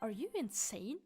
Are you insane?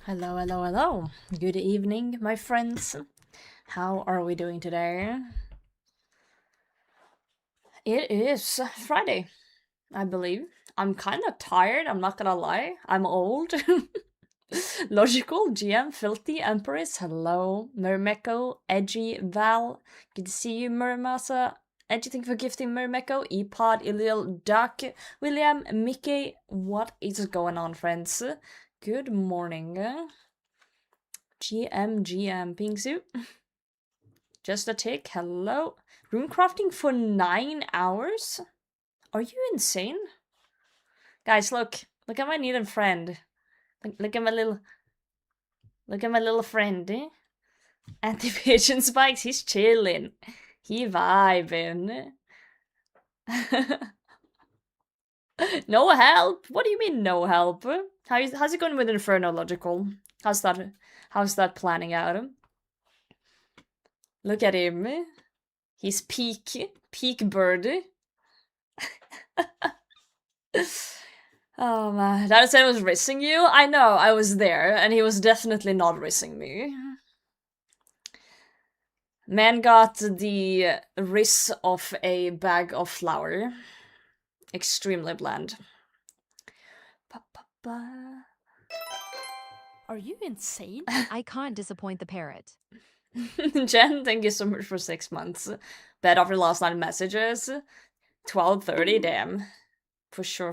Hello, hello, hello. Good evening, my friends. How are we doing today? It is Friday, I believe. I'm kind of tired, I'm not gonna lie. I'm old. Logical, GM, Filthy, Empress, hello. Murmeko, Edgy, Val, good to see you, Murmasa. Edgy, thank you for gifting Murmeko, Epod, Ilil, Duck, William, Mickey. What is going on, friends? Good morning. GM, Pingsu. Just a tick, hello. Rune crafting for 9 hours? Are you insane? Guys, look at my needed friend. Look at my little friend, eh? Anti-pigeon spikes, he's chilling. He vibing. No help? What do you mean no help? How's it going with Inferno Logical? How's that planning out? Look at him. He's peak bird. Oh man, that said was rissing you? I know, I was there, and he was definitely not rissing me. Man got the riss of a bag of flour. Extremely bland. Are you insane? I can't disappoint the parrot. Jen, thank you so much for 6 months. Bet after last night messages. 12:30, damn. For sure.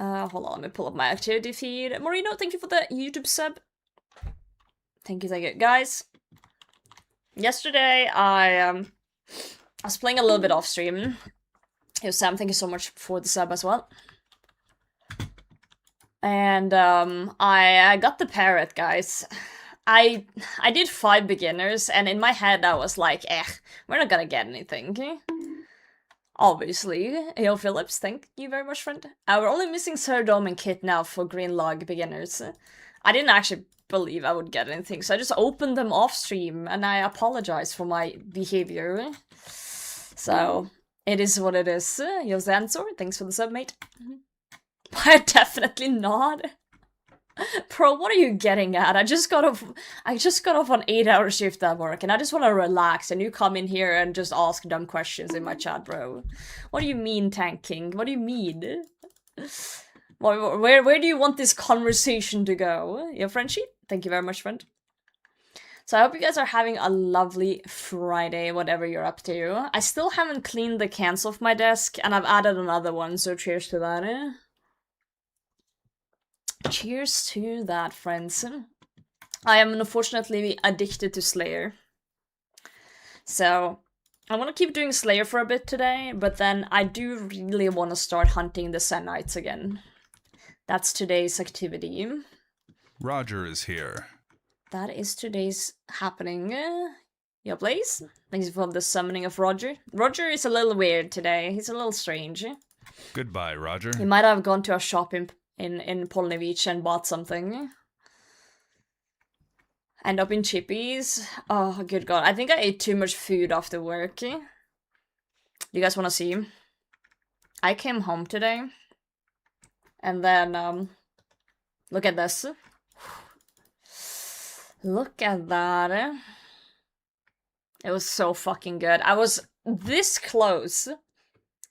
Hold on, let me pull up my activity feed. Moreno, thank you for the YouTube sub. Thank you. Guys, yesterday I was playing a little bit off stream. Yo, Sam, thank you so much for the sub as well. And I got the parrot, guys. I did 5 beginners, and in my head I was like, we're not gonna get anything. Obviously. Yo, Phillips, thank you very much, friend. We're only missing Sir Dome and Kit now for Green Log beginners. I didn't actually believe I would get anything, so I just opened them off stream, and I apologize for my behavior. So, It is what it is. Yosanzor, thanks for the sub, mate. Definitely not. Bro, what are you getting at? I just got off an 8-hour shift at work and I just want to relax and you come in here and just ask dumb questions in my chat, bro. What do you mean, tanking? What do you mean? Where do you want this conversation to go? Your friendship? Thank you very much, friend. So I hope you guys are having a lovely Friday, whatever you're up to. I still haven't cleaned the cans off my desk, and I've added another one, so cheers to that, eh? Cheers to that, friends. I am unfortunately addicted to Slayer. So, I want to keep doing Slayer for a bit today, but then I do really want to start hunting the Zenites again. That's today's activity. Roger is here. That is today's happening. Yeah, please. Thanks for the summoning of Roger. Roger is a little weird today. He's a little strange. Goodbye, Roger. He might have gone to a shop in Polnevich and bought something. End up in Chippies. Oh, good god. I think I ate too much food after work. Do you guys want to see? I came home today. And then, look at this. Look at that. It was so fucking good. I was this close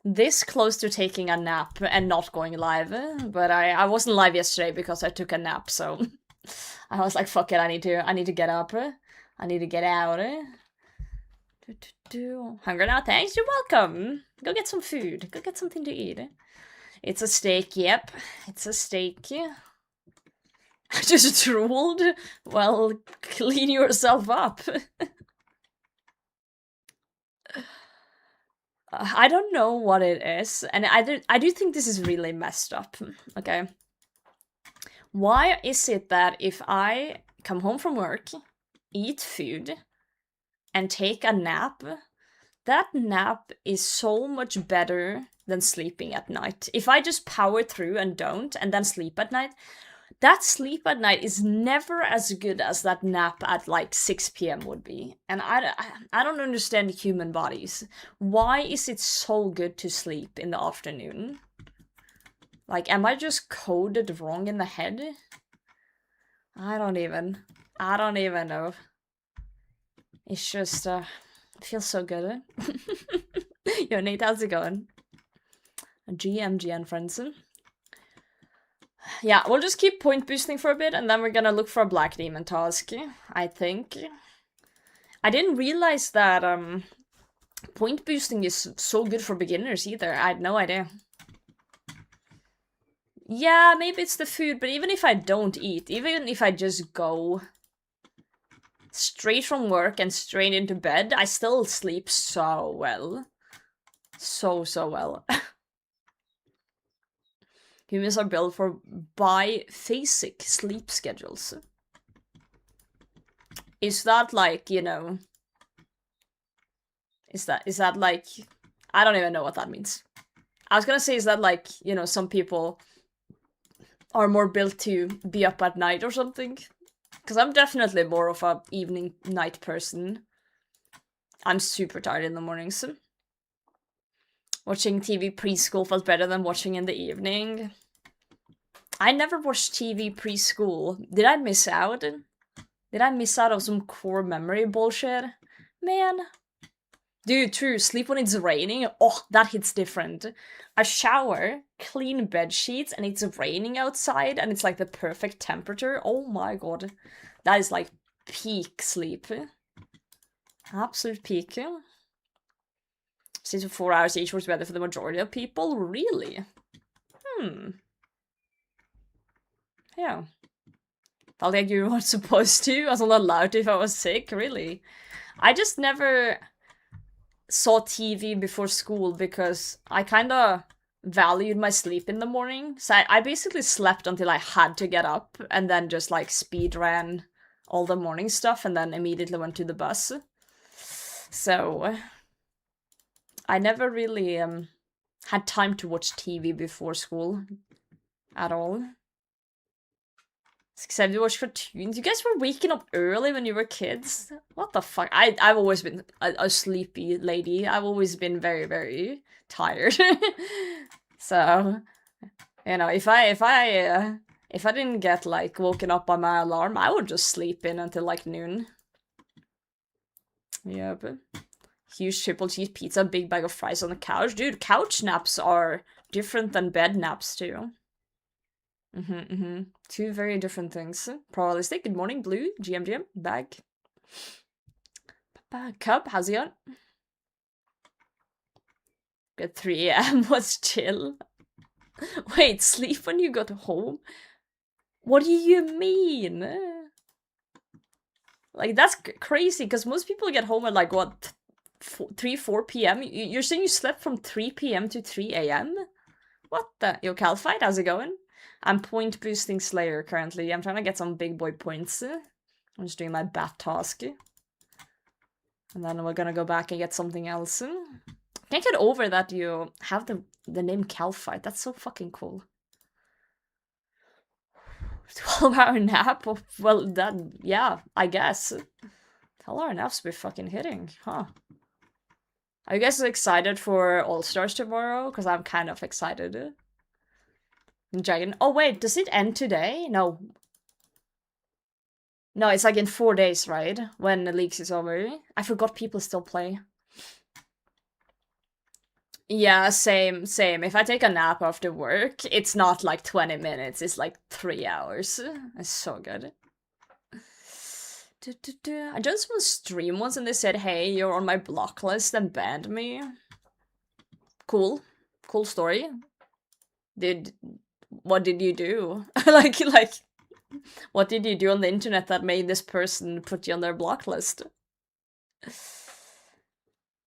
to taking a nap and not going live. But I wasn't live yesterday because I took a nap, so I was like, fuck it, I need to get up. I need to get out. Hunger now, thanks, you're welcome. Go get some food. Go get something to eat. It's a steak, yep. It's a steak. I just drooled. Well, clean yourself up. I don't know what it is, and I do think this is really messed up. Okay. Why is it that if I come home from work, eat food, and take a nap, that nap is so much better than sleeping at night? If I just power through and don't, and then sleep at night, that sleep at night is never as good as that nap at like 6 p.m. would be. And I don't understand human bodies. Why is it so good to sleep in the afternoon? Like, am I just coded wrong in the head? I don't even know. It's just, it feels so good. Yo, Nate, how's it going? GMGN friends. Yeah, we'll just keep point boosting for a bit, and then we're gonna look for a Black Demon task, I think. I didn't realize that, point boosting is so good for beginners either. I had no idea. Yeah, maybe it's the food, but even if I don't eat, even if I just go straight from work and straight into bed, I still sleep so well. So well. Humans are built for biphasic sleep schedules. Is that like, you know... Is that like... I don't even know what that means. I was gonna say, is that like, you know, some people are more built to be up at night or something? Because I'm definitely more of a evening, night person. I'm super tired in the mornings. Watching TV preschool felt better than watching in the evening. I never watched TV preschool. Did I miss out? Did I miss out on some core memory bullshit? Man. Dude, true, sleep when it's raining, oh, that hits different. A shower, clean bed sheets, and it's raining outside, and it's like the perfect temperature. Oh my god. That is like peak sleep. Absolute peak. 6 to 4 hours each works better for the majority of people? Really? Yeah. Felt like you weren't supposed to. I was not allowed to if I was sick, really. I just never saw TV before school because I kinda valued my sleep in the morning. So I basically slept until I had to get up and then just like speed ran all the morning stuff and then immediately went to the bus. So I never really had time to watch TV before school at all. Except you watch cartoons. You guys were waking up early when you were kids. What the fuck? I've always been a sleepy lady. I've always been very, very tired. So, you know, if I didn't get like woken up by my alarm, I would just sleep in until like noon. Yep. Huge triple cheese pizza, big bag of fries on the couch. Dude, couch naps are different than bed naps too. Two very different things. Probabilistic, good morning, Blue, GM, bag. Cub, how's it going? Good 3 AM was chill. Wait, sleep when you got home? What do you mean? Like, that's crazy, because most people get home at like, what, 4 PM? You're saying you slept from 3 PM to 3 AM? What the? Yo, Calfight, how's it going? I'm point boosting Slayer currently. I'm trying to get some big boy points. I'm just doing my bat task. And then we're gonna go back and get something else. Can't get over that you have the name Calfight. That's so fucking cool. 12-hour nap? Well, that, yeah, I guess. 12-hour naps be fucking hitting, huh? Are you guys excited for All-Stars tomorrow? Because I'm kind of excited. Dragon. Oh wait, does it end today? No. No, it's like in 4 days, right? When the leagues is over. I forgot people still play. Yeah, same. If I take a nap after work, it's not like 20 minutes, it's like 3 hours. It's so good. I just was stream once and they said, hey, you're on my block list and banned me. Cool. Cool story. What did you do? like, what did you do on the internet that made this person put you on their block list?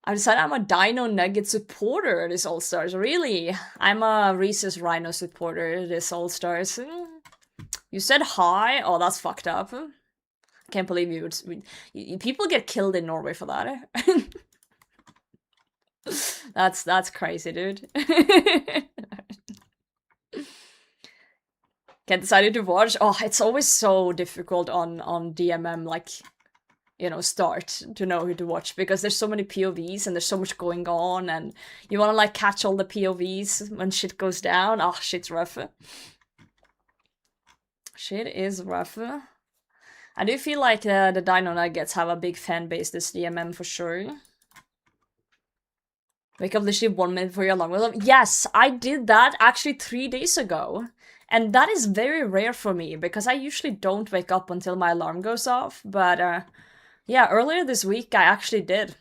I decided I'm a Dino Nugget supporter this All-Stars. Really? I'm a Reese's Rhino supporter this All-Stars. You said hi? Oh, that's fucked up. I can't believe you would... People get killed in Norway for that. That's crazy, dude. Can't decide to watch. Oh, it's always so difficult on DMM, like, you know, start to know who to watch, because there's so many POVs and there's so much going on, and you want to like catch all the POVs when shit goes down. Oh, shit's rough. Shit is rough. I do feel like the Dino Nuggets have a big fan base this DMM for sure. Wake up literally 1 minute before your alarm. Yes, I did that actually 3 days ago. And that is very rare for me, because I usually don't wake up until my alarm goes off. But, yeah, earlier this week I actually did.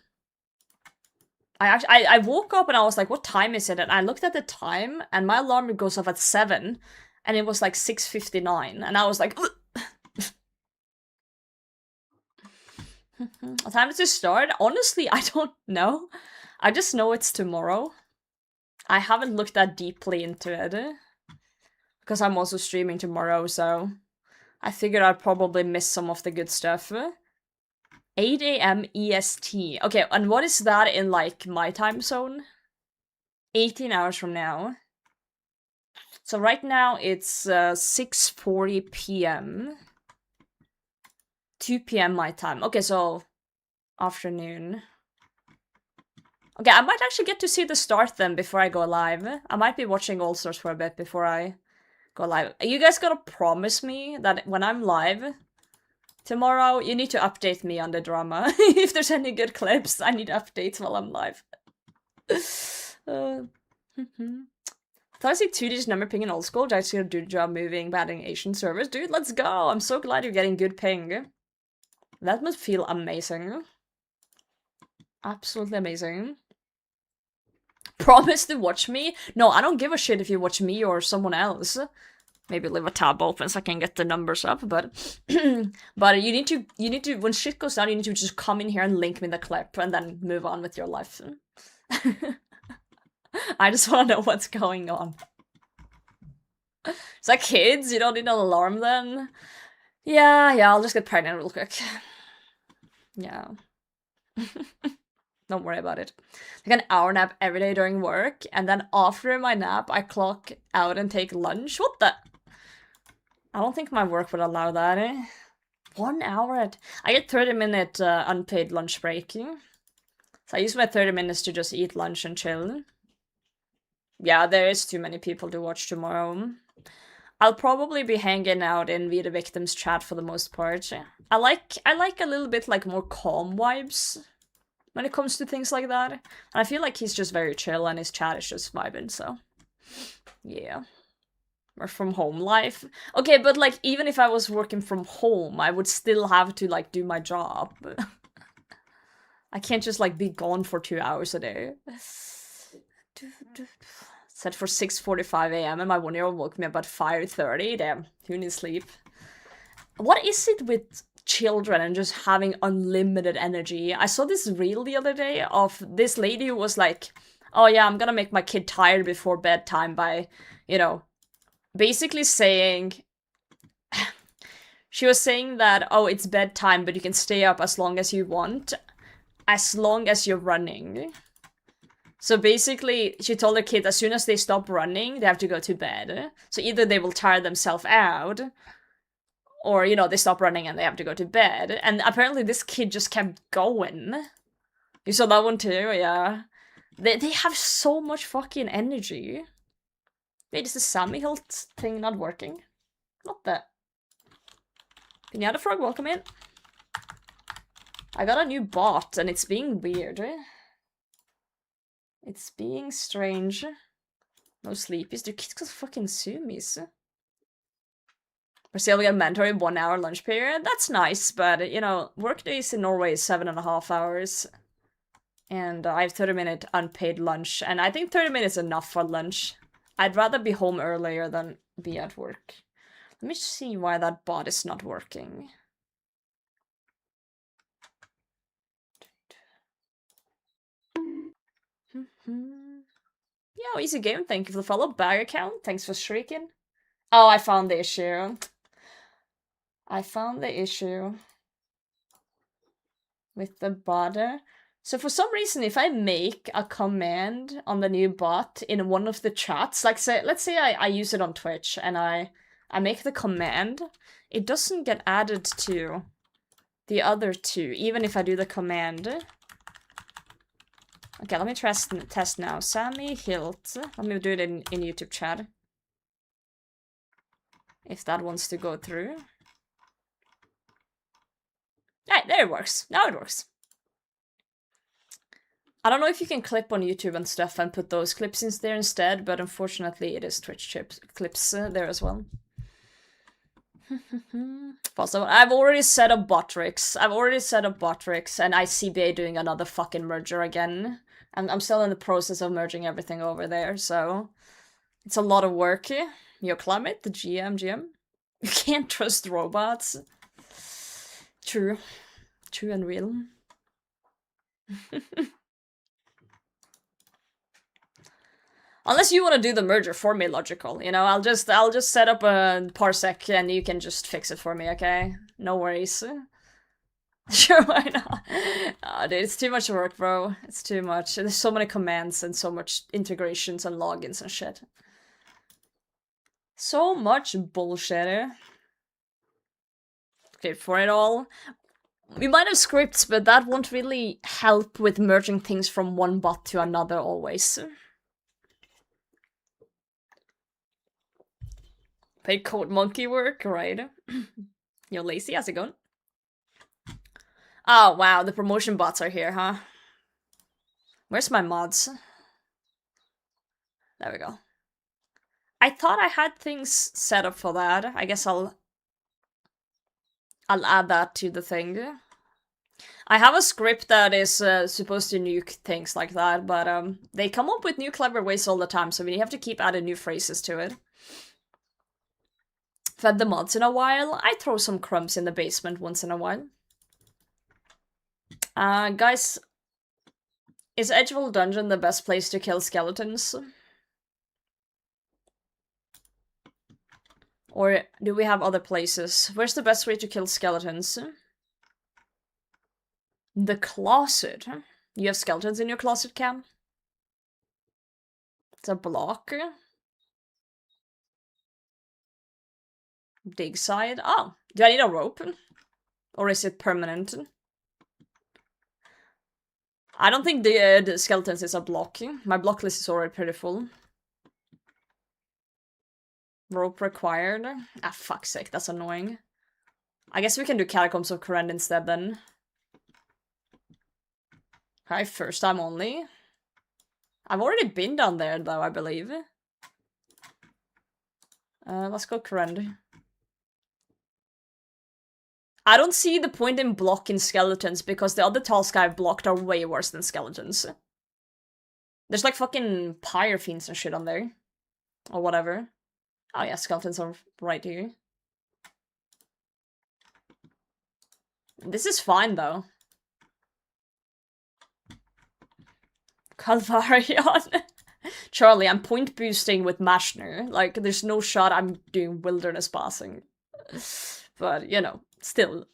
I woke up and I was like, what time is it? And I looked at the time, and my alarm goes off at 7, and it was like 6:59. And I was like, what time does it start? Honestly, I don't know. I just know it's tomorrow. I haven't looked that deeply into it. Because I'm also streaming tomorrow, so I figured I'd probably miss some of the good stuff. 8 AM EST. Okay, and what is that in, like, my time zone? 18 hours from now. So right now it's 6:40 PM. 2 PM my time. Okay, so afternoon. Okay, I might actually get to see the start then before I go live. I might be watching All Stars for a bit before I go live. You guys gotta promise me that when I'm live tomorrow, you need to update me on the drama. If there's any good clips, I need updates while I'm live. Thought I see 2-digit number ping in old school. Jack's gonna do the job moving, batting Asian servers. Dude, let's go! I'm so glad you're getting good ping. That must feel amazing. Absolutely amazing. Promise to watch me? No, I don't give a shit if you watch me or someone else. Maybe leave a tab open so I can get the numbers up, but but you need to when shit goes down, you need to just come in here and link me the clip and then move on with your life. I just want to know what's going on. It's like, kids, you don't need an alarm then? Yeah, I'll just get pregnant real quick. Yeah. Don't worry about it. Like an hour nap every day during work, and then after my nap, I clock out and take lunch. What the? I don't think my work would allow that, eh? 1 hour at... I get 30-minute unpaid lunch break. So I use my 30 minutes to just eat lunch and chill. Yeah, there is too many people to watch tomorrow. I'll probably be hanging out in We the Victims chat for the most part. I like a little bit like more calm vibes when it comes to things like that. And I feel like he's just very chill and his chat is just vibing, so yeah. Or from home life. Okay, but like even if I was working from home, I would still have to like do my job. I can't just like be gone for 2 hours a day. Set for 6:45 a.m. and my 1-year-old woke me up at 5:30. Damn, who needs sleep? What is it with children and just having unlimited energy? I saw this reel the other day of this lady who was like, oh yeah, I'm gonna make my kid tired before bedtime by, you know, basically saying... She was saying that, oh, it's bedtime, but you can stay up as long as you want, as long as you're running. So basically, she told her kids as soon as they stop running, they have to go to bed. So either they will tire themselves out, or, you know, they stop running and they have to go to bed. And apparently this kid just kept going. You saw that one too, yeah. They have so much fucking energy. Wait, is the ZammyHilt thing not working? Not that. Pinata Frog, welcome in. I got a new bot and it's being weird. It's being strange. No sleepies. Do kids got fucking zoomies? We're still getting mandatory 1 hour lunch period. That's nice, but you know, work days in Norway is 7.5 hours. And I have 30-minute unpaid lunch, and I think 30 minutes is enough for lunch. I'd rather be home earlier than be at work. Let me see why that bot is not working. Yo, easy game, thank you for the follow. Bag account, thanks for shrieking. Oh, I found the issue. I found the issue with the bot. So for some reason, if I make a command on the new bot in one of the chats, like let's say I use it on Twitch and I make the command, it doesn't get added to the other two, even if I do the command. Okay, let me test now. ZammyHilt. Let me do it in YouTube chat. If that wants to go through. Right, there it works. Now it works. I don't know if you can clip on YouTube and stuff and put those clips in there instead, but unfortunately it is Twitch clips there as well. Also, I've already set up Botrix. And I CBA doing another fucking merger again. I'm still in the process of merging everything over there, so it's a lot of work. Your climate, the GM. You can't trust robots. True and real. Unless you want to do the merger for me, logical. You know, I'll just set up a parsec and you can just fix it for me, okay? No worries. Sure, why not? Oh, dude, it's too much work, bro. It's too much. There's so many commands and so much integrations and logins and shit. So much bullshit. Okay, for it all. We might have scripts, but that won't really help with merging things from one bot to another always. Paid code monkey work, right? Yo, Lacey, how's it going? Oh, wow, the promotion bots are here, huh? Where's my mods? There we go. I thought I had things set up for that. I guess I'll add that to the thing. I have a script that is supposed to nuke things like that, but they come up with new clever ways all the time, so we have to keep adding new phrases to it. Fed the mods in a while. I throw some crumbs in the basement once in a while. Guys, is Edgeville Dungeon the best place to kill skeletons? Or do we have other places? Where's the best way to kill skeletons? The closet. You have skeletons in your closet, Cam? It's a block. dig side. Oh, do I need a rope? Or is it permanent? I don't think the skeletons is a block. My block list is already pretty full. Rope required. Ah, fuck's sake, that's annoying. I guess we can do Catacombs of Corrend instead then. Okay, first time only. I've already been down there though, I believe. Let's go Corrend. I don't see the point in blocking skeletons because the other tasks I've blocked are way worse than skeletons. There's like fucking pyre fiends and shit on there. Or whatever. Oh yeah, skeletons are right here. This is fine though. Calvarion. Charlie, I'm point boosting with Mashner. Like, there's no shot I'm doing wilderness passing. But, you know, still.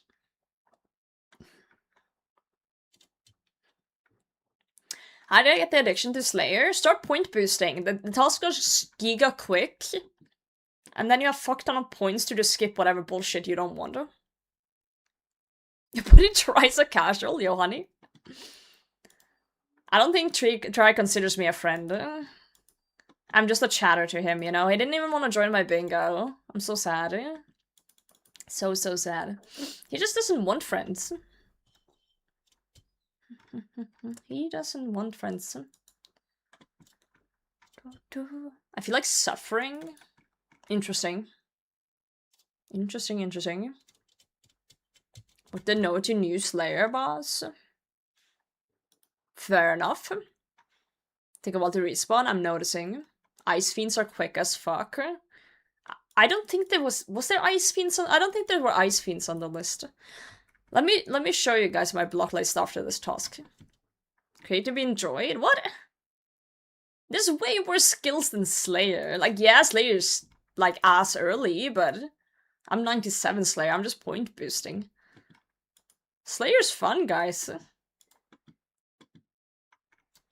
How did I get the addiction to Slayer? Start point boosting. The task goes giga quick. And then you have fuck ton of points to just skip whatever bullshit you don't want to. But he tries a casual, yo honey. I don't think Try considers me a friend. I'm just a chatter to him, you know? He didn't even want to join my bingo. I'm so sad. So sad. He just doesn't want friends. He doesn't want friends. I feel like suffering. Interesting. Interesting. With the no to new Slayer boss. Fair enough. Take a while to respawn, I'm noticing. Ice Fiends are quick as fuck. I don't think there was there Ice Fiends on- I don't think there were Ice Fiends on the list. Let me show you guys my block list after this task. Create to be enjoyed? What? There's way worse skills than Slayer. Like, yeah, Slayer's like ass early, but I'm 97 Slayer, I'm just point boosting. Slayer's fun, guys.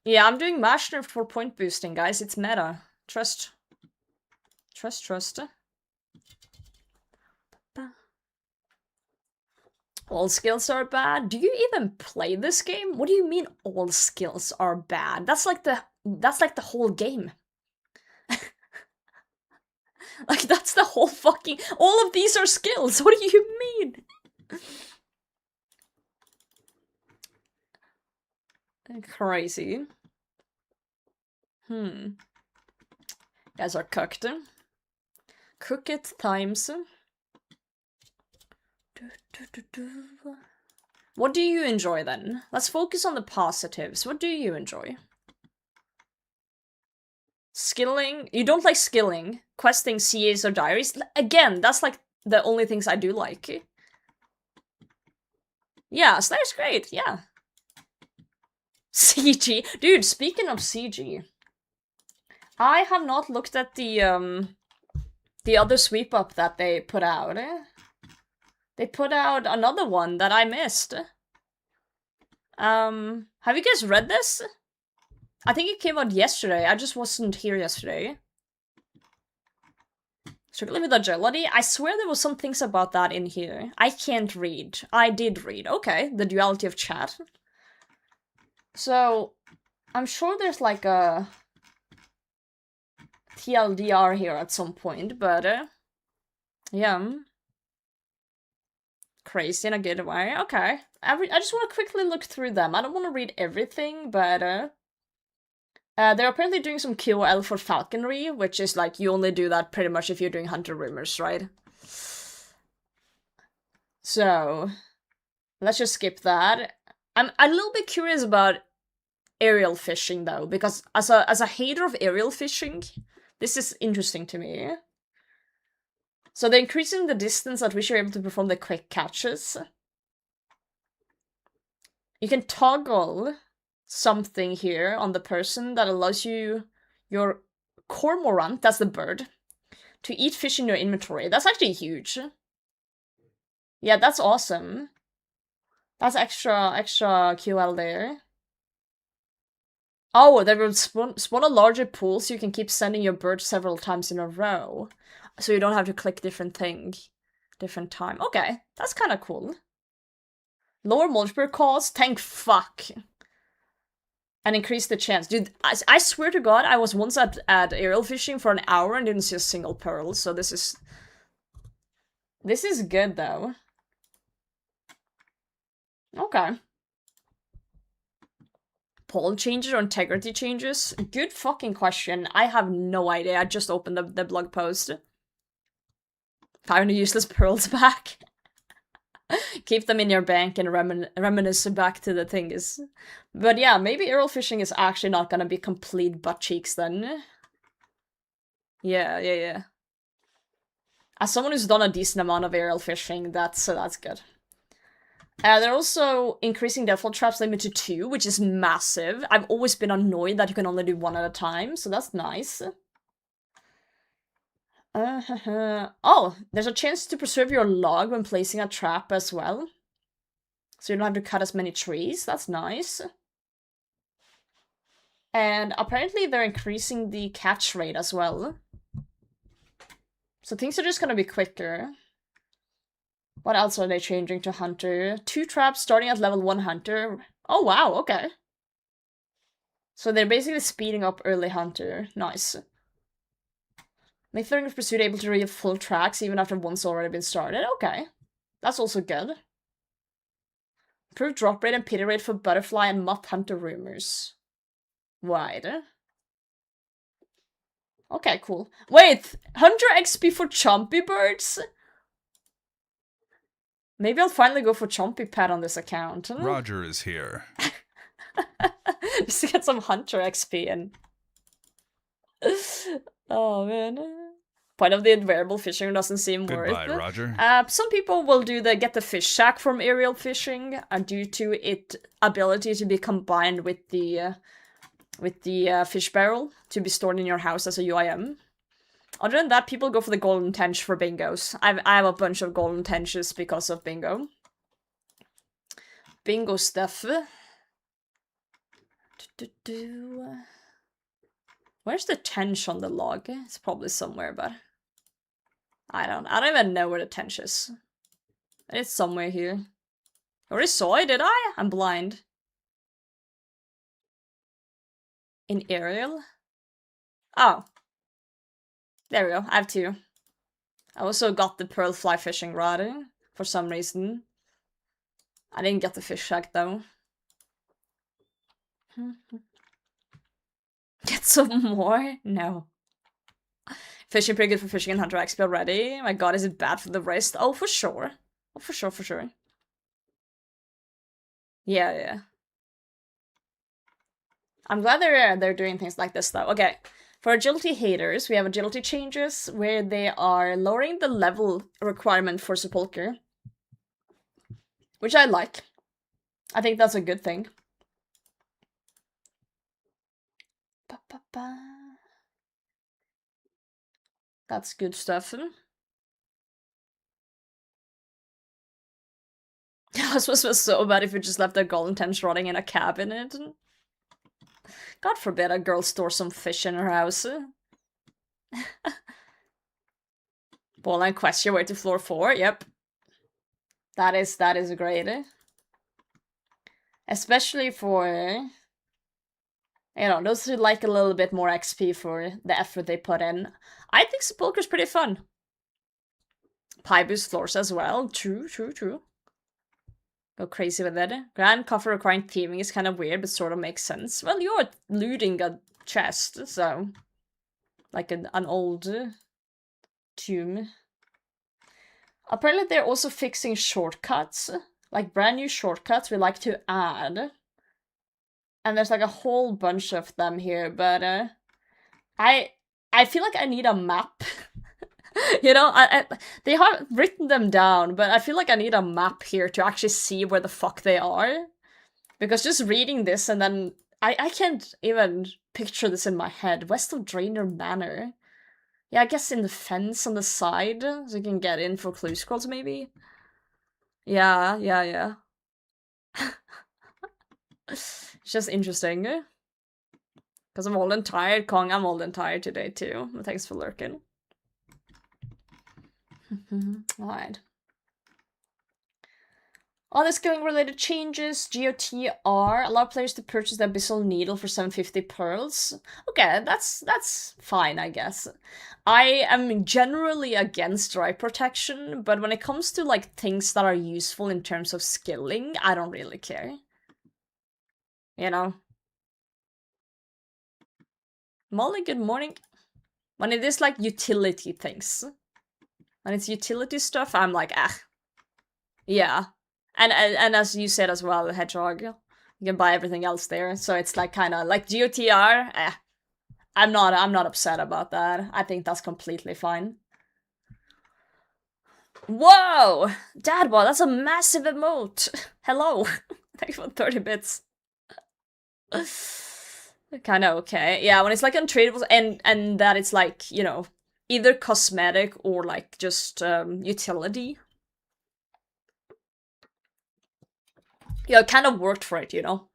Yeah, I'm doing Mashner for point boosting, guys. It's meta. Trust. Trust. All skills are bad? Do you even play this game? What do you mean all skills are bad? That's like the whole game. Like, that's the whole fucking... All of these are skills! What do you mean? Crazy. Guys are cooked. Cook it times. What do you enjoy then? Let's focus on the positives. What do you enjoy? Skilling? You don't like skilling? Questing, CAs, or diaries? Again, that's like the only things I do like. Yeah, Slayer's great, yeah. CG. Dude, speaking of CG, I have not looked at the other sweep up that they put out. They put out another one that I missed. Have you guys read this? I think it came out yesterday. I just wasn't here yesterday. Strictly with agility? I swear there was some things about that in here. I can't read. I did read. Okay, the duality of chat. So, I'm sure there's like a TLDR here at some point, but yeah. Crazy in a good way. Okay. I just want to quickly look through them. I don't want to read everything, but they're apparently doing some QOL for falconry, which is like you only do that pretty much if you're doing hunter rumors, right? So, let's just skip that. I'm a little bit curious about aerial fishing though, because as a hater of aerial fishing, this is interesting to me. So they're increasing the distance at which you're able to perform the quick catches. You can toggle something here on the person that allows you your cormorant, that's the bird, to eat fish in your inventory. That's actually huge. Yeah, that's awesome. That's extra QL there. Oh, they will spawn a larger pool so you can keep sending your bird several times in a row. So you don't have to click different things. different time. Okay, that's kind of cool. Lower multiplayer cost, thank fuck. And increase the chance. Dude, I swear to god, I was once at aerial fishing for an hour and didn't see a single pearl, so this is good, though. Okay. Poll changes or integrity changes? Good fucking question. I have no idea. I just opened the blog post. 500 useless pearls back. Keep them in your bank and reminisce back to the thing is. But yeah, maybe aerial fishing is actually not gonna be complete butt cheeks then. Yeah. As someone who's done a decent amount of aerial fishing, that's good. They're also increasing default traps limit to 2, which is massive. I've always been annoyed that you can only do 1 at a time, so that's nice. Oh, there's a chance to preserve your log when placing a trap as well. So you don't have to cut as many trees, that's nice. And apparently they're increasing the catch rate as well. So things are just gonna be quicker. What else are they changing to Hunter? 2 traps starting at level 1 Hunter. Oh wow, okay. So they're basically speeding up early Hunter. Nice. Make Learning of Pursuit able to read full tracks even after one's already been started. Okay. That's also good. Improved drop rate and pity rate for butterfly and moth hunter rumors. Wide. Okay, cool. Wait! Hunter XP for chompy birds? Maybe I'll finally go for chompy pet on this account. Roger is here. Just to get some hunter XP and... Oh man. Point of the invariable fishing doesn't seem worth it. Goodbye, Roger. Some people will do the get the fish sack from aerial fishing due to its ability to be combined with the fish barrel to be stored in your house as a UIM. Other than that, people go for the golden tench for bingos. I have a bunch of golden tenches because of bingo. Bingo stuff. Where's the tench on the log? It's probably somewhere, but I don't even know where the tench is. It's somewhere here. I already saw it, did I? I'm blind. In aerial? Oh. There we go, I have 2. I also got the pearl fly fishing rod for some reason. I didn't get the fish shack though. Get some more? No. Fishing pretty good for fishing and hunter XP already. My god, is it bad for the wrist? Oh, for sure. Oh, for sure. Yeah. I'm glad they're doing things like this though. Okay. For agility haters, we have agility changes where they are lowering the level requirement for sepulcher. Which I like. I think that's a good thing. That's good stuff. This was so bad if you just left a golden tench rotting in a cabinet. God forbid a girl stores some fish in her house. Ball and quest your way to floor 4, yep. That is great. Especially for, you know, those who like a little bit more XP for the effort they put in. I think Sepulchre's pretty fun. Pie boost floors as well. True. Go crazy with it. Grand coffer requiring thieving is kind of weird, but sort of makes sense. Well, you're looting a chest, so... Like an old tomb. Apparently they're also fixing shortcuts. Like brand new shortcuts we like to add. And there's like a whole bunch of them here, but I feel like I need a map. You know, they have written them down, but I feel like I need a map here to actually see where the fuck they are. Because just reading this and then... I can't even picture this in my head. West of Drainer Manor. Yeah, I guess in the fence on the side, so you can get in for clue scrolls, maybe? Yeah. It's just interesting. Because I'm old and tired. Kong, I'm old and tired today too. But thanks for lurking. Alright. Other skilling related changes, GOTR, allow players to purchase the Abyssal Needle for 750 pearls. Okay, that's fine, I guess. I am generally against right protection, but when it comes to like things that are useful in terms of skilling, I don't really care. You know? Molly, good morning. When it is like utility things. When it's utility stuff, I'm like, ah. Yeah. And as you said as well, Hedgehog, you can buy everything else there. So it's like kind of like GOTR. I'm not upset about that. I think that's completely fine. Whoa, Dadbot, that's a massive emote. Hello, thanks for 30 bits. Kind of okay. Yeah, when it's like untradables and that it's like, you know, either cosmetic or like just utility. Yeah, it kind of worked for it, you know.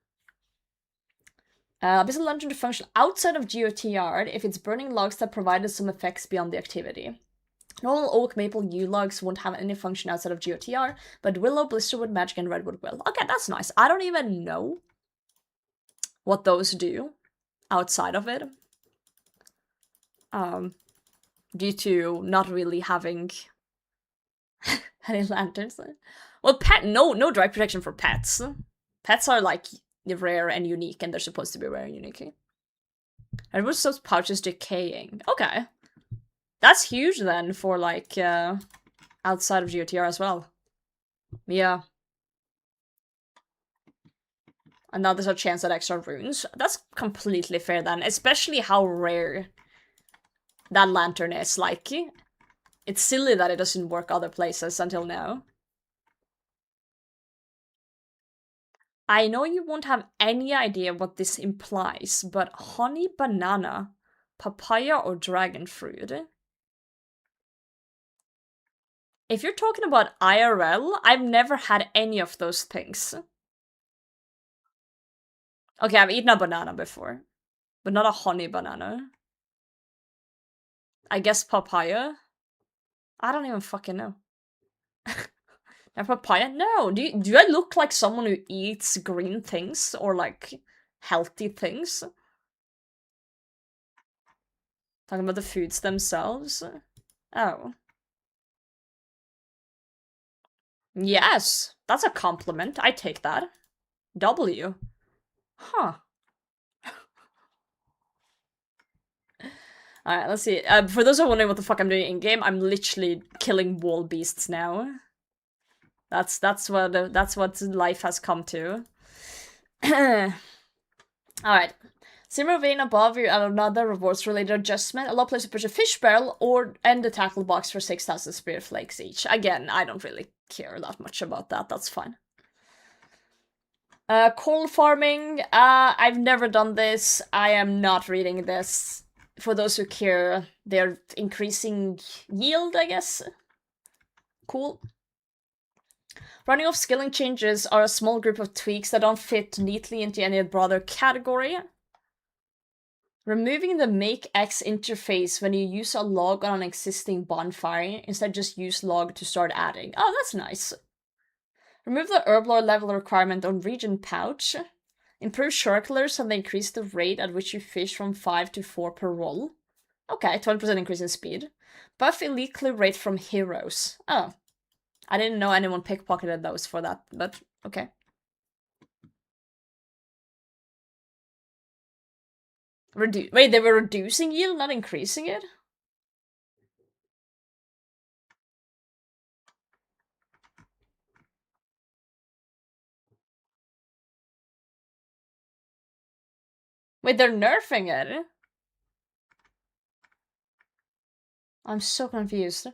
Abyssal Lantern to function outside of GOTR if it's burning logs that provided some effects beyond the activity. Normal oak, maple, yew logs won't have any function outside of GOTR, but willow, blisterwood, magic, and redwood will. Okay, that's nice. I don't even know what those do outside of it. Due to not really having any lanterns. Well, no dry protection for pets. Pets are like rare and unique, and they're supposed to be rare and unique. And was those pouches decaying? Okay. That's huge then for like outside of GOTR as well. Yeah. And now there's a chance at extra runes. That's completely fair then, especially how rare that lantern is. Like, it's silly that it doesn't work other places until now. I know you won't have any idea what this implies, but honey, banana, papaya, or dragon fruit? If you're talking about IRL, I've never had any of those things. Okay, I've eaten a banana before, but not a honey banana. I guess papaya? I don't even fucking know. A papaya? No. Do I look like someone who eats green things or like healthy things? Talking about the foods themselves? Oh. Yes, that's a compliment. I take that. W. Huh. Alright, let's see. For those who are wondering what the fuck I'm doing in-game, I'm literally killing wall beasts now. That's what life has come to. Alright. Similar vein above, you add another rewards-related adjustment. Allow players to push a fish barrel or end the tackle box for 6,000 spirit flakes each. Again, I don't really care that much about that. That's fine. Coal farming. I've never done this. I am not reading this. For those who care, they're increasing yield, I guess. Cool. Running off skilling changes are a small group of tweaks that don't fit neatly into any broader category. Removing the make X interface when you use a log on an existing bonfire, instead just use log to start adding. Oh, that's nice. Remove the herblore level requirement on region pouch. Improve shortlers and increase the rate at which you fish from 5 to 4 per roll. Okay, 20% increase in speed. Buff elite clear rate from heroes. Oh. I didn't know anyone pickpocketed those for that, but okay. Wait, they were reducing yield, not increasing it? Wait, they're nerfing it? I'm so confused.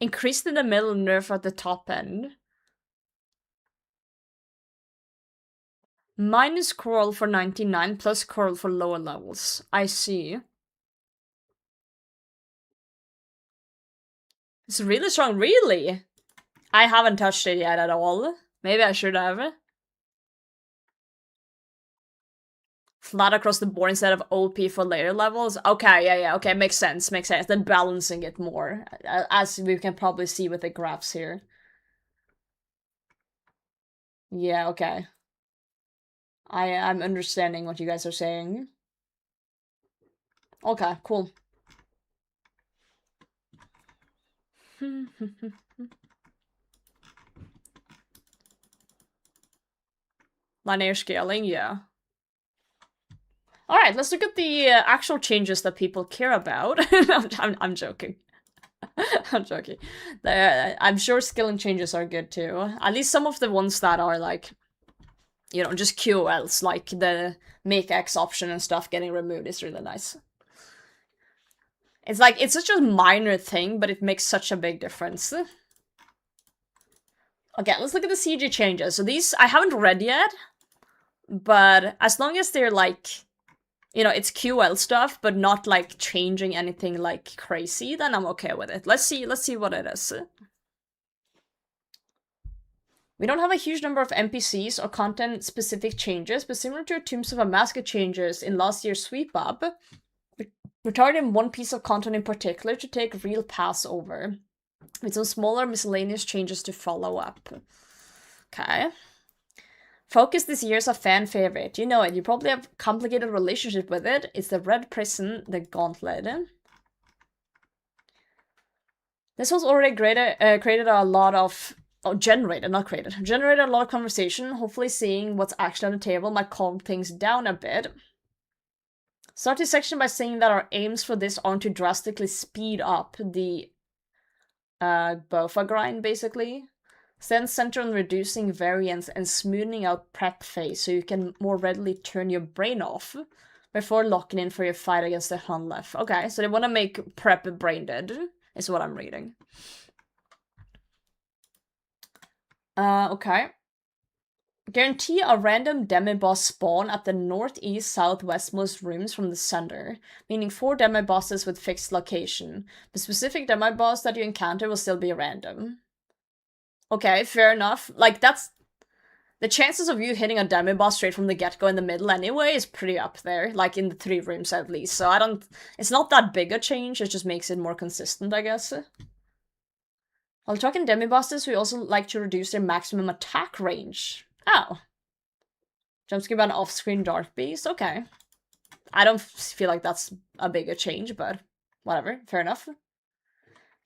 Increased in the middle, nerf at the top end. Minus coral for 99, plus coral for lower levels. I see. It's really strong, really? I haven't touched it yet at all. Maybe I should have. flat across the board instead of OP for later levels. Okay, yeah, okay, makes sense. Then balancing it more, as we can probably see with the graphs here. Yeah, okay. I'm understanding what you guys are saying. Okay, cool. Linear scaling, yeah. Alright, let's look at the actual changes that people care about. I'm joking. I'm joking. I'm sure skilling changes are good too. At least some of the ones that are like, you know, just QLs, like the make X option and stuff getting removed is really nice. It's like, it's such a minor thing, but it makes such a big difference. Okay, let's look at the CG changes. So these, I haven't read yet, but as long as they're like, you know, it's QL stuff, but not like changing anything like crazy, then I'm okay with it. Let's see what it is. We don't have a huge number of NPCs or content-specific changes, but similar to Tombs of Amaska changes in last year's sweep-up, we're targeting one piece of content in particular to take real pass over, with some smaller miscellaneous changes to follow up. Okay. Focus this year is a fan favorite. You know it. You probably have a complicated relationship with it. It's the Red Prison, the Gauntlet. This was already created a lot of... Oh, generated, not created. Generated a lot of conversation. Hopefully seeing what's actually on the table might calm things down a bit. Start this section by saying that our aims for this aren't to drastically speed up the BOFA grind, basically. Then center on reducing variance and smoothing out prep phase so you can more readily turn your brain off before locking in for your fight against the Hunlef. Okay, so they want to make prep brain dead, is what I'm reading. Okay. Guarantee a random demi-boss spawn at the northeast southwestmost rooms from the center, meaning 4 demi-bosses with fixed location. The specific demi-boss that you encounter will still be random. Okay, fair enough. Like, that's... The chances of you hitting a demi-boss straight from the get-go in the middle anyway is pretty up there, like in the 3 rooms at least, so I don't... It's not that big a change, it just makes it more consistent, I guess. While talking demi-bosses, we also like to reduce their maximum attack range. Oh. Jumpscare by an off-screen Dark Beast? Okay. I don't feel like that's a bigger change, but whatever, fair enough.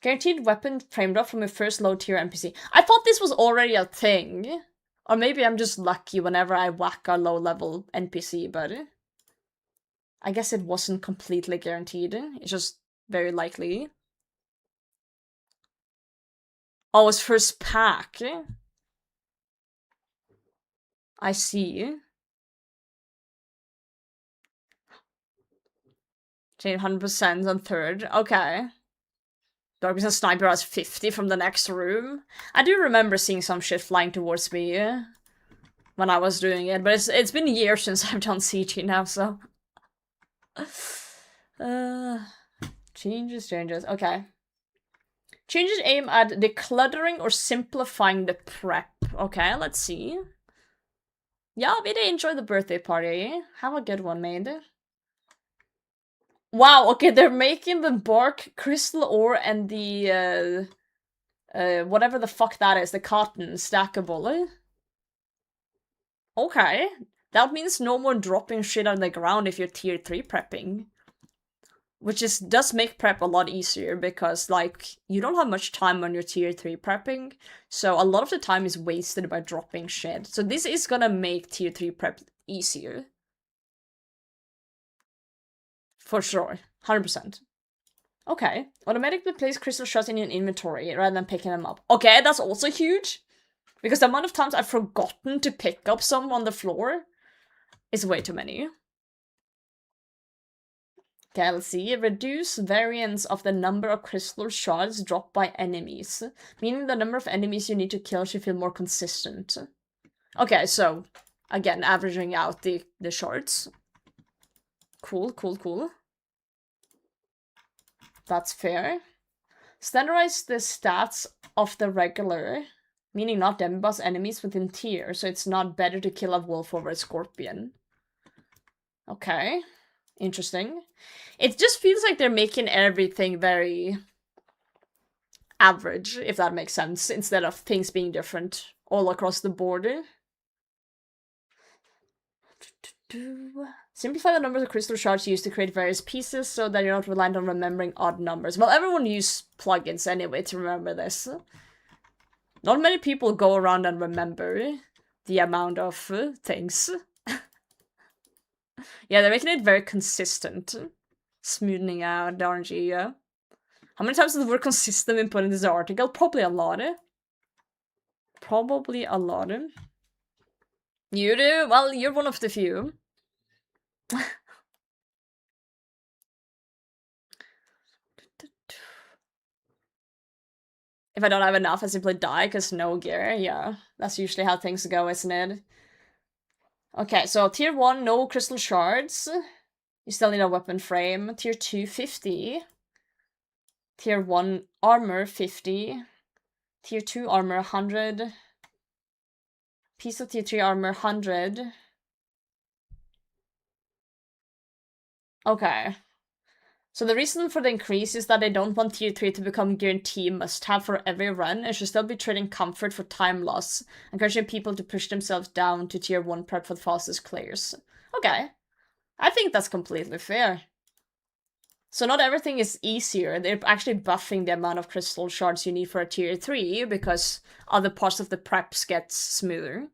Guaranteed weapon frame drop from your first low-tier NPC. I thought this was already a thing. Or maybe I'm just lucky whenever I whack a low-level NPC, but... I guess it wasn't completely guaranteed. It's just very likely. Oh, it's first pack. I see. Change 100% on third. Okay. Darkness and Sniper has 50 from the next room. I do remember seeing some shit flying towards me when I was doing it, but it's been years since I've done CG now, so... Changes. Okay. Changes aim at decluttering or simplifying the prep. Okay, let's see. Yeah, we did enjoy the birthday party. Have a good one, mate. Wow, okay, they're making the bark, crystal ore, and the, whatever the fuck that is, the cotton, stackable. Okay, that means no more dropping shit on the ground if you're tier 3 prepping. Which does make prep a lot easier, because, like, you don't have much time on your tier 3 prepping, so a lot of the time is wasted by dropping shit. So this is gonna make tier 3 prep easier. For sure. 100%. Okay. Automatically place crystal shards in your inventory rather than picking them up. Okay, that's also huge. Because the amount of times I've forgotten to pick up some on the floor is way too many. Okay, let's see. Reduce variance of the number of crystal shards dropped by enemies. Meaning the number of enemies you need to kill should feel more consistent. Okay, so, again, averaging out the shards. Cool. That's fair. Standardize the stats of the regular, meaning not demi-boss enemies within tier, so it's not better to kill a wolf over a scorpion. Okay. Interesting. It just feels like they're making everything very average, if that makes sense, instead of things being different all across the board. Simplify the numbers of crystal shards used to create various pieces so that you're not reliant on remembering odd numbers. Well, everyone uses plugins anyway to remember this. Not many people go around and remember the amount of things. Yeah, they're making it very consistent. Smoothing out the RNG, yeah. How many times has the word consistent been put in this article? Probably a lot. Probably a lot. You do? Well, you're one of the few. If I don't have enough, I simply die because no gear. Yeah, that's usually how things go, isn't it? Okay, so tier 1, no crystal shards. You still need a weapon frame. Tier 2, 50. Tier 1, armor, 50. Tier 2, armor, 100. Piece of tier 3 armor, 100. Okay. So the reason for the increase is that they don't want tier 3 to become guarantee must-have for every run. It should still be trading comfort for time loss, encouraging people to push themselves down to tier 1 prep for the fastest clears. Okay. I think that's completely fair. So not everything is easier. They're actually buffing the amount of crystal shards you need for a tier 3 because other parts of the preps get smoother.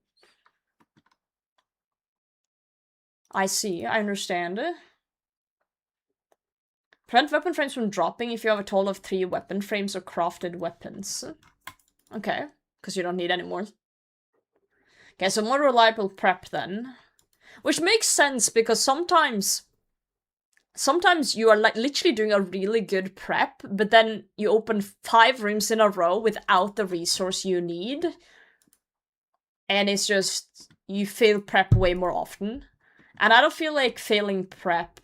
I see, I understand. Prevent weapon frames from dropping if you have a total of 3 weapon frames or crafted weapons. Okay, because you don't need any more. Okay, so more reliable prep then. Which makes sense because sometimes you are like literally doing a really good prep, but then you open 5 rooms in a row without the resource you need. And it's just, you fail prep way more often. And I don't feel like failing prep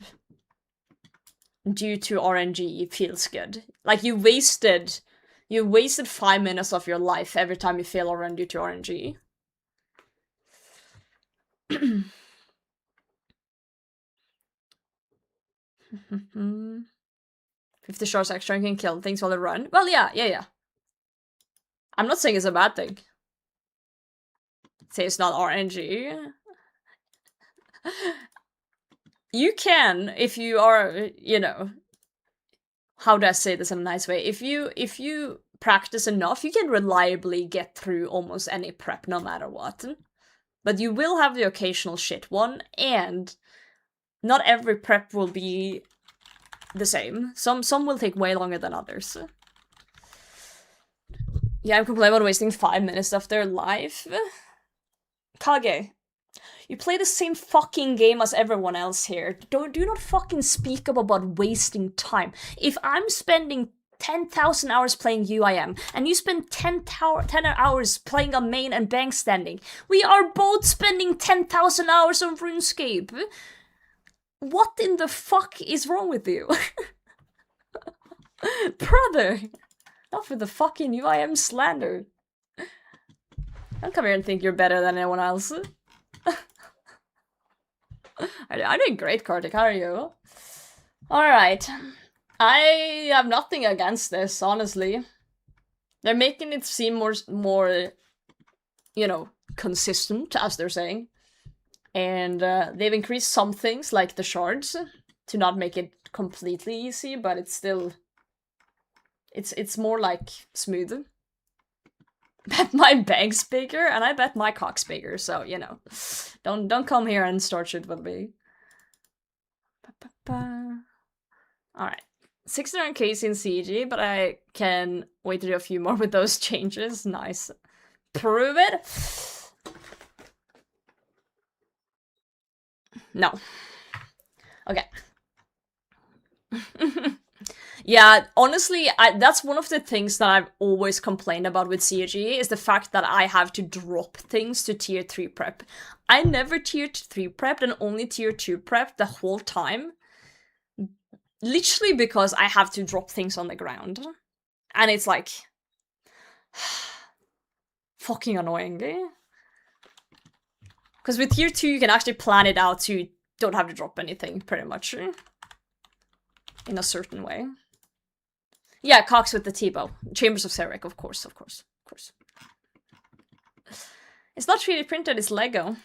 due to RNG feels good. Like you wasted 5 minutes of your life every time you fail a run due to RNG. 50 shards extra and can kill things while they run. Well, yeah. I'm not saying it's a bad thing. Say it's not RNG. You can, if you are, you know, how do I say this in a nice way? If you practice enough, you can reliably get through almost any prep, no matter what. But you will have the occasional shit one, and not every prep will be the same. Some will take way longer than others. Yeah, I'm complaining about wasting 5 minutes of their life. Kage, you play the same fucking game as everyone else here. Do not fucking speak up about wasting time. If I'm spending 10,000 hours playing UIM, and you spend 10 hours playing a main and bank standing, we are both spending 10,000 hours on RuneScape. What in the fuck is wrong with you? Brother! Not for the fucking UIM slander. Don't come here and think you're better than anyone else. I'm doing great, Kartik. How are you? Alright. I have nothing against this, honestly. They're making it seem more, you know, consistent, as they're saying. And they've increased some things, like the shards, to not make it completely easy, but it's still... It's more, like, smooth. Bet my bank's bigger, and I bet my cock's bigger, so, you know. Don't come here and start shit with me. Alright. 69k in CG, but I can wait to do a few more with those changes. Nice. Prove it? No. Okay. Yeah, honestly, that's one of the things that I've always complained about with CG, is the fact that I have to drop things to tier 3 prep. I never tier 3 prepped and only tier 2 prepped the whole time. Literally because I have to drop things on the ground. And it's like... fucking annoying, eh? Because with tier 2 you can actually plan it out to don't have to drop anything, pretty much. In a certain way. Yeah, Cox with the T-bow. Chambers of Zarek, of course, of course, of course. It's not 3D printed, it's Lego.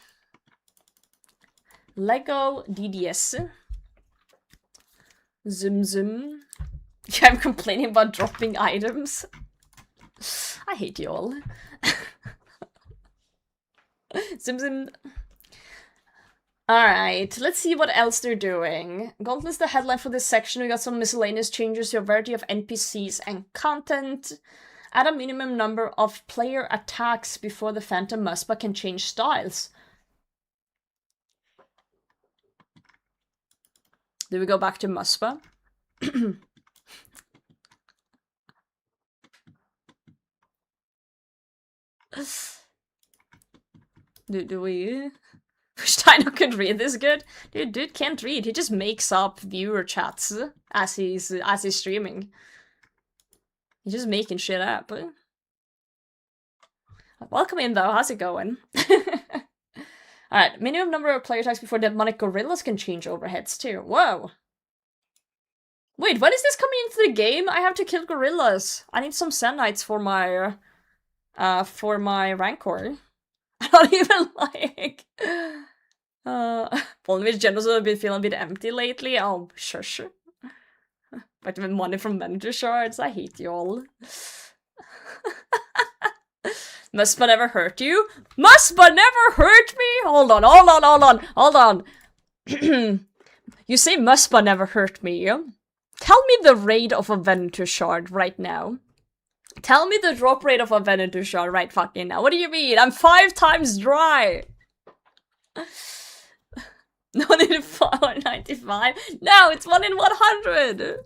Lego DDS. Zoom zoom. Yeah, I'm complaining about dropping items. I hate you all. Zoom zoom. Alright, let's see what else they're doing. Gauntlet's the headline for this section. We got some miscellaneous changes to a variety of NPCs and content. Add a minimum number of player attacks before the Phantom Muspa can change styles. Do we go back to Muspa? do we... Steiner could read this good. Dude can't read. He just makes up viewer chats as he's streaming. He's just making shit up. Welcome in though. How's it going? Alright, minimum number of player attacks before demonic gorillas can change overheads too. Whoa. Wait, when is this coming into the game? I have to kill gorillas. I need some Zenites for my Rancor. I don't even like... Volnevich Generals have been feeling a bit empty lately. Oh, shush. But with money from manager shards, I hate you all. Muspa never hurt you? Muspa never hurt me? Hold on. You say Muspa never hurt me. Tell me the rate of a Venator shard right now. Tell me the drop rate of a Venator shard right fucking now. What do you mean? I'm 5 times dry. No, 95? No, it's 1 in 100.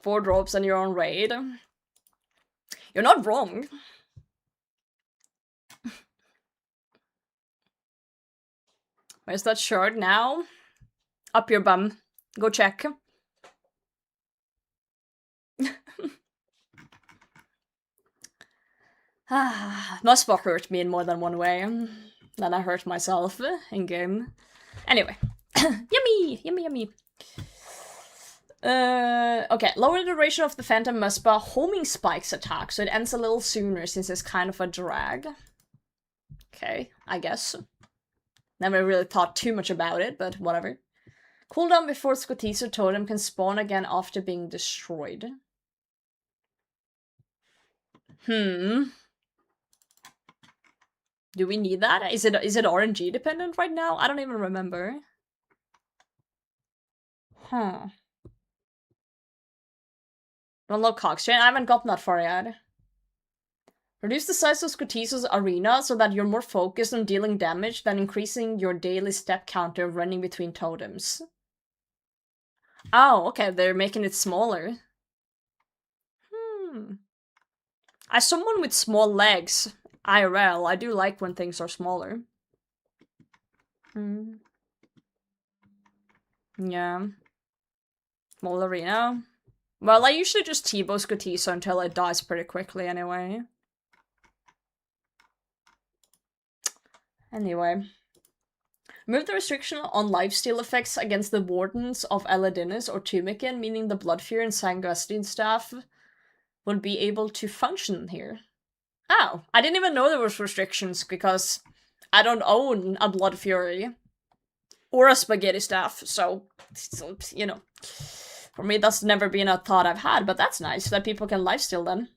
4 drops on your own raid. You're not wrong. Where's that shard now? Up your bum. Go check. Muspa hurt me in more than one way. Then I hurt myself in game. Anyway. Yummy. Okay, lower the duration of the Phantom Muspa homing spikes attack, so it ends a little sooner since it's kind of a drag. Okay, I guess. Never really thought too much about it, but whatever. Cooldown before Scotiso Totem can spawn again after being destroyed. Do we need that? Is it RNG dependent right now? I don't even remember. Huh. Unlock Coxchain? I haven't gotten that far yet. Reduce the size of Scotiso's arena so that you're more focused on dealing damage than increasing your daily step counter running between totems. Oh, okay, they're making it smaller. As someone with small legs, IRL, I do like when things are smaller. Yeah. Small arena. Well, I usually just T-bow Scotiso until it dies pretty quickly anyway. Anyway. Remove the restriction on lifesteal effects against the Wardens of Eladinus or Tumikin, meaning the Blood Fury and Sangustine staff will be able to function here. Oh, I didn't even know there was restrictions because I don't own a Blood Fury or a Spaghetti staff, so you know. For me, that's never been a thought I've had, but that's nice that people can lifesteal then.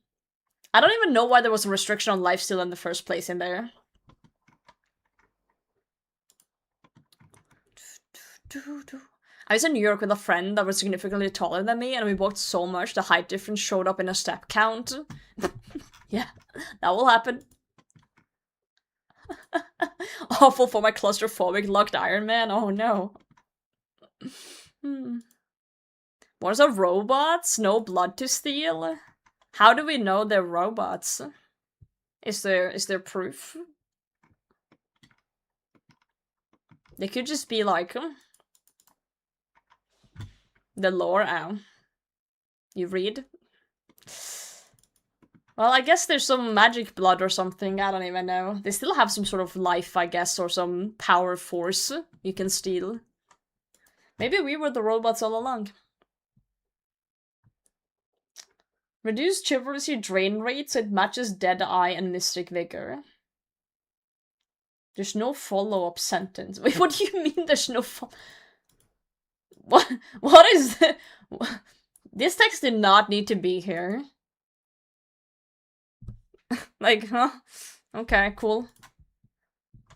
I don't even know why there was a restriction on lifesteal in the first place in there. I was in New York with a friend that was significantly taller than me, and we walked so much the height difference showed up in a step count. Yeah, that will happen. Awful for my claustrophobic locked Iron Man. Oh no. What are robots? No blood to steal? How do we know they're robots? Is there proof? They could just be like the lore. Oh, you read? Well, I guess there's some magic blood or something, I don't even know. They still have some sort of life, I guess, or some power force you can steal. Maybe we were the robots all along. Reduce chivalry drain rate so it matches Deadeye and Mystic Vigor. There's no follow-up sentence. Wait, what do you mean there's no What is the... This text did not need to be here. Like, huh? Okay, cool.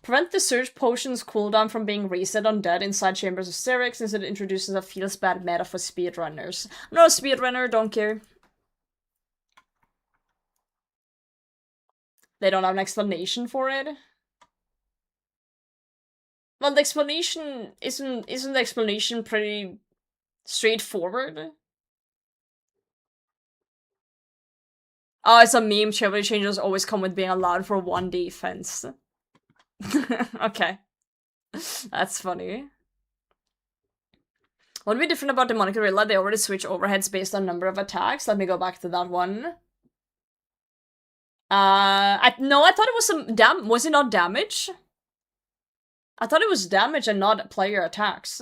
Prevent the surge potion's cooldown from being reset on dead inside Chambers of Syrinx since it introduces a feels bad meta for speedrunners. I'm not a speedrunner, don't care. They don't have an explanation for it. Well, the explanation isn't the explanation pretty straightforward? Oh, it's a meme. Chivalry changes always come with being allowed for one defense. Okay. That's funny. What would be different about Demonic Gorilla? They already switch overheads based on number of attacks. Let me go back to that one. No, I thought it was some was it not damage? I thought it was damage and not player attacks.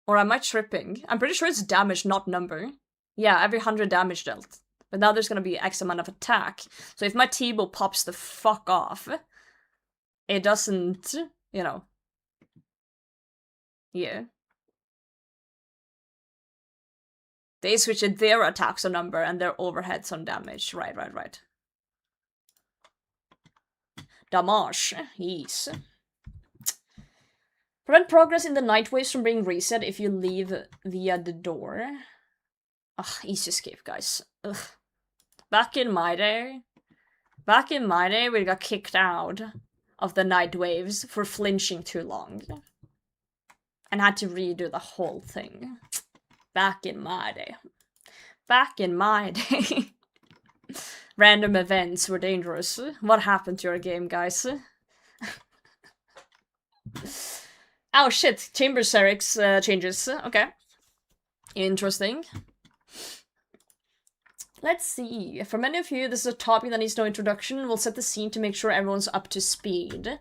Or am I tripping? I'm pretty sure it's damage, not number. Yeah, every 100 damage dealt. But now there's gonna be X amount of attack. So if my T-bow pops the fuck off, it doesn't, you know. Yeah. They switched their attacks on number and their overheads on damage. Right. Damage, yes. Prevent progress in the night waves from being reset if you leave via the door. Ugh, easy escape, guys. Ugh. Back in my day, we got kicked out of the night waves for flinching too long. And had to redo the whole thing. Back in my day. Random events were dangerous. What happened to your game, guys? Oh shit, Chamber Syrinx changes. Okay. Interesting. Let's see. For many of you, this is a topic that needs no introduction. We'll set the scene to make sure everyone's up to speed.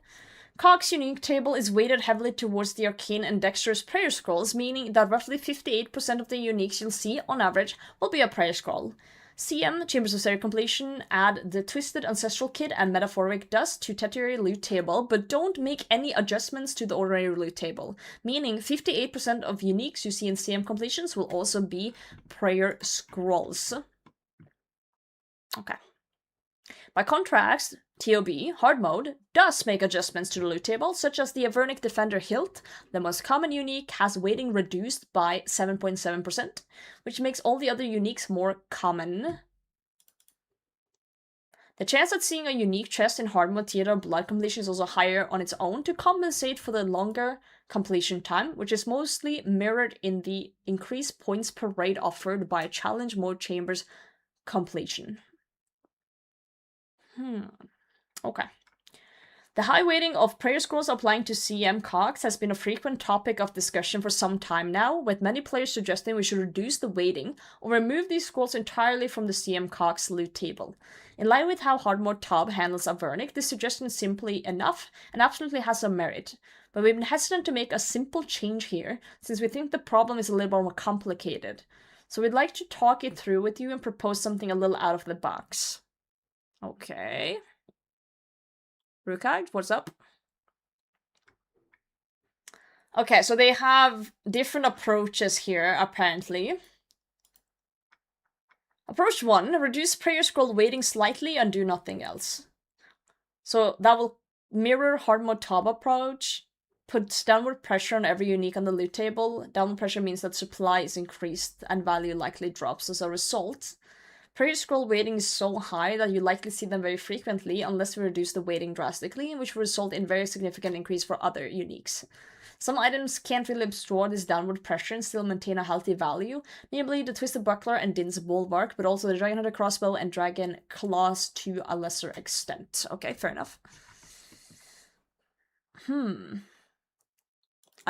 Cog's unique table is weighted heavily towards the arcane and dexterous prayer scrolls, meaning that roughly 58% of the uniques you'll see, on average, will be a prayer scroll. CM, Chambers of Syrinx completion, add the Twisted Ancestral Kit and Metaphoric Dust to Tertiary Loot Table, but don't make any adjustments to the Ordinary Loot Table, meaning 58% of uniques you see in CM completions will also be prayer scrolls. Okay. By contrast, TOB, hard mode, does make adjustments to the loot table, such as the Avernic Defender Hilt, the most common unique, has weighting reduced by 7.7%, which makes all the other uniques more common. The chance at seeing a unique chest in hard mode theater blood completion is also higher on its own to compensate for the longer completion time, which is mostly mirrored in the increased points per raid offered by challenge mode chambers completion. Okay. The high weighting of prayer scrolls applying to CM cogs has been a frequent topic of discussion for some time now, with many players suggesting we should reduce the weighting or remove these scrolls entirely from the CM cogs loot table. In line with how hard mode Tob handles Avernic, this suggestion is simply enough and absolutely has some merit. But we've been hesitant to make a simple change here, since we think the problem is a little more complicated. So we'd like to talk it through with you and propose something a little out of the box. Okay. Rukag, what's up? Okay, so they have different approaches here, apparently. Approach 1, reduce prayer scroll weighting slightly and do nothing else. So that will mirror hard mode Tob approach, puts downward pressure on every unique on the loot table. Downward pressure means that supply is increased and value likely drops as a result. Prayer scroll weighting is so high that you likely see them very frequently unless we reduce the weighting drastically, which will result in very significant increase for other uniques. Some items can't really absorb this downward pressure and still maintain a healthy value, namely the Twisted Buckler and Din's Bulwark, but also the Dragonhead Crossbow and Dragon Claws to a lesser extent. Okay, fair enough. I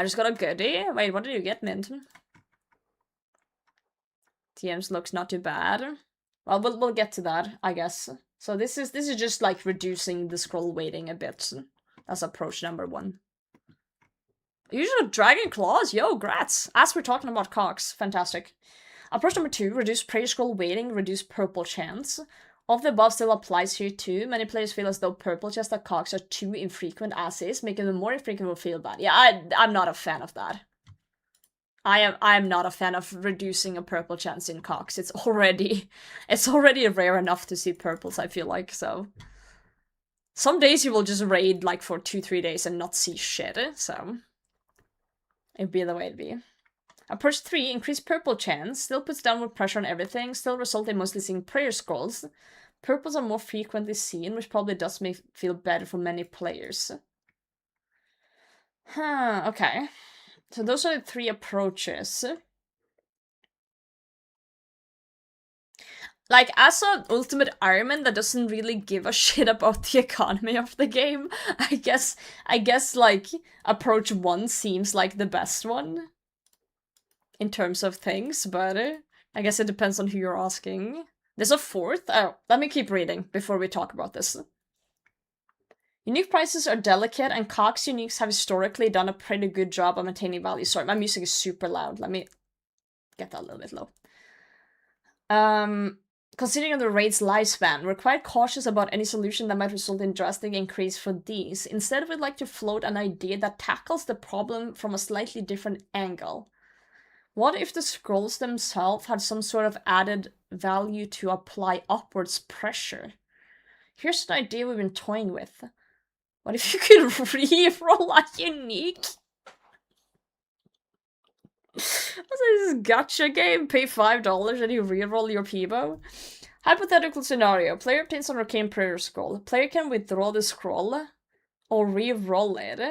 just got a goodie. Wait, what did you get, Mint? TM's looks not too bad. Well, we'll get to that, I guess. So this is just like reducing the scroll weighting a bit. That's approach number 1. Usual dragon claws, yo, grats. As we're talking about cocks, fantastic. Approach number 2, reduce prayer scroll weighting, reduce purple chance. All of the above still applies here too. Many players feel as though purple chest or cocks are too infrequent as is, making them more infrequent will feel bad. Yeah, I'm not a fan of that. I'm not a fan of reducing a purple chance in cocks. It's already rare enough to see purples, I feel like, so. Some days you will just raid like for 2-3 days and not see shit, so. It'd be the way it'd be. Approach 3, increase purple chance, still puts downward pressure on everything, still result in mostly seeing prayer scrolls. Purples are more frequently seen, which probably does make feel better for many players. Huh, okay. So those are the 3 approaches. Like, as an ultimate Ironman that doesn't really give a shit about the economy of the game, I guess, like, approach 1 seems like the best one. In terms of things, but I guess it depends on who you're asking. There's a 4th. Oh, let me keep reading before we talk about this. Unique prices are delicate, and Cox uniques have historically done a pretty good job of maintaining value. Sorry, my music is super loud. Let me get that a little bit low. Considering the raid's lifespan, we're quite cautious about any solution that might result in drastic increase for these. Instead, we'd like to float an idea that tackles the problem from a slightly different angle. What if the scrolls themselves had some sort of added value to apply upwards pressure? Here's an idea we've been toying with. What if you could re-roll a unique? What's this gacha game? Pay $5 and you re-roll your Peebo? Hypothetical scenario. Player obtains an arcane prayer scroll. Player can withdraw the scroll or re-roll it.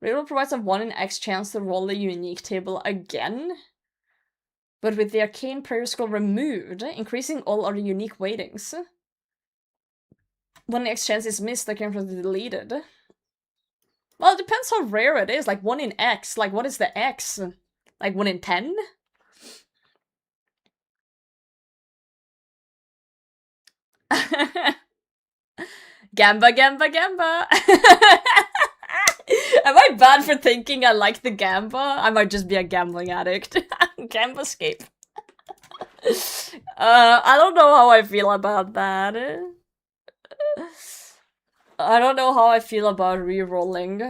Reroll provides a 1 in X chance to roll the unique table again, but with the arcane prayer scroll removed, increasing all other unique weightings. 1 in X chance is missed, the character is deleted. Well, it depends how rare it is. Like 1 in X, like what is the X? Like 1 in 10? Gamba, gamba, gamba! Am I bad for thinking I like the gamba? I might just be a gambling addict. Gambascape. I don't know how I feel about that. I don't know how I feel about re-rolling.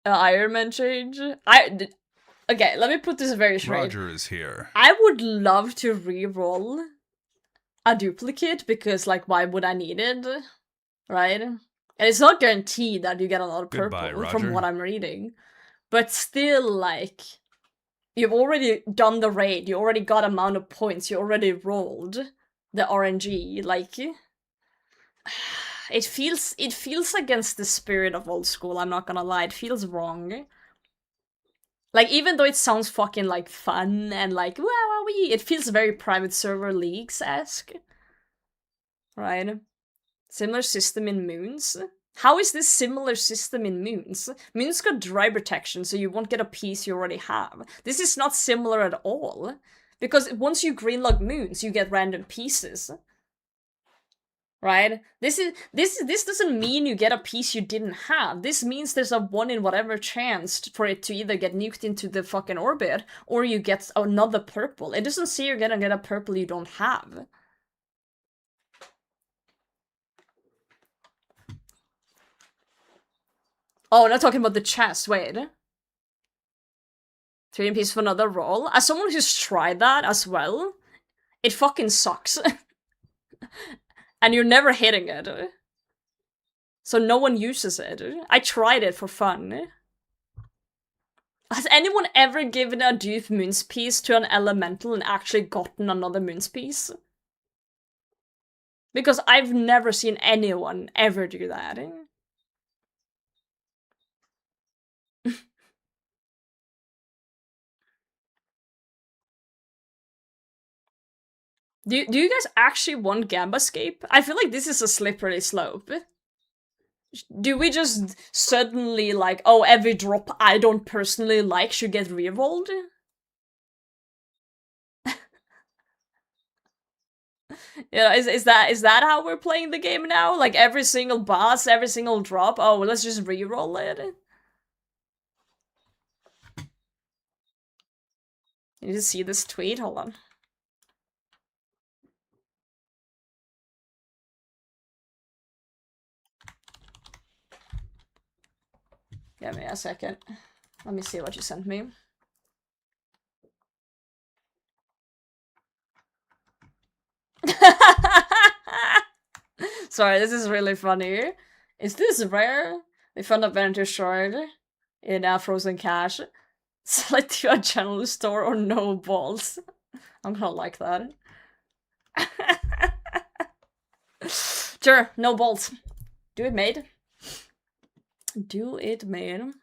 Iron Man change? Okay, let me put this very straight. Roger is here. I would love to re-roll a duplicate, because, like, why would I need it? Right? And it's not guaranteed that you get a lot of purple. Goodbye, from Roger. what I'm reading. But still, like, you've already done the raid, you already got amount of points, you already rolled the RNG, like... It feels against the spirit of old school, I'm not gonna lie, it feels wrong. Like, even though it sounds fucking, like, fun and, like, wow-wee, it feels very private server leagues-esque. Right? Similar system in Moons. How is this similar system in Moons? Moons got dry protection, so you won't get a piece you already have. This is not similar at all. Because once you greenlock Moons, you get random pieces. Right? This doesn't mean you get a piece you didn't have. This means there's a 1 in whatever chance for it to either get nuked into the fucking orbit, or you get another purple. It doesn't say you're gonna get a purple you don't have. Oh, we're not talking about the chest, wait. 3 in piece for another roll? As someone who's tried that as well, it fucking sucks. And you're never hitting it. So no one uses it. I tried it for fun. Has anyone ever given a Doof Moons piece to an elemental and actually gotten another Moons piece? Because I've never seen anyone ever do that. Do you guys actually want Gambascape? I feel like this is a slippery slope. Do we just suddenly, like, oh, every drop I don't personally like should get rerolled? Yeah, is that how we're playing the game now? Like every single boss, every single drop? Oh, let's just re-roll it. You need to see this tweet? Hold on. Give me a second. Let me see what you sent me. Sorry, this is really funny. Is this rare? The fun adventure shard in frozen cash. Sell it to a general store or no balls. I'm gonna like that. Sure, no balls. Do it, mate. Do it, man.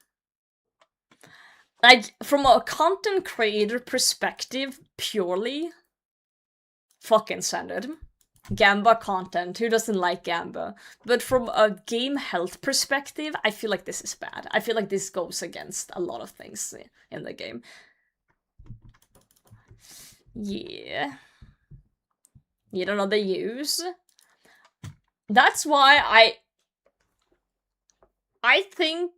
Like, from a content creator perspective, purely, fucking send it. Gamba content, who doesn't like Gamba? But from a game health perspective, I feel like this is bad. I feel like this goes against a lot of things in the game. Yeah. Need another use? That's why I think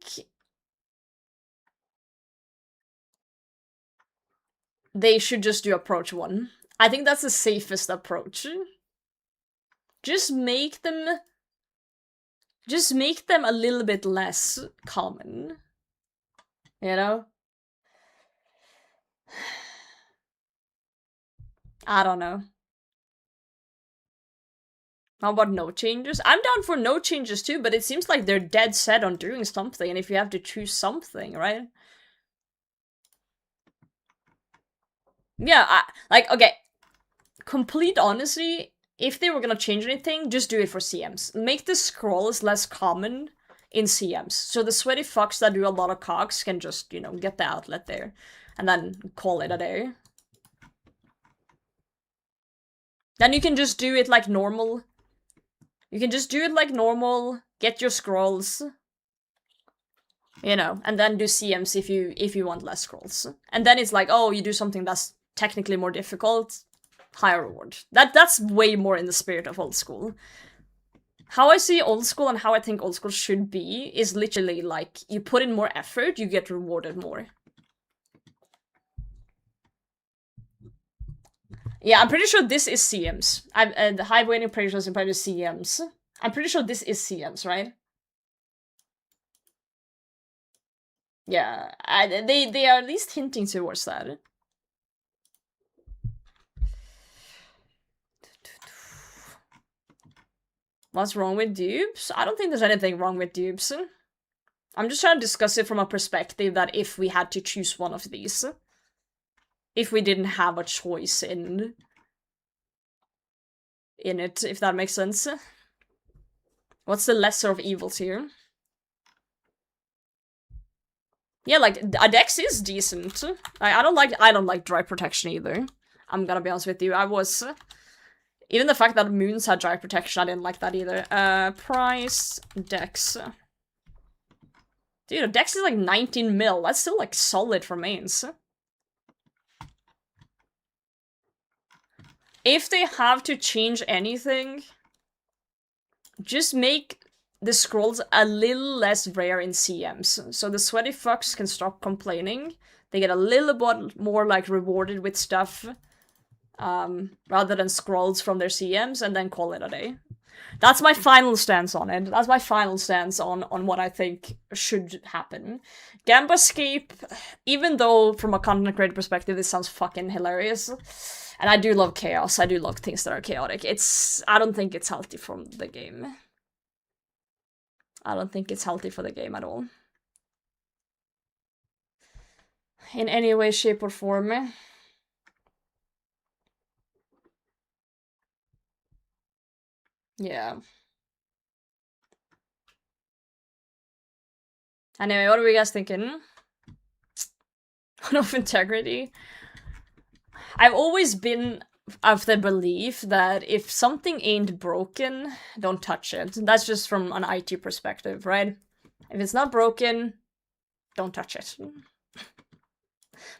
they should just do approach 1. I think that's the safest approach. Just make them a little bit less common. You know? I don't know. How about no changes? I'm down for no changes too, but it seems like they're dead set on doing something, and if you have to choose something, right? Yeah, okay. Complete honesty, if they were gonna change anything, just do it for CMs. Make the scrolls less common in CMs. So the sweaty fucks that do a lot of cogs can just, you know, get the outlet there. And then call it a day. Then you can just do it like normal. You can just do it like normal, get your scrolls. You know, and then do CMs if you want less scrolls. And then it's like, oh, you do something that's technically more difficult, higher reward. That's way more in the spirit of old school. How I see old school and how I think old school should be is literally like, you put in more effort, you get rewarded more. Yeah, I'm pretty sure this is CMs. The high waiting pressures and probably CMs. I'm pretty sure this is CMs, right? Yeah, they are at least hinting towards that. What's wrong with dupes? I don't think there's anything wrong with dupes. I'm just trying to discuss it from a perspective that if we had to choose one of these, if we didn't have a choice in it, if that makes sense. What's the lesser of evils here? Yeah, like, a dex is decent. I don't like dry protection either. I'm gonna be honest with you. Even the fact that moons had dry protection, I didn't like that either. Price, dex. Dude, dex is like 19 mil. That's still like solid for mains. If they have to change anything, just make the scrolls a little less rare in CMs. So the sweaty fucks can stop complaining. They get a little bit more like rewarded with stuff. Rather than scrolls from their CMs, and then call it a day. That's my final stance on it. That's my final stance on what I think should happen. Gambascape, even though from a content creator perspective this sounds fucking hilarious, and I do love chaos, I do love things that are chaotic, I don't think it's healthy for the game. I don't think it's healthy for the game at all. In any way, shape, or form. Yeah. Anyway, what are you guys thinking? Of integrity? I've always been of the belief that if something ain't broken, don't touch it. That's just from an IT perspective, right? If it's not broken, don't touch it.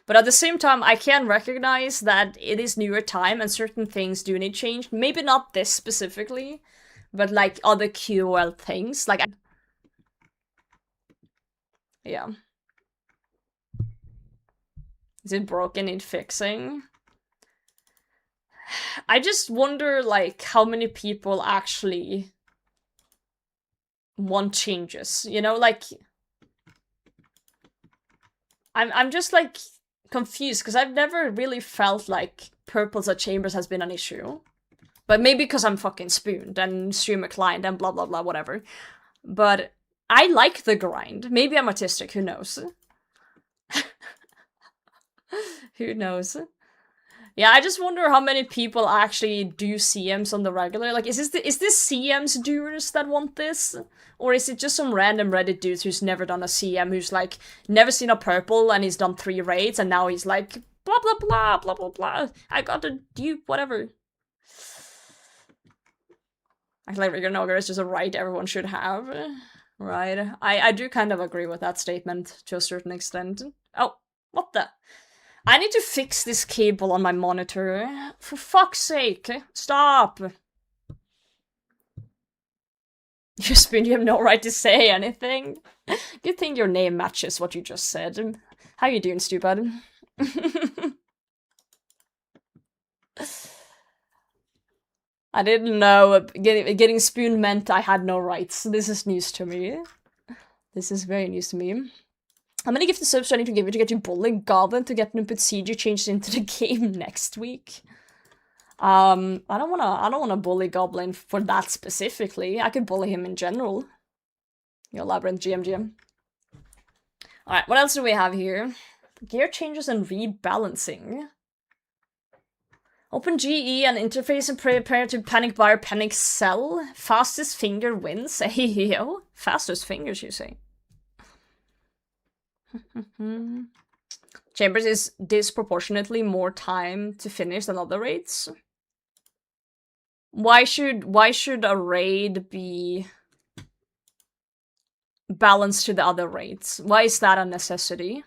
But at the same time, I can recognize that it is newer time and certain things do need change. Maybe not this specifically, but like other QOL things. Like, yeah. Is it broken? Need fixing? I just wonder, like, how many people actually want changes, you know? Like, I'm just, like, confused, because I've never really felt like purples at chambers has been an issue. But maybe because I'm fucking spooned and streamer client and blah blah blah, whatever. But I like the grind. Maybe I'm autistic, who knows? Who knows? Yeah, I just wonder how many people actually do CMs on the regular. Like, is this CMs doers that want this? Or is it just some random Reddit dude who's never done a CM, who's like, never seen a purple and he's done 3 raids and now he's like, blah blah blah, blah blah blah, I got a dupe, whatever. I feel like regular Nogger is just a right everyone should have. Right. I do kind of agree with that statement to a certain extent. Oh, what the? I need to fix this cable on my monitor. For fuck's sake. Stop. You spoon, you have no right to say anything. Good thing your name matches what you just said. How you doing, stupid? I didn't know getting spoon meant I had no rights. This is news to me. This is very news to me. I'm gonna give the subs I need to give you to get you Bully Goblin to get Numpet CG changed into the game next week. I don't wanna bully Goblin for that specifically. I could bully him in general. Yo, Labyrinth GM. Alright, what else do we have here? Gear changes and rebalancing. Open GE and interface and prepare to panic buyer, panic sell. Fastest finger wins. Hey yo. Fastest fingers, you say. Chambers is disproportionately more time to finish than other raids. Why should a raid be balanced to the other raids? Why is that a necessity?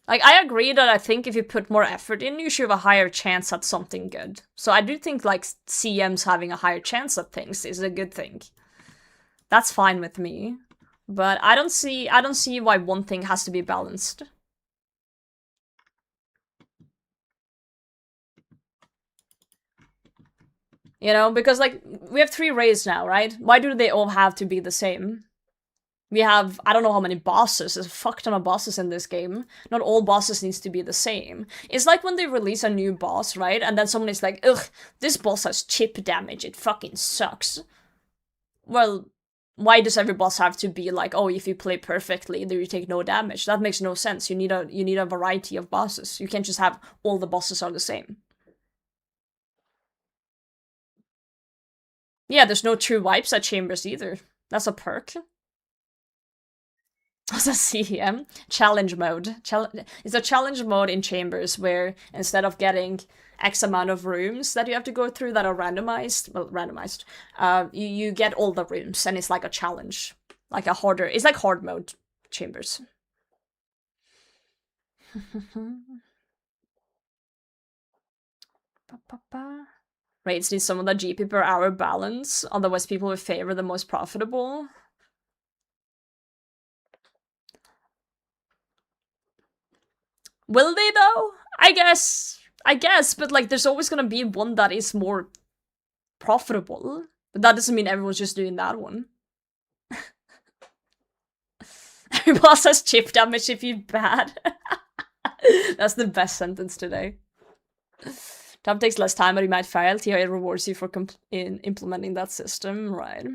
Like, I agree that I think if you put more effort in, you should have a higher chance at something good. So I do think, like, CMs having a higher chance at things is a good thing. That's fine with me. But I don't see why one thing has to be balanced. You know, because, like, we have 3 raids now, right? Why do they all have to be the same? We have, I don't know how many bosses, there's a fuck ton of bosses in this game. Not all bosses needs to be the same. It's like when they release a new boss, right? And then someone is like, ugh, this boss has chip damage, it fucking sucks. Well, why does every boss have to be like, oh, if you play perfectly, then you take no damage? That makes no sense. You need a variety of bosses. You can't just have all the bosses are the same. Yeah, there's no true wipes at Chambers either. That's a perk. What's a CM? Challenge mode. It's a challenge mode in Chambers where instead of getting X amount of rooms that you have to go through that are randomized, you get all the rooms and it's like a challenge. Like a harder, it's like hard mode Chambers. Raids need some of the GP per hour balance, otherwise people will favor the most profitable. Will they though? I guess, but like there's always gonna be one that is more profitable. But that doesn't mean everyone's just doing that one. Every boss has chip damage if you're bad. That's the best sentence today. Time takes less time, but you might fail. TI rewards you for implementing that system, right?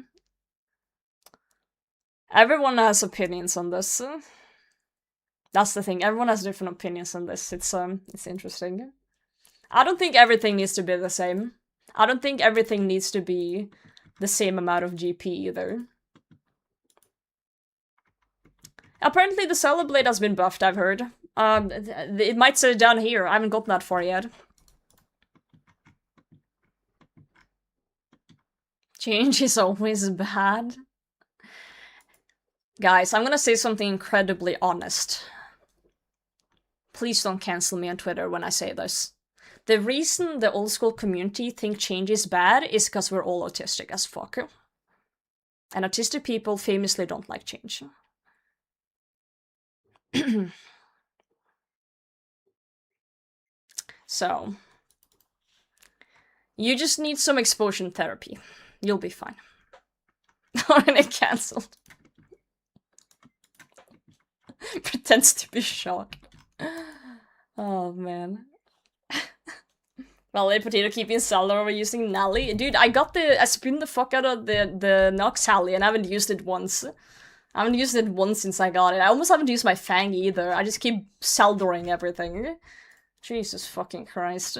Everyone has opinions on this. That's the thing. Everyone has different opinions on this. It's interesting. I don't think everything needs to be the same. I don't think everything needs to be the same amount of GP either. Apparently the Solar Blade has been buffed, I've heard. It might say down here. I haven't gotten that far yet. Change is always bad. Guys, I'm gonna say something incredibly honest. Please don't cancel me on Twitter when I say this. The reason the old school community think change is bad is because we're all autistic as fuck. And autistic people famously don't like change. So, you just need some exposure therapy. You'll be fine. Already cancelled. Pretends to be shocked. Oh man. Well, potato keeping salad over using Nally. Dude, I spun the fuck out of the Nox Hally and I haven't used it once. I haven't used it once since I got it. I almost haven't used my Fang either. I just keep Saldoring everything. Jesus fucking Christ.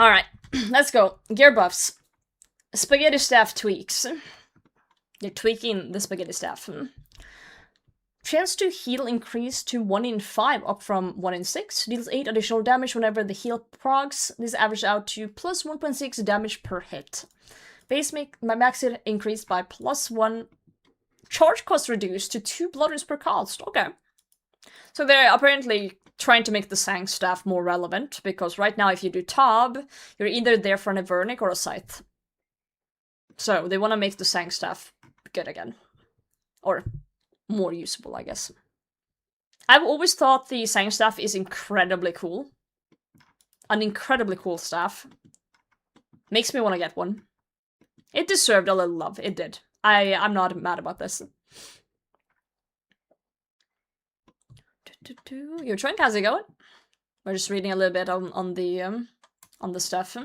Alright, let's go. Gear buffs. Spaghetti staff tweaks. They're tweaking the spaghetti staff. Chance to heal increased to 1 in 5, up from 1 in 6. Deals 8 additional damage whenever the heal procs. This averages out to plus 1.6 damage per hit. Base max hit increased by plus 1. Charge cost reduced to 2 blood rings per cast. Okay. So they're apparently trying to make the Sang staff more relevant, because right now if you do Tab, you're either there for an Evernic or a Scythe. So they want to make the Sang staff good again. Or more usable, I guess. I've always thought the Sang staff is incredibly cool. An incredibly cool staff. Makes me want to get one. It deserved a little love, it did. I'm not mad about this. Your trend, how's it going? We're just reading a little bit on the stuff.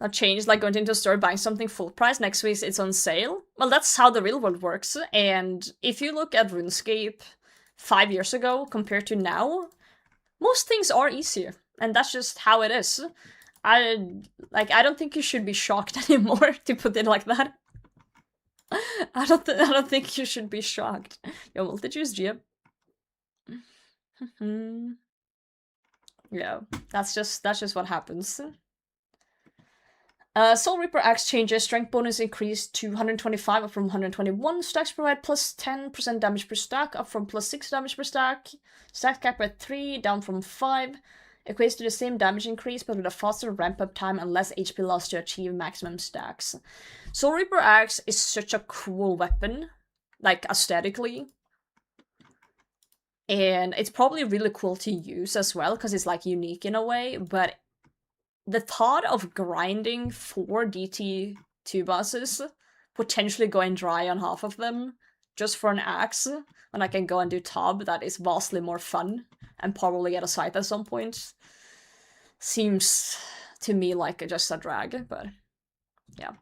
That changed, like going into a store, buying something full price, next week it's on sale. Well, that's how the real world works, and if you look at RuneScape 5 years ago compared to now, most things are easier, and that's just how it is. I don't think you should be shocked anymore, to put it like that. I don't think you should be shocked. Yo, multi-juice, Jib. Yeah, that's just what happens. Soul Reaper Axe changes. Strength bonus increased to 125 up from 121. Stacks provide plus 10% damage per stack up from plus 6 damage per stack. Stack cap at 3 down from 5. Equates to the same damage increase but with a faster ramp up time and less HP loss to achieve maximum stacks. Soul Reaper Axe is such a cool weapon, like aesthetically. And it's probably really cool to use as well because it's like unique in a way, but the thought of grinding 4 DT2 bosses, potentially going dry on half of them, just for an axe, when I can go and do Tab, that is vastly more fun, and probably get a scythe at some point, seems to me like just a drag, but yeah.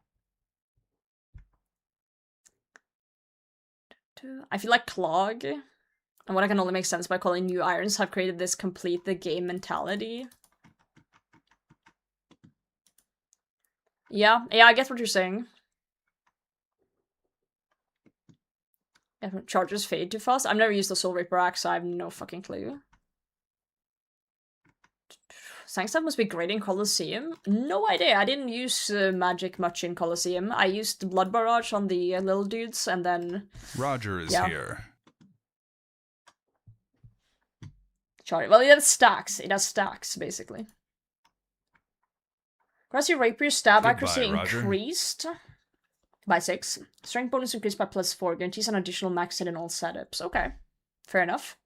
I feel like Clog, and what I can only make sense by calling new irons, have created this complete the game mentality. Yeah, I get what you're saying. Charges fade too fast. I've never used the Soul Reaper Axe, so I have no fucking clue. Sangstaff must be great in Colosseum. No idea, I didn't use magic much in Colosseum. I used Blood Barrage on the little dudes, and then... Roger is here. Well, it has stacks. It has stacks, basically. Grassy Rapier stab accuracy increased by 6. Strength bonus increased by plus 4. Guarantees an additional max hit in all setups. Okay, fair enough.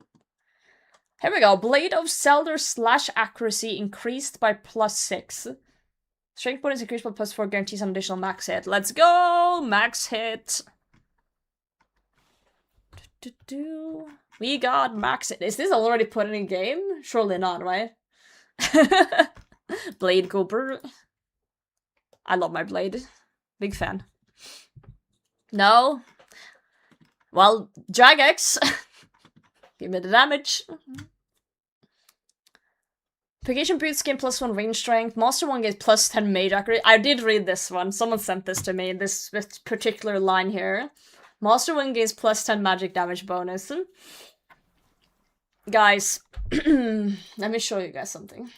Here we go. Blade of Zelda slash accuracy increased by plus 6. Strength bonus increased by plus 4. Guarantees an additional max hit. Let's go! Max hit. We got max hit. Is this already put in a game? Surely not, right? Blade Cooper. I love my blade. Big fan. No. Well, Jagex. Give me the damage. Purgation Boots gain plus 1 range strength. Master 1 gets plus 10 mage accuracy. I did read this one. Someone sent this to me. This particular line here. Master 1 gains plus 10 magic damage bonus. Guys, let me show you guys something.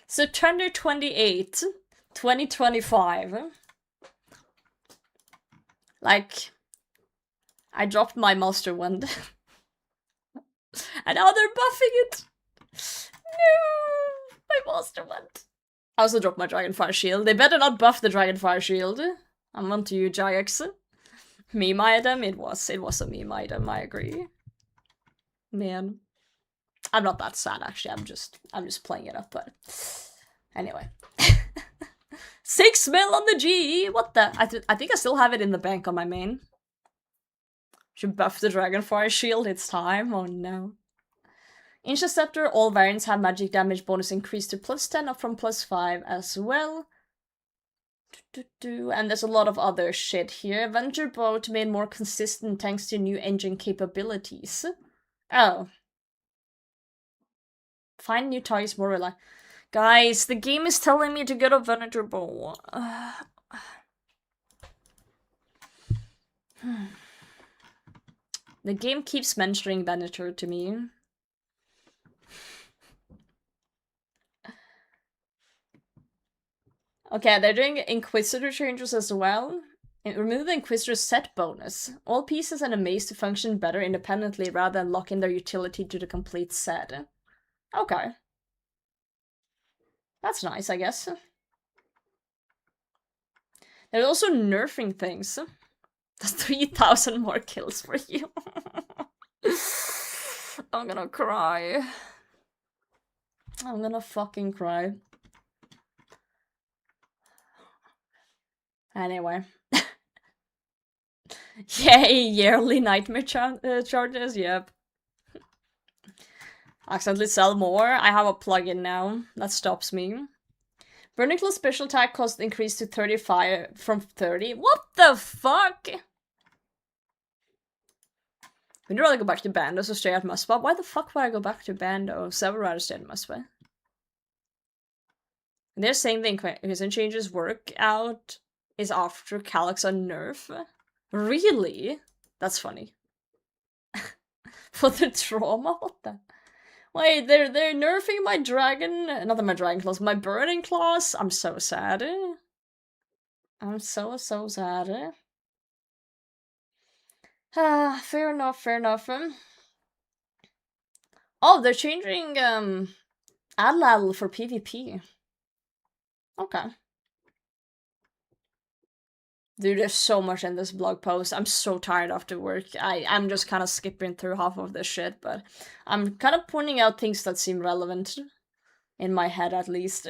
September 28th, 2025. Like, I dropped my Master Wand. And now they're buffing it! No! My Master Wand. I also dropped my Dragonfire Shield. They better not buff the Dragonfire Shield. I'm on to you, Jax. Meme item? It was a meme item, I agree. Man. I'm not that sad, actually. I'm just playing it up, but... Anyway. 6 mil on the G! What the? I think I still have it in the bank on my main. Should buff the Dragonfire Shield, it's time. Oh no. Interceptor, all variants have magic damage bonus increased to +10 up from +5 as well. And there's a lot of other shit here. Avenger Boat made more consistent thanks to new engine capabilities. Oh. Find new targets more reliable. Guys, the game is telling me to get a Venator Bow. The game keeps mentioning Venator to me. Okay, they're doing Inquisitor changes as well. Remove the Inquisitor's set bonus. All pieces and a mace to function better independently rather than lock in their utility to the complete set. Okay. That's nice, I guess. They're also nerfing things. That's 3,000 more kills for you. I'm gonna cry. I'm gonna fucking cry. Anyway. Yay, yearly nightmare charges, yep. Accidentally sell more. I have a plugin now. That stops me. Burning Claw special attack cost increased to 35 from 30. What the fuck? Would you rather go back to Bandos or stay at Muspa? Why the fuck would I go back to Bandos? I would rather stay at Muspa. They're saying the Inquisition changes work out is after Calyx on nerf. Really? That's funny. For the trauma? What the? Wait, they're nerfing my dragon, not my dragon claws, my burning claws. I'm so sad. I'm so sad. Fair enough, fair enough. Oh, they're changing Adlal for PvP. Okay. Dude, there's so much in this blog post. I'm so tired after work. I'm just kind of skipping through half of this shit, but I'm kind of pointing out things that seem relevant. In my head, at least.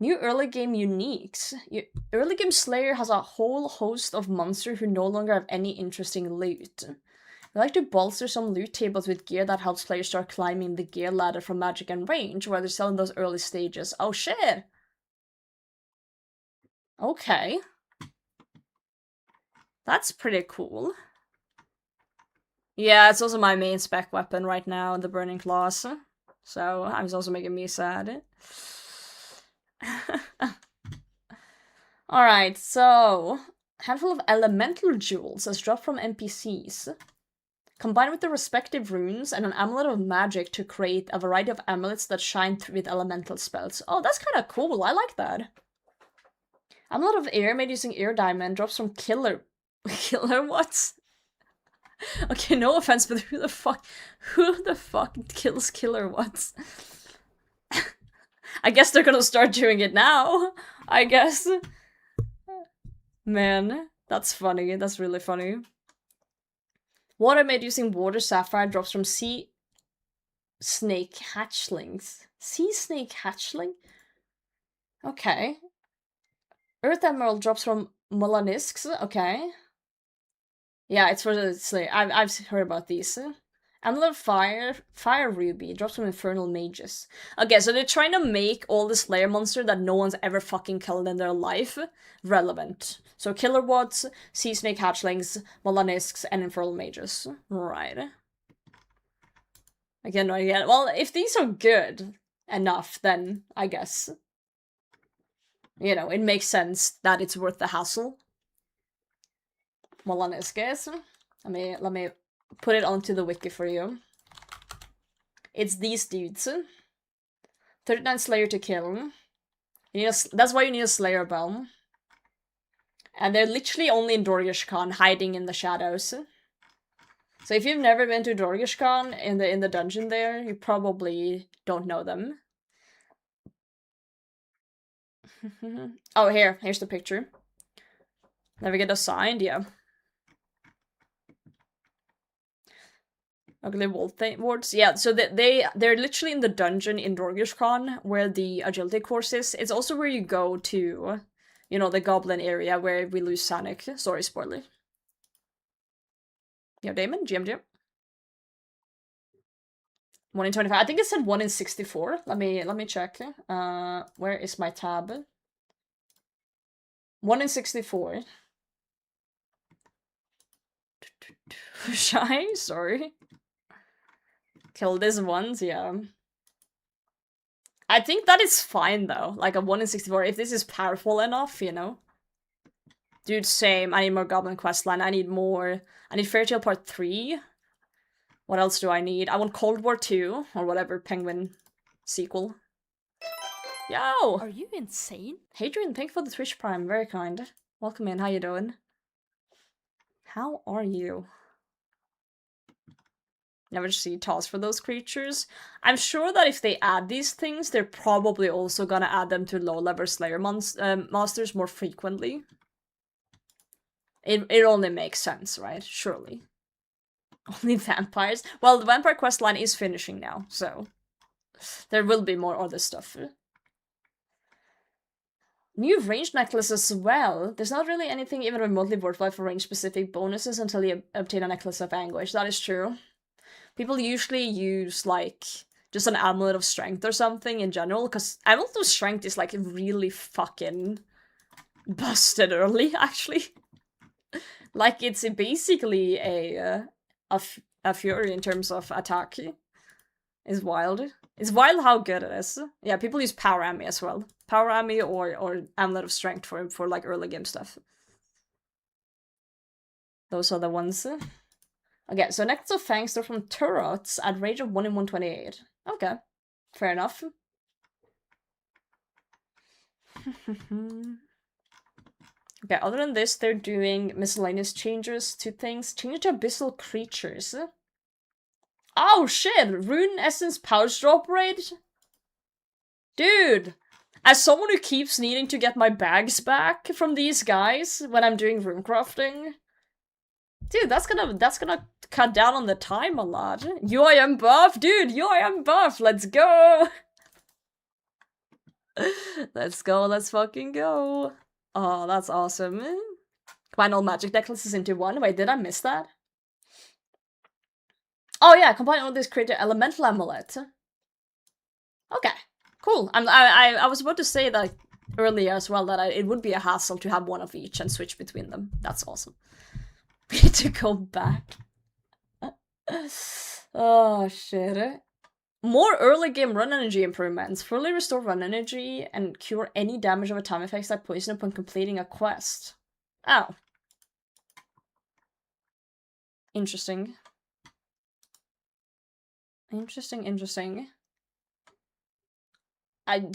New early game uniques. Early game Slayer has a whole host of monsters who no longer have any interesting loot. We like to bolster some loot tables with gear that helps players start climbing the gear ladder from magic and range, where they're still in those early stages. Oh shit! Okay. That's pretty cool. Yeah, it's also my main spec weapon right now, the Burning Claws. So, it's also making me sad. Alright, so... handful of elemental jewels has dropped from NPCs. Combined with the respective runes and an amulet of magic to create a variety of amulets that shine with elemental spells. Oh, that's kind of cool. I like that. Amulet of air made using air diamond drops from killer what? Okay, no offense, but who the fuck kills killer what? I guess they're gonna start doing it now. I guess. Man, that's funny. That's really funny. Water made using water sapphire drops from sea snake hatchlings. Sea snake hatchling? Okay. Earth emerald drops from mollusks. Okay. Yeah, it's for the slayer. I've heard about these. Amulet of Fire Ruby drops from Infernal Mages. Okay, so they're trying to make all the Slayer monster that no one's ever fucking killed in their life relevant. So Killer Wods, Sea Snake Hatchlings, Mollusks, and Infernal Mages. Right. Again, well, if these are good enough, then I guess. you know, it makes sense that it's worth the hassle. Well, in this case, let me put it onto the wiki for you. It's these dudes. 39 Slayer to kill. That's why you need a Slayer Bell. And they're literally only in Dorgishkan, hiding in the shadows. So if you've never been to Dorgishkan in the dungeon there, you probably don't know them. Oh, here's the picture. Never get assigned, yeah. Ugly wards. Yeah, so they're literally in the dungeon in Dorgishkan where the agility course is. It's also where you go to, you know, the goblin area where we lose Sonic. Sorry, spoiler. Yeah, Damon, GM. 1 in 25. I think it said 1 in 64. Let me check. Where is my tab? 1 in 64. Shy? Sorry. Kill this once, yeah. I think that is fine though. Like a 1 in 64. If this is powerful enough, you know. Dude, same. I need more Goblin Questline. I need more. I need Fairy Tale Part 3. What else do I need? I want Cold War 2, or whatever Penguin sequel. Yo! Are you insane? Hadrian, thank you for the Twitch Prime. Very kind. Welcome in. How you doing? How are you? Never see tasks for those creatures. I'm sure that if they add these things, they're probably also gonna add them to low-level Slayer monsters more frequently. It only makes sense, right? Surely. Only vampires? Well, the vampire questline is finishing now, so there will be more other stuff. New range necklace as well. There's not really anything even remotely worthwhile for range-specific bonuses until you obtain a Necklace of Anguish. That is true. People usually use, like, just an Amulet of Strength or something in general, because Amulet of Strength is, like, really fucking busted early, actually. Like, it's basically a fury in terms of attack. It's wild. It's wild how good it is. Yeah, people use Power Ammy as well. Power Ammy or Amulet of Strength for like early game stuff. Those are the ones. Okay, so Necklace of Fangs are from turrets at range of 1 in 128. Okay, fair enough. Okay, other than this, they're doing miscellaneous changes to things. Change to abyssal creatures. Oh shit! Rune Essence Pouch Drop Rate? Dude! As someone who keeps needing to get my bags back from these guys when I'm doing rune crafting, dude, that's gonna cut down on the time a lot. UIM buff? Dude, UIM buff! Let's go! Let's go, let's fucking go. Oh, that's awesome. Combine all magic necklaces into one. Wait, did I miss that? Oh yeah, combine all this creator elemental amulet. Okay, cool. I was about to say that earlier as well, that it would be a hassle to have one of each and switch between them. That's awesome. We need to go back. Oh shit. More early game run energy improvements. Fully restore run energy and cure any damage over time effects like poison upon completing a quest. Oh. Interesting. Interesting.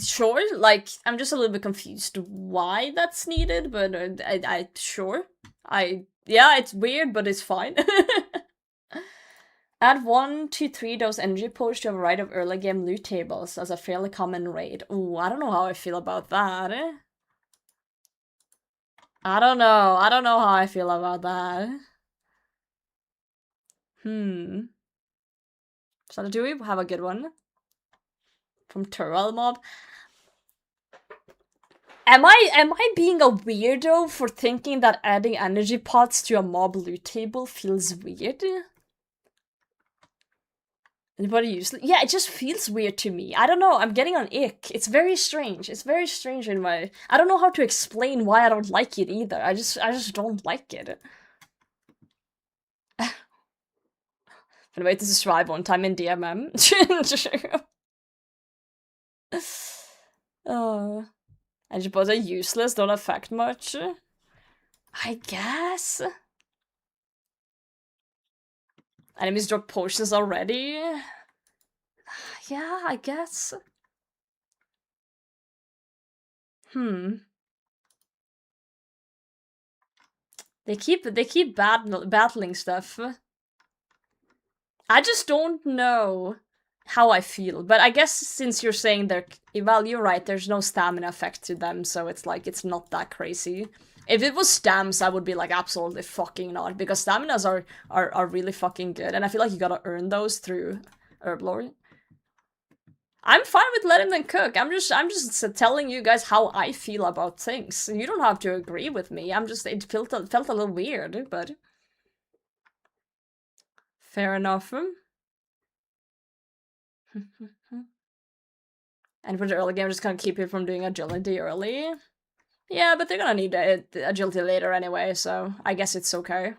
Sure, like, I'm just a little bit confused why that's needed, but sure. Yeah, it's weird, but it's fine. Add 1 to 3 dose energy potions to a variety of early game loot tables as a fairly common raid. Ooh, I don't know how I feel about that. I don't know how I feel about that. So do we have a good one? From Turrell Mob? Am I being a weirdo for thinking that adding energy pots to a mob loot table feels weird? Anybody usually? Yeah, it just feels weird to me. I don't know, I'm getting an ick. It's very strange. It's very strange in my... I don't know how to explain why I don't like it either. I just don't like it. Find a way to survive one time in DMM. Oh. Energy potions are useless, don't affect much. I guess. Enemies drop potions already. Yeah, I guess. They keep battling stuff. I just don't know how I feel, but I guess since you're saying well, you're right, there's no stamina effect to them, so it's like, it's not that crazy. If it was stams, I would be like, absolutely fucking not, because staminas are really fucking good, and I feel like you gotta earn those through Herblore. I'm fine with letting them cook. I'm just telling you guys how I feel about things. You don't have to agree with me. It felt a little weird, but fair enough. And for the early game, just gonna keep it from doing agility early. Yeah, but they're gonna need agility later anyway, so I guess it's okay.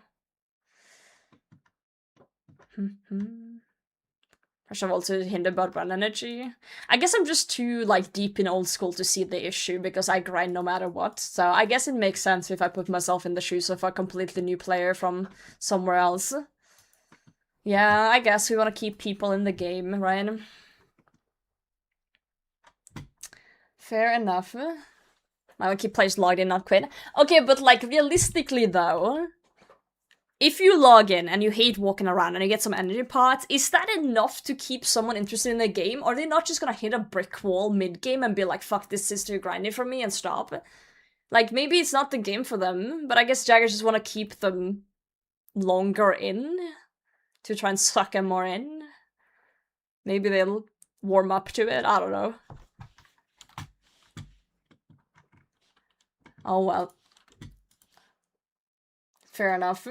First of all, to hinder about run energy. I guess I'm just too, like, deep in old school to see the issue, because I grind no matter what. So I guess it makes sense if I put myself in the shoes of a completely new player from somewhere else. Yeah, I guess we want to keep people in the game, right? Fair enough. I will keep players logged in, not quit. Okay, but, like, realistically, though, if you log in and you hate walking around and you get some energy pots, is that enough to keep someone interested in the game? Or are they not just gonna hit a brick wall mid-game and be like, fuck, this is too grindy for me, and stop? Like, maybe it's not the game for them, but I guess Jaggers just want to keep them longer in to try and suck them more in. Maybe they'll warm up to it, I don't know. Oh well. Fair enough.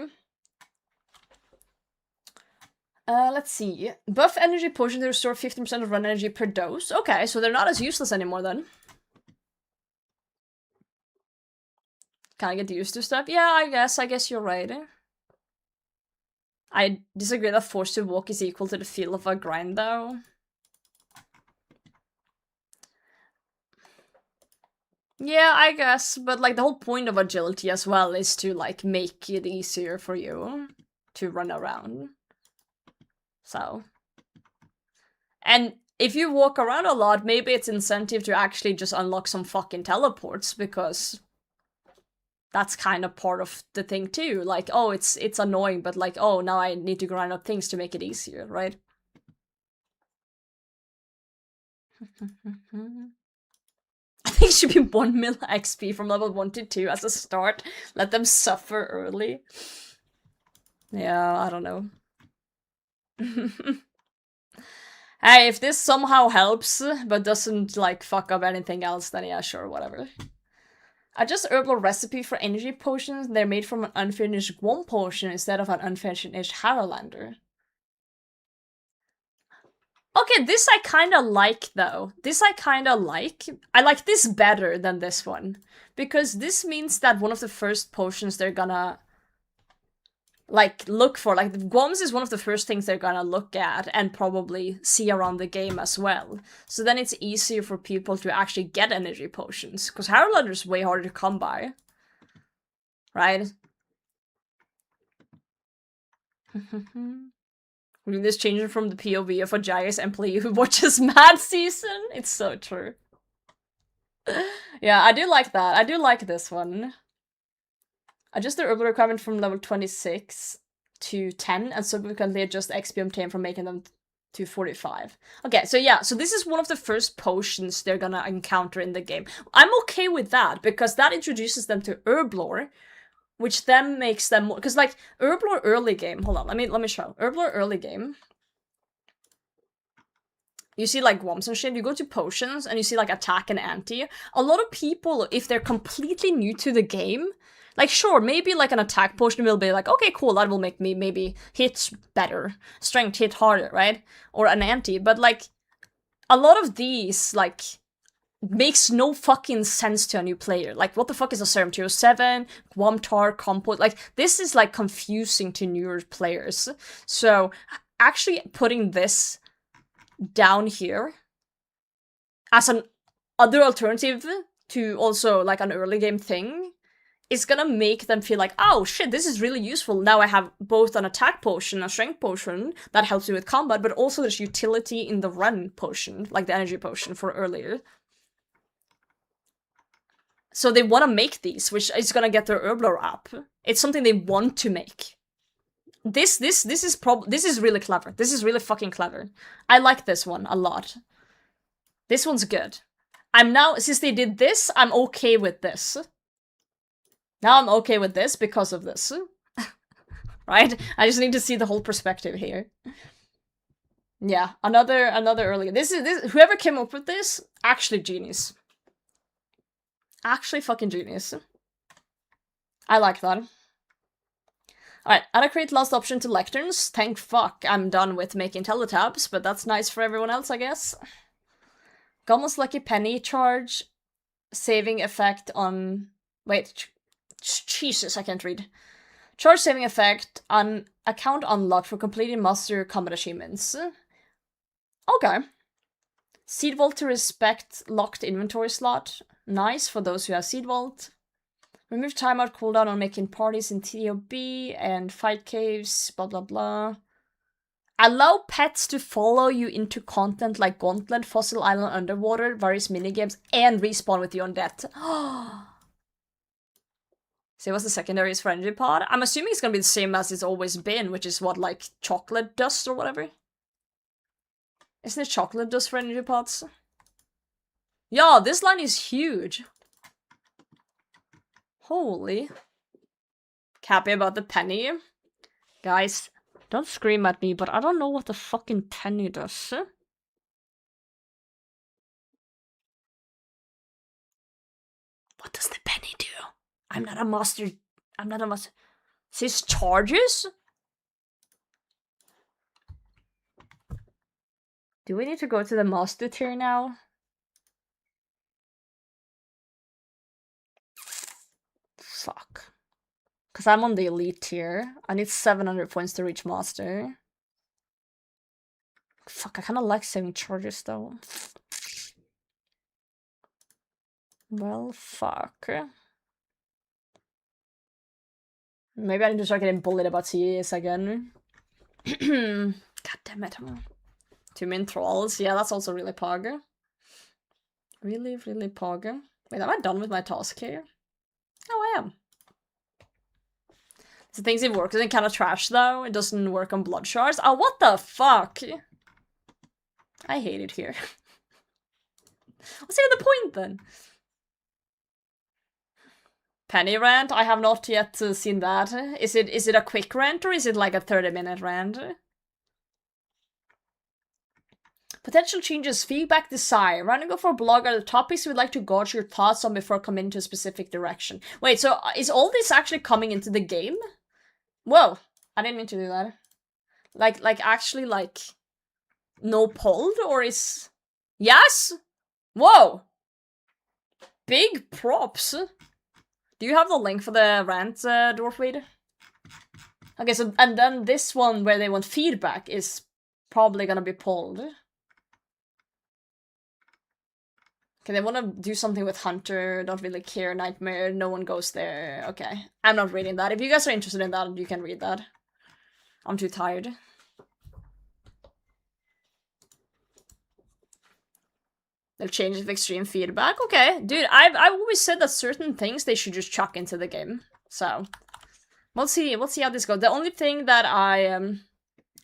Let's see. Buff energy potion to restore 15% of run energy per dose. Okay, so they're not as useless anymore then. Can I get used to stuff? Yeah, I guess you're right. I disagree that force to walk is equal to the feel of a grind though. Yeah, I guess, but like the whole point of agility as well is to like make it easier for you to run around. So. And if you walk around a lot, maybe it's incentive to actually just unlock some fucking teleports, because that's kind of part of the thing too. Like, oh, it's annoying, but like, oh, now I need to grind up things to make it easier, right? I think it should be 1 mil XP from level 1 to 2 as a start. Let them suffer early. Yeah, I don't know. Hey, if this somehow helps, but doesn't, like, fuck up anything else, then yeah, sure, whatever. I just herbal recipe for energy potions. They're made from an unfinished Gwom potion instead of an unfinished Harrowlander. Okay, this I kinda like, though. This I kinda like. I like this better than this one. Because this means that one of the first potions they're gonna, like, look for, like, Gwoms is one of the first things they're gonna look at and probably see around the game as well. So then it's easier for people to actually get energy potions. Because Harrowlander is way harder to come by. Right? This changing from the POV of a Jagex employee who watches Mad Season. It's so true. Yeah, I do like that. I do like this one. Adjust the herbal requirement from level 26 to 10 and subsequently adjust XP obtained from making them to 45. Okay, so yeah, so this is one of the first potions they're gonna encounter in the game. I'm okay with that, because that introduces them to Herblore, which then makes them more, because like Herblore early game, hold on, let me show. Herblore early game, you see like Gwoms and shit, you go to potions and you see like attack and anti. A lot of people, if they're completely new to the game, like sure, maybe like an attack potion will be like, okay, cool, that will make me maybe hit better, strength hit harder, right? Or an anti, but like a lot of these like makes no fucking sense to a new player. Like, what the fuck is a Serum Tier 7, Gwomtar, Compost? Like, this is, like, confusing to newer players. So, actually putting this down here as an other alternative to also like an early game thing, it's gonna make them feel like, oh shit, this is really useful. Now I have both an attack potion, a strength potion that helps me with combat, but also there's utility in the run potion, like the energy potion for earlier. So they want to make these, which is gonna get their Herbler up. It's something they want to make. This is really clever. This is really fucking clever. I like this one a lot. This one's good. I'm now, since they did this, I'm okay with this. Now I'm okay with this because of this. Right? I just need to see the whole perspective here. Yeah, another early. This whoever came up with this, actually genius. Actually fucking genius. I like that. Alright, add a create last option to lecterns. Thank fuck I'm done with making teletabs, but that's nice for everyone else, I guess. Goblins Lucky Penny charge saving effect on... Wait, Jesus, I can't read. Charge saving effect on account unlocked for completing master combat achievements. Okay. Seed Vault to respect locked inventory slot. Nice for those who have Seed Vault. Remove timeout cooldown on making parties in TOB and fight caves, blah blah blah. Allow pets to follow you into content like Gauntlet, Fossil Island Underwater, various minigames, and respawn with you on death. See, what's the secondary is for energy pod? I'm assuming it's gonna be the same as it's always been, which is what, like, chocolate dust or whatever? Isn't it chocolate dust for energy pods? Yeah, this line is huge. Holy. Happy about the penny. Guys, don't scream at me, but I don't know what the fucking penny does. What does the penny do? I'm not a master. Says charges? Do we need to go to the master tier now? Fuck. Because I'm on the elite tier. I need 700 points to reach master. Fuck, I kind of like saving charges though. Well, fuck. Maybe I need to start getting bullied about CES again. God damn it. 2 min trolls. Yeah, that's also really pog. Really, really pog. Wait, am I done with my task here? Oh, I am. So things it works in kind of trash though. It doesn't work on blood shards. Oh, what the fuck? I hate it here. What's even the point then? Penny rant? I have not yet seen that. Is it a quick rant or is it like a 30-minute rant? Potential changes, feedback, desire. Running go for a blog are the topics we'd like to gauge your thoughts on before committing to a specific direction. Wait, so is all this actually coming into the game? Whoa, I didn't mean to do that. Like actually like no polled or is... Yes? Whoa! Big props. Do you have the link for the rant, Dwarfweed? Okay, so, and then this one where they want feedback is probably gonna be polled. Okay, they want to do something with Hunter, don't really care, Nightmare, no one goes there. Okay, I'm not reading that. If you guys are interested in that, you can read that. I'm too tired. They'll change it with extreme feedback. Okay, dude, I've always said that certain things they should just chuck into the game. So, we'll see how this goes. The only thing that I'm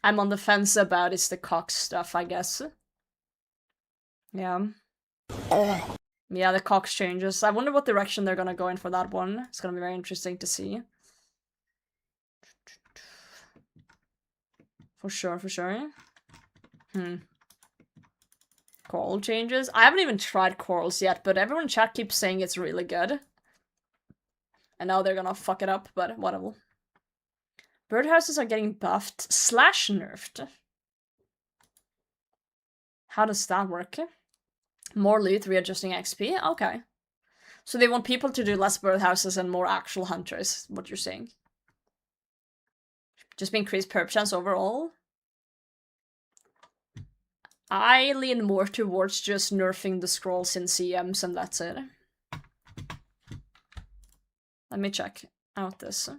on the fence about is the Cox stuff, I guess. Yeah. Yeah, the Cox changes. I wonder what direction they're gonna go in for that one. It's gonna be very interesting to see. For sure, for sure. Coral changes? I haven't even tried corals yet, but everyone in chat keeps saying it's really good. And now they're gonna fuck it up, but whatever. Birdhouses are getting buffed / nerfed. How does that work? More loot, readjusting XP? Okay. So they want people to do less birdhouses and more actual hunters, what you're saying. Just increase perp chance overall? I lean more towards just nerfing the scrolls in CMs and that's it. Let me check out this.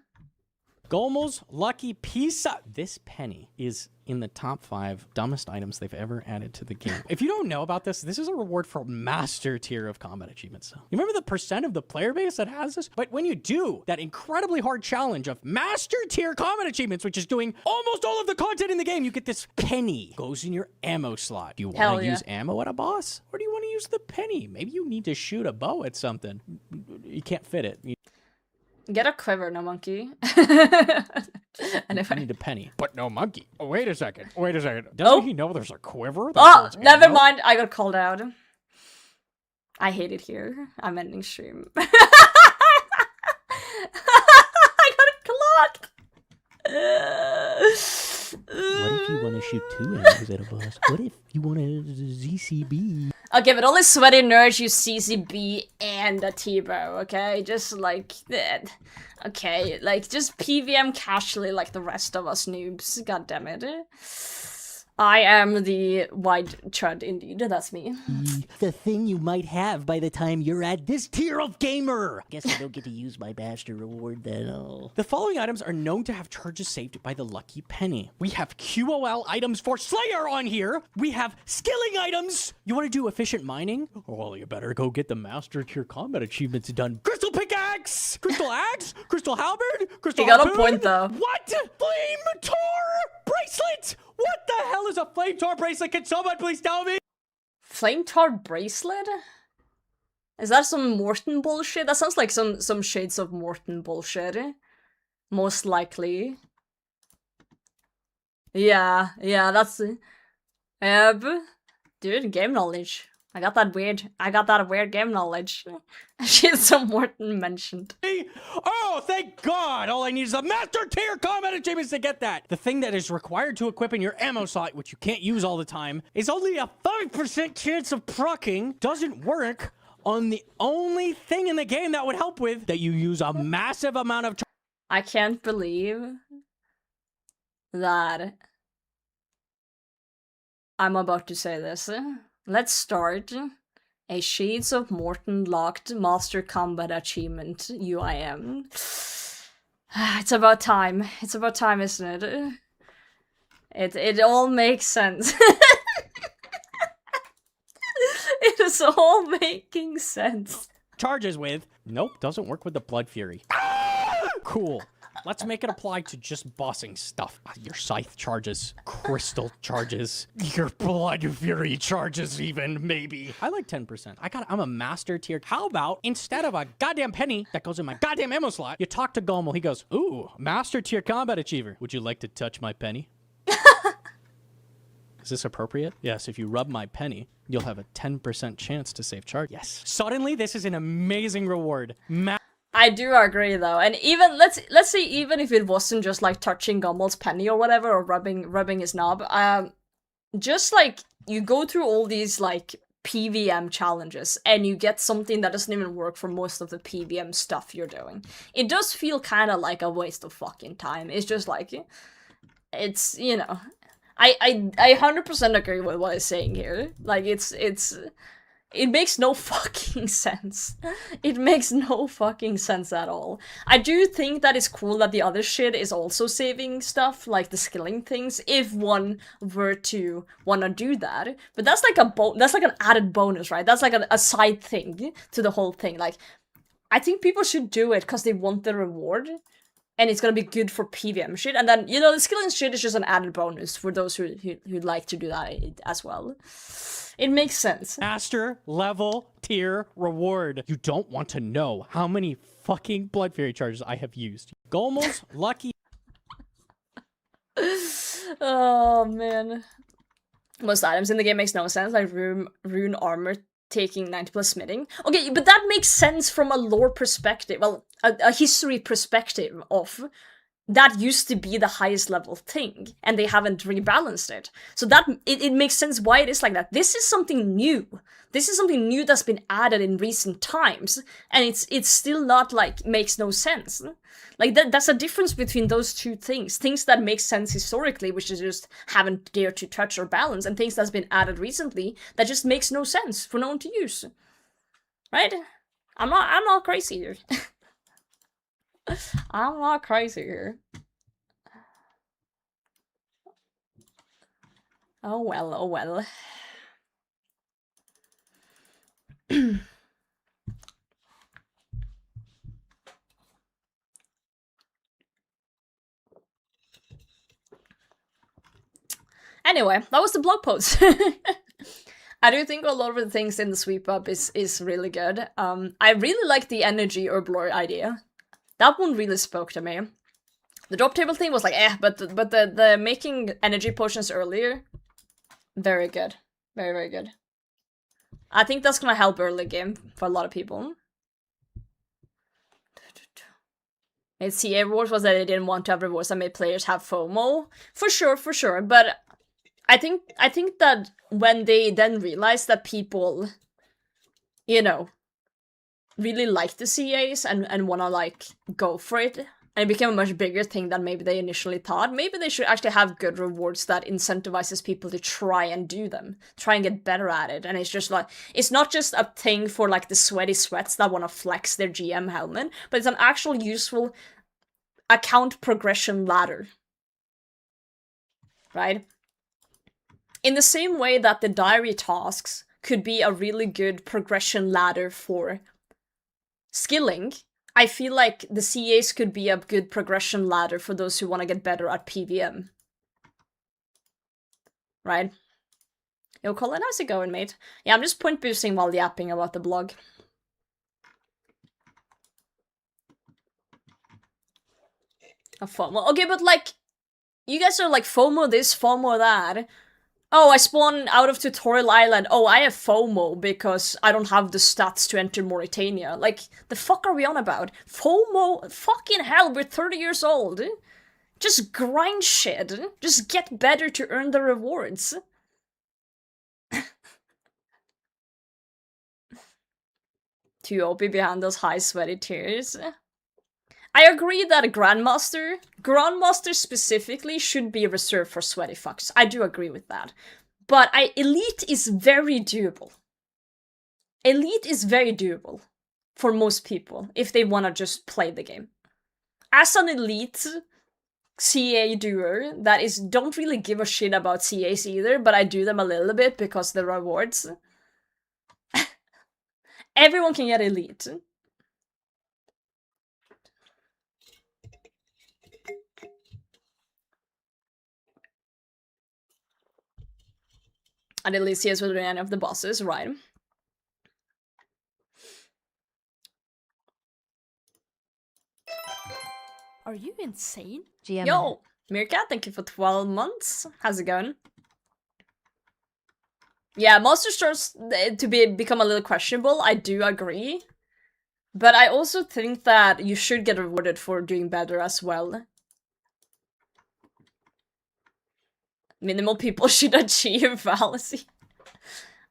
Gomel's Lucky Pizza. This penny is in the top 5 dumbest items they've ever added to the game. If you don't know about this, this is a reward for master tier of combat achievements. You remember the percent of the player base that has this? But when you do that incredibly hard challenge of master tier combat achievements, which is doing almost all of the content in the game, you get this penny. Goes in your ammo slot. Do you want to use ammo at a boss? Or do you want to use the penny? Maybe you need to shoot a bow at something. You can't fit it. Get a quiver, no monkey. And if I need a penny, but no monkey. Oh, wait a second. Doesn't he know there's a quiver? Oh, never mind. I got called out. I hate it here. I'm ending stream. I got clocked. What if you want to shoot 2 arrows at a boss? What if you want a ZCB? Okay, but only sweaty nerds use CCB and a T-bow, okay? Just like that. Okay, like just PVM casually like the rest of us noobs. God damn it. I am the white chud indeed, that's me. The thing you might have by the time you're at this tier of gamer. Guess I don't get to use my master reward then. Oh. The following items are known to have charges saved by the lucky penny. We have QOL items for Slayer on here. We have skilling items. You want to do efficient mining? Well, you better go get the master tier combat achievements done. Crystal pickaxe, crystal axe, crystal halberd, crystal You got harpoon. a point though. What? Flame Tor bracelet? What the hell is a Flame Tor bracelet? Can someone please tell me? Flame tar bracelet? Is that some Morton bullshit? That sounds like some shades of Morton bullshit. Most likely. Yeah, that's it. Dude, game knowledge. I got that weird game knowledge. She's some Morton mentioned. Oh, thank God! All I need is a master tier combat achievements to get that. The thing that is required to equip in your ammo slot, which you can't use all the time, is only a 5% chance of proccing. Doesn't work on the only thing in the game that would help with that you use a massive amount of. I can't believe that I'm about to say this. Let's start a Shades of Morton locked Master Combat Achievement UIM. It's about time. It's about time, isn't it? It all makes sense. It is all making sense. Charges with. Nope, doesn't work with the Blood Fury. Cool. Let's make it apply to just bossing stuff. Your Scythe charges, Crystal charges, your Blood Fury charges even, maybe. I like 10%. I'm a master tier. How about, instead of a goddamn penny that goes in my goddamn ammo slot, you talk to Gomel, he goes, ooh, master tier combat achiever. Would you like to touch my penny? Is this appropriate? Yes, if you rub my penny, you'll have a 10% chance to save charge. Yes. Suddenly, this is an amazing reward. I do agree though, and even let's say even if it wasn't just like touching Gummel's penny or whatever, or rubbing his knob, just like you go through all these like PVM challenges and you get something that doesn't even work for most of the PVM stuff you're doing. It does feel kind of like a waste of fucking time. It's just like, it's, you know, I 100% agree with what he's saying here. Like it makes no fucking sense. It makes no fucking sense at all. I do think that it's cool that the other shit is also saving stuff, like the skilling things, if one were to wanna do that. But that's like that's like an added bonus, right? That's like a side thing to the whole thing. Like, I think people should do it because they want the reward. And it's gonna be good for PVM shit. And then, you know, the skilling shit is just an added bonus for those who'd like to do that as well. It makes sense. Master level tier reward. You don't want to know how many fucking Blood Fury charges I have used. Gomel's lucky. Oh man. Most items in the game makes no sense, like rune armor taking 90 plus smithing. Okay, but that makes sense from a lore perspective. Well, a history perspective of that used to be the highest level thing, and they haven't rebalanced it. So that it makes sense why it is like that. This is something new. This is something new that's been added in recent times, and it's still not like makes no sense. Like that's a difference between those two things. Things that make sense historically, which is just haven't dared to touch or balance, and things that's been added recently that just makes no sense for no one to use. Right? I'm not crazy here. I'm not crazy here. Oh well, oh well. Anyway, that was the blog post. I do think a lot of the things in the sweep up is really good. I really like the energy or blur idea. That one really spoke to me. The drop table thing was like, but the making energy potions earlier, very good. Very, very good. I think that's gonna help early game for a lot of people. Made CA rewards was that they didn't want to have rewards that made players have FOMO. For sure. But I think that when they then realized that people, you know, really like the CAs and wanna like go for it, and it became a much bigger thing than maybe they initially thought. Maybe they should actually have good rewards that incentivizes people to try and do them, try and get better at it. And it's just like, it's not just a thing for like the sweaty sweats that want to flex their GM helmet, but it's an actual useful account progression ladder. Right? In the same way that the diary tasks could be a really good progression ladder for skilling, I feel like the CAs could be a good progression ladder for those who want to get better at PVM. Right? Yo, Colin, how's it going, mate? Yeah, I'm just point boosting while yapping about the blog. A FOMO. Okay, but like, you guys are like FOMO this, FOMO that. Oh, I spawn out of Tutorial Island. Oh, I have FOMO because I don't have the stats to enter Mauritania. Like, the fuck are we on about? FOMO? Fucking hell, we're 30 years old. Just grind shit. Just get better to earn the rewards. Too OP behind those high sweaty tears. I agree that a Grandmaster specifically should be reserved for sweaty fucks. I do agree with that. But Elite is very doable. Elite is very doable for most people if they want to just play the game. As an Elite CA doer that don't really give a shit about CAs either, but I do them a little bit because the rewards. Everyone can get Elite. And at least he has with any of the bosses, right? Are you insane? GM. Yo, Meerkat, thank you for 12 months. How's it going? Yeah, monster starts to become a little questionable, I do agree. But I also think that you should get rewarded for doing better as well. Minimal people should achieve fallacy.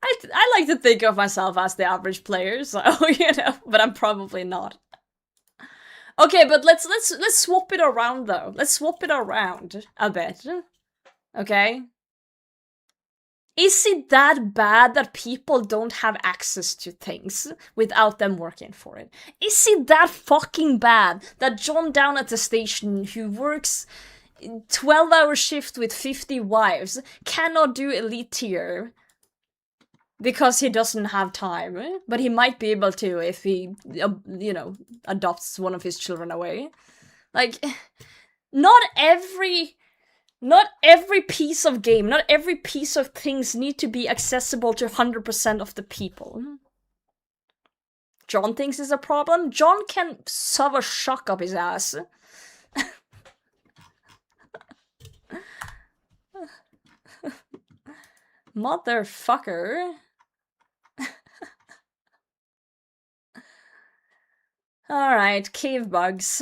I like to think of myself as the average player, so, you know, but I'm probably not. Okay, but let's swap it around though. Let's swap it around a bit. Okay? Is it that bad that people don't have access to things without them working for it? Is it that fucking bad that John down at the station who works 12-hour shift with 50 wives cannot do elite tier because he doesn't have time, but he might be able to if he, you know, adopts one of his children away? Like, not every piece of game, not every piece of things need to be accessible to 100% of the people. John thinks it's a problem. John can shove a shock up his ass. Motherfucker. Alright, cave bugs.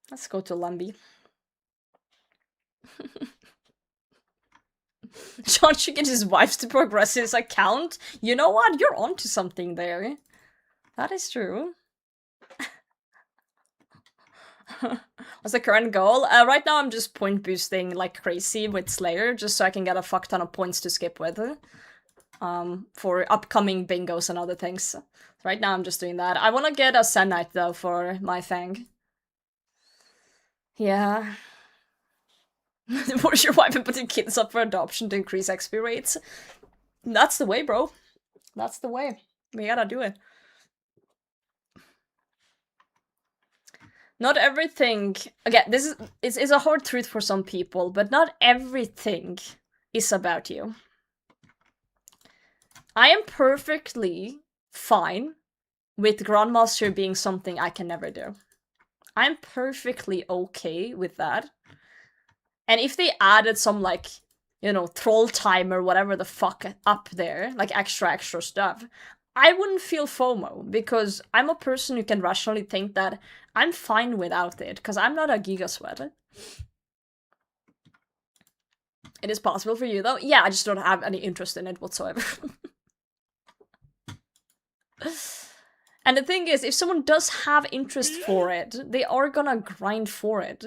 Let's go to Lumby. John should get his wife to progress his account. You know what? You're onto something there. That is true. What's the current goal? Right now I'm just point boosting like crazy with Slayer, just so I can get a fuck ton of points to skip with. for upcoming bingos and other things. Right now I'm just doing that. I want to get a Zenite though for my thing. Yeah. Divorce your wife and putting kids up for adoption to increase XP rates. That's the way, bro. That's the way. We gotta do it. Not everything... Again, this is a hard truth for some people, but not everything is about you. I am perfectly fine with Grandmaster being something I can never do. I'm perfectly okay with that. And if they added some, like, you know, troll time or whatever the fuck up there, like extra stuff, I wouldn't feel FOMO, because I'm a person who can rationally think that I'm fine without it, because I'm not a giga sweat. It is possible for you, though. Yeah, I just don't have any interest in it whatsoever. And the thing is, if someone does have interest for it, they are gonna grind for it.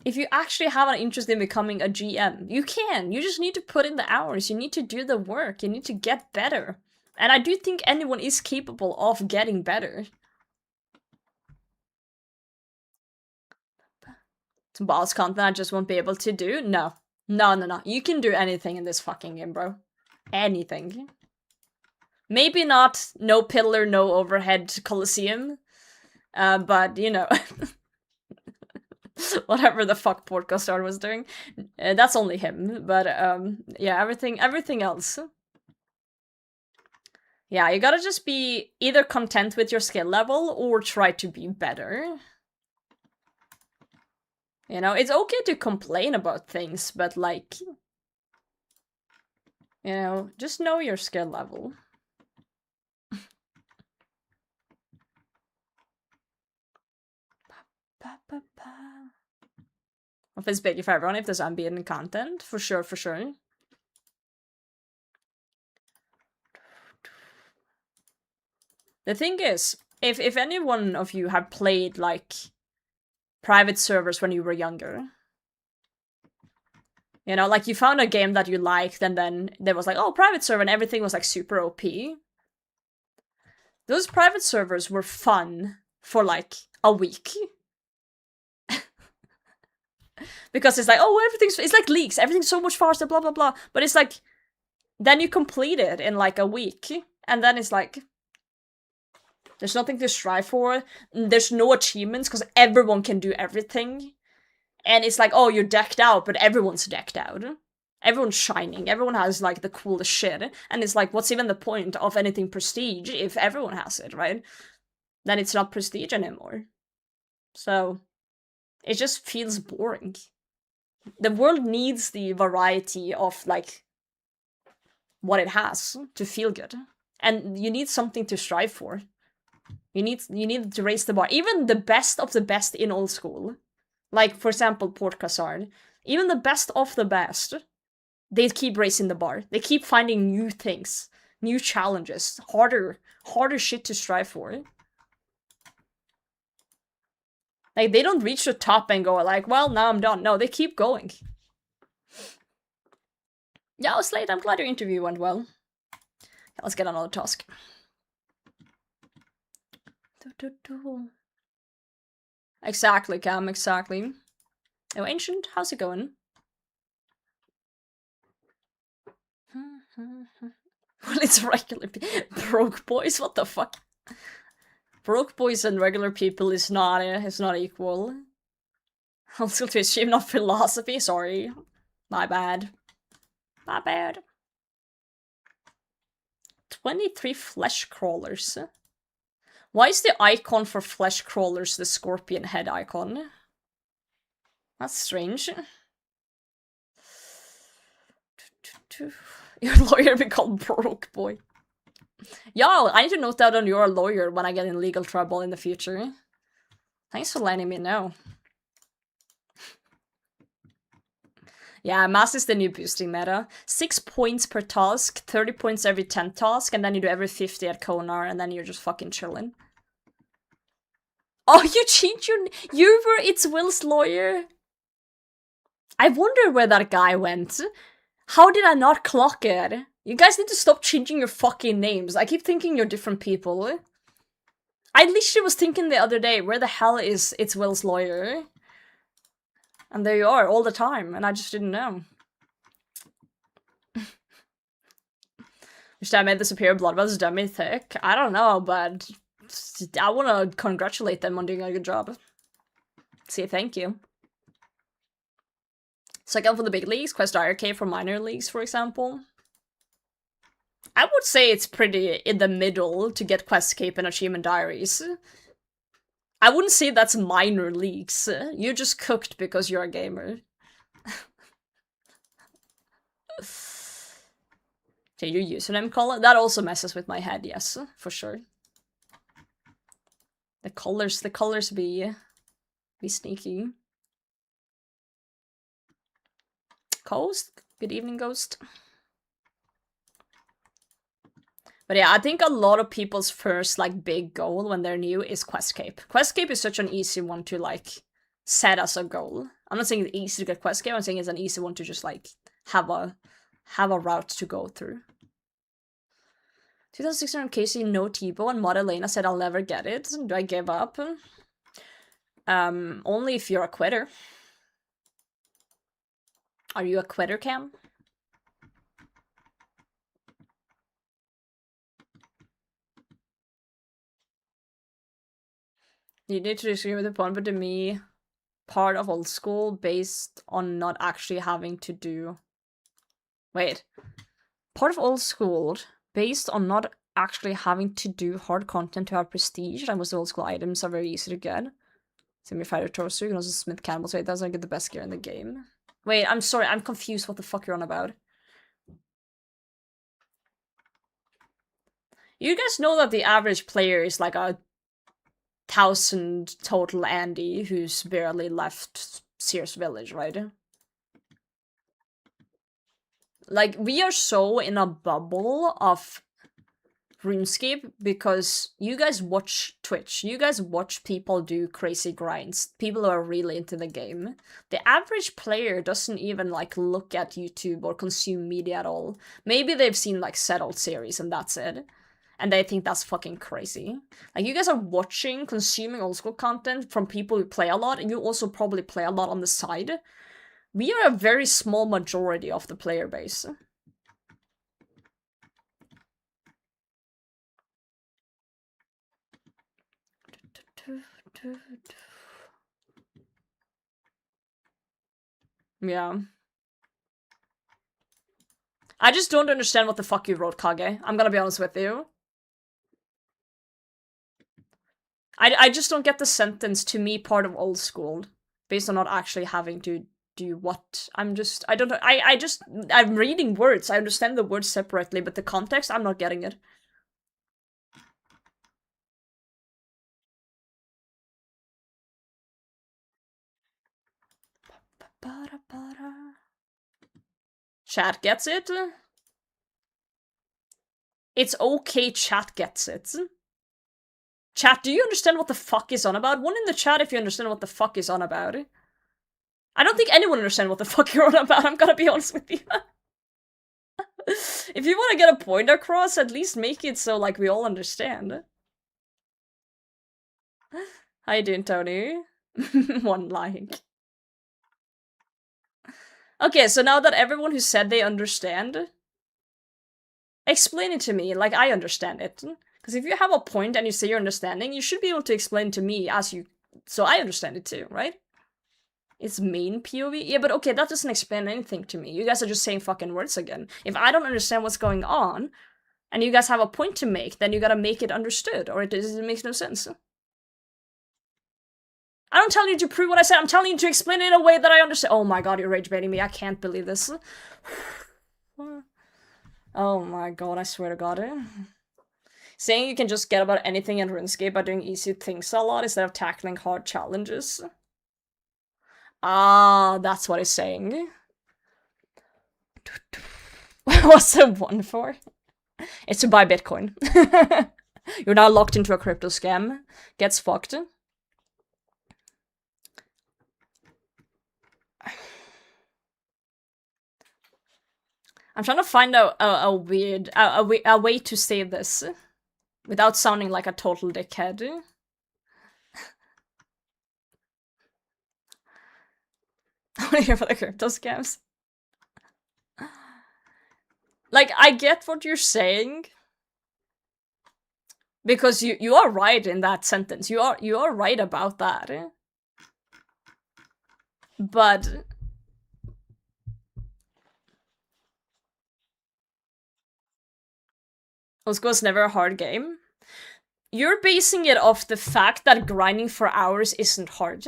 If you actually have an interest in becoming a GM, you can. You just need to put in the hours. You need to do the work. You need to get better. And I do think anyone is capable of getting better. Some boss content I just won't be able to do? No. No. You can do anything in this fucking game, bro. Anything. Maybe not no pillar, no overhead Colosseum. But, you know... whatever the fuck Portkastar was doing. That's only him, but yeah, everything else. Yeah, you gotta just be either content with your skill level or try to be better. You know, it's okay to complain about things, but like, you know, just know your skill level. If it's big for everyone, if there's ambient content, for sure. The thing is, if any one of you have played, like, private servers when you were younger, you know, like, you found a game that you liked, and then there was like, oh, private server, and everything was like super OP. Those private servers were fun for like a week. Because it's like, oh, it's like leaks, everything's so much faster, blah blah blah. But it's like, then you complete it in like a week, and then it's like, there's nothing to strive for, there's no achievements, because everyone can do everything. And it's like, oh, you're decked out, but everyone's decked out. Everyone's shining, everyone has like the coolest shit. And it's like, what's even the point of anything prestige if everyone has it, right? Then it's not prestige anymore. So, it just feels boring. The world needs the variety of, like, what it has to feel good. And you need something to strive for. You need to raise the bar. Even the best of the best in old school, like, for example, Portkasard, even the best of the best, they keep raising the bar. They keep finding new things, new challenges, harder shit to strive for. Like, they don't reach the top and go like, well, now I'm done. No, they keep going. Yeah, Slate, I'm glad your interview went well. Yeah, let's get another task. Exactly, Cam, exactly. Oh, Ancient, how's it going? Well, it's regular broke boys, what the fuck? Broke boys and regular people is not equal. Also to assume not philosophy, sorry. My bad. 23 flesh crawlers. Why is the icon for flesh crawlers the scorpion head icon? That's strange. Your lawyer be called broke boy. Yo, I need to note that on your lawyer when I get in legal trouble in the future. Thanks for letting me know. Yeah, mass is the new boosting meta. 6 points per task, 30 points every 10th task, and then you do every 50 at Konar, and then you're just fucking chilling. Oh, you changed you were It's Will's lawyer? I wonder where that guy went. How did I not clock it? You guys need to stop changing your fucking names. I keep thinking you're different people. I literally was thinking the other day, where the hell is It's Will's lawyer? And there you are, all the time, and I just didn't know. Wish I made the Superior Bloodbath's dummy thick. I don't know, but I want to congratulate them on doing a good job. Say thank you. Second for the big leagues, Quest IRK for minor leagues, for example. I would say it's pretty in the middle to get Questcape and Achievement Diaries. I wouldn't say that's minor leagues. You're just cooked because you're a gamer. Change your username color? That also messes with my head, yes, for sure. The colors be sneaky. Ghost? Good evening, Ghost. But yeah, I think a lot of people's first, like, big goal when they're new is Questcape. Questcape is such an easy one to, like, set as a goal. I'm not saying it's easy to get Questcape, I'm saying it's an easy one to just, like, have a route to go through. 2600 KC, no T-Bow, and Madalena said I'll never get it. Do I give up? Only if you're a quitter. Are you a quitter, Cam? You need to disagree with the point, but to me, part of old school based on not actually having to do... Wait. Part of old school based on not actually having to do hard content to have prestige, and most old school items are very easy to get. Semi-fighter torso, you can also smith cannibals, wait, that's not get the best gear in the game. Wait, I'm sorry, I'm confused what the fuck you're on about. You guys know that the average player is like a 1,000 total Andy who's barely left Sears Village, right? Like, we are so in a bubble of RuneScape because you guys watch Twitch, you guys watch people do crazy grinds, people who are really into the game. The average player doesn't even, like, look at YouTube or consume media at all. Maybe they've seen, like, settled series and that's it. And they think that's fucking crazy. Like, you guys are watching, consuming old school content from people who play a lot, and you also probably play a lot on the side. We are a very small majority of the player base. Yeah. I just don't understand what the fuck you wrote, Kage. I'm gonna be honest with you. I just don't get the sentence, to me, part of old school, based on not actually having to do what. I don't know. I'm reading words. I understand the words separately, but the context, I'm not getting it. Chat gets it? It's okay, chat gets it. Chat, do you understand what the fuck is on about? One in the chat if you understand what the fuck is on about. I don't think anyone understands what the fuck you're on about, I'm gonna be honest with you. If you want to get a point across, at least make it so, like, we all understand. How you doing, Tony? One like. Okay, so now that everyone who said they understand, explain it to me like I understand it. Because if you have a point and you say you're understanding, you should be able to explain to me as you... so I understand it too, right? It's main POV? Yeah, but okay, that doesn't explain anything to me. You guys are just saying fucking words again. If I don't understand what's going on, and you guys have a point to make, then you gotta make it understood, or it makes no sense. I don't tell you to prove what I said, I'm telling you to explain it in a way that I understand. Oh my god, you're rage baiting me, I can't believe this. Oh my god, I swear to god. Saying you can just get about anything in RuneScape by doing easy things a lot instead of tackling hard challenges. Ah, that's what it's saying. What's the one for? It's to buy Bitcoin. You're now locked into a crypto scam. Gets fucked. I'm trying to find a way to say this without sounding like a total dickhead. I'm here for the crypto scams. Like, I get what you're saying. Because you are right in that sentence. You are right about that. But Osco's never a hard game. You're basing it off the fact that grinding for hours isn't hard.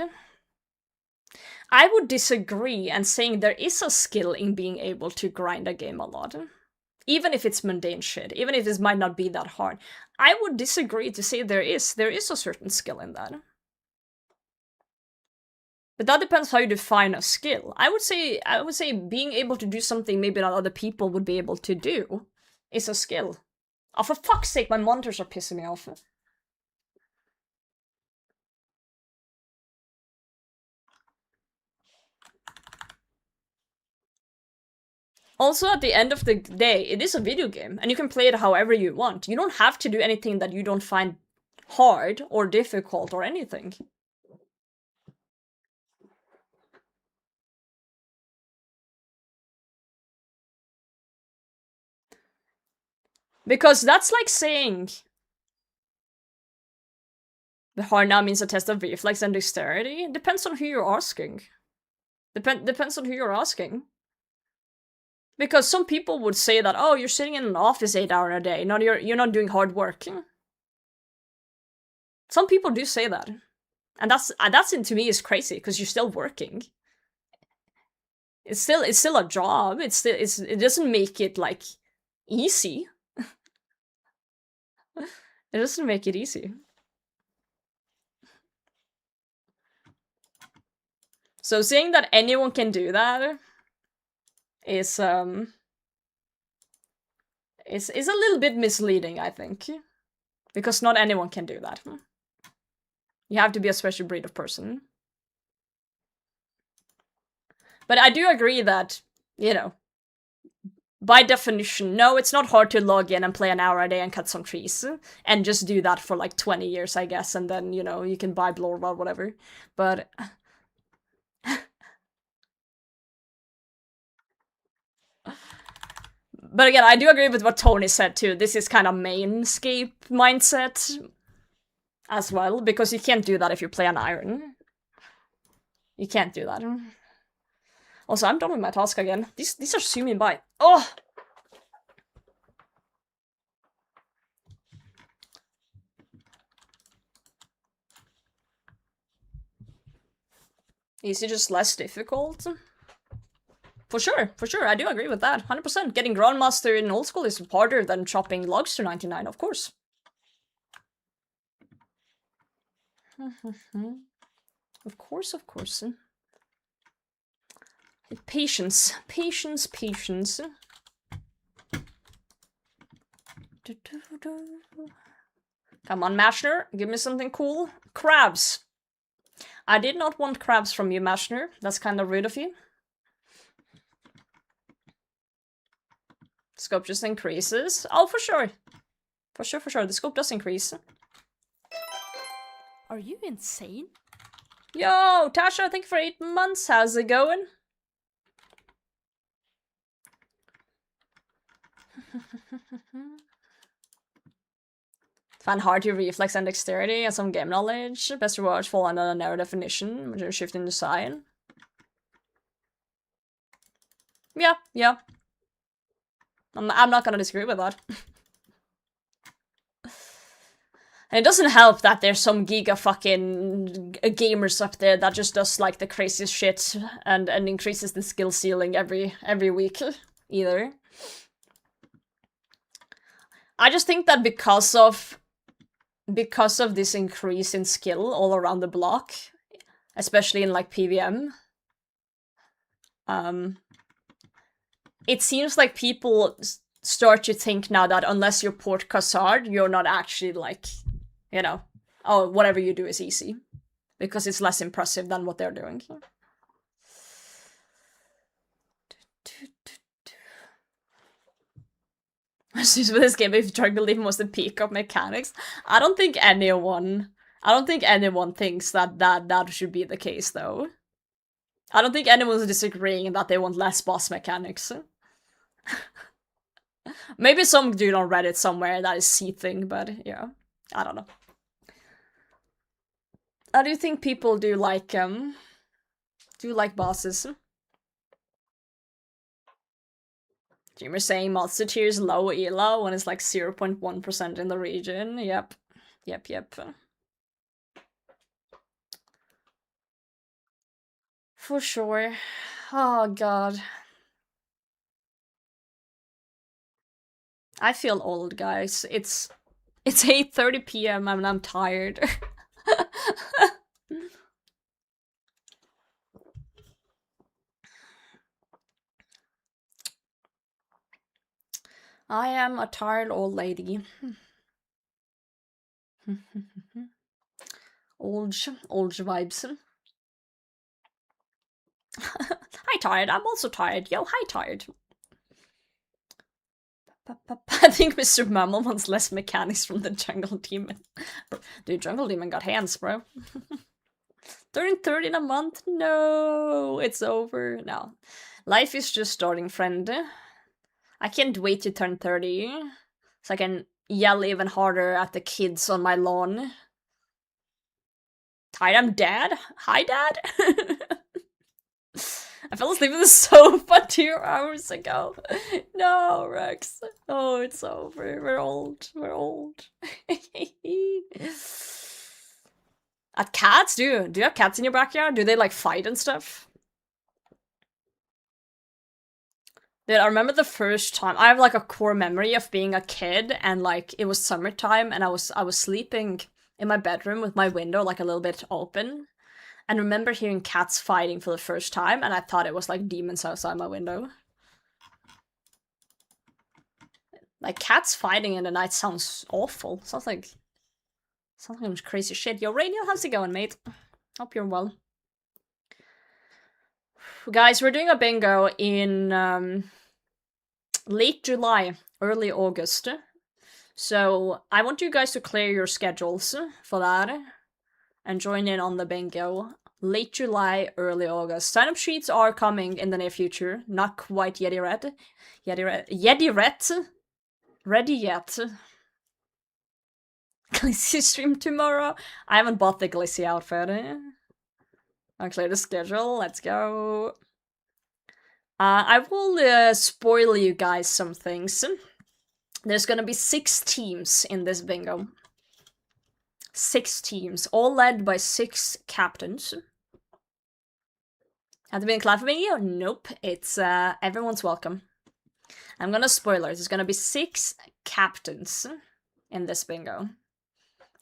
I would disagree and saying there is a skill in being able to grind a game a lot. Even if it's mundane shit, even if this might not be that hard. I would disagree to say there is a certain skill in that. But that depends how you define a skill. I would say being able to do something maybe not other people would be able to do is a skill. Oh, for fuck's sake, my monitors are pissing me off. Also, at the end of the day, it is a video game, and you can play it however you want. You don't have to do anything that you don't find hard or difficult or anything. Because that's like saying the hard now means a test of reflex and dexterity. It depends on who you're asking. Depends on who you're asking. Because some people would say that, oh, you're sitting in an office 8 hours a day, you're not doing hard work. Some people do say that. And that's to me is crazy, because you're still working. It's still a job. It doesn't make it like easy. It doesn't make it easy. So saying that anyone can do that is a little bit misleading, I think. Because not anyone can do that. You have to be a special breed of person. But I do agree that, you know, by definition, no, it's not hard to log in and play an hour a day and cut some trees. And just do that for like 20 years, I guess, and then, you know, you can buy Blorba or whatever. But... But again, I do agree with what Tony said too. This is kind of mainscape mindset as well, because you can't do that if you play on iron. You can't do that. Also, I'm done with my task again. These are zooming by. Oh! Is it just less difficult? For sure, I do agree with that. 100%. Getting Grandmaster in old school is harder than chopping logs to 99, of course. Of course. Patience. Come on, Mashner, give me something cool. Crabs. I did not want crabs from you, Mashner. That's kind of rude of you. Scope just increases. Oh, for sure. For sure. The scope does increase. Are you insane? Yo, Tasha, thank you for 8 months. How's it going? Find hard to reflex and dexterity and some game knowledge. Best rewards fall under a narrow definition, which is shifting design. Yeah. I'm not gonna disagree with that. And it doesn't help that there's some giga fucking gamers up there that just does like the craziest shit and increases the skill ceiling every week either. I just think that because of this increase in skill all around the block, especially in like PVM, it seems like people start to think now that unless you're Port Cassard, you're not actually like, you know, oh, whatever you do is easy. Because it's less impressive than what they're doing. Since with this game, if Jungle Demon was the peak of mechanics, I don't think anyone thinks that should be the case, though. I don't think anyone's disagreeing that they want less boss mechanics. Maybe some dude on Reddit somewhere that is seething, but yeah, I don't know. I do think people do like bosses. Dreamer saying monster tier is low elo when it's like 0.1% in the region. Yep. For sure. Oh god. I feel old, guys. It's 8:30 p.m. and I'm tired. I am a tired old lady. old vibes. Hi, tired. I'm also tired. Yo, hi, tired. I think Mr. Mammal wants less mechanics from the Jungle Demon. Dude, Jungle Demon got hands, bro. Turning 30 in a month? No, it's over. No. Life is just starting, friend. I can't wait to turn 30, so I can yell even harder at the kids on my lawn. Hi, I'm Dad. Hi, Dad. I fell asleep on the sofa 2 hours ago. No, Rex. Oh, it's over. We're old. At cats? Do you have cats in your backyard? Do they like fight and stuff? Dude, I remember the first time. I have like a core memory of being a kid and like it was summertime and I was sleeping in my bedroom with my window like a little bit open. And remember hearing cats fighting for the first time, and I thought it was like demons outside my window. Like cats fighting in the night sounds awful. Sounds like crazy shit. Yo, Radio, how's it going, mate? Hope you're well. Guys, we're doing a bingo in late July, early August. So I want you guys to clear your schedules for that and join in on the bingo. Late July, early August. Sign-up sheets are coming in the near future. Not quite ready yet. Glissy stream tomorrow. I haven't bought the Glissy outfit. I'll clear the schedule. Let's go. I will spoil you guys some things. There's gonna be 6 teams in this bingo. 6 teams, all led by 6 captains. Have to be in class for bingo? Nope. It's everyone's welcome. I'm gonna spoil it. There's gonna be 6 captains in this bingo.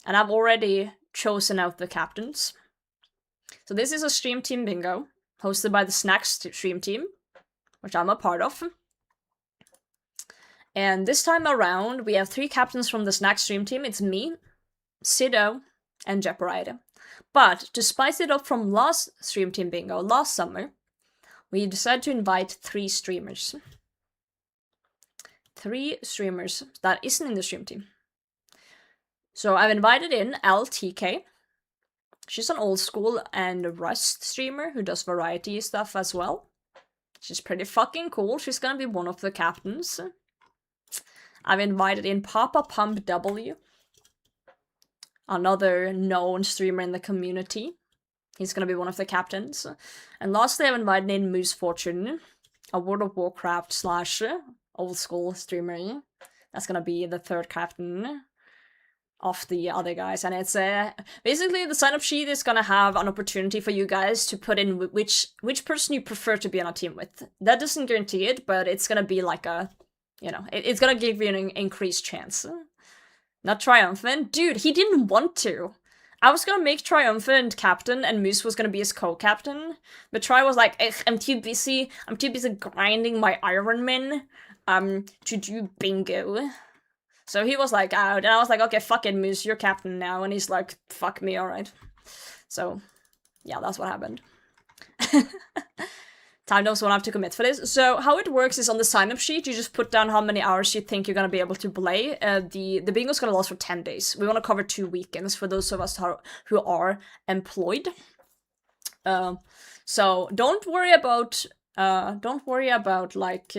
And I've already chosen out the captains. So this is a stream team bingo, hosted by the Snacks stream team, which I'm a part of. And this time around, we have 3 captains from the Snacks stream team. It's me, Sido, and Jeopardy. But to spice it up from last stream team bingo, last summer, we decided to invite 3 streamers. 3 streamers that isn't in the stream team. So I've invited in LTK. She's an old school and Rust streamer who does variety stuff as well. She's pretty fucking cool. She's gonna be one of the captains. I've invited in Papa Pump W, another known streamer in the community. He's gonna be one of the captains. And lastly, I've invited in Moose Fortune, a World of Warcraft slash old school streamer. That's gonna be the 3rd captain of the other guys. And it's basically the sign-up sheet is gonna have an opportunity for you guys to put in which person you prefer to be on a team with. That doesn't guarantee it, but it's gonna be like a, you know, it's gonna give you an increased chance. Not Triumphant. Dude, he didn't want to. I was gonna make Triumphant captain and Moose was gonna be his co-captain. But Tri was like, I'm too busy grinding my Iron Man to do bingo. So he was like out, and I was like, okay, fuck it, Moose, you're captain now. And he's like, fuck me, alright. So, yeah, that's what happened. Time knows when I have to commit for this. So how it works is on the sign-up sheet, you just put down how many hours you think you're gonna be able to play. The bingo's gonna last for 10 days. We want to cover 2 weekends for those of us who are employed. So don't worry about like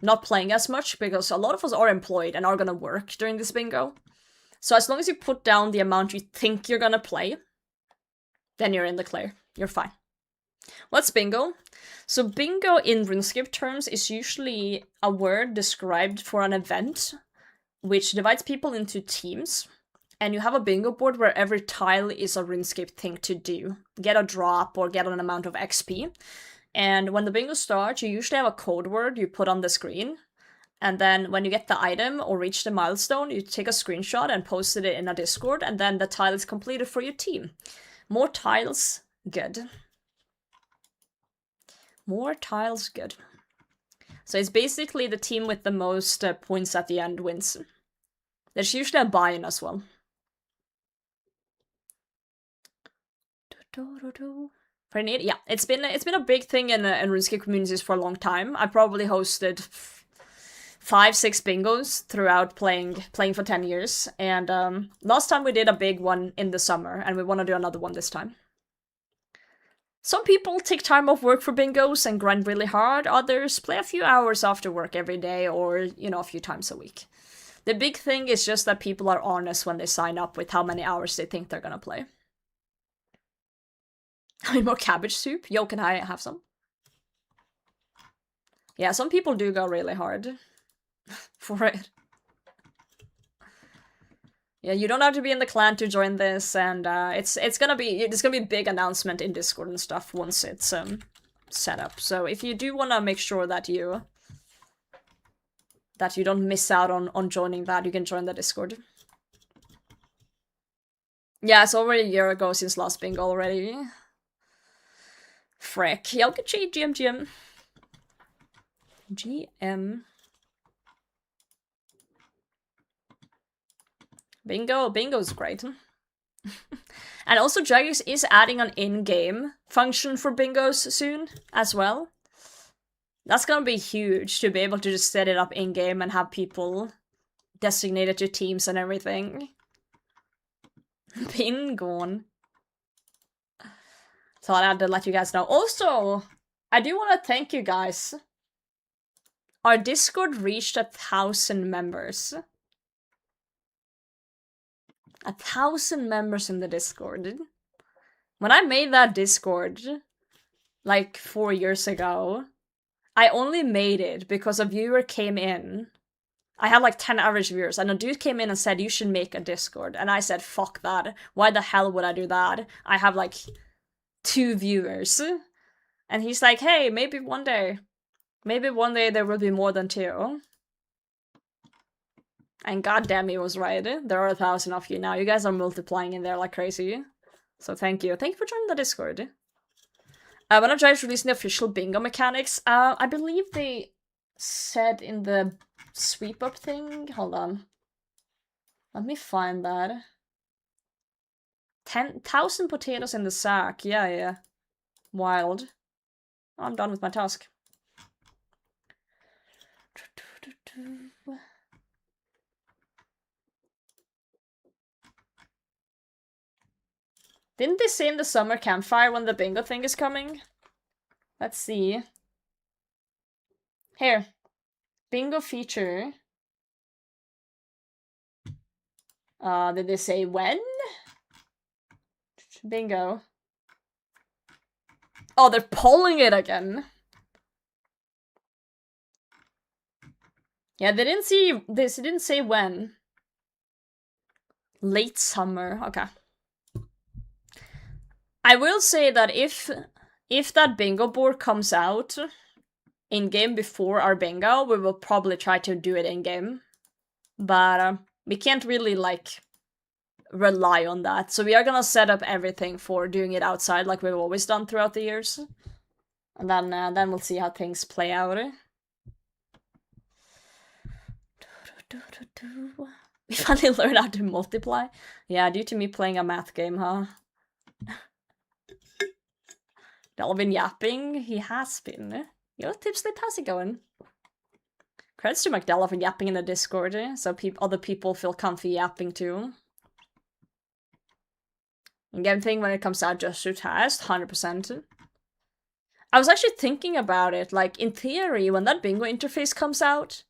not playing as much, because a lot of us are employed and are gonna work during this bingo. So as long as you put down the amount you think you're gonna play, then you're in the clear. You're fine. What's bingo? So bingo in RuneScape terms is usually a word described for an event which divides people into teams, and you have a bingo board where every tile is a RuneScape thing to do. Get a drop or get an amount of XP. And when the bingo starts, you usually have a code word you put on the screen. And then when you get the item or reach the milestone, you take a screenshot and post it in a Discord, and then the tile is completed for your team. More tiles, good. More tiles, good. So it's basically the team with the most points at the end wins. There's usually a buy-in as well. Yeah, it's been a big thing in RuneScape communities for a long time. I probably hosted 5-6 bingos throughout playing for 10 years, and last time we did a big one in the summer, and we want to do another one this time. Some people take time off work for bingos and grind really hard. Others play a few hours after work every day, or, you know, a few times a week. The big thing is just that people are honest when they sign up with how many hours they think they're gonna play. I need more cabbage soup? Yo, can I have some? Yeah, some people do go really hard for it. Yeah, you don't have to be in the clan to join this, and there's gonna be a big announcement in Discord and stuff once it's set up. So if you do want to make sure that you don't miss out on joining that, you can join the Discord. Yeah, it's over a year ago since last bingo already. Frick. Yeah, okay, GM. Bingo's great. And also Jagex is adding an in-game function for bingos soon as well. That's gonna be huge, to be able to just set it up in-game and have people designated to teams and everything. Bingo. So I had to let you guys know. Also, I do want to thank you guys. Our Discord reached 1,000 members. 1,000 members in the Discord. When I made that Discord, like 4 years ago, I only made it because a viewer came in. I had like 10 average viewers, and a dude came in and said, you should make a Discord. And I said, fuck that. Why the hell would I do that? I have like 2 viewers. And he's like, hey, maybe one day there will be more than 2. And goddamn, he was right. There are 1,000 of you now. You guys are multiplying in there like crazy. So thank you. Thank you for joining the Discord. When I tried releasing the official bingo mechanics, I believe they said in the sweep up thing. Hold on. Let me find that. 10,000 potatoes in the sack. Yeah. Wild. I'm done with my task. Didn't they say in the summer campfire when the bingo thing is coming? Let's see. Here. Bingo feature. Did they say when? Bingo. Oh, they're polling it again. Yeah, they didn't see this. They didn't say when. Late summer. Okay. I will say that if that bingo board comes out in-game before our bingo, we will probably try to do it in-game. But we can't really, like, rely on that. So we are gonna set up everything for doing it outside like we've always done throughout the years. And then we'll see how things play out. We finally learned how to multiply. Yeah, due to me playing a math game, huh? Delvin yapping? He has been. Yo, Tipslip, how's it going? Credits to McDella for yapping in the Discord, so other people feel comfy yapping too. Game thing when it comes out just to test, 100%. I was actually thinking about it, like, in theory, when that bingo interface comes out,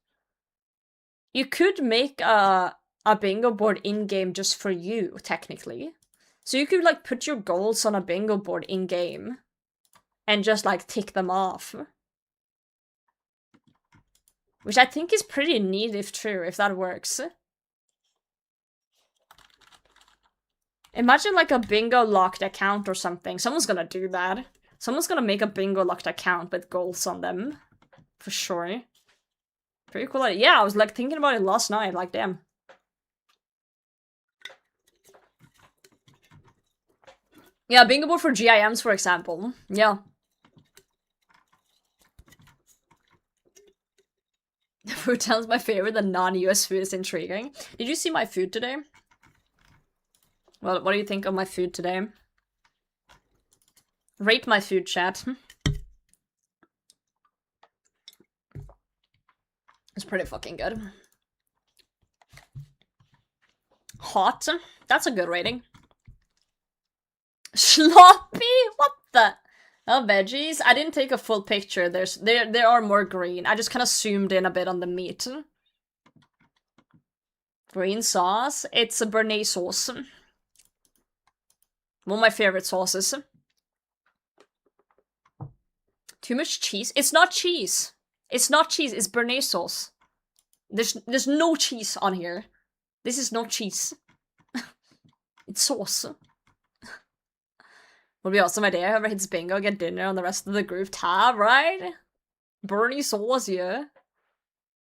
you could make a bingo board in-game just for you, technically. So you could, like, put your goals on a bingo board in-game, and just, like, tick them off. Which I think is pretty neat if true, if that works. Imagine, like, a bingo locked account or something. Someone's gonna do that. Someone's gonna make a bingo locked account with goals on them. For sure. Pretty cool. Yeah, I was like thinking about it last night, like damn. Yeah, bingo board for GIMs, for example. Yeah. Food sounds my favorite, the non-US food is intriguing. Did you see my food today? Well, what do you think of my food today? Rate my food, chat. It's pretty fucking good. Hot. That's a good rating. Sloppy? What the? Oh, veggies? I didn't take a full picture. There are more green. I just kind of zoomed in a bit on the meat. Green sauce. It's a béarnaise sauce. One of my favorite sauces. Too much cheese? It's not cheese. It's not cheese. It's béarnaise sauce. There's no cheese on here. This is not cheese. It's sauce. Would be awesome idea. Whoever hits bingo, get dinner on the rest of the group tab, right? Béarnaise sauce, yeah.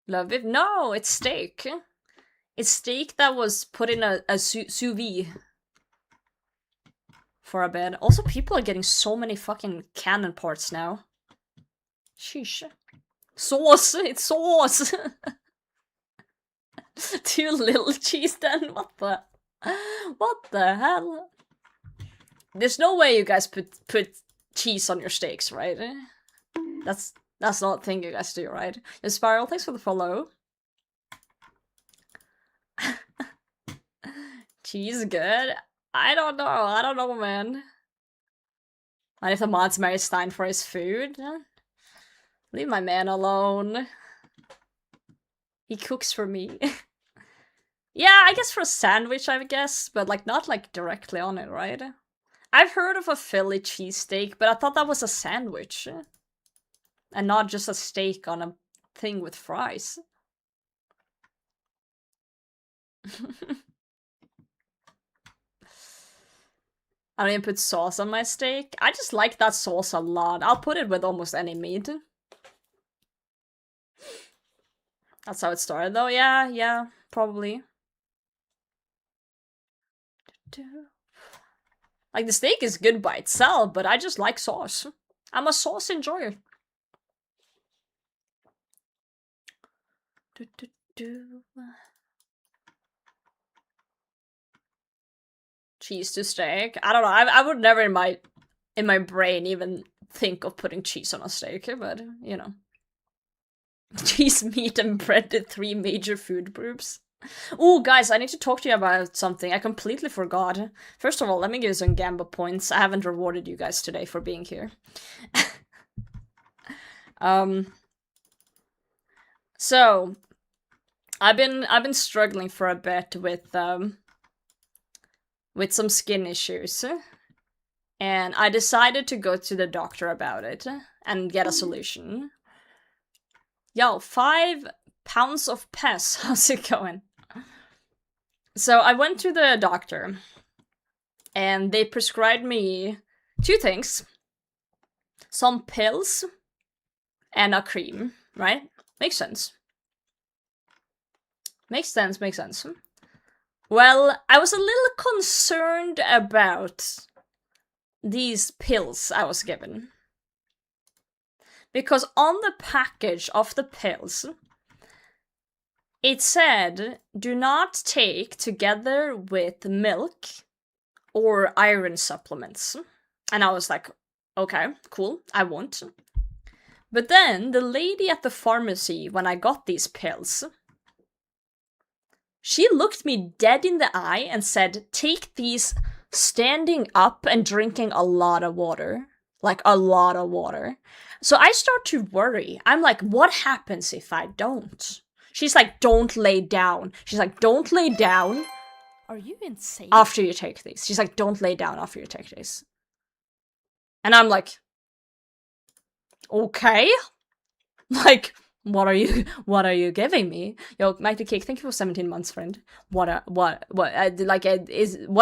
Love it. No, it's steak. It's steak that was put in a sous vide for a bit. Also, people are getting so many fucking cannon parts now. Sheesh. Sauce! It's sauce! Too little cheese then? What the hell? There's no way you guys put cheese on your steaks, right? That's not a thing you guys do, right? Yo, Spiral, thanks for the follow. Cheese good? I don't know, man. And if the mods marry Stein for his food? Leave my man alone. He cooks for me. Yeah, I guess for a sandwich, I guess, but like not like directly on it, right? I've heard of a Philly cheesesteak, but I thought that was a sandwich. And not just a steak on a thing with fries. I don't even put sauce on my steak. I just like that sauce a lot. I'll put it with almost any meat. That's how it started though. Yeah, probably. Like, the steak is good by itself, but I just like sauce. I'm a sauce enjoyer. Cheese to steak? I don't know. I would never in my brain even think of putting cheese on a steak, but you know. Cheese, meat, and bread, the 3 major food groups. Oh, guys, I need to talk to you about something. I completely forgot. First of all, let me give you some Gamba points. I haven't rewarded you guys today for being here. So I've been struggling for a bit with some skin issues. And I decided to go to the doctor about it and get a solution. Yo, 5 pounds of pess. How's it going? So I went to the doctor and they prescribed me 2 things. Some pills and a cream, right? Makes sense. Makes sense. Well, I was a little concerned about these pills I was given. Because on the package of the pills, it said, do not take together with milk or iron supplements. And I was like, Okay, cool, I won't. But then, the lady at the pharmacy, when I got these pills, she looked me dead in the eye and said, take these standing up and drinking a lot of water. Like, a lot of water. So I start to worry. I'm like, what happens if I don't? She's like, don't lay down. She's like, don't lay down. Are you insane? After you take these. She's like, don't lay down after you take these. And I'm like, okay. Like, what are you giving me? Yo, Mike the Cake, thank you for 17 months, friend. What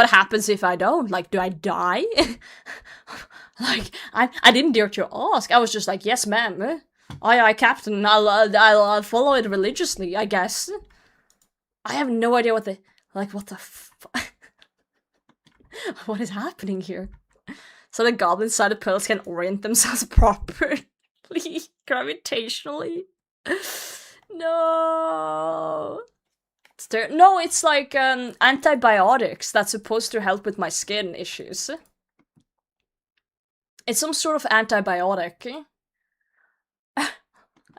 happens if I don't? Like, do I die? Like, I didn't dare to ask. I was just like, yes, ma'am. Aye, Captain. I'll follow it religiously, I guess. I have no idea what the what is happening here? So the goblin-sided pills can orient themselves properly, gravitationally. No. No, it's like antibiotics that's supposed to help with my skin issues. It's some sort of antibiotic.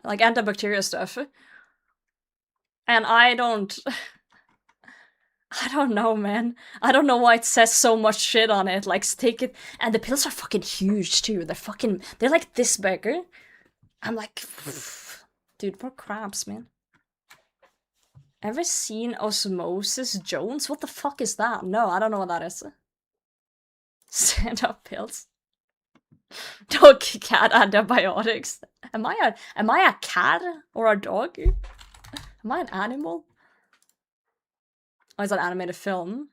Like antibacterial stuff. And I don't know, man. I don't know why it says so much shit on it. Like, take it. And the pills are fucking huge, too. They're like this big. I'm like, dude, more crabs, man. Ever seen Osmosis Jones? What the fuck is that? No, I don't know what that is. Stand-up pills. Dog cat antibiotics. Am I a cat or a dog? Am I an animal? Oh, it's an animated film.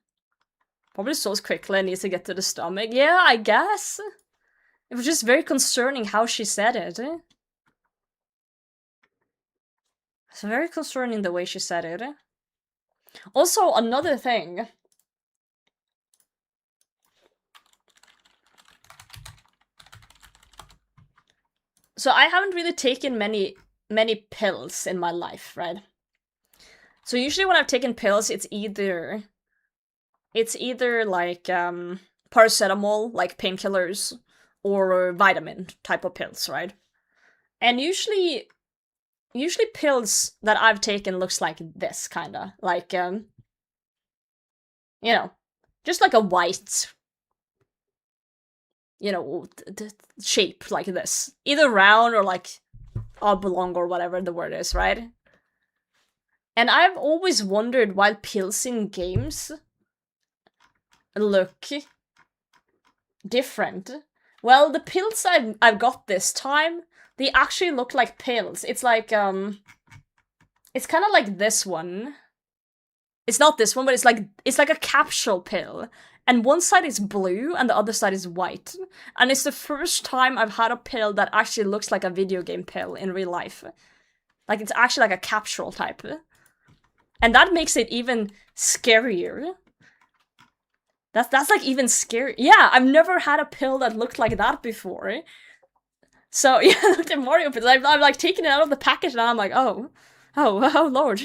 Probably so quickly and needs to get to the stomach. Yeah, I guess. It was just very concerning how she said it. It's very concerning the way she said it. Also, another thing. So I haven't really taken many pills in my life, right? So usually when I've taken pills, it's either like paracetamol, like painkillers, or vitamin type of pills, right? And usually pills that I've taken looks like this, kinda. Like, you know, just like a white, you know, shape like this. Either round or like oblong or whatever the word is, right? And I've always wondered why pills in games look different. Well, the pills I've got this time, they actually look like pills. It's like, it's kind of like this one. It's not this one, but it's like a capsule pill. And one side is blue and the other side is white. And it's the first time I've had a pill that actually looks like a video game pill in real life. Like, it's actually like a capsule type. And that makes it even scarier. That's like even scary. Yeah, I've never had a pill that looked like that before. So yeah, I looked at Mario pills. I'm like taking it out of the package and I'm like, oh lord.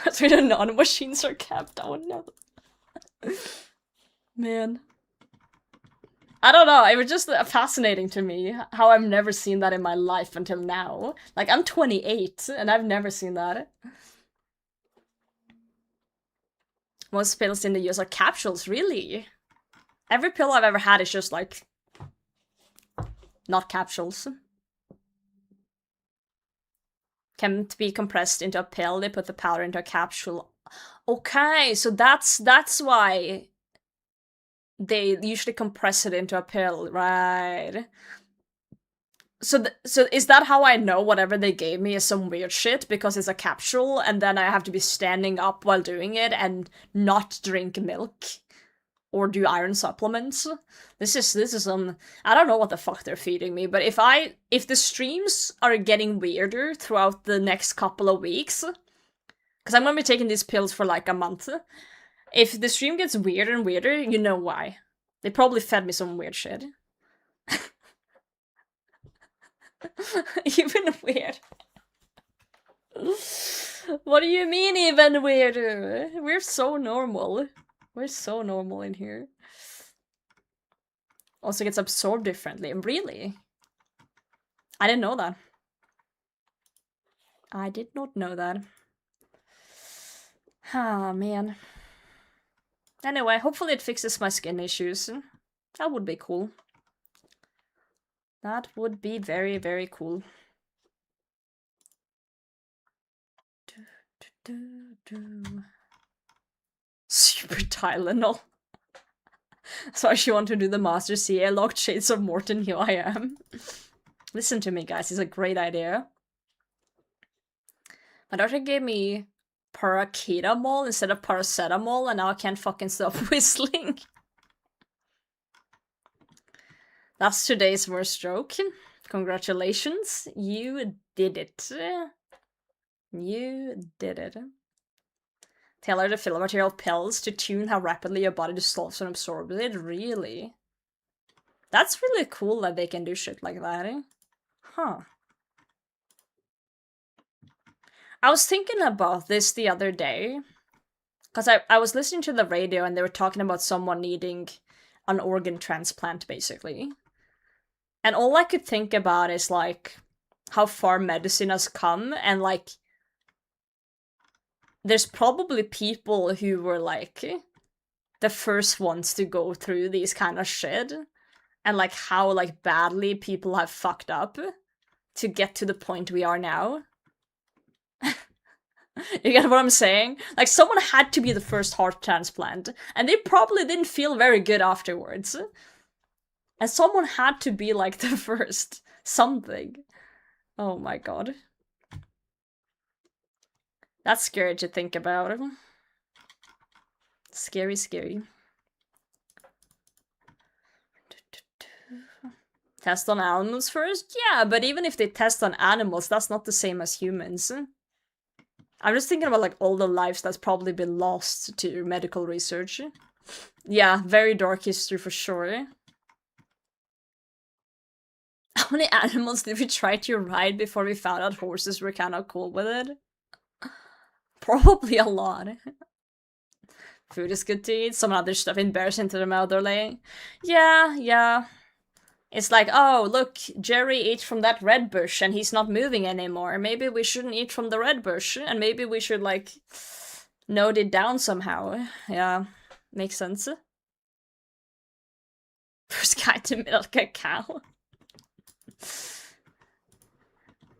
That's where the non-machines are kept. Oh no. Man. I don't know, it was just fascinating to me how I've never seen that in my life until now. Like, I'm 28 and I've never seen that. Most pills in the US are capsules, really? Every pill I've ever had is just like, not capsules. Can't be compressed into a pill, they put the powder into a capsule. Okay, so that's why they usually compress it into a pill, right? So is that how I know whatever they gave me is some weird shit because it's a capsule and then I have to be standing up while doing it and not drink milk or do iron supplements? This is some, I don't know what the fuck they're feeding me, but if the streams are getting weirder throughout the next couple of weeks, because I'm gonna be taking these pills for like a month, if the stream gets weirder and weirder, you know why. They probably fed me some weird shit. Even weird. What do you mean even weirder? We're so normal. We're so normal in here. also gets absorbed differently. Really? I didn't know that. I did not know that. Ah, man. Anyway, hopefully it fixes my skin issues. That would be cool. That would be very, very cool. Super Tylenol. So she want to do the Master CA locked Shades of Morton, here I am. Listen to me, guys, it's a great idea. My doctor gave me paracetamol instead of paracetamol, and now I can't fucking stop whistling. That's today's worst joke. Congratulations, you did it. You did it. Tailor the filler material pills to tune how rapidly your body dissolves and absorbs it. Really? That's really cool that they can do shit like that, eh? Huh. I was thinking about this the other day, because I was listening to the radio and they were talking about someone needing an organ transplant, basically. And all I could think about is, like, how far medicine has come, and, like, there's probably people who were, like, the first ones to go through these kind of shit, and, like, how, like, badly people have fucked up to get to the point we are now. You get what I'm saying? Like, someone had to be the first heart transplant, and they probably didn't feel very good afterwards. And someone had to be, like, the first something. Oh my god. That's scary to think about. Scary, scary. Test on animals first? Yeah, but even if they test on animals, that's not the same as humans. I'm just thinking about, like, all the lives that's probably been lost to medical research. Yeah, very dark history for sure. How many animals did we try to ride before we found out horses were kind of cool with it? Probably a lot. Food is good to eat. Some other stuff embarrassing to them elderly. Yeah. It's like, oh, look, Jerry ate from that red bush and he's not moving anymore. Maybe we shouldn't eat from the red bush, and maybe we should, like, note it down somehow. Yeah, makes sense. First guy to milk a cow.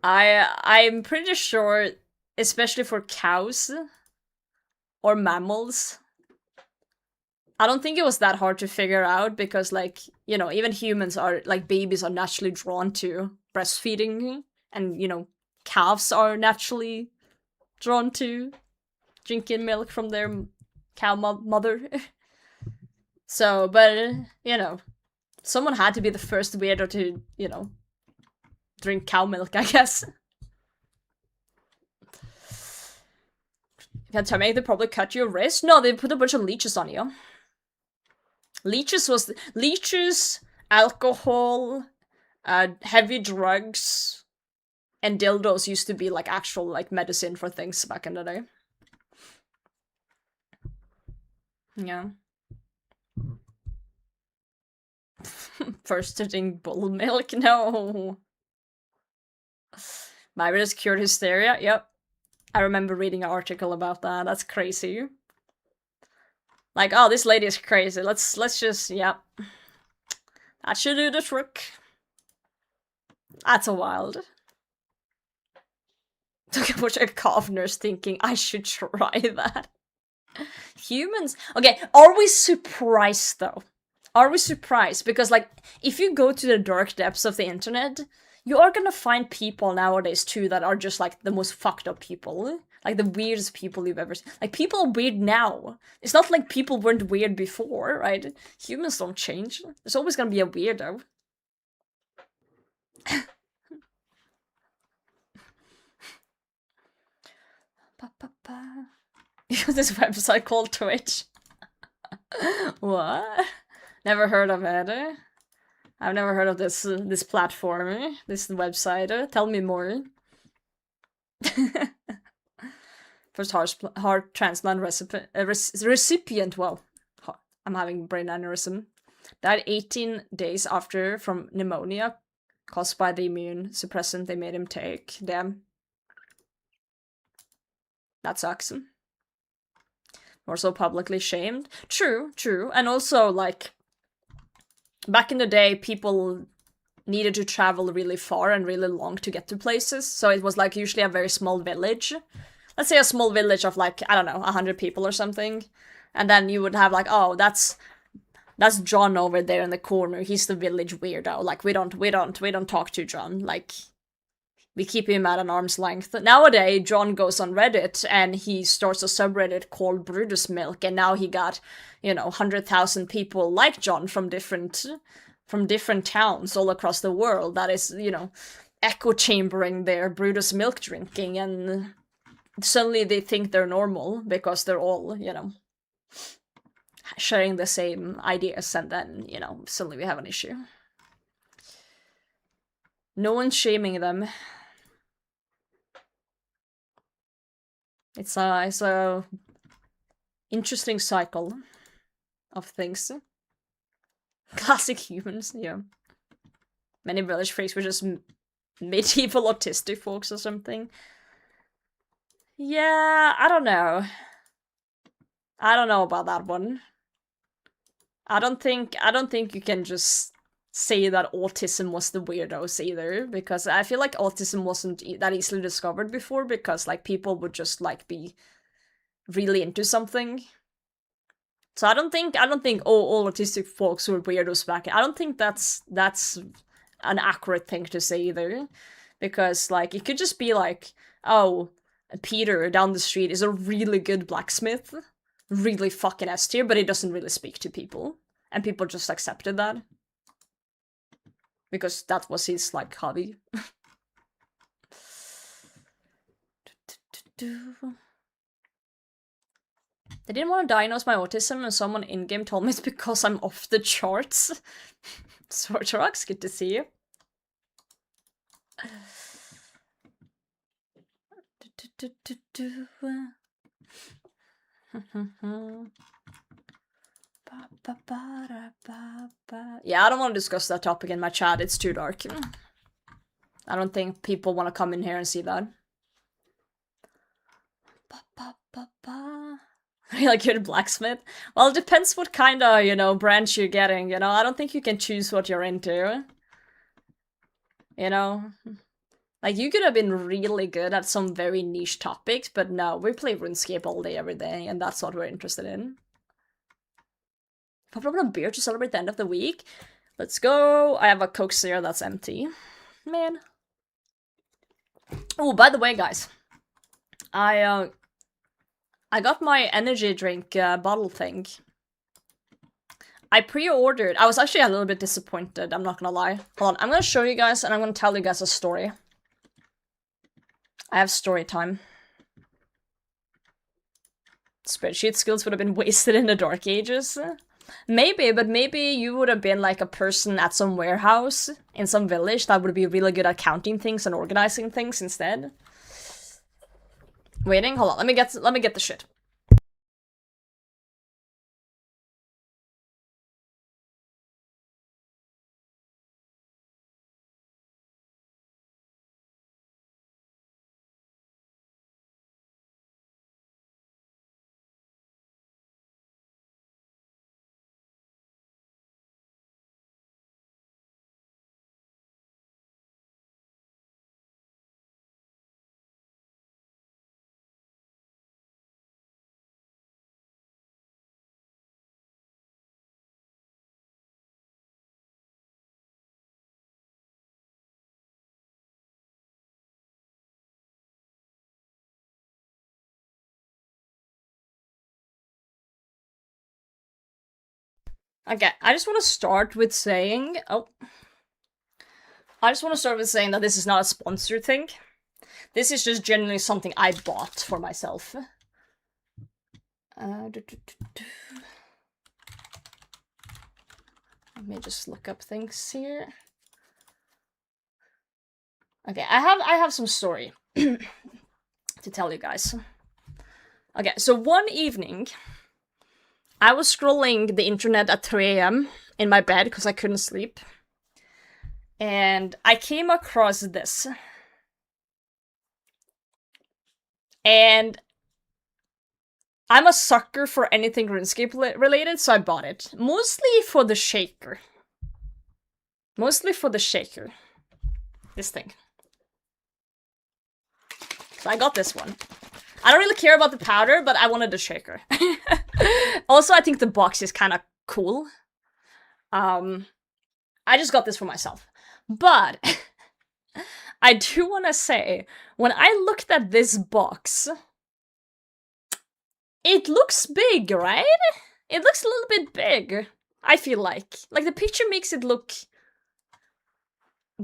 I'm pretty sure, especially for cows or mammals, I don't think it was that hard to figure out, because, like, you know, even humans are, like, babies are naturally drawn to breastfeeding, and, you know, calves are naturally drawn to drinking milk from their cow mother. So, but, you know, someone had to be the first weirdo to, you know, drink cow milk, I guess. If you had tummy ache, they probably cut your wrist. No, they put a bunch of leeches on you. Leeches, alcohol, heavy drugs, and dildos used to be, like, actual, like, medicine for things back in the day. Yeah. First to drink bull milk? No. Myra's cured hysteria? Yep. I remember reading an article about that. That's crazy. Like, oh, this lady is crazy. Let's just, yep. That should do the trick. That's a wild. Look at what a calf nurse thinking, I should try that. Humans. Okay, are we surprised though? Are we surprised? Because, like, if you go to the dark depths of the internet, you are gonna find people nowadays too that are just, like, the most fucked up people. Like, the weirdest people you've ever seen. Like, people are weird now. It's not like people weren't weird before, right? Humans don't change. There's always gonna be a weirdo. This website called Twitch. What? Never heard of it. I've never heard of this this platform, this website. Tell me more. First heart transplant recipient. Well, I'm having brain aneurysm. Died 18 days after from pneumonia caused by the immune suppressant they made him take. Damn. That sucks. More so publicly shamed. True, true. And also, like, back in the day, people needed to travel really far and really long to get to places. So it was, like, usually a very small village. Let's say a small village of, like, I don't know, 100 people or something. And then you would have, like, oh, that's John over there in the corner. He's the village weirdo. Like, we don't talk to John. Like, we keep him at an arm's length. Nowadays, John goes on Reddit and he starts a subreddit called Brutus Milk, and now he got, 100,000 people like John from different towns all across the world that is, echo chambering their Brutus Milk drinking, and suddenly they think they're normal because they're all, sharing the same ideas, and then, suddenly we have an issue. No one's shaming them. It's a interesting cycle of things. Classic humans, yeah. Many village freaks were just medieval autistic folks or something. Yeah, I don't know. I don't know about that one. I don't think you can just say that autism was the weirdos either, because I feel like autism wasn't that easily discovered before, because like people would just like be really into something. So I don't think all autistic folks were weirdos back. I don't think that's an accurate thing to say either, because like it could just be like, oh, Peter down the street is a really good blacksmith, really fucking S tier, but he doesn't really speak to people, and people just accepted that because that was his like hobby. They didn't want to diagnose my autism, and someone in-game told me it's because I'm off the charts. Sortrox, good to see you. Yeah, I don't want to discuss that topic in my chat, it's too dark. I don't think people want to come in here and see that. Really good blacksmith? Well, it depends what kind of, branch you're getting, I don't think you can choose what you're into. Like, you could have been really good at some very niche topics, but no, we play RuneScape all day, every day, and that's what we're interested in. Pop up a beer to celebrate the end of the week? Let's go! I have a Coke Zero that's empty. Man. Oh, by the way, guys. I got my energy drink bottle thing. I pre-ordered. I was actually a little bit disappointed, I'm not gonna lie. Hold on, I'm gonna show you guys and I'm gonna tell you guys a story. I have story time. Spreadsheet skills would have been wasted in the Dark Ages. Maybe, but maybe you would have been like a person at some warehouse in some village that would be really good at counting things and organizing things instead. Waiting, hold on, let me get the shit. Okay, I just want to start with saying... I just want to start with saying that this is not a sponsored thing. This is just genuinely something I bought for myself. Let me just look up things here. Okay, I have some story to tell you guys. Okay, so one evening, I was scrolling the internet at 3 AM, in my bed because I couldn't sleep. And I came across this. And I'm a sucker for anything RuneScape related, so I bought it. Mostly for the shaker. Mostly for the shaker. This thing. So I got this one. I don't really care about the powder, but I wanted the shaker. Also, I think the box is kind of cool. I just got this for myself. But I do want to say, when I looked at this box, it looks big, right? It looks a little bit big, I feel like. Like, the picture makes it look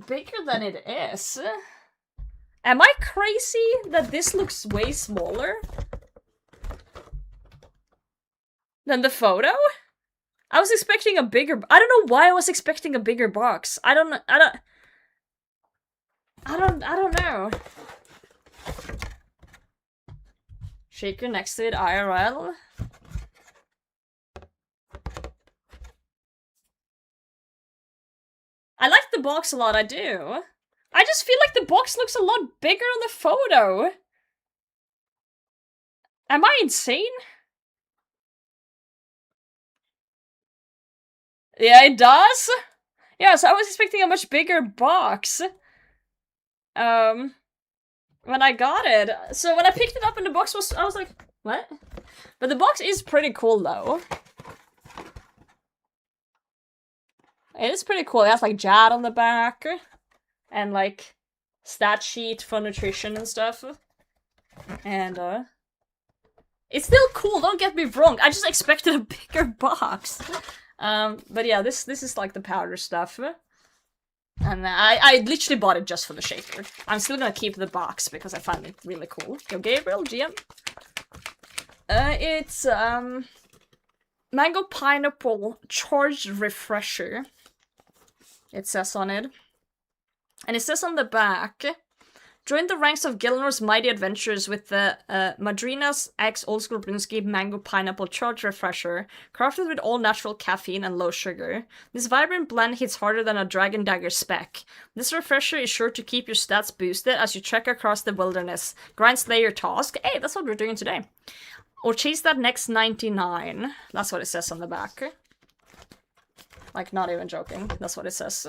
bigger than it is. Am I crazy that this looks way smaller than the photo? I was expecting a bigger... I don't know why I was expecting a bigger box. I don't know. Shaker next to it, IRL. I like the box a lot, I do. I just feel like the box looks a lot bigger on the photo. Am I insane? Yeah, it does. Yeah, so I was expecting a much bigger box. When I got it. So when I picked it up and the box was, I was like, what? But the box is pretty cool though. It is pretty cool. It has like Jad on the back. And like stat sheet for nutrition and stuff. And it's still cool, don't get me wrong. I just expected a bigger box. But yeah, this is like the powder stuff. And I literally bought it just for the shaker. I'm still gonna keep the box because I find it really cool. Yo, Gabriel, GM. It's mango pineapple charged refresher. It says on it. And it says on the back, join the ranks of Gilnor's mighty adventures with the Madrina's X Old School RuneScape Mango Pineapple Charge Refresher, crafted with all natural caffeine and low sugar. This vibrant blend hits harder than a Dragon Dagger spec. This refresher is sure to keep your stats boosted as you trek across the wilderness. Grind Slayer task. Hey, that's what we're doing today. Or chase that next 99. That's what it says on the back. Like, not even joking. That's what it says.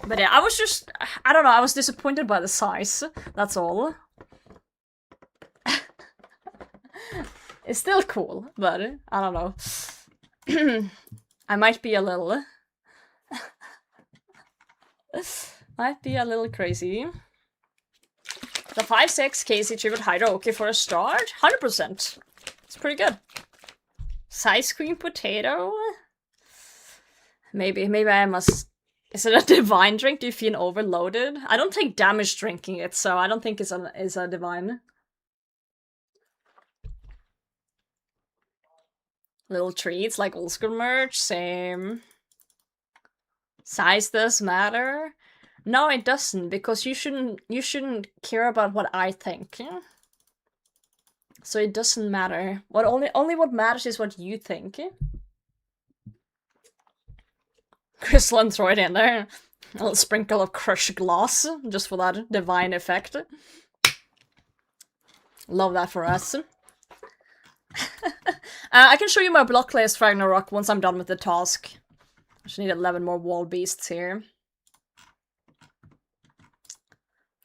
But yeah, I was just, I don't know, I was disappointed by the size, that's all. It's still cool, but I don't know. I might be a little... might be a little crazy. The 5-6 Casey Tribute Hydro, okay for a start? 100%. It's pretty good. Size Queen Potato? Maybe I must... Is it a divine drink? Do you feel overloaded? I don't take damage drinking it, so I don't think it's a divine. Little treats like old school merch, same. Size does matter. No, it doesn't, because you shouldn't care about what I think. So it doesn't matter. Only what matters is what you think. Crystal and throw it in there. A little sprinkle of crushed glass, just for that divine effect. Love that for us. I can show you my block list Ragnarok once I'm done with the task. I just need 11 more wall beasts here.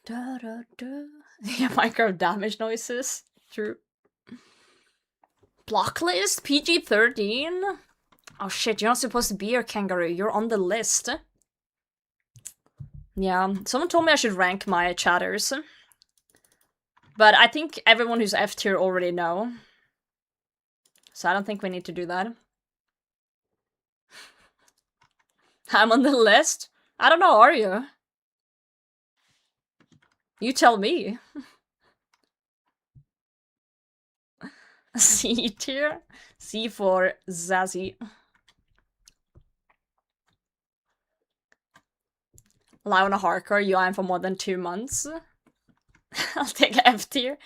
Da da da. Yeah, micro damage noises. True. Block list? PG-13? Oh shit, you're not supposed to be here, Kangaroo. You're on the list. Yeah, someone told me I should rank my chatters. But I think everyone who's F tier already know. So I don't think we need to do that. I'm on the list? I don't know, are you? You tell me. C tier? C for Zazzy. Live on a hardcore, you aim for more than 2 months. I'll take F tier.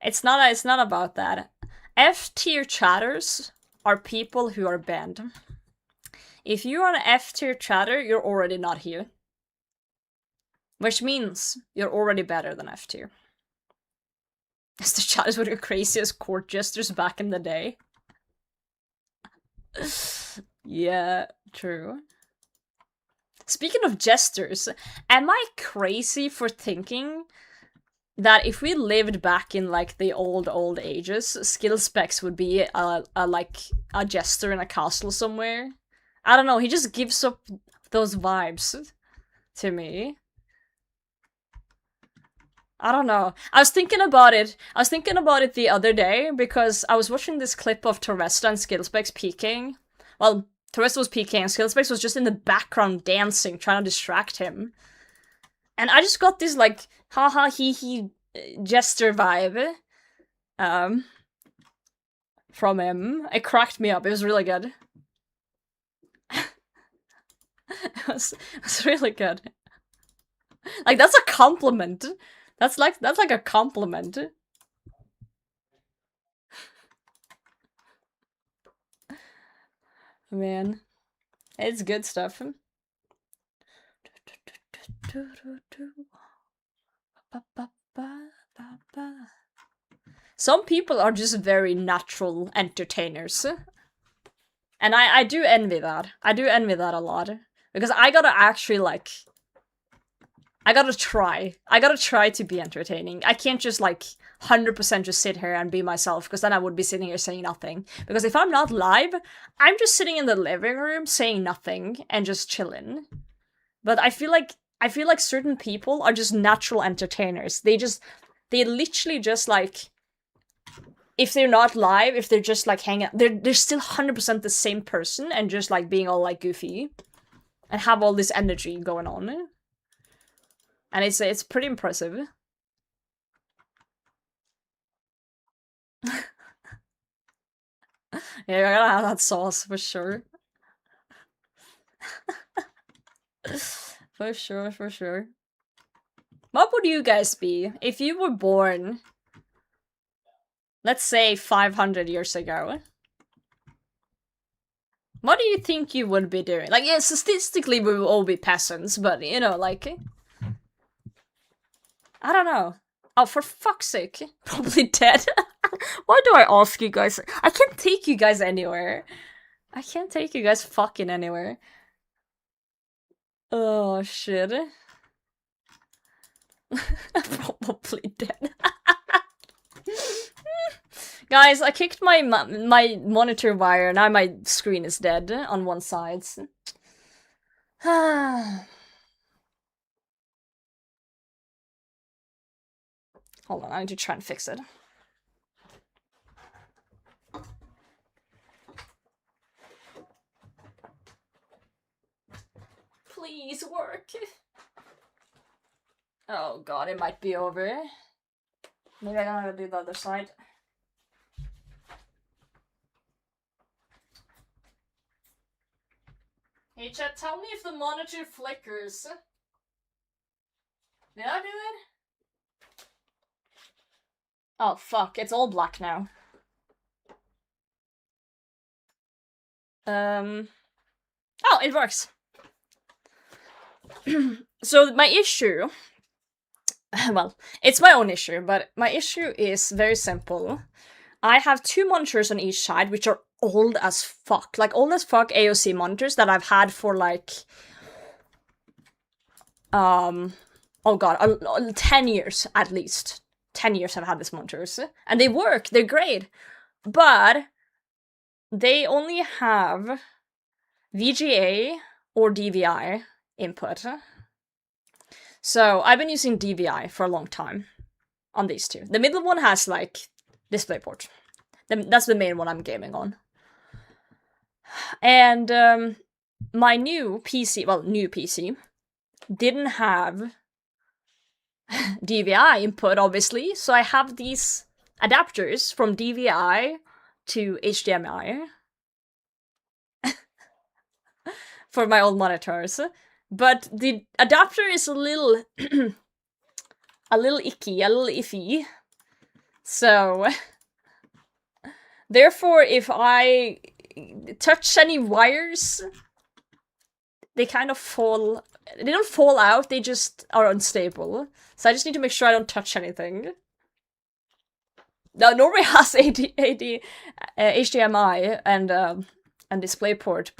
It's not about that. F tier chatters are people who are banned. If you are an F tier chatter, you're already not here. Which means you're already better than F tier. As the chatters were the craziest court jesters back in the day. Yeah, true. Speaking of jesters, am I crazy for thinking that if we lived back in like the old ages, Skill Specs would be like a jester in a castle somewhere? I don't know, he just gives up those vibes to me. I don't know. I was thinking about it the other day because I was watching this clip of Teresta and Skillspecs peeking. Well, Teresta was peeking and Skillspecs was just in the background dancing, trying to distract him. And I just got this like haha hee jester vibe from him. It cracked me up. It was really good. It was really good. Like that's a compliment. That's like a compliment. Man, it's good stuff. Some people are just very natural entertainers. And I do envy that. I do envy that a lot. Because I gotta actually, like... I gotta try to be entertaining. I can't just, like, 100% just sit here and be myself, because then I would be sitting here saying nothing. Because if I'm not live, I'm just sitting in the living room saying nothing and just chilling. But I feel like certain people are just natural entertainers. They literally just, like... If they're not live, if they're just, like, hanging out, they're still 100% the same person and just, like, being all, like, goofy. And have all this energy going on. And it's pretty impressive. Yeah, I gotta have that sauce, for sure. For sure, for sure. What would you guys be if you were born... Let's say 500 years ago. What do you think you would be doing? Like, yeah, statistically we will all be peasants, but, you know, like... I don't know. Oh, for fuck's sake. Probably dead. Why do I ask you guys? I can't take you guys anywhere. I can't take you guys fucking anywhere. Oh, shit. Probably dead. Guys, I kicked my monitor wire, now my screen is dead on one side. Hold on, I need to try and fix it. Please work. Oh god, it might be over. Maybe I gotta do the other side. Hey chat, tell me if the monitor flickers. Did I do it? Oh fuck, it's all black now. Oh, it works. So my issue... Well, it's my own issue, but my issue is very simple. I have two monitors on each side, which are old as fuck. Like, old as fuck AOC monitors that I've had for, like... oh god, 10 years, at least. 10 years I've had these monitors. And they work, they're great. But... they only have... VGA or DVI input. So, I've been using DVI for a long time on these two. The middle one has, like, DisplayPort. That's the main one I'm gaming on. And, my new PC, didn't have DVI input, obviously, so I have these adapters from DVI to HDMI for my old monitors. But the adapter is a little icky, a little iffy. So therefore, if I touch any wires, they kind of fall. They don't fall out, they just are unstable. So I just need to make sure I don't touch anything. Now, Norway has HDMI and DisplayPort,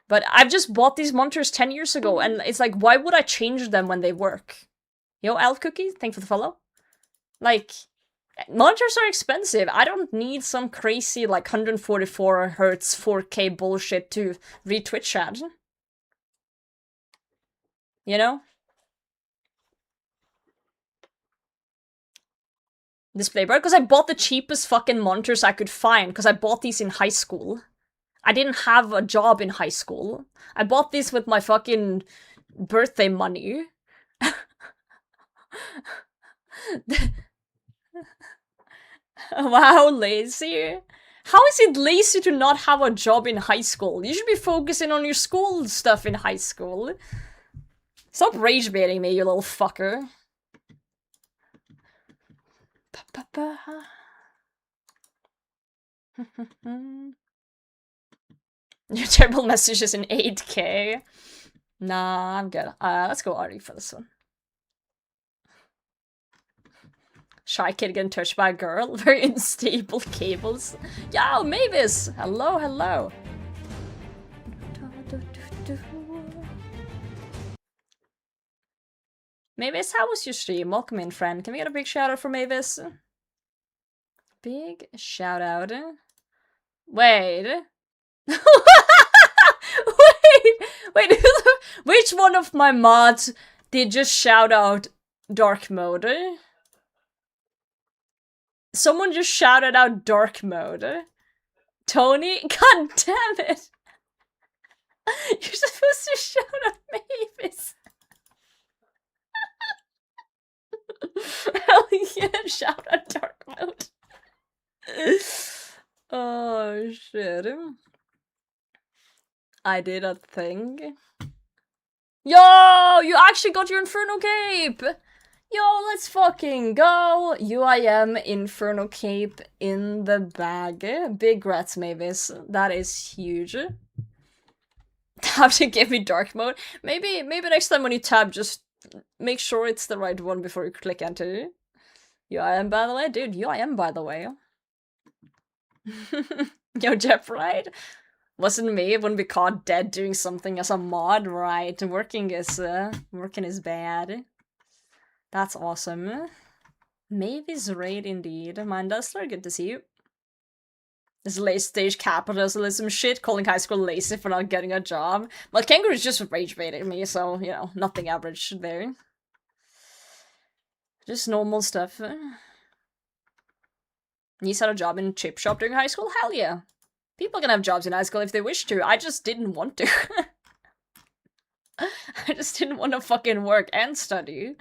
but I've just bought these monitors 10 years ago, and it's like, why would I change them when they work? Yo, Elf Cookie, thanks for the follow. Like, monitors are expensive. I don't need some crazy, like, 144 hertz 4K bullshit to read Twitch chat. You know? DisplayPort, because I bought the cheapest fucking monitors I could find, because I bought these in high school. I didn't have a job in high school. I bought these with my fucking birthday money. Wow, lazy. How is it lazy to not have a job in high school? You should be focusing on your school stuff in high school. Stop rage baiting me, you little fucker. Your terrible messages in 8K. Nah, I'm good. Let's go Artie for this one. Shy kid getting touched by a girl. Very unstable cables. Yo, Mavis! Hello, hello. Mavis, how was your stream? Welcome in, friend. Can we get a big shout out for Mavis? Big shout out. Wait. wait, which one of my mods did just shout out dark mode? Someone just shouted out dark mode. Tony? God damn it! You're supposed to shout out Mavis. Hell yeah, shout out dark mode. Oh shit. I did a thing. Yo! You actually got your Inferno Cape! Yo, let's fucking go! UIM Inferno Cape in the bag. Big grats, Mavis. That is huge. Have to give me dark mode. Maybe next time when you tab, just make sure it's the right one before you click enter. UIM, by the way? Dude, UIM, by the way. Yo, Jeff, right? Wasn't me, wouldn't be caught dead doing something as a mod, right? Working is bad. That's awesome. Mavis raid indeed. Mandasler, good to see you. This late stage capitalism shit, calling high school lazy for not getting a job. Well, Kangaroo's just rage baiting me, so, you know, nothing average there. Just normal stuff. Niece had a job in chip shop during high school? Hell yeah. People can have jobs in high school if they wish to. I just didn't want to. I just didn't want to fucking work and study.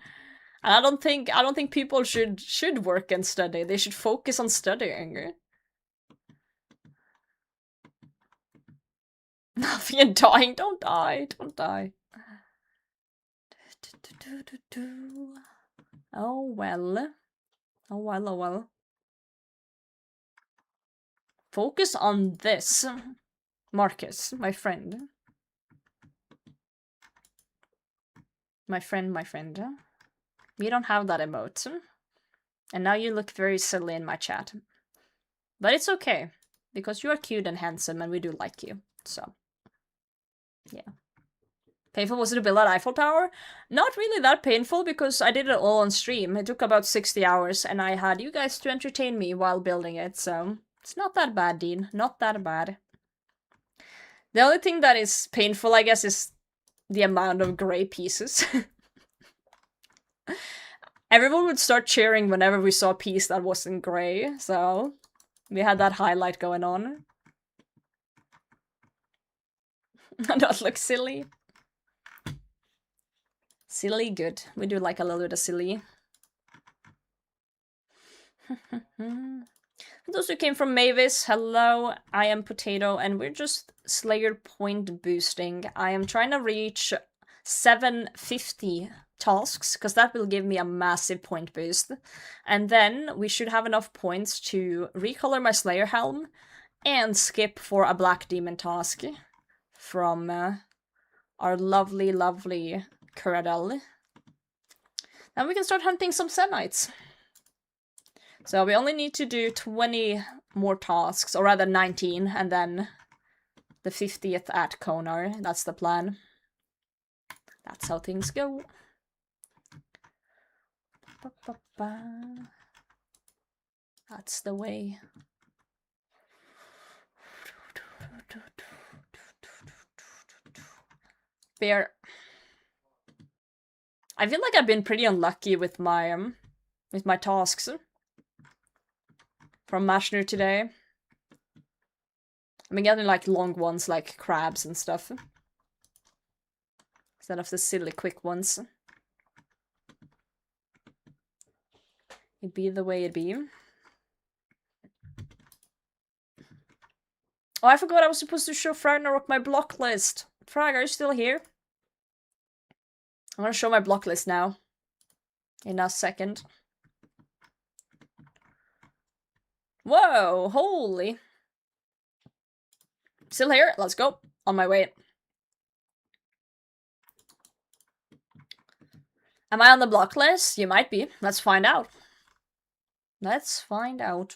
And I don't think people should work and study. They should focus on studying. Nothing and dying. Don't die. Don't die. Oh well. Oh well, oh well. Focus on this. Marcus, my friend. My friend. We don't have that emote. And now you look very silly in my chat. But it's okay. Because you are cute and handsome and we do like you. So. Yeah. Painful was it to build that Eiffel Tower? Not really that painful because I did it all on stream. It took about 60 hours and I had you guys to entertain me while building it, so it's not that bad, Dean. Not that bad. The only thing that is painful, I guess, is the amount of grey pieces. Everyone would start cheering whenever we saw a piece that wasn't grey, so we had that highlight going on. Not look silly. Silly, good. We do like a little bit of silly. Those who came from Mavis, hello, I am Potato, and we're just Slayer point boosting. I am trying to reach 750 tasks, because that will give me a massive point boost. And then we should have enough points to recolor my Slayer helm, and skip for a black demon task from our lovely, lovely Curadel. And we can start hunting some Senites. So we only need to do 20 more tasks, or rather 19, and then the 50th at Konar. That's the plan. That's how things go. That's the way. Bear. I feel like I've been pretty unlucky with my tasks from Mashner today. I've been getting like long ones like crabs and stuff instead of the silly quick ones. It be the way it be. Oh, I forgot I was supposed to show Fragnarok my block list. Frag, are you still here? I'm gonna show my block list now. In a second. Whoa, holy. Still here? Let's go. On my way. Am I on the block list? You might be. Let's find out. Let's find out.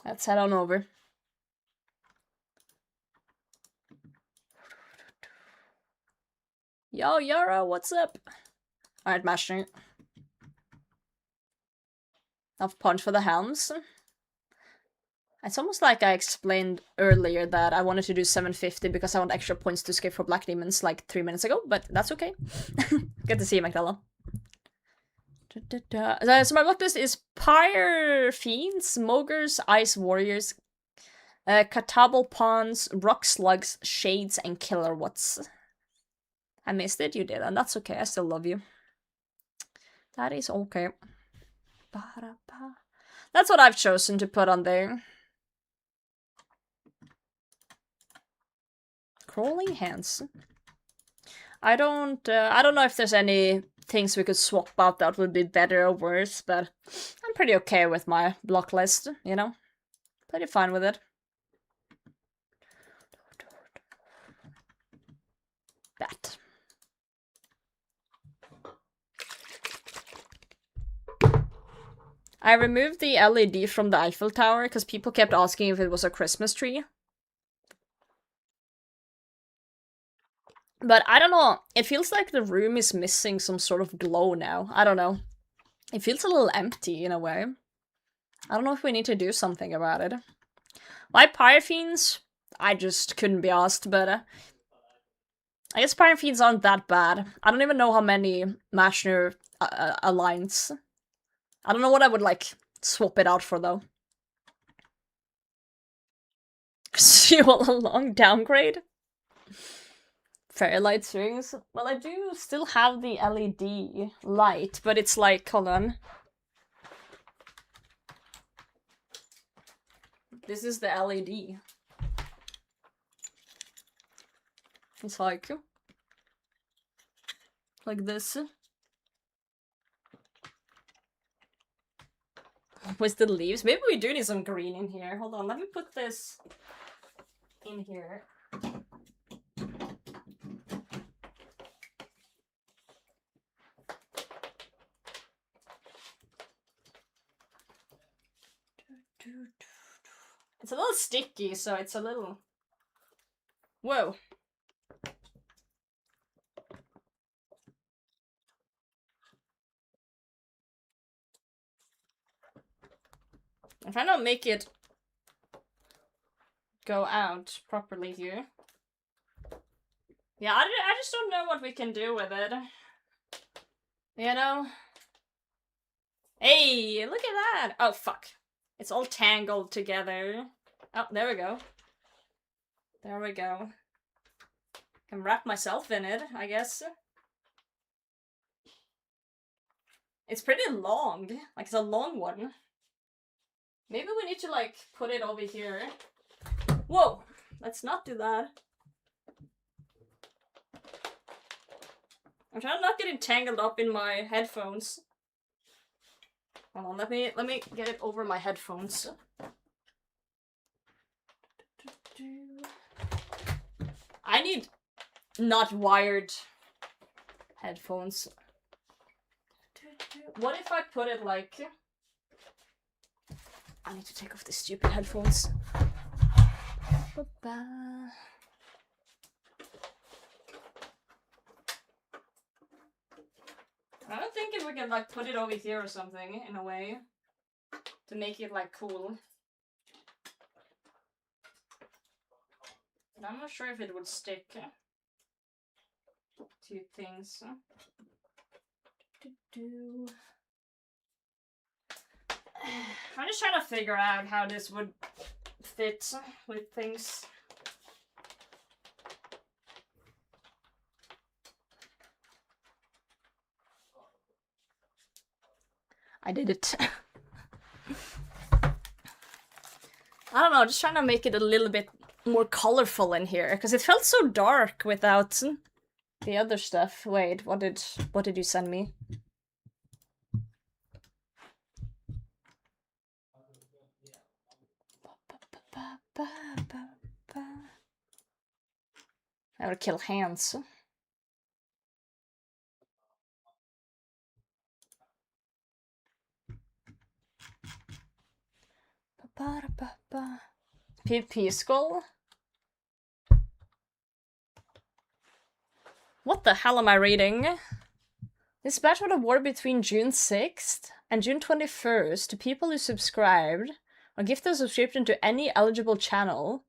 Let's head on over. Yo, Yara, what's up? Alright, Mashner. Enough punch for the helms. It's almost like I explained earlier that I wanted to do 750 because I want extra points to skip for Black Demons like 3 minutes ago, but that's okay. Good to see you, Magdala. So my block list is Pyre Fiends, Mogres, Ice Warriors, Katabal Pawns, Rock Slugs, Shades, and Killer What's. I missed it, you did, and that's okay, I still love you. That is okay. That's what I've chosen to put on there. Crawling hands. I don't know if there's any things we could swap out that would be better or worse, but I'm pretty okay with my block list, you know? Pretty fine with it. Bat. I removed the LED from the Eiffel Tower because people kept asking if it was a Christmas tree. But I don't know, it feels like the room is missing some sort of glow now. I don't know. It feels a little empty in a way. I don't know if we need to do something about it. Why Pyre Fiends? I just couldn't be asked, but I guess Pyre Fiends aren't that bad. I don't even know how many Mashner aligns. I don't know what I would like swap it out for though. See all a long downgrade? Fairy light strings. Well, I do still have the LED light, but it's like, hold on. This is the LED. It's like this. With the leaves. Maybe we do need some green in here. Hold on, let me put this in here. It's a little sticky, so it's a little... Whoa. If I don't make it go out properly here. Yeah, I just don't know what we can do with it. You know? Hey, look at that! Oh, fuck. It's all tangled together. Oh, there we go. There we go. Can wrap myself in it, I guess. It's pretty long. Like, it's a long one. Maybe we need to, like, put it over here. Whoa! Let's not do that. I'm trying to not get entangled up in my headphones. Hold on, let me get it over my headphones. I need not wired headphones. What if I put it like... I need to take off these stupid headphones. Ba-ba. I don't think if we can like put it over here or something in a way to make it like cool. But I'm not sure if it would stick to things. I'm just trying to figure out how this would fit with things. I did it. I don't know, just trying to make it a little bit more colorful in here, because it felt so dark without the other stuff. Wait, what did you send me? I would kill hands. PP skull? What the hell am I reading? This batch would award between June 6th and June 21st to people who subscribed or gift a subscription to any eligible channel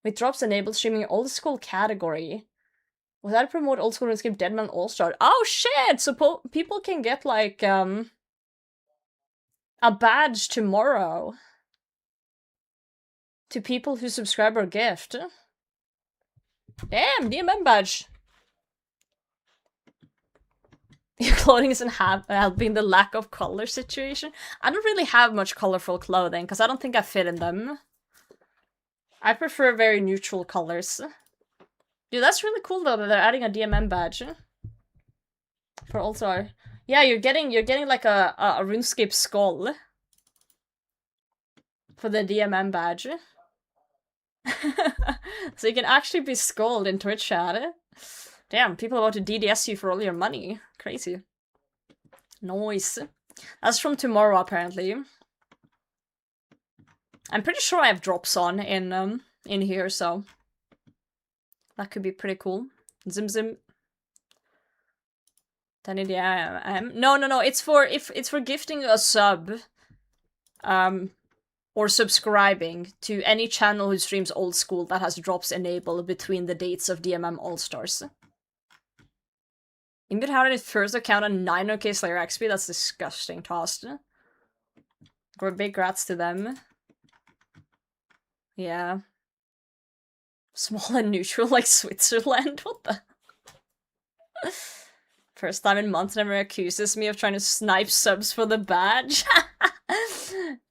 with drops enabled streaming old school category. Without promote old school and skip Deadman All-Star. Oh shit! So people can get like a badge tomorrow to people who subscribe or gift. Damn, DMM badge. Your clothing isn't helping the lack of color situation. I don't really have much colorful clothing because I don't think I fit in them. I prefer very neutral colors. Dude, that's really cool though that they're adding a DMM badge for also. Yeah, you're getting like a RuneScape skull for the DMM badge. So you can actually be skulled in Twitch chat. Damn, people are about to DDS you for all your money. Crazy. Nice. That's from tomorrow, apparently. I'm pretty sure I have drops on in here, so that could be pretty cool. Zim zim. No. It's for gifting a sub, or subscribing to any channel who streams old school that has drops enabled between the dates of DMM All Stars. Imbit had his first account on 900k Slayer XP. That's disgusting, tossed. Big grats to them. Yeah. Small and neutral like Switzerland? What the? First time in months never accuses me of trying to snipe subs for the badge.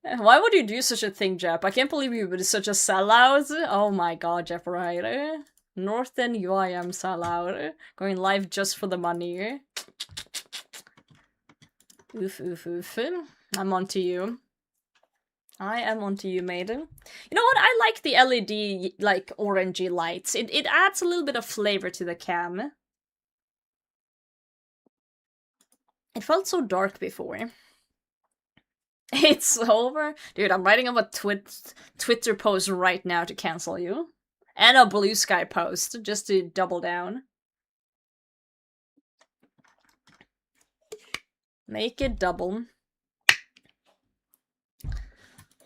Why would you do such a thing, Jep? I can't believe you would such a sellout. Oh my god, Jep, right? Northern UIM sellout. Going live just for the money. Oof, oof, oof. I'm onto you. I am onto you, maiden. You know what? I like the LED, like, orangey lights. It adds a little bit of flavor to the cam. It felt so dark before. It's over? Dude, I'm writing up a Twitter post right now to cancel you. And a Blue Sky post, just to double down. Make it double.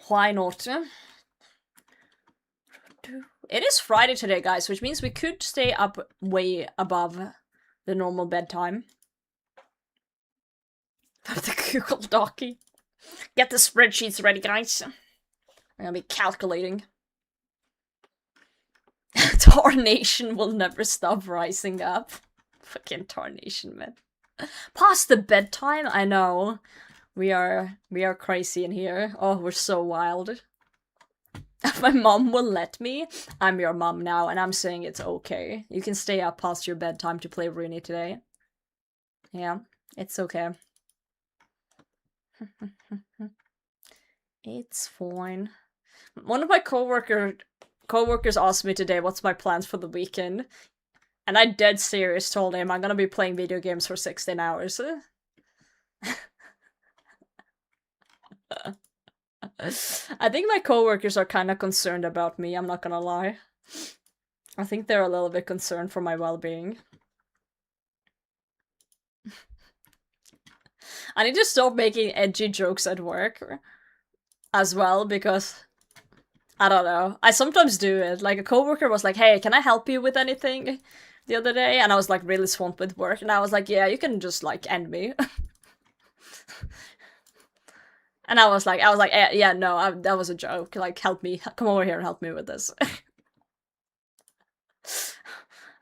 Why not? It is Friday today, guys, which means we could stay up way above the normal bedtime. The Google Docky. Get the spreadsheets ready, guys. I'm gonna be calculating. Tarnation will never stop rising up. Fucking Tarnation, man. Past the bedtime? I know. We are crazy in here. Oh, we're so wild. My mom will let me. I'm your mom now, and I'm saying it's okay. You can stay up past your bedtime to play Rooney today. Yeah, it's okay. It's fine. One of my coworkers asked me today what's my plans for the weekend. And I dead serious told him I'm gonna be playing video games for 16 hours. I think my coworkers are kind of concerned about me, I'm not gonna lie. I think they're a little bit concerned for my well-being. I need to stop making edgy jokes at work as well, because I don't know. I sometimes do it. Like, a coworker was like, hey, can I help you with anything the other day? And I was like really swamped with work, and I was like, yeah, you can just like end me. And I was like, yeah, no, that was a joke. Like, help me, come over here and help me with this.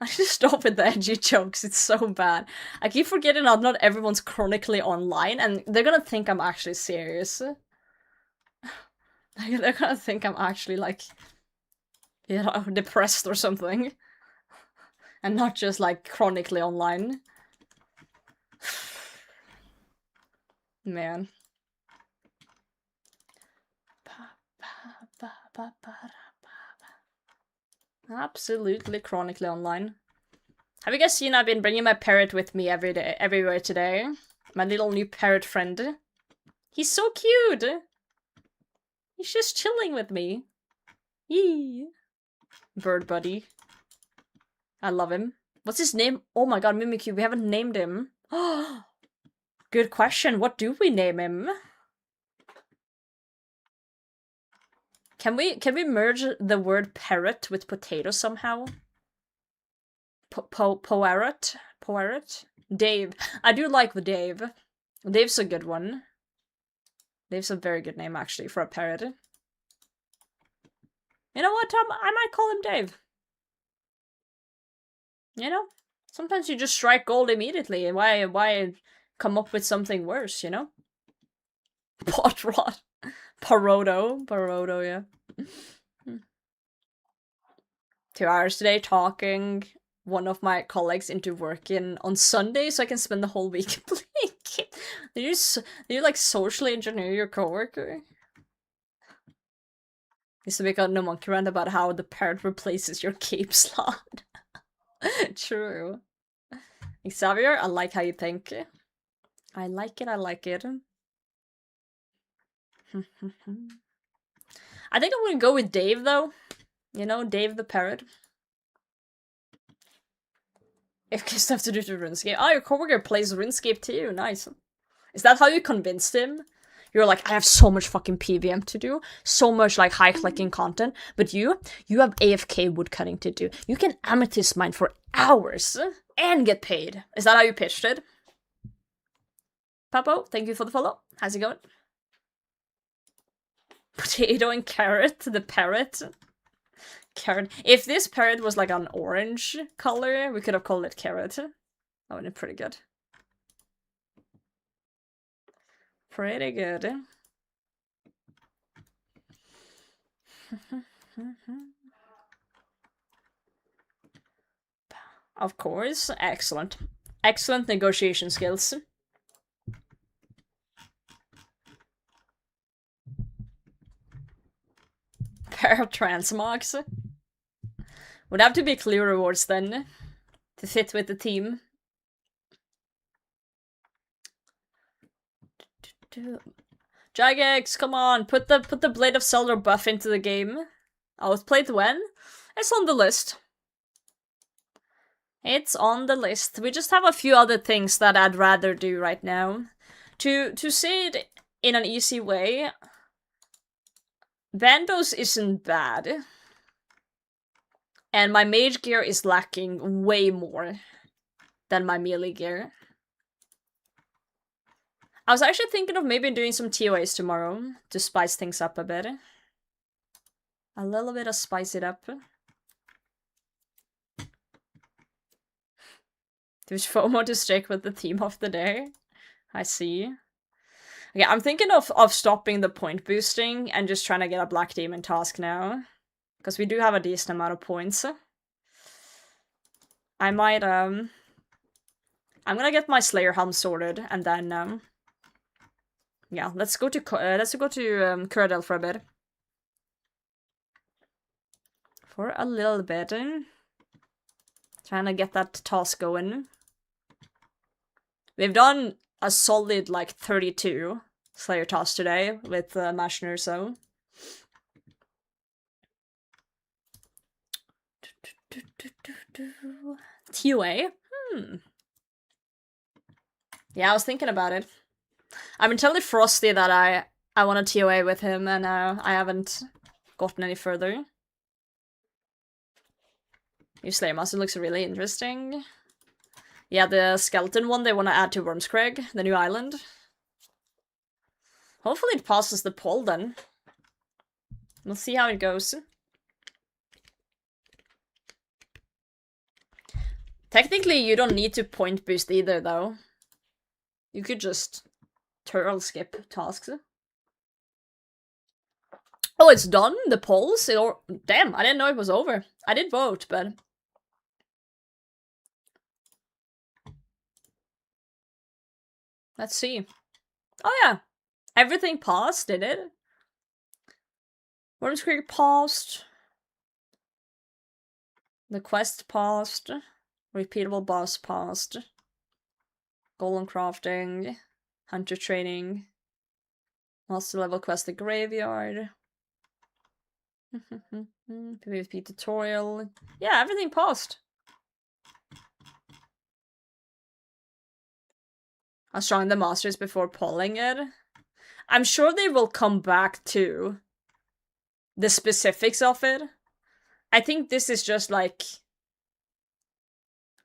I need to stop with the edgy jokes, it's so bad. I keep forgetting that not everyone's chronically online, and they're gonna think I'm actually serious. They're gonna think I'm actually, like, you know, depressed or something. And not just, like, chronically online. Man. Absolutely chronically online. Have you guys seen I've been bringing my parrot with me everywhere today? My little new parrot friend. He's so cute! He's just chilling with me. Yee. Bird buddy. I love him. What's his name? Oh my god, Mimikyu, we haven't named him. Good question. What do we name him? Can we merge the word parrot with potato somehow? Poirot? Poirot? Dave. I do like the Dave. Dave's a good one. Dave's a very good name, actually, for a parrot. You know what, Tom? I might call him Dave. You know? Sometimes you just strike gold immediately. Why come up with something worse, you know? Pot rot. Parodo, yeah. 2 hours today talking one of my colleagues into working on Sunday so I can spend the whole week playing games. Did you like socially engineer your coworker? Used to make a no monkey rant about how the parrot replaces your cape slot. True. Xavier, I like how you think. I like it. I think I'm gonna go with Dave, though. You know, Dave the parrot. If you have to do to RuneScape. Oh, your coworker plays RuneScape too. Nice. Is that how you convinced him? You're like, I have so much fucking PVM to do, so much like high clicking content, but you have AFK woodcutting to do. You can amethyst mine for hours and get paid. Is that how you pitched it? Papo, thank you for the follow. How's it going? Potato and carrot, the parrot. Carrot. If this parrot was like an orange color, we could have called it carrot. That would have been pretty good. Pretty good. Of course. Excellent. Excellent negotiation skills. Pair of transmogs. Would have to be clear rewards then, to fit with the team. Jagex, come on, put the Blade of Zelda buff into the game. Oh, it's played when? It's on the list. It's on the list. We just have a few other things that I'd rather do right now. To say it in an easy way, Bandos isn't bad. And my mage gear is lacking way more than my melee gear. I was actually thinking of maybe doing some TOAs tomorrow to spice things up a bit. A little bit of spice it up. There's FOMO to stick with the theme of the day. I see. Okay, I'm thinking of stopping the point boosting and just trying to get a Black Demon task now. Because we do have a decent amount of points. I might I'm gonna get my Slayer helm sorted, and then, yeah, let's go to Curadel for a bit. For a little bit. Trying to get that task going. We've done a solid, like, 32 Slayer tasks today with Mashner, so... TOA? Yeah, I was thinking about it. I've been telling Frosty that I want a TOA with him, and I haven't gotten any further. Your Slayer Master looks really interesting. Yeah, the skeleton one they want to add to Wormscrag, the new island. Hopefully it passes the poll then. We'll see how it goes. Technically, you don't need to point boost either, though. You could just turtle skip tasks. Oh, it's done? The polls? Damn, I didn't know it was over. I did vote, but... Let's see. Oh yeah, everything passed, did it? Worms Creek passed. The quest passed. Repeatable boss passed. Golem crafting. Hunter training. Master level quest the graveyard. PvP tutorial. Yeah, everything passed. I was showing the masters before polling it. I'm sure they will come back to the specifics of it. I think this is just like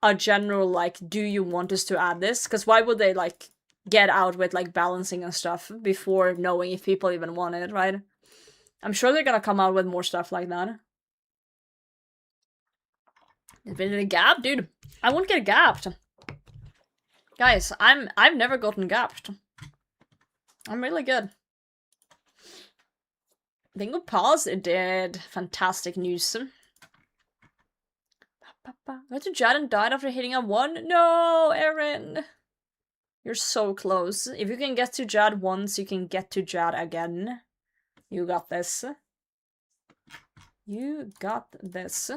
a general, like, do you want us to add this? Because why would they, like, get out with, like, balancing and stuff before knowing if people even want it, right? I'm sure they're gonna come out with more stuff like that. It's been a gap? Dude, I won't get gapped. Guys, I've never gotten gapped. I'm really good. Bingo pause, it did. Fantastic news. Went to Jad and died after hitting a 1? No, Erin! You're so close. If you can get to Jad once, you can get to Jad again. You got this. You got this.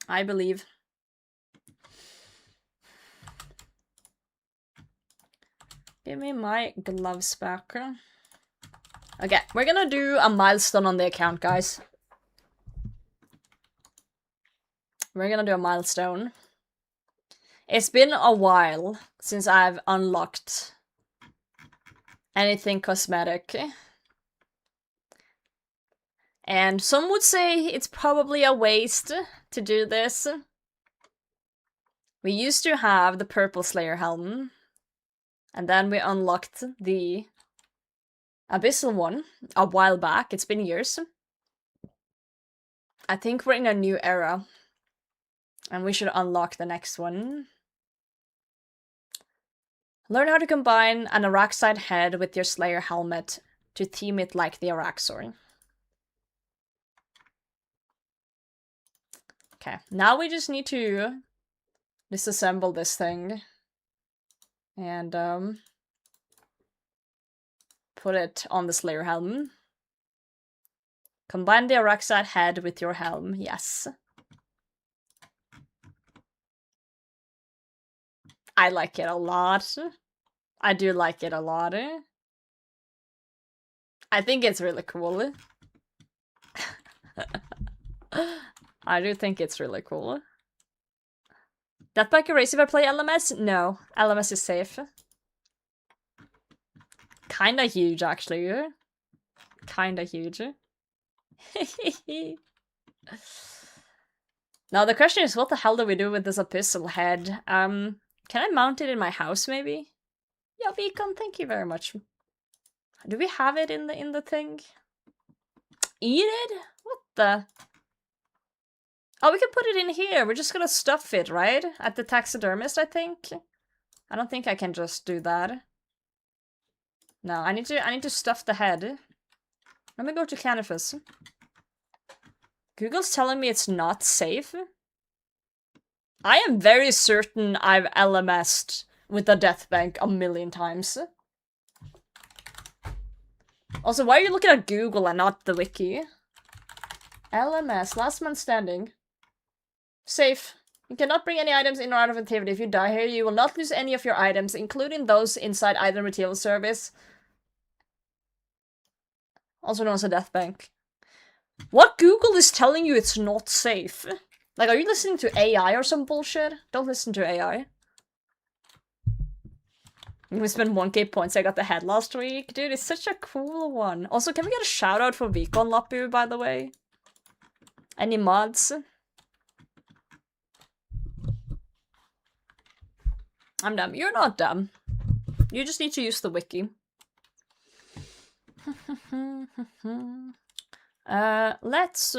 I believe. Give me my gloves back. Okay, we're gonna do a milestone on the account, guys. We're gonna do a milestone. It's been a while since I've unlocked anything cosmetic. And some would say it's probably a waste to do this. We used to have the purple Slayer helm. And then we unlocked the Abyssal one a while back. It's been years. I think we're in a new era. And we should unlock the next one. Learn how to combine an Araxide head with your Slayer helmet to theme it like the Araxor. Okay, now we just need to disassemble this thing. And, put it on the Slayer helm. Combine the Araxide head with your helm, yes. I like it a lot. I do like it a lot. I think it's really cool. I do think it's really cool. Deathbike erase if I play LMS? No, LMS is safe. Kinda huge, actually. Kinda huge. Now the question is, what the hell do we do with this abyssal head? Can I mount it in my house, maybe? Yeah, Beacon, thank you very much. Do we have it in the thing? Eat it? What the? Oh, we can put it in here. We're just gonna stuff it, right? At the taxidermist, I think. I don't think I can just do that. No, I need to stuff the head. Let me go to Canifus. Google's telling me it's not safe. I am very certain I've LMS'd with the death bank a million times. Also, why are you looking at Google and not the wiki? LMS, last man standing. Safe. You cannot bring any items in or out of activity. If you die here, you will not lose any of your items, including those inside item retrieval service. Also known as a death bank. What Google is telling you it's not safe? Like, are you listening to AI or some bullshit? Don't listen to AI. We spent 1k points, I got the head last week. Dude, it's such a cool one. Also, can we get a shout out for Vikon Lapu, by the way? Any mods? I'm dumb. You're not dumb. You just need to use the wiki. Let's...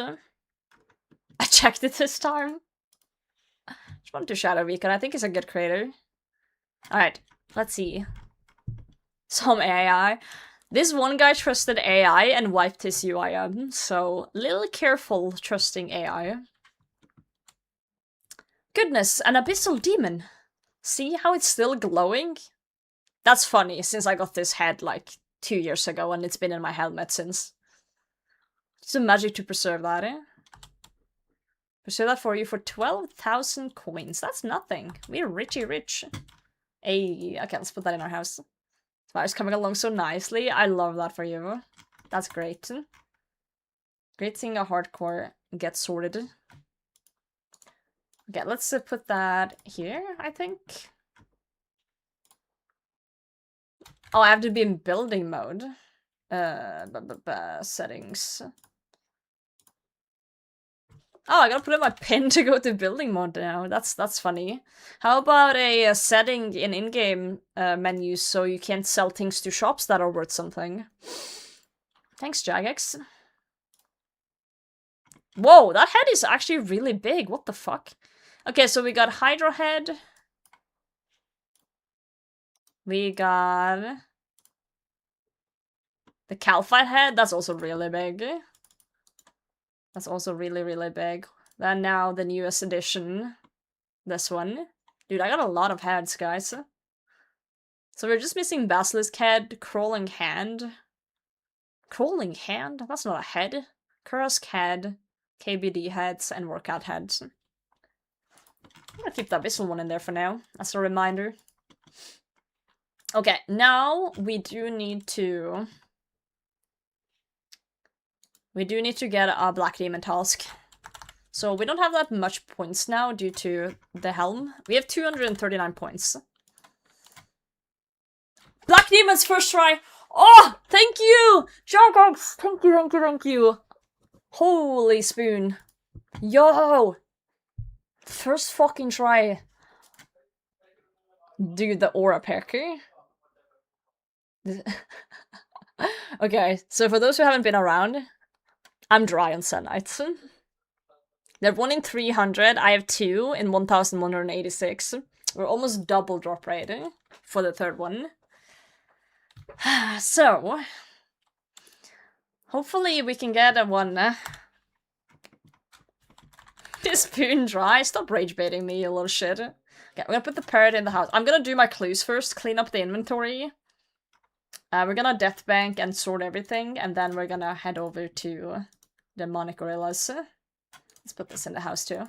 I checked it this time. Just wanted to shout out Vikon. I think he's a good creator. Alright, let's see. Some AI. This one guy trusted AI and wiped his UIM, so little careful trusting AI. Goodness, an abyssal demon. See how it's still glowing? That's funny, since I got this head like 2 years ago and it's been in my helmet since. Some magic to preserve that, eh? Preserve that for you for 12,000 coins. That's nothing. We're richy rich. Hey, okay, let's put that in our house. Fire's coming along so nicely. I love that for you. That's great. Great seeing a hardcore get sorted. Okay, let's put that here, I think. Oh, I have to be in building mode. Settings. Oh, I gotta put in my pin to go to building mode now. That's funny. How about a setting in in-game menus so you can't sell things to shops that are worth something? Thanks, Jagex. Whoa, that head is actually really big. What the fuck? Okay, so we got Hydra head. We got the Calphite head. That's also really big. That's also really, really big. Then now the newest edition. This one. Dude, I got a lot of heads, guys. So we're just missing Basilisk head, Crawling hand. Crawling hand? That's not a head. Kursk head, KBD heads, and Workout heads. I'm gonna keep the Abyssal one in there for now, as a reminder. Okay, now we do need to... We do need to get a Black Demon task. So we don't have that much points now due to the helm. We have 239 points. Black Demon's first try! Oh! Thank you! Jargogs! Thank you, thank you, thank you! Holy spoon. Yo! First fucking try. Dude, the aura pecker. Okay, so for those who haven't been around, I'm dry on Senites. They're 1 in 300, I have 2 in 1186. We're almost double drop rate for the third one. So, hopefully we can get a one. This spoon dry. Stop rage baiting me, you little shit. Okay, we're gonna put the parrot in the house. I'm gonna do my clues first, clean up the inventory. We're gonna death bank and sort everything, and then we're gonna head over to demonic gorillas. Let's put this in the house too.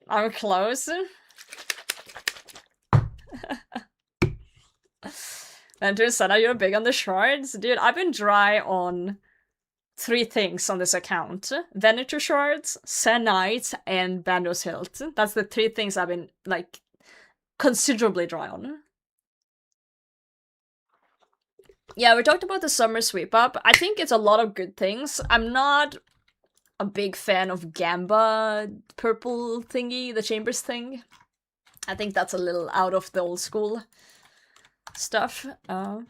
I'm close. Venture Senna, you're big on the shards? Dude, I've been dry on 3 things on this account. Venator shards, Senite, and ZammyHilt. That's the 3 things I've been, like, considerably dry on. Yeah, we talked about the summer sweep up. I think it's a lot of good things. I'm not a big fan of Gamba purple thingy, the Chambers thing. I think that's a little out of the old school stuff. Yeah,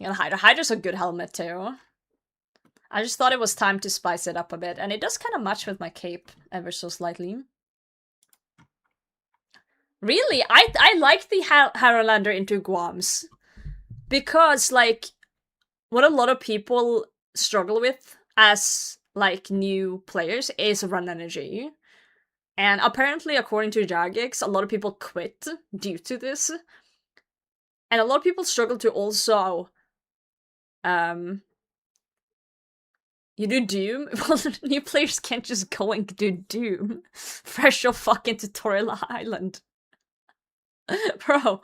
Hydra's a good helmet too. I just thought it was time to spice it up a bit, and it does kind of match with my cape ever so slightly. Really, I like the Haralander into Guams. Because, like, what a lot of people struggle with as like new players is run energy. And apparently, according to Jagex, a lot of people quit due to this. And a lot of people struggle to also you do Doom? Well, new players can't just go and do Doom. Fresh your fucking tutorial island. Bro.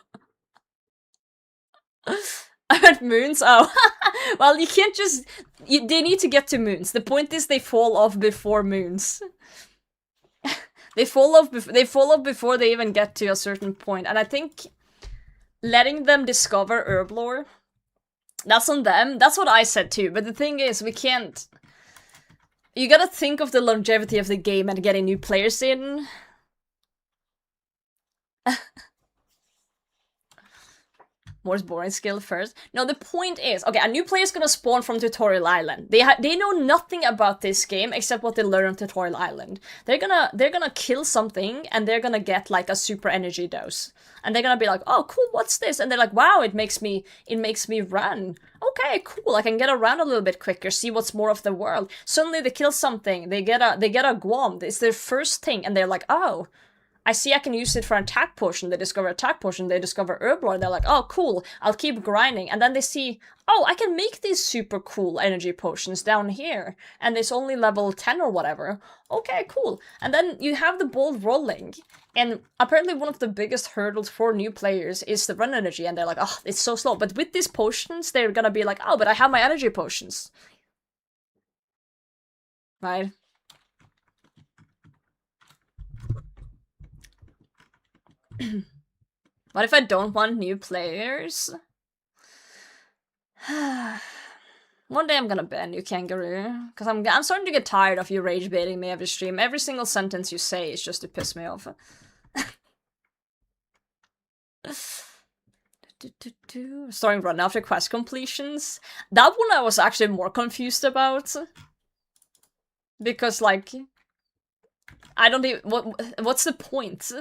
I'm at moons? Oh. Well, you can't just... they need to get to moons. The point is they fall off before moons. They fall off before they even get to a certain point. And I think letting them discover Herblore, that's on them. That's what I said too. But the thing is, we can't... You gotta think of the longevity of the game and getting new players in. Most boring skill first. No, the point is, okay, a new player is gonna spawn from Tutorial Island. They know nothing about this game except what they learn on Tutorial Island. They're gonna kill something and they're gonna get like a super energy dose. And they're gonna be like, oh cool, what's this? And they're like, wow, it makes me run. Okay, cool, I can get around a little bit quicker, see what's more of the world. Suddenly they kill something, they get a guam, it's their first thing, and they're like, oh, I see I can use it for an attack potion. They discover attack potion, they discover Herblore, they're like, oh cool, I'll keep grinding. And then they see, oh, I can make these super cool energy potions down here. And it's only level 10 or whatever. Okay, cool. And then you have the ball rolling. And apparently one of the biggest hurdles for new players is the run energy. And they're like, oh, it's so slow. But with these potions, they're gonna be like, oh, but I have my energy potions. Right? What if I don't want new players? One day I'm gonna ban you, Kangaroo. Because I'm starting to get tired of you rage baiting me every stream. Every single sentence you say is just to piss me off. Starting run after quest completions. That one I was actually more confused about. Because, like... I don't even... What's the point?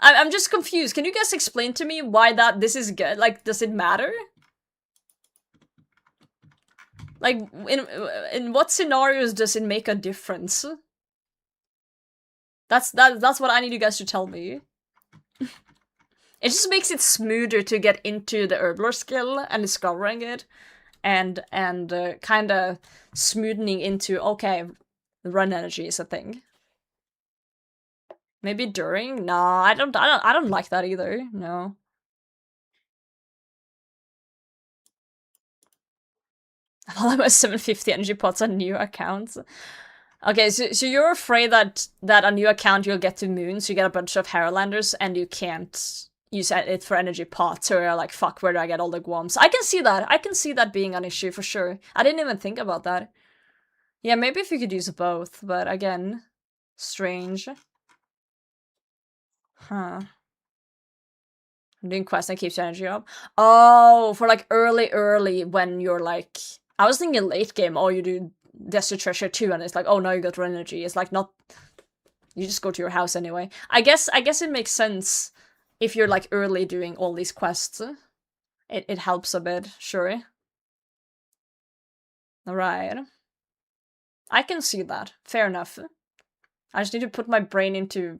I'm just confused. Can you guys explain to me why this is good? Like, does it matter? Like, in what scenarios does it make a difference? That's what I need you guys to tell me. It just makes it smoother to get into the Herblore skill and discovering it, and kind of smoothing into, okay, run energy is a thing. Maybe during? No, I don't like that either. No. I'll have 750 energy pots on new accounts. Okay, so you're afraid that a new account you'll get to moons, you get a bunch of Heralders, and you can't use it for energy pots, or you're like, fuck, where do I get all the guams? I can see that. I can see that being an issue for sure. I didn't even think about that. Yeah, maybe if you could use both, but again, strange. Huh. I'm doing quests that keeps your energy up. Oh, for like early when you're like... I was thinking late game, oh, you do Desert Treasure 2, and it's like, oh, now you got run energy. It's like not... You just go to your house anyway. I guess it makes sense if you're like early doing all these quests. It helps a bit, sure. Alright. I can see that. Fair enough. I just need to put my brain into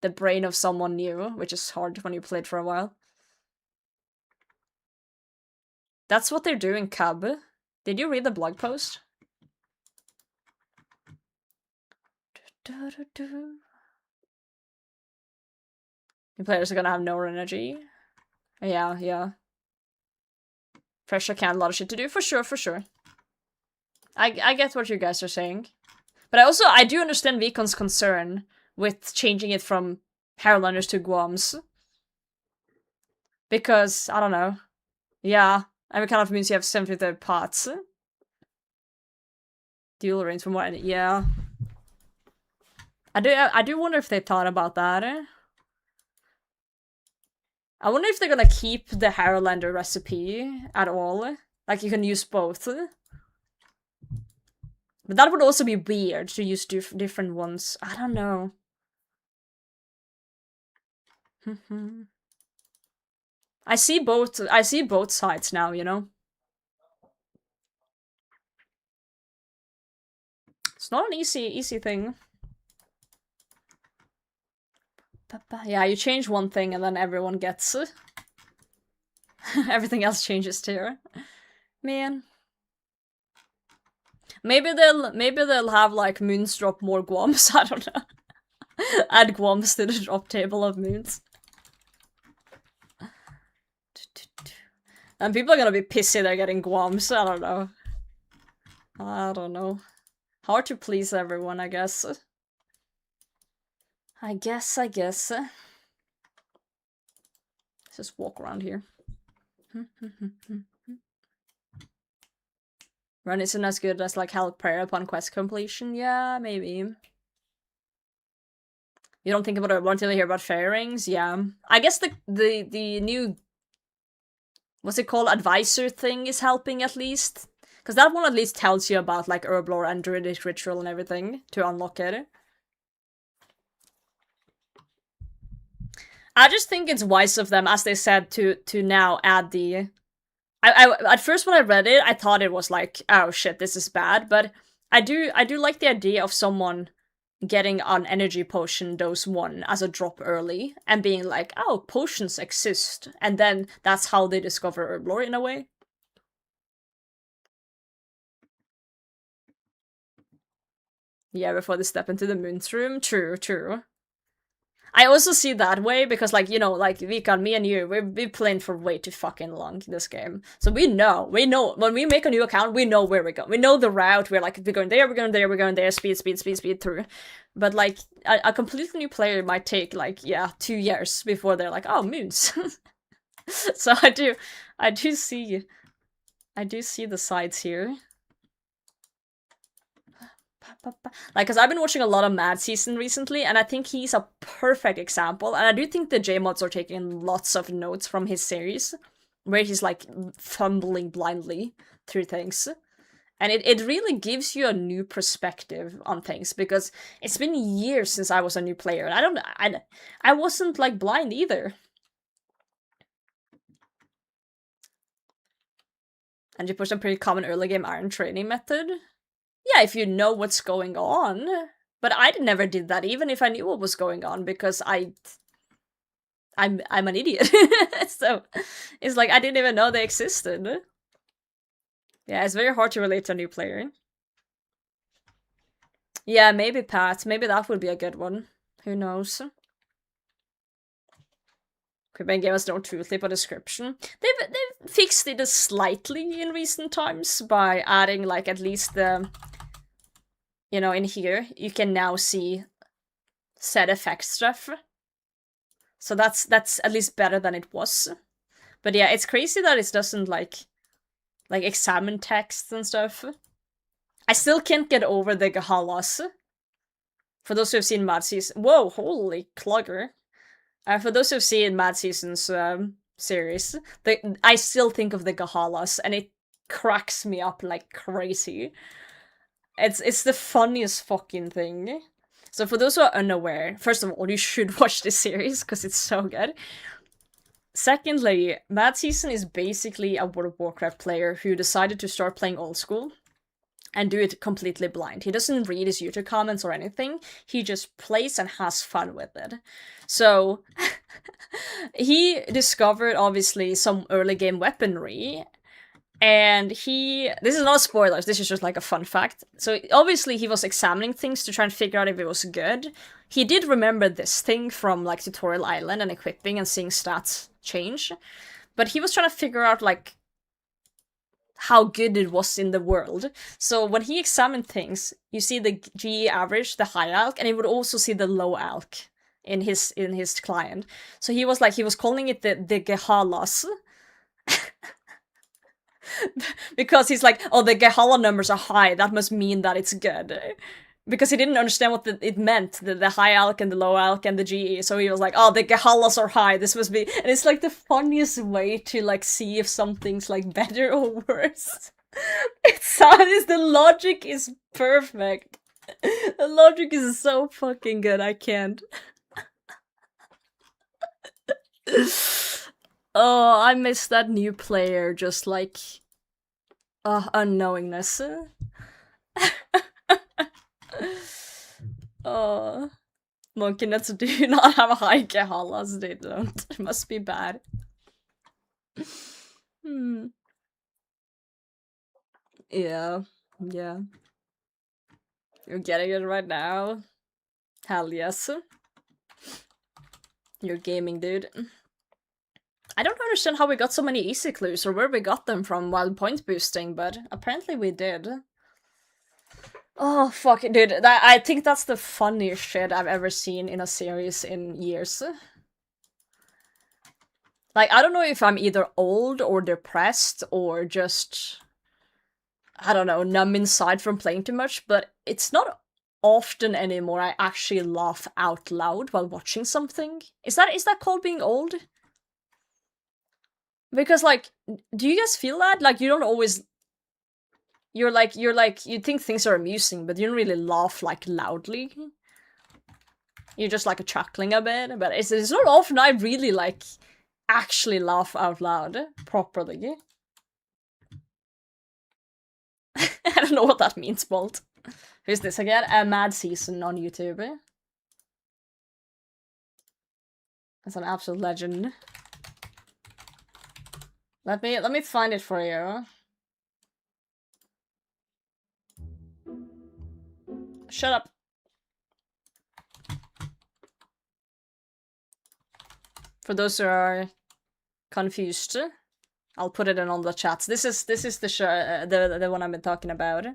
the brain of someone new, which is hard when you played for a while. That's what they're doing, Cub. Did you read the blog post? New players are gonna have no energy. Yeah. Pressure can, a lot of shit to do, for sure. I get what you guys are saying. But I do understand Vikon's concern with changing it from Heralders to Guams. Because, I don't know. Yeah, every kind of means you have 73 pots. Dual range from what? Yeah. I do wonder if they thought about that. I wonder if they're gonna keep the Heralander recipe at all. Like, you can use both. But that would also be weird to use different ones. I don't know. I see both sides now, you know? It's not an easy thing. Yeah, you change one thing and then everyone gets it. Everything else changes too. Man. Maybe they'll have like moons drop more guams, I don't know. Add guams to the drop table of moons. And people are gonna be pissy they're getting guams, I don't know. I don't know. Hard to please everyone, I guess. I guess. Let's just walk around here. Run isn't as good as like Help Prayer upon quest completion. Yeah, maybe. You don't think about it until you hear about fairy rings? Yeah. I guess the new, what's it called, advisor thing is helping at least. Because that one at least tells you about like herb lore and druidic ritual and everything to unlock it. I just think it's wise of them, as they said, to now add the... I at first when I read it, I thought it was like, oh shit, this is bad, but I do like the idea of someone getting an energy potion dose 1 as a drop early and being like, oh, potions exist, and then that's how they discover herb lore in a way. Yeah, before they step into the moon's room. True. I also see that way because, like, you know, like, Vikan, me and you, we've played for way too fucking long this game. So we know, when we make a new account, we know where we go. We know the route, we're like, we're going there, speed through. But, like, a completely new player might take, like, yeah, 2 years before they're like, oh, moons. So I do see the sides here. Like, because I've been watching a lot of Mad Season recently, and I think he's a perfect example, and I do think the J-mods are taking lots of notes from his series, where he's, like, fumbling blindly through things. And it really gives you a new perspective on things, because it's been years since I was a new player, and I wasn't, like, blind either. And you push a pretty common early game iron training method. Yeah, if you know what's going on. But I never did that, even if I knew what was going on, because I'm an idiot. So it's like I didn't even know they existed. Yeah, it's very hard to relate to a new player. Yeah, maybe Pat. Maybe that would be a good one. Who knows? Quebec gave us no true clip or description. They've fixed it slightly in recent times by adding, like, at least the... You know, in here, you can now see set effect stuff. So that's at least better than it was. But yeah, it's crazy that it doesn't, like examine text and stuff. I still can't get over the Gahalas. For those who have seen Mad Season... Whoa, holy clogger. For those who have seen Mad Season's series, I still think of the Gahalas, and it cracks me up like crazy. It's the funniest fucking thing. So for those who are unaware, first of all, you should watch this series, because it's so good. Secondly, Mad Season is basically a World of Warcraft player who decided to start playing old school and do it completely blind. He doesn't read his YouTube comments or anything. He just plays and has fun with it. So he discovered, obviously, some early game weaponry. And this is not spoilers, this is just like a fun fact. So obviously he was examining things to try and figure out if it was good. He did remember this thing from like Tutorial Island and equipping and seeing stats change. But he was trying to figure out like how good it was in the world. So when he examined things, you see the GE average, the high alch, and he would also see the low alch in his client. So he was calling it the Gehalas. Because he's like, oh, the Gehala numbers are high, that must mean that it's good. Because he didn't understand what it meant, the high alch and the low alch and the GE, so he was like, oh, the Gehalas are high, this must be... And it's like the funniest way to like see if something's like better or worse. The logic is perfect. The logic is so fucking good, I can't. Oh, I miss that new player, just like... unknowingness. Oh. Monkey nuts do not have a high Gehalas, they don't. It must be bad. Hmm. Yeah. Yeah. You're getting it right now. Hell yes. You're gaming, dude. I don't understand how we got so many easy clues or where we got them from while point boosting, but apparently we did. Oh, fuck it, dude. I think that's the funniest shit I've ever seen in a series in years. Like, I don't know if I'm either old or depressed or just, I don't know, numb inside from playing too much, but it's not often anymore I actually laugh out loud while watching something. Is that called being old? Because, like, do you guys feel that? Like, you don't always... You're like, you think things are amusing, but you don't really laugh, like, loudly. You're just, like, chuckling a bit, but it's not often I really, like, actually laugh out loud properly. I don't know what that means, Bolt. Who's this again? A Mad Season on YouTube. That's an absolute legend. Let me find it for you. Shut up. For those who are confused, I'll put it in all the chats. This is the show, the one I've been talking about.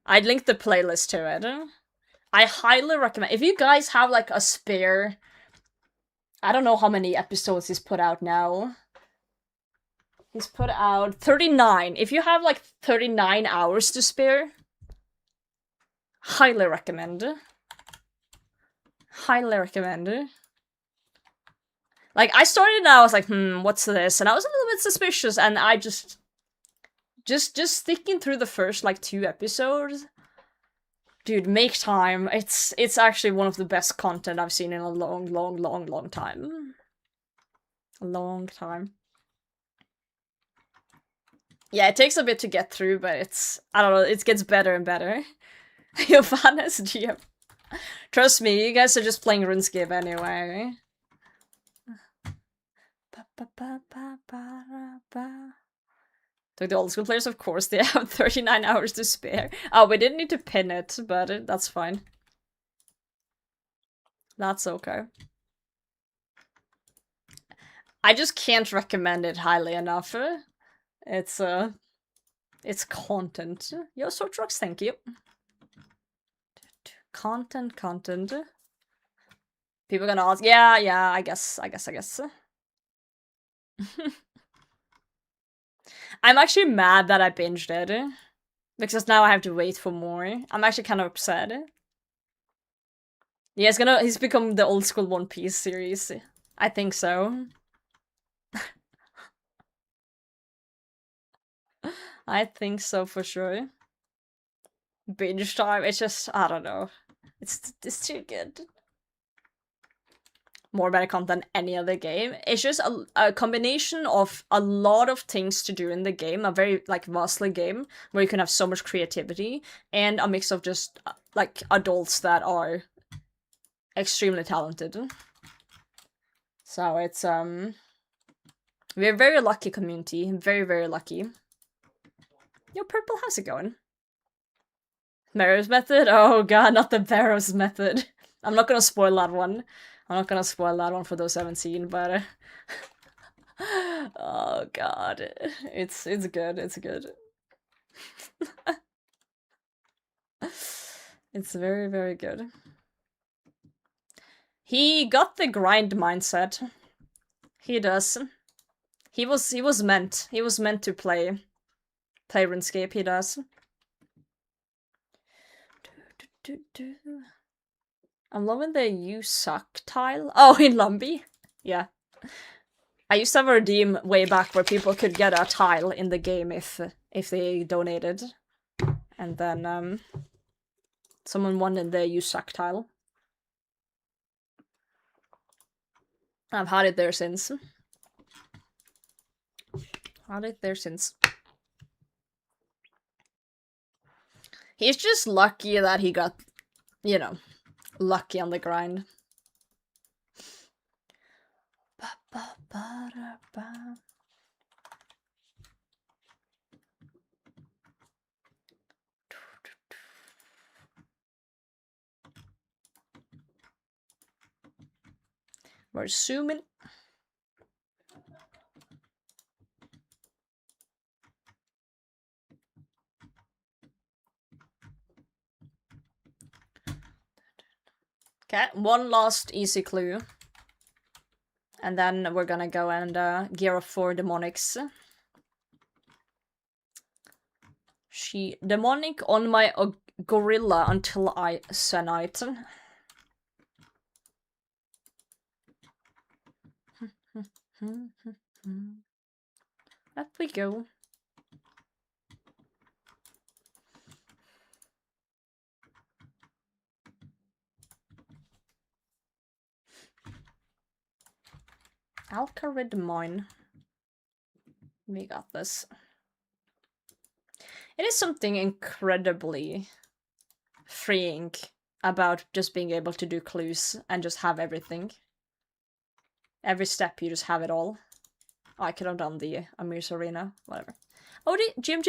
I linked the playlist to it. I highly recommend. If you guys have like a spare, I don't know how many episodes he's put out now. He's put out 39. If you have like 39 hours to spare, highly recommend. Highly recommend. Like, I started and I was like, what's this? And I was a little bit suspicious, and I just sticking through the first, like, 2 episodes. Dude, make time. It's actually one of the best content I've seen in a long time. A long time. Yeah, it takes a bit to get through, but it's, I don't know, it gets better and better. Johannes GM. Trust me, you guys are just playing RuneScape anyway. Like the old school players, of course, they have 39 hours to spare. Oh, we didn't need to pin it, but that's fine. That's okay. I just can't recommend it highly enough. It's content. Yo, so trucks, thank you. Content. People gonna ask, yeah, I guess. I'm actually mad that I binged it. Because now I have to wait for more. I'm actually kind of upset. Yeah, he's become the old school One Piece series. I think so. I think so for sure. Binge time, it's just, I don't know. It's too good. More better content than any other game. It's just a combination of a lot of things to do in the game, a very, like, vastly game, where you can have so much creativity, and a mix of just, like, adults that are extremely talented. So it's, we're a very lucky community. Very lucky. Yo, Purple, how's it going? Barrow's method? Oh god, not the Barrow's method. I'm not gonna spoil that one. I'm not gonna spoil that one for those who haven't seen, but... oh god. It's good, it's good. It's very good. He got the grind mindset. He does. He was meant to play RuneScape, he does. I'm loving the "you suck" tile. Oh, in Lumby? Yeah. I used to have a redeem way back where people could get a tile in the game if they donated. And then, someone won in the "you suck" tile. I've had it there since. He's just lucky that he got you know, lucky on the grind. We're zooming. Okay, one last easy clue. And then we're gonna go and gear up for demonics. She demonic on my gorilla until I senite. Up we go. Alcarid mine. We got this. It is something incredibly freeing about just being able to do clues and just have everything. Every step you just have it all. Oh, I could have done the Amir's Arena, whatever. Oh, the Jim.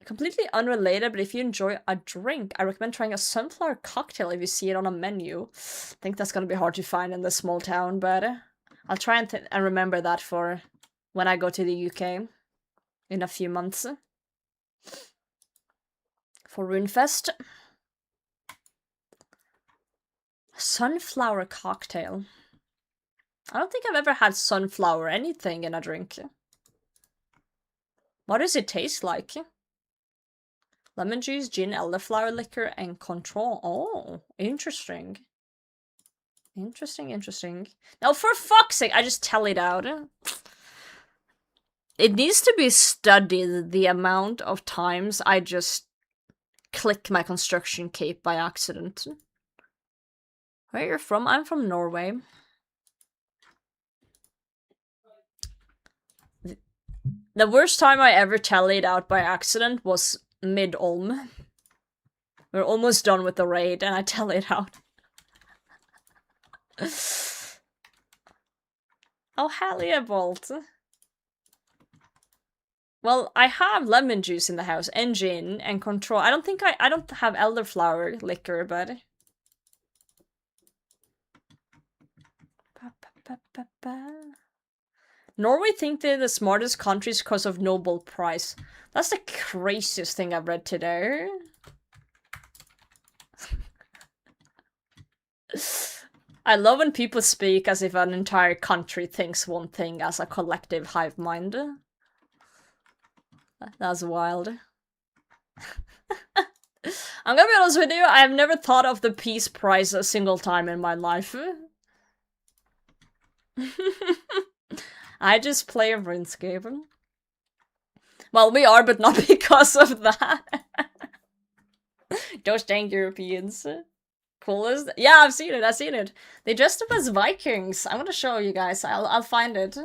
Completely unrelated, but if you enjoy a drink, I recommend trying a sunflower cocktail if you see it on a menu. I think that's gonna be hard to find in this small town, but I'll try and remember that for when I go to the UK in a few months. For Runefest. Sunflower cocktail. I don't think I've ever had sunflower anything in a drink. What does it taste like? Lemon juice, gin, elderflower liquor, and control. Oh, interesting. Interesting. Now, for fuck's sake, I just tell it out. It needs to be studied the amount of times I just click my construction cape by accident. Where you're from? I'm from Norway. The worst time I ever tallied out by accident was mid-Ulm. We're almost done with the raid and I tallied out. Oh, hell yeah, Bolt. Well, I have lemon juice in the house, and gin, and control. I don't think I don't have elderflower liquor, but... Norway think they're the smartest countries because of Nobel Prize. That's the craziest thing I've read today. I love when people speak as if an entire country thinks one thing as a collective hive mind. That's wild. I'm gonna be honest with you, I have never thought of the Peace Prize a single time in my life. I just play RuneScape. Well, we are, but not because of that. Those dang Europeans. Coolest. Yeah, I've seen it. They dressed up as Vikings. I'm gonna show you guys. I'll find it.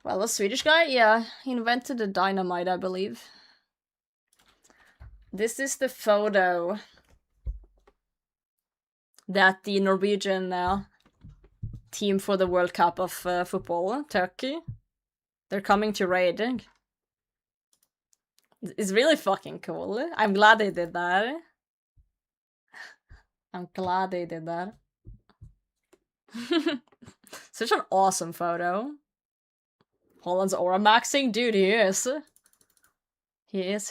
Well, the Swedish guy, yeah, he invented the dynamite, I believe. This is the photo that the Norwegian team for the World Cup of football, Turkey, they're coming to raid. It's really fucking cool. I'm glad they did that. Such an awesome photo. Holland's aura maxing? Dude, he is. He is.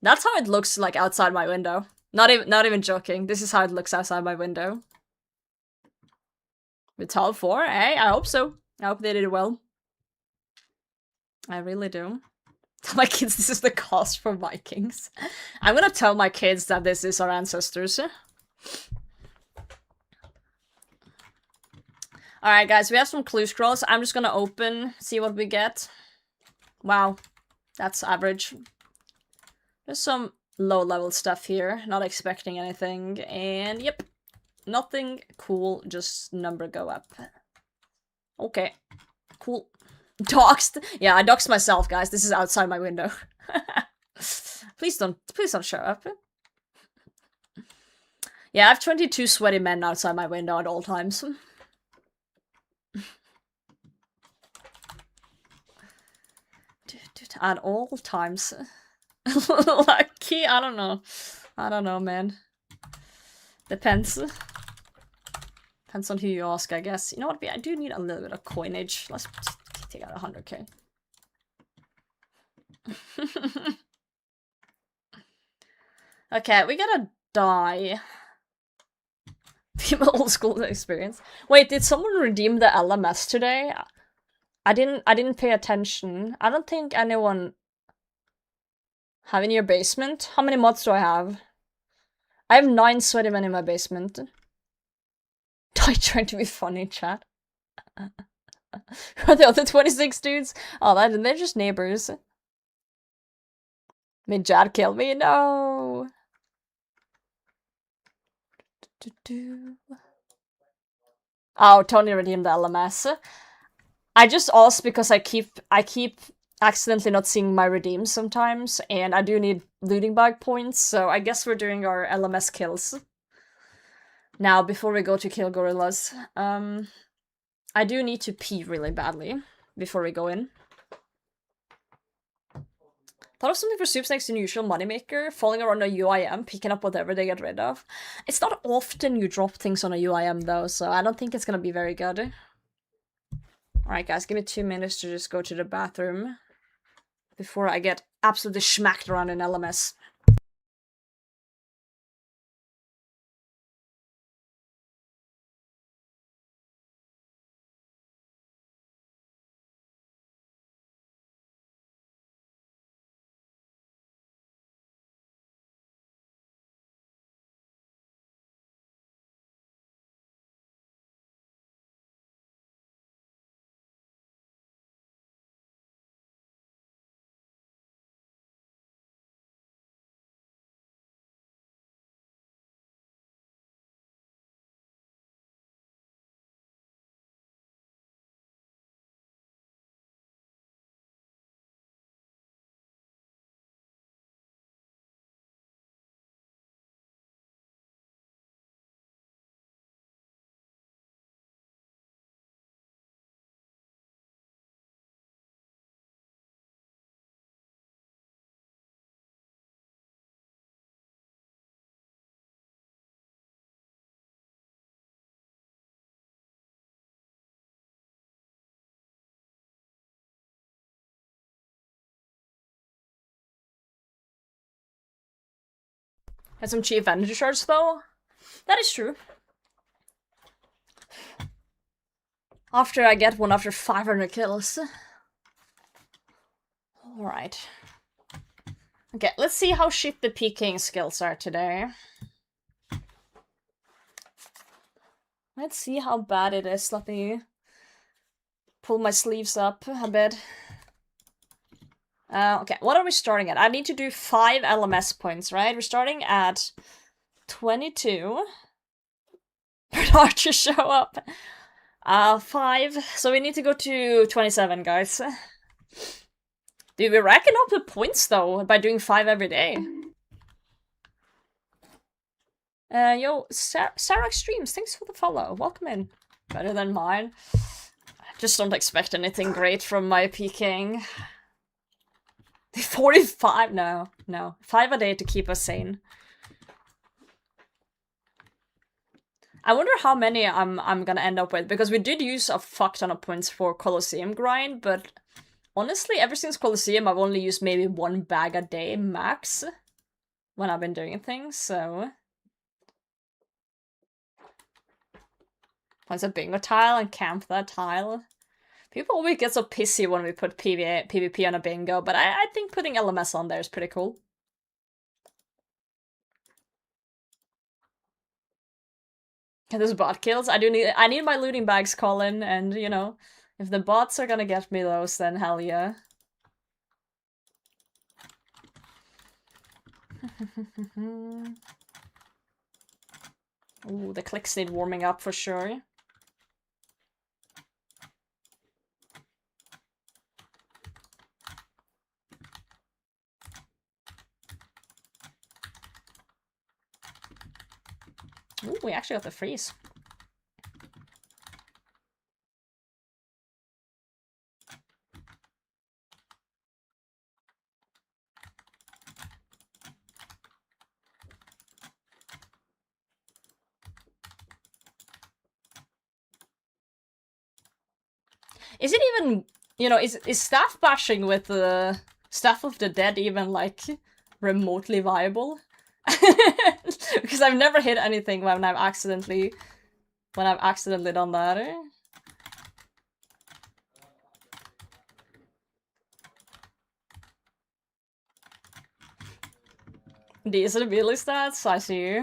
That's how it looks like outside my window. Not even joking. This is how it looks outside my window. Vital 4? Hey, I hope so. I hope they did well. I really do. Tell my kids this is the cost for Vikings. I'm gonna tell my kids that this is our ancestors. Alright guys, we have some clue scrolls. I'm just gonna open, see what we get. Wow, that's average. There's some low-level stuff here, not expecting anything, and yep, nothing cool, just number go up. Okay, Cool. Doxed. Yeah, I doxed myself, guys. This is outside my window. Please don't show up. Yeah, I have 22 sweaty men outside my window at all times. At all times. Lucky? I don't know. I don't know, man. Depends. Depends on who you ask, I guess. You know what? I do need a little bit of coinage. Let's take out 100k. Okay, we gotta die. People old school experience. Wait, did someone redeem the LMS today? I didn't pay attention. I don't think anyone have in your basement. How many mods do I have? I have 9 sweaty men in my basement. I trying to be funny, chat. Who are the other 26 dudes? Oh, they're just neighbors. Made Jad kill me? No. Oh, Tony redeemed the LMS. I just asked because I keep accidentally not seeing my redeems sometimes, and I do need looting bag points, so I guess we're doing our LMS kills. Now, before we go to kill gorillas, I do need to pee really badly before we go in. Thought of something for Soup Snake's unusual moneymaker, falling around a UIM, picking up whatever they get rid of. It's not often you drop things on a UIM though, so I don't think it's gonna be very good. Alright guys, give me 2 minutes to just go to the bathroom before I get absolutely smacked around in LMS. Had some chief energy shards though? That is true. After I get one after 500 kills. Alright. Okay, let's see how shit the PKing skills are today. Let's see how bad it is. Let me pull my sleeves up a bit. Okay, what are we starting at? I need to do 5 LMS points, right? We're starting at 22. Bernard to show up. 5. So we need to go to 27, guys. Dude, we're racking up the points, though, by doing 5 every day. Yo, Sarah Streams, thanks for the follow. Welcome in. Better than mine. Just don't expect anything great from my PKing. 45? No. 5 a day to keep us sane. I wonder how many I'm gonna end up with, because we did use a fuck ton of points for Colosseum grind, but honestly, ever since Colosseum, I've only used maybe 1 bag a day max when I've been doing things, so... Points a bingo tile and camp that tile. People always get so pissy when we put PvP on a bingo, but I think putting LMS on there is pretty cool. And those bot kills, I need my looting bags, Colin, and you know, if the bots are gonna get me those, then hell yeah. Ooh, the clicks need warming up for sure. Ooh, we actually got the freeze. Is it even, you know, is staff bashing with the Staff of the Dead even, like, remotely viable? Because I've never hit anything when I've accidentally done that. These are the ability stats, I see.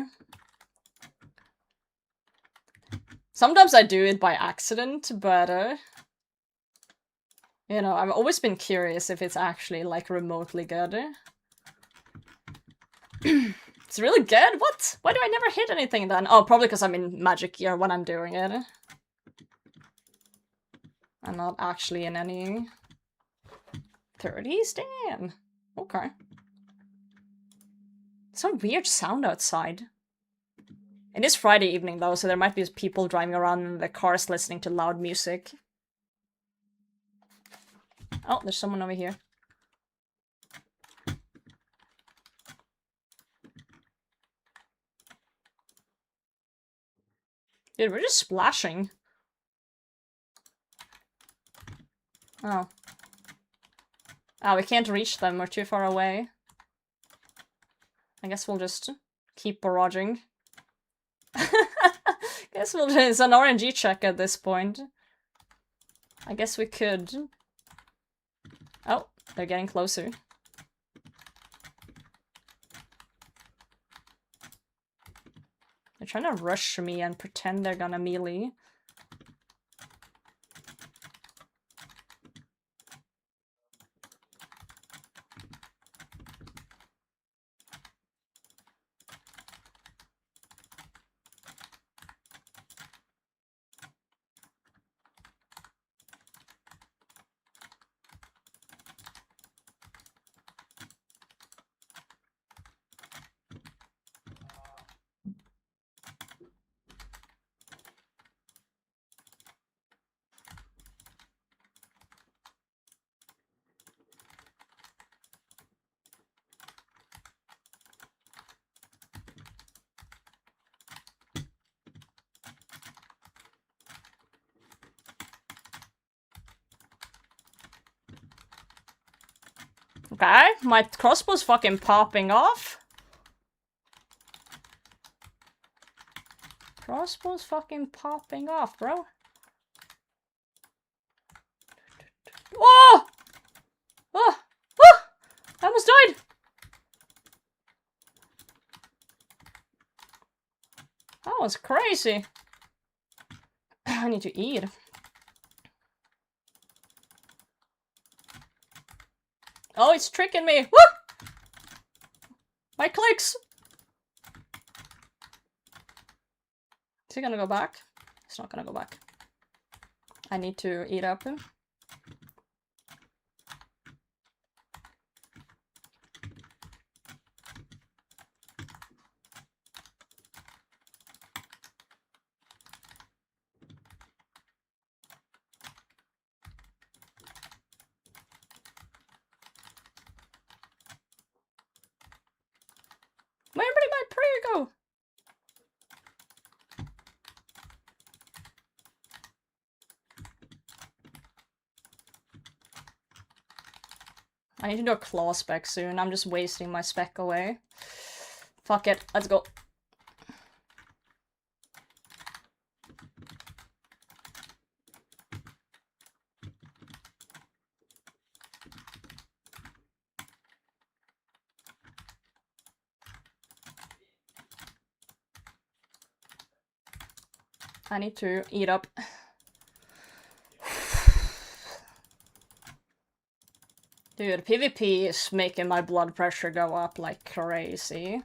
Sometimes I do it by accident, but, you know, I've always been curious if it's actually, like, remotely good. It's really good? What? Why do I never hit anything then? Oh, probably because I'm in magic gear when I'm doing it. I'm not actually in any 30s? Damn. Okay. Some weird sound outside. It is Friday evening though, so there might be people driving around in their cars listening to loud music. Oh, there's someone over here. Dude, we're just splashing. Oh. Oh, we can't reach them, we're too far away. I guess we'll just keep barraging. Guess we'll it's an RNG check at this point. I guess we could. Oh, they're getting closer. They're trying to rush me and pretend they're gonna melee. Okay, my crossbow's fucking popping off. Crossbow's fucking popping off, bro. Oh! Oh! Oh! I almost died! That was crazy. I need to eat. Oh, it's tricking me! Woo! My clicks! Is he gonna go back? He's not gonna go back. I need to eat up him. Where did my prayer go? I need to do a claw spec soon. I'm just wasting my spec away. Fuck it. Let's go. I need to eat up. Dude, PvP is making my blood pressure go up like crazy.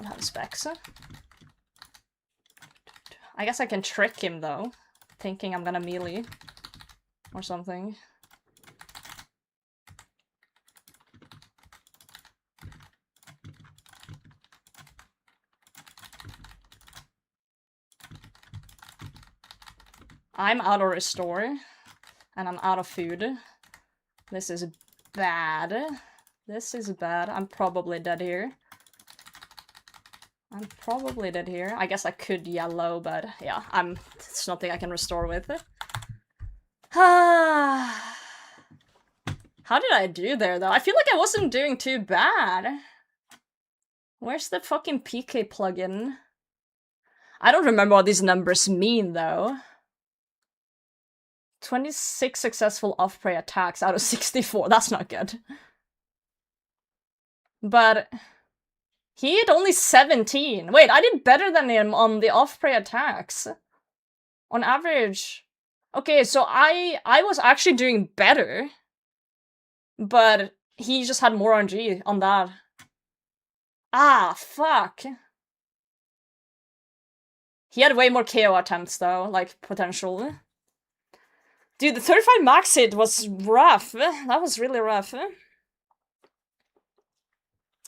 don't have specs. I guess I can trick him though, thinking I'm gonna melee or something. I'm out of restore, and I'm out of food. This is bad. This is bad. I'm probably dead here. I'm probably dead here. I guess I could yellow, but yeah, it's nothing I can restore with. How did I do there, though? I feel like I wasn't doing too bad. Where's the fucking PK plugin? I don't remember what these numbers mean, though. 26 successful off-prey attacks out of 64. That's not good. But he had only 17. Wait, I did better than him on the off-prey attacks. On average. Okay, so I was actually doing better. But he just had more RNG on that. Ah, fuck. He had way more KO attempts, though, like, potential. Dude, the 35 max hit was rough. That was really rough.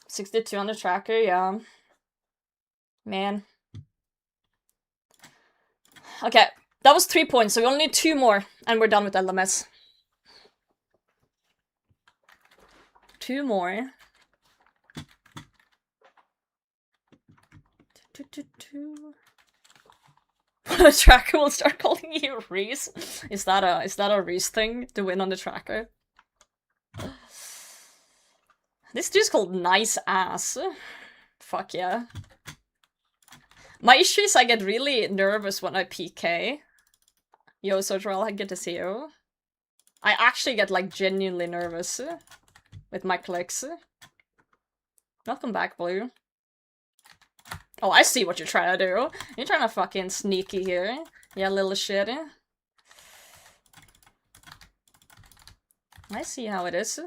62 on the tracker, yeah. Man. Okay, that was 3 points, so we only need 2 more, and we're done with LMS. 2 more. The tracker will start calling you Reese. Is that a Reese thing to win on the tracker? This dude's called Nice Ass. Fuck yeah. My issue is I get really nervous when I PK. Yo, Sotrel, good to see you. I actually get like genuinely nervous with my clicks. Welcome back, Blue. Oh, I see what you're trying to do. You're trying to fucking sneaky here. Yeah, little shit. I see how it is.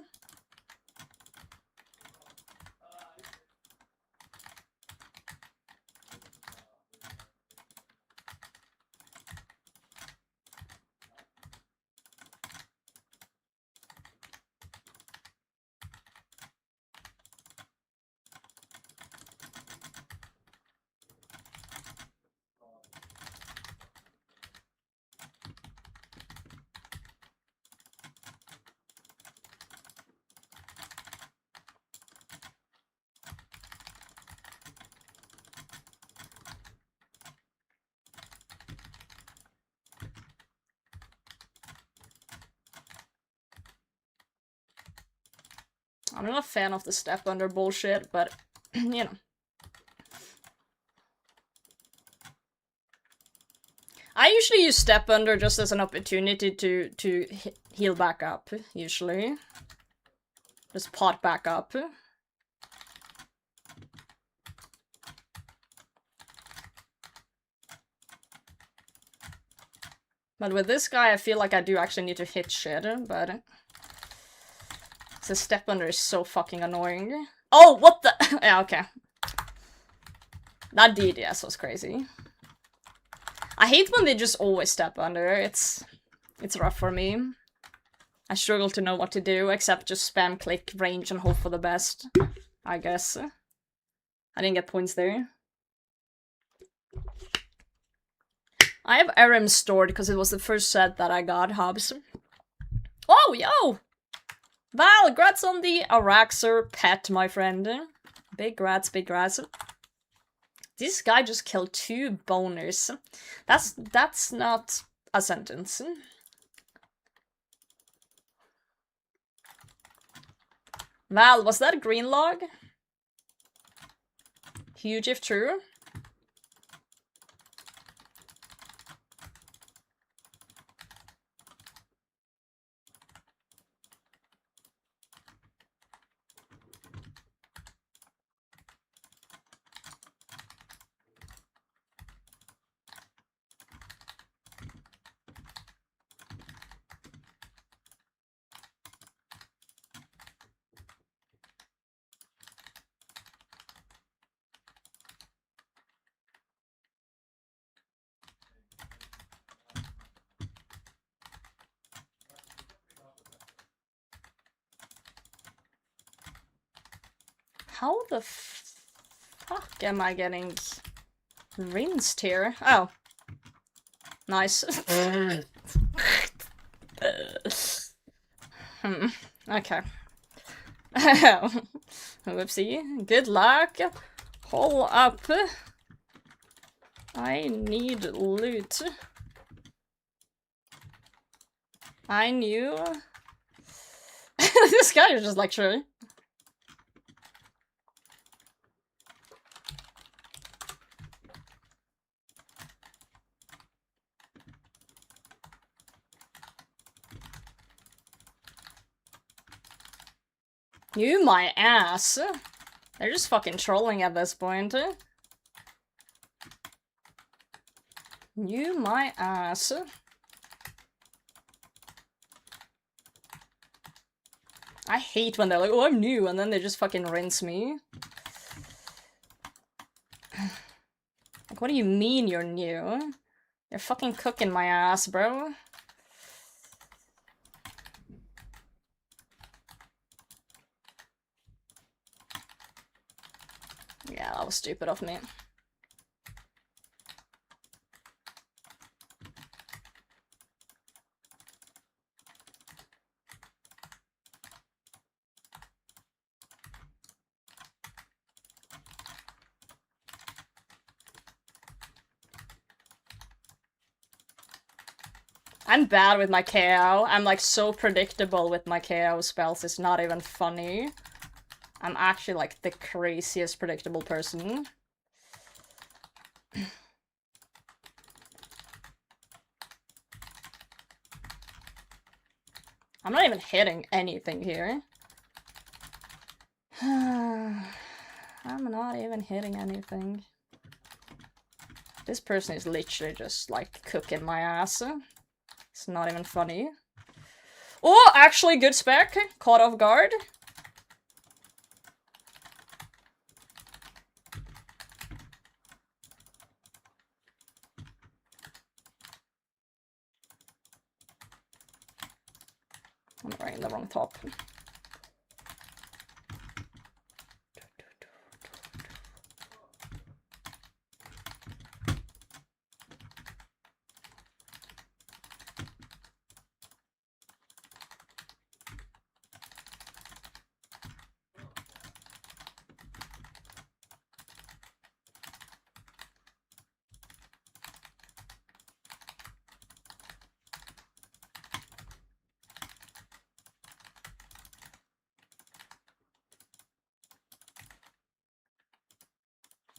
I'm not a fan of the step under bullshit, but, you know. I usually use step under just as an opportunity to heal back up, usually. Just pot back up. But with this guy, I feel like I do actually need to hit shit, but... The step under is so fucking annoying. Oh, what the? Yeah, okay. That DDS was crazy. I hate when they just always step under. It's rough for me. I struggle to know what to do, except just spam click range and hope for the best. I guess. I didn't get points there. I have RM stored because it was the first set that I got, Hobbs. Oh, yo! Val, grats on the Araxer pet, my friend. Big grats, big grats. This guy just killed 2 boners. That's not a sentence. Val, was that a green log? Huge if true. How the fuck am I getting rinsed here? Oh. Nice. Okay. Whoopsie. Good luck. Hold up. I need loot. I knew. This guy is just like, sure. You my ass. They're just fucking trolling at this point. You my ass. I hate when they're like, oh, I'm new, and then they just fucking rinse me. Like, what do you mean you're new? You're fucking cooking my ass, bro. Yeah, that was stupid of me. I'm bad with my KO. I'm like so predictable with my KO spells, it's not even funny. I'm actually like the craziest predictable person. I'm not even hitting anything here. I'm not even hitting anything. This person is literally just like cooking my ass. It's not even funny. Oh, actually good spec. Caught off guard. I'm wearing the wrong top.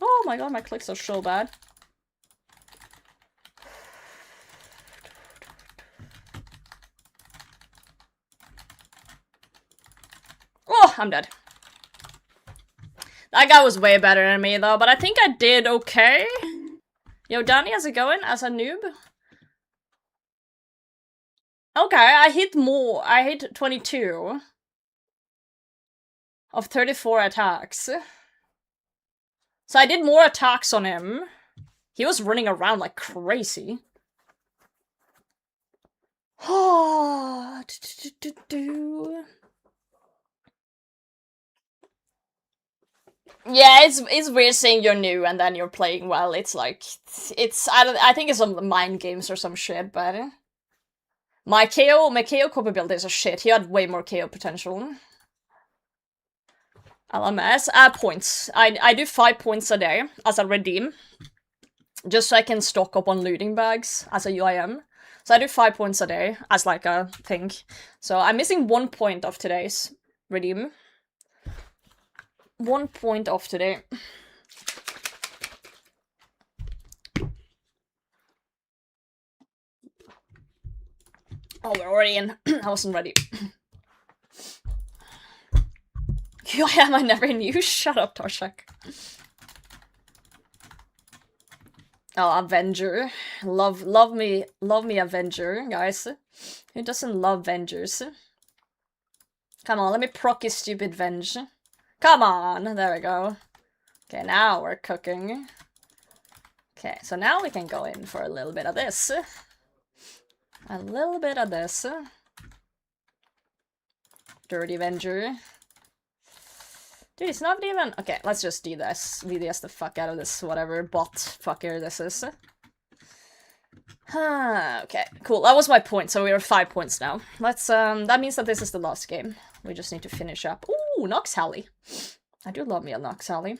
Oh my god, my clicks are so bad. Oh, I'm dead. That guy was way better than me though, but I think I did okay. Yo, Danny, how's it going as a noob? Okay, I hit more. I hit 22 of 34 attacks. So I did more attacks on him. He was running around like crazy. Yeah, it's weird saying you're new and then you're playing well. It's like I think it's some mind games or some shit, but my KO capabilities are shit. He had way more KO potential. LMS points. I do 5 points a day as a redeem, just so I can stock up on looting bags as a UIM. So I do 5 points a day as like a thing. So I'm missing 1 point of today's redeem. 1 point off today. Oh, we're already in. I wasn't ready. UIM I never knew. Shut up, Torshak. Oh, Avenger. Love me Avenger, guys. Who doesn't love Vengers? Come on, let me proc his stupid Venge. Come on, there we go. Okay, now we're cooking. Okay, so now we can go in for a little bit of this. A little bit of this. Dirty Avenger. Dude, it's not even... Okay, let's just do this. VDS the fuck out of this, whatever bot fucker this is. Okay, cool. That was my point, so we are 5 points now. Let's, that means that this is the last game. We just need to finish up. Ooh, Nox Halley. I do love me a Nox Halley.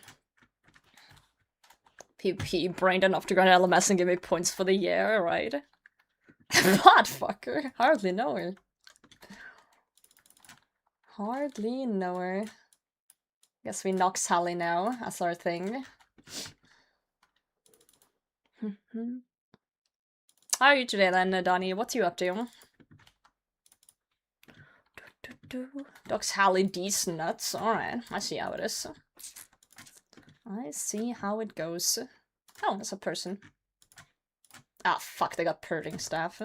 PP brained enough to go to LMS and give me points for the year, right? Bot fucker. Hardly know her. Hardly know her. Guess we Nox Halley now as our thing. How are you today then, Donnie? What you up to? Nox Halley D's nuts. Alright, I see how it is. I see how it goes. Oh, there's a person. Ah, fuck, they got purring staff.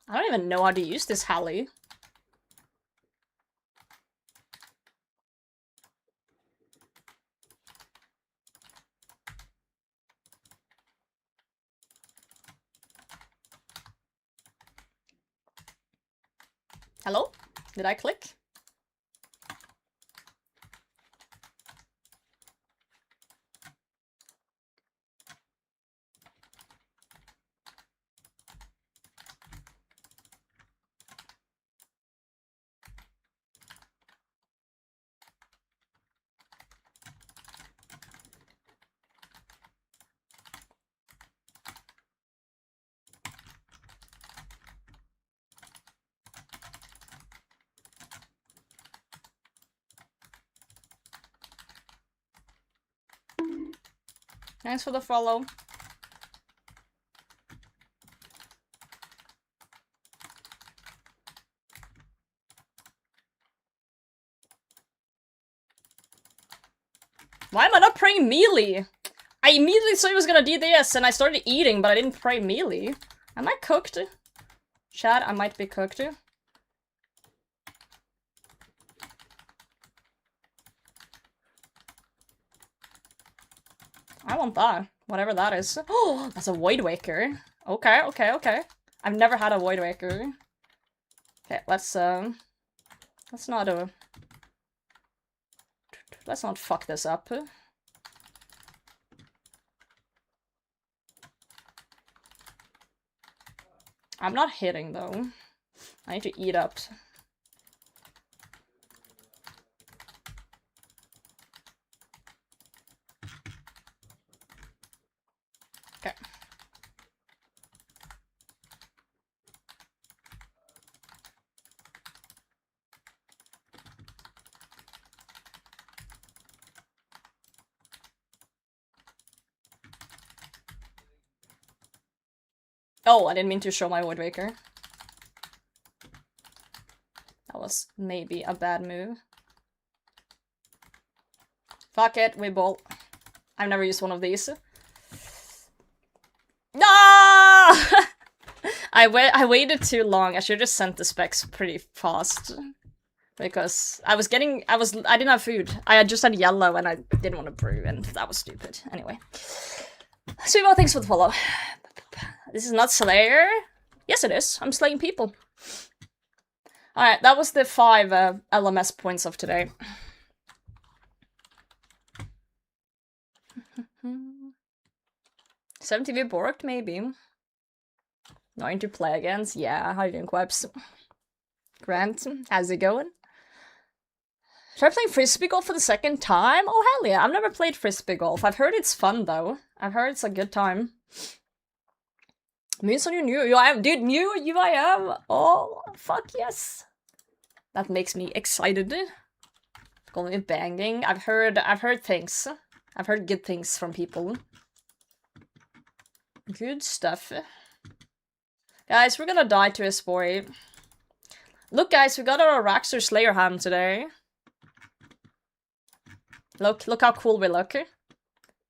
I don't even know how to use this Halley. Hello? Did I click? Thanks for the follow. Why am I not praying melee? I immediately saw he was gonna DDS and I started eating, but I didn't pray melee. Am I cooked? Chad, I might be cooked. I want that. Whatever that is. Oh, that's a Void Waker. Okay, okay, okay. I've never had a Void Waker. Okay, let's not fuck this up. I'm not hitting though. I need to eat up. Okay. Oh, I didn't mean to show my Void Waker. That was maybe a bad move. Fuck it, we bolt. I've never used one of these. No! I waited too long. I should have sent the specs pretty fast. Because I didn't have food. I just had yellow and I didn't want to brew and that was stupid. Anyway. Sweet, thanks for the follow. This is not Slayer? Yes it is. I'm slaying people. Alright, that was the 5 LMS points of today. 70V Borked, maybe. Knowing to play against? Yeah, how you doing, Quebs? Grant, how's it going? Try playing Frisbee Golf for the second time? Oh, hell yeah. I've never played Frisbee Golf. I've heard it's fun, though. I've heard it's a good time. Means on your new UIM. Dude, new UIM! Oh, fuck yes. That makes me excited. Gonna be banging. I've heard things. I've heard good things from people. Good stuff. Guys, we're gonna die to a spory. Look, guys, we got our Raxor Slayer ham today. Look how cool we look.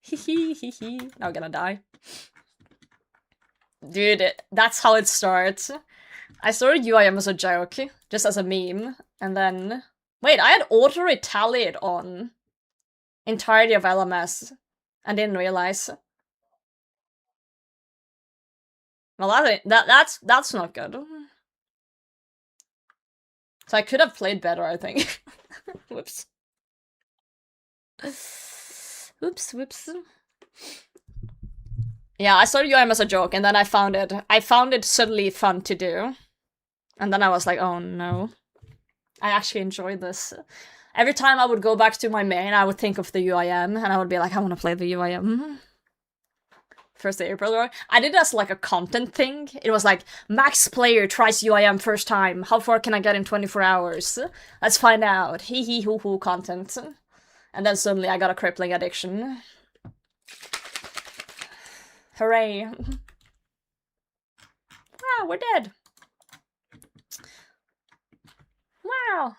Hee hee hee hee. Now we're gonna die. Dude, that's how it starts. I started UIM as a joke, just as a meme, and then... Wait, I had auto-retaliate on entirety of LMS, and didn't realize. Well, that's not good. So I could have played better, I think. Whoops. Whoops. Yeah, I started UIM as a joke, and then I found it suddenly fun to do. And then I was like, oh no. I actually enjoyed this. Every time I would go back to my main, I would think of the UIM, and I would be like, I want to play the UIM. 1st of April, I did it as like a content thing. It was like, max player tries UIM first time. How far can I get in 24 hours? Let's find out. Hee hee hoo hoo content. And then suddenly I got a crippling addiction. Hooray. Wow, we're dead. Wow.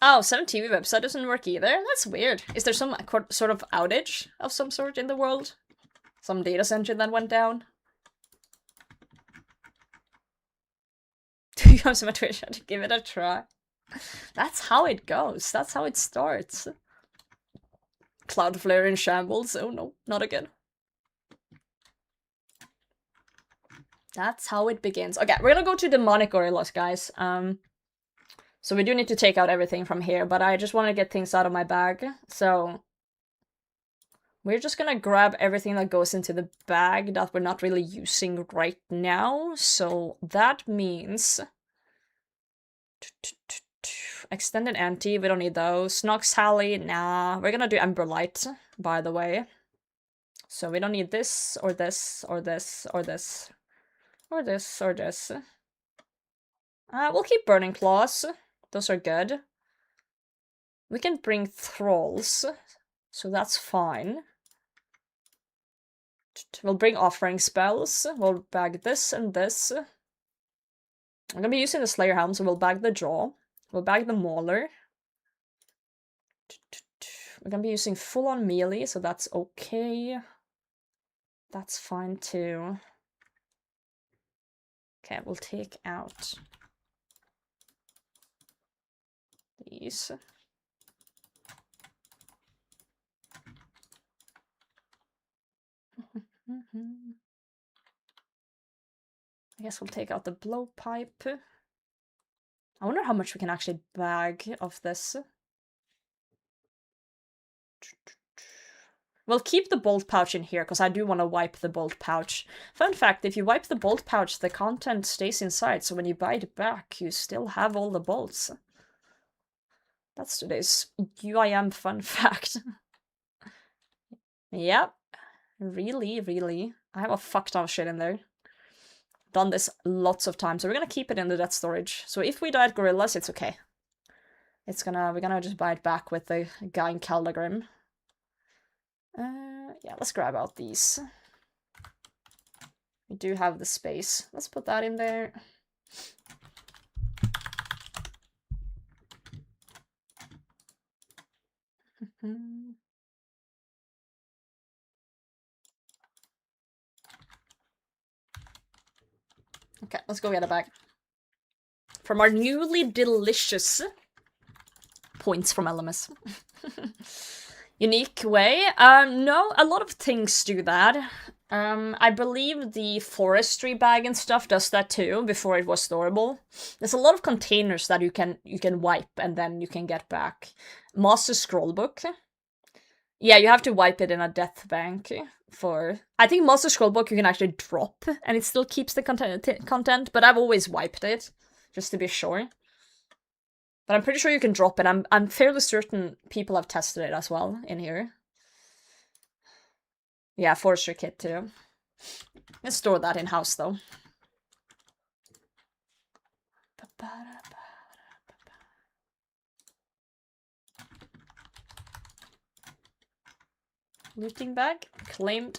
Oh, 7TV website doesn't work either? That's weird. Is there some sort of outage of some sort in the world? Some data center that went down? Do you have some Twitch to give it a try? That's how it goes. That's how it starts. Cloudflare in shambles. Oh no, not again. That's how it begins. Okay, we're gonna go to demonic gorillas, guys. So we do need to take out everything from here, but I just want to get things out of my bag. So we're just gonna grab everything that goes into the bag that we're not really using right now. So that means extended anti, we don't need those. Nox Halley, nah. We're gonna do Ember Light, by the way. So we don't need this, or this, or this, or this. Or this, or this. We'll keep Burning Claws. Those are good. We can bring Thralls, so that's fine. We'll bring Offering Spells. We'll bag this and this. I'm gonna be using the Slayer Helm, so we'll bag the Jaw. We'll bag the Mauler. We're gonna be using full-on melee, so that's okay. That's fine too. Okay, we'll take out these. I guess we'll take out the blowpipe. I wonder how much we can actually bag of this. We'll keep the bolt pouch in here, because I do want to wipe the bolt pouch. Fun fact, if you wipe the bolt pouch, the content stays inside, so when you buy it back, you still have all the bolts. That's today's UIM fun fact. Yep. Really. I have a fuck ton of shit in there. Done this lots of times, so we're gonna keep it in the death storage. So if we die at gorillas, it's okay. We're gonna just buy it back with the guy in Caldagrim. Yeah, let's grab out these. We do have the space. Let's put that in there. Okay, let's go get it back. From our newly delicious points from LMS. Unique way? No, a lot of things do that. I believe the forestry bag and stuff does that too, before it was storable. There's a lot of containers that you can wipe and then you can get back. Master Scrollbook. Yeah, you have to wipe it in a death bank for... I think Master Scrollbook you can actually drop and it still keeps the content, but I've always wiped it, just to be sure. But I'm pretty sure you can drop it. I'm fairly certain people have tested it as well in here. Yeah, forestry kit too. Let's store that in-house though. Looting bag, claimed.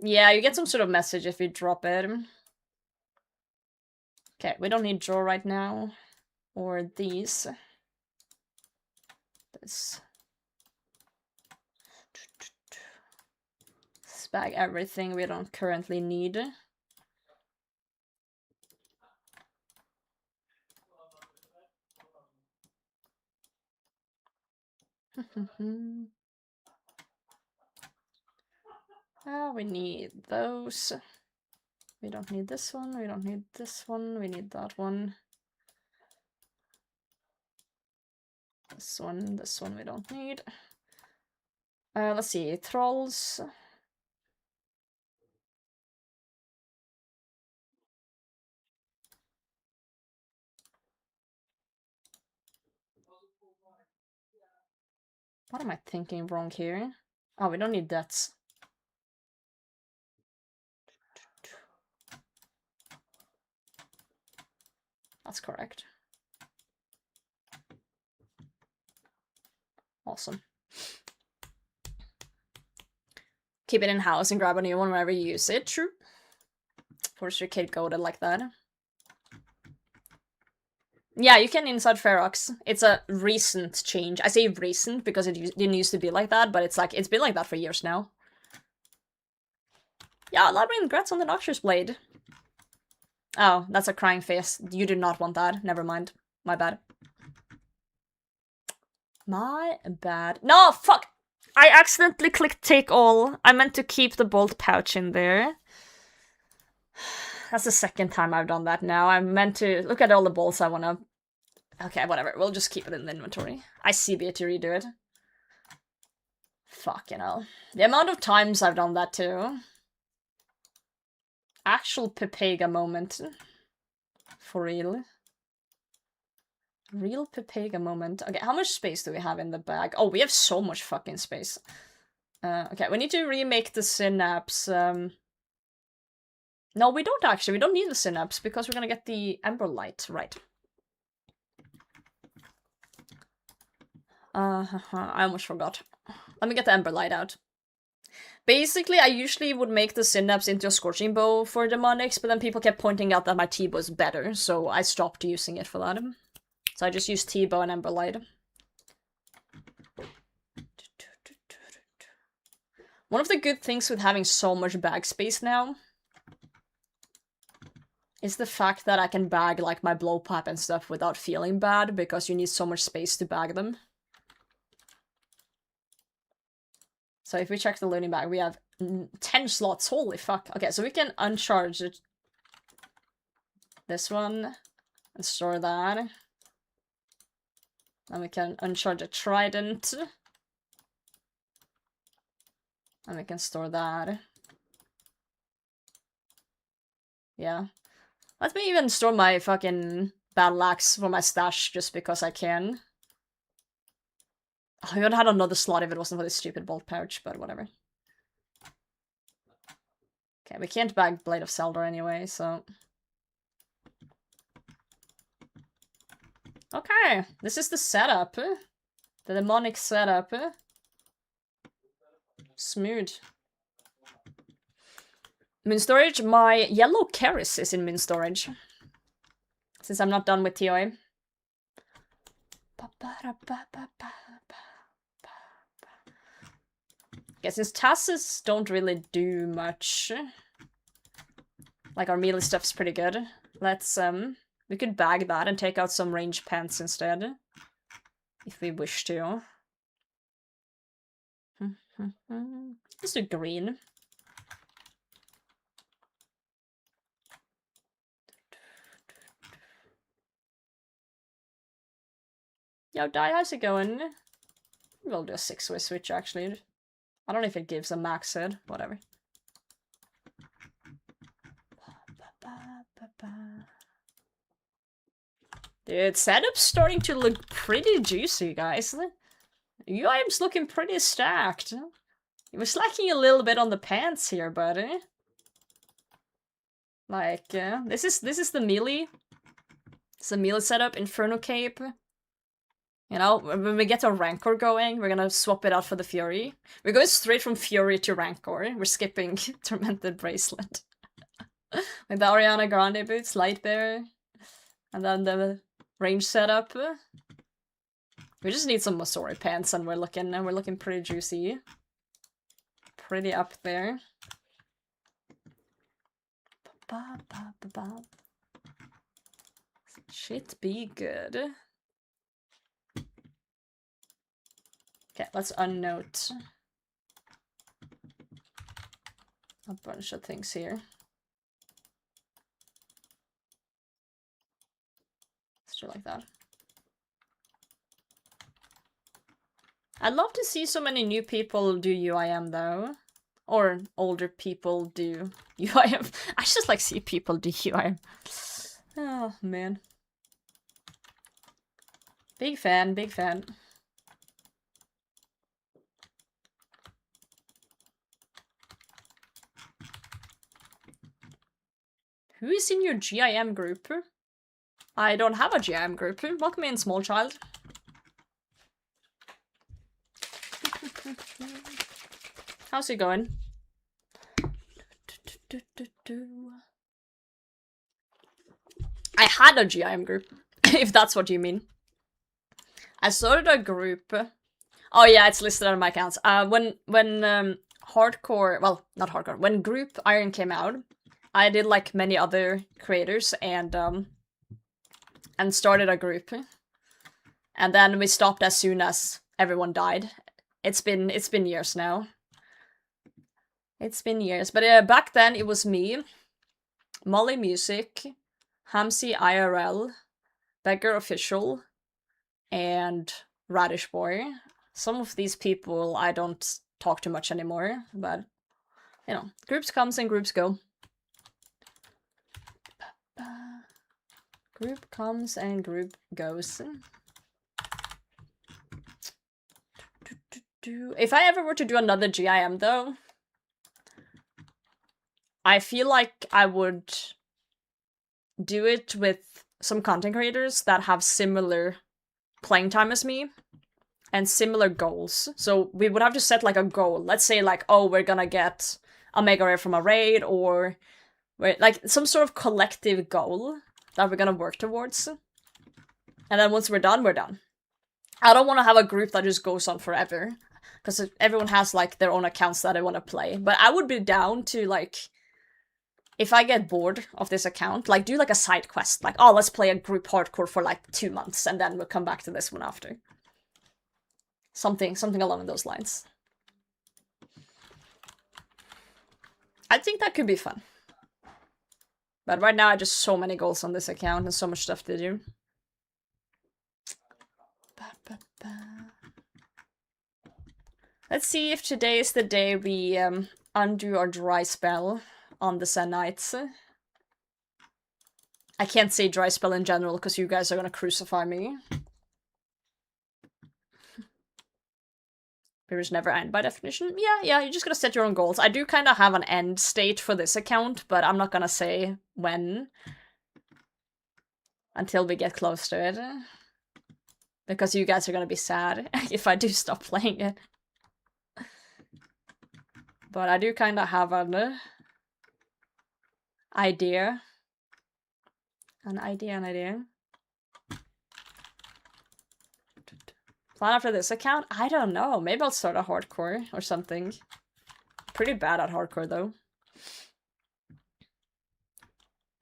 Yeah, you get some sort of message if you drop it. Okay, we don't need draw right now. Or these. This. bag everything we don't currently need. We need those. We don't need this one, we don't need this one, we need that one. This one we don't need. Let's see, trolls. What am I thinking wrong here? Oh, we don't need that. That's correct. Awesome. Keep it in-house and grab a new one whenever you use it, true. Force your kid coded like that. Yeah, you can inside Ferox. It's a recent change. I say recent because it didn't used to be like that, but it's like, it's been like that for years now. Yeah, Labyrinth, congrats on the Noxious Blade. Oh, that's a crying face. You do not want that. Never mind. My bad. My bad. No, fuck! I accidentally clicked take all. I meant to keep the bolt pouch in there. That's the second time I've done that now. I meant to look at all the bolts I wanna... Okay, whatever. We'll just keep it in the inventory. I CB to redo it. Fucking hell. The amount of times I've done that too. Actual Pepega moment. For real. Real Pepega moment. Okay, how much space do we have in the bag? Oh, we have so much fucking space. Okay, we need to remake the synapse. No, we don't actually. We don't need the synapse because we're gonna get the Ember Light, right. I almost forgot. Let me get the Ember Light out. Basically, I usually would make the synapse into a Scorching Bow for demonics, but then people kept pointing out that my T-bow is better, so I stopped using it for that. So I just use T-bow and Ember Light. One of the good things with having so much bag space now is the fact that I can bag like my blowpipe and stuff without feeling bad, because you need so much space to bag them. So if we check the loading bag, we have 10 slots. Holy fuck. Okay, so we can uncharge it. This one and store that. And we can uncharge a trident. And we can store that. Yeah. Let me even store my fucking battle axe for my stash just because I can. Oh, I would have had another slot if it wasn't for this stupid bolt pouch, but whatever. Okay, we can't bag Blade of Zelda anyway, so... Okay, this is the setup. The demonic setup. Smooth. Moon storage, my yellow Keris is in moon storage. Since I'm not done with TOA. Okay, since Tasses don't really do much. Like, our melee stuff's pretty good. Let's, we could bag that and take out some range pants instead. If we wish to. Let's do green. Yo, Dai, how's it going? We'll do a 6-way switch, actually. I don't know if it gives a max hit. Whatever. Dude, setup's starting to look pretty juicy, guys. UIM's looking pretty stacked. We're slacking a little bit on the pants here, buddy. Like, this is the melee. It's a melee setup, Inferno Cape. You know, when we get our Rancor going, we're gonna swap it out for the Fury. We're going straight from Fury to Rancor. We're skipping Tormented Bracelet. Like the Ariana Grande boots, Light Bearer. And then the range setup. We just need some Masori pants and we're looking pretty juicy. pretty up there. Ba, ba, ba, ba. Shit be good. Okay, let's unnote a bunch of things here. Let's do like that. I'd love to see so many new people do UIM though. Or older people do UIM. I just like see people do UIM. Oh man. Big fan, big fan. Who is in your GIM group? I don't have a GIM group. Welcome in, small child. How's it going? I had a GIM group, if that's what you mean. I started a group. Oh yeah, it's listed on my accounts. When hardcore, well, not hardcore. When Group Iron came out, I did like many other creators and started a group. And then we stopped as soon as everyone died. It's been years now. It's been years, but back then it was me, Molly Music, Hamsi IRL, Beggar Official, and Radish Boy. Some of these people I don't talk to much anymore, but you know, groups comes and groups go. Group comes and group goes. If I ever were to do another GIM though, I feel like I would do it with some content creators that have similar playing time as me and similar goals. So we would have to set like a goal. Let's say like, oh, we're gonna get a mega rare from a raid, or like some sort of collective goal that we're gonna work towards. And then once we're done, we're done. I don't want to have a group that just goes on forever, because everyone has like their own accounts that they want to play. But I would be down to like, if I get bored of this account, like do like a side quest, like, oh, let's play a group hardcore for like 2 months and then we'll come back to this one after. Something along those lines. I think that could be fun. But right now I just so many goals on this account and so much stuff to do. Let's see if today is the day we undo our dry spell on the Zenites. I can't say dry spell in general because you guys are gonna crucify me. Periods never end by definition. Yeah, you're just gonna set your own goals. I do kind of have an end state for this account, but I'm not gonna say when until we get close to it. Because you guys are gonna be sad if I do stop playing it. But I do kind of have an idea. An idea. Plan after this account? I don't know. Maybe I'll start a hardcore or something. Pretty bad at hardcore though.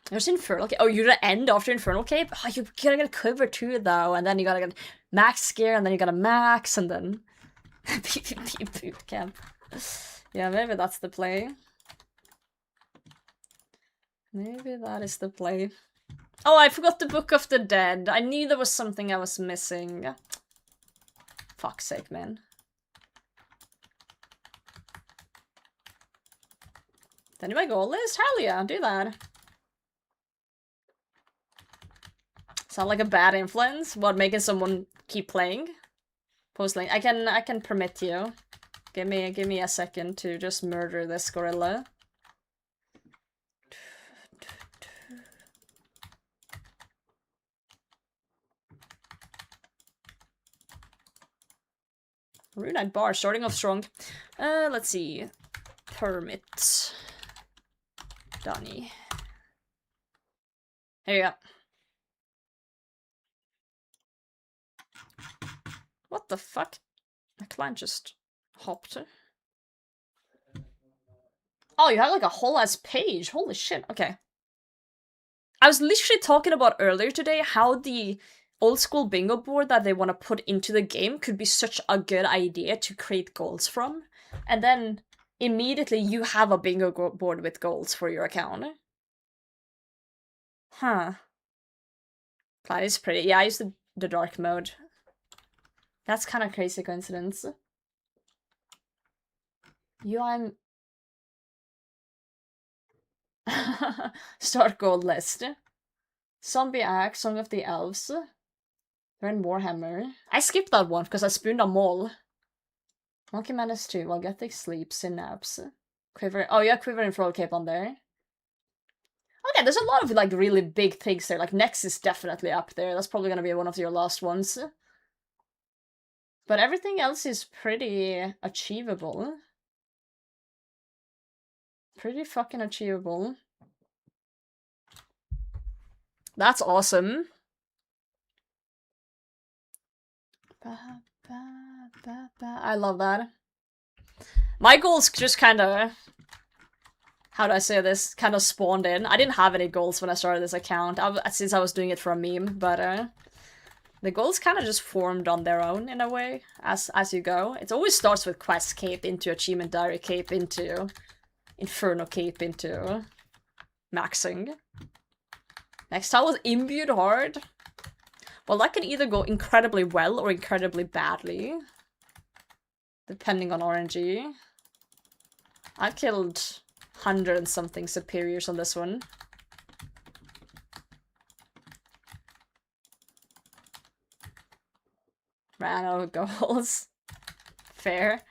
There's Infernal Cape. Oh, you're gonna end after Infernal Cape? Oh, you gotta get cover too though, and then you gotta get max scare, and then you gotta max, and then PvP boot camp. Yeah, maybe that's the play. Maybe that is the play. Oh, I forgot the Book of the Dead. I knew there was something I was missing. Fuck's sake, man. Then my goal list? Hell yeah, do that. Sound like a bad influence? What, making someone keep playing? Postling. I can permit you. Give me a second to just murder this gorilla. Runite bar, starting off strong. Let's see. Permit. Donnie. Here you go. What the fuck? My client just hopped. Oh, you have like a whole ass page. Holy shit. Okay. I was literally talking about earlier today how the old school bingo board that they want to put into the game could be such a good idea to create goals from. And then immediately you have a bingo board with goals for your account. Huh. That is pretty. Yeah, I used the dark mode. That's kind of crazy coincidence. I'm start gold list. Zombie Axe, Song of the Elves. They're in Warhammer. I skipped that one because I spooned them all. Monkey Menace 2, while getting sleep, synapse. Quiver. Oh yeah, Quiver and Throw Cape on there. Okay, there's a lot of like really big things there. Like Nex is definitely up there. That's probably gonna be one of your last ones. But everything else is pretty achievable. Pretty fucking achievable. That's awesome. I love that. My goals just kind of... How do I say this? Kind of spawned in. I didn't have any goals when I started this account, since I was doing it for a meme, but the goals kind of just formed on their own, in a way, as you go. It always starts with Quest Cape into Achievement Diary Cape into Inferno Cape into maxing. Next time was Imbued Hard. Well, that can either go incredibly well or incredibly badly, depending on RNG. I killed 100 and something superiors on this one. Ran out of goals. Fair.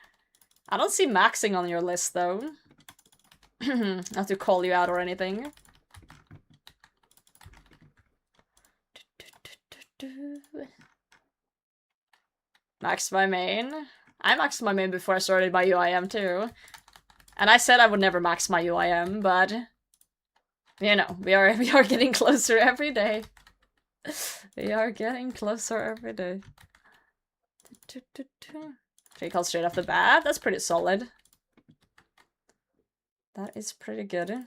I don't see maxing on your list, though. Not to call you out or anything. Maxed my main. I maxed my main before I started my UIM too. And I said I would never max my UIM, but you know, we are getting closer every day. We are getting closer every day. 3 calls straight off the bat. That's pretty solid. That is pretty good.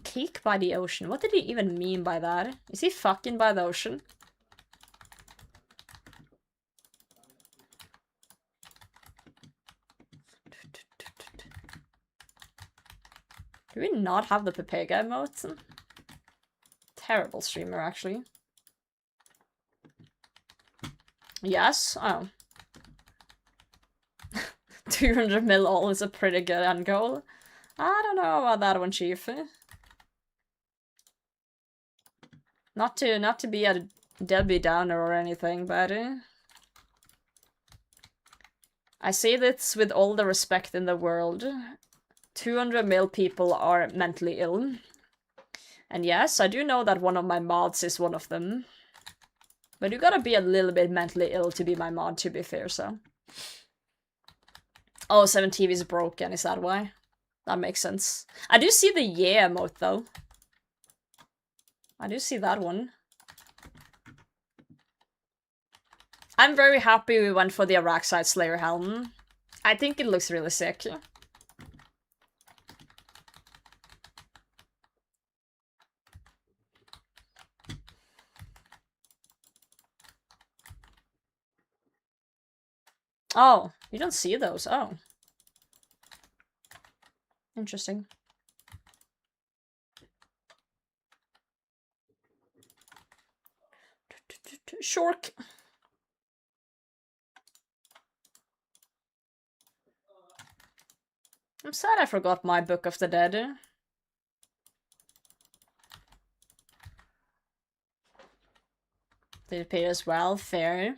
Cake by the ocean. What did he even mean by that? Is he fucking by the ocean? Do we not have the Pepega emote? Terrible streamer, actually. Yes? Oh. 200 mil all is a pretty good end goal. I don't know about that one, Chief. Not to be a Debbie Downer or anything, but I say this with all the respect in the world. 200 mil people are mentally ill. And yes, I do know that one of my mods is one of them. But you gotta be a little bit mentally ill to be my mod, to be fair, so. Oh, 7TV is broken, is that why? That makes sense. I do see the yeah emote, though. I do see that one. I'm very happy we went for the Araxide Slayer helm. I think it looks really sick. Oh, you don't see those. Oh. Interesting. Shork. I'm sad I forgot my Book of the Dead. Did it pay as well? Fair.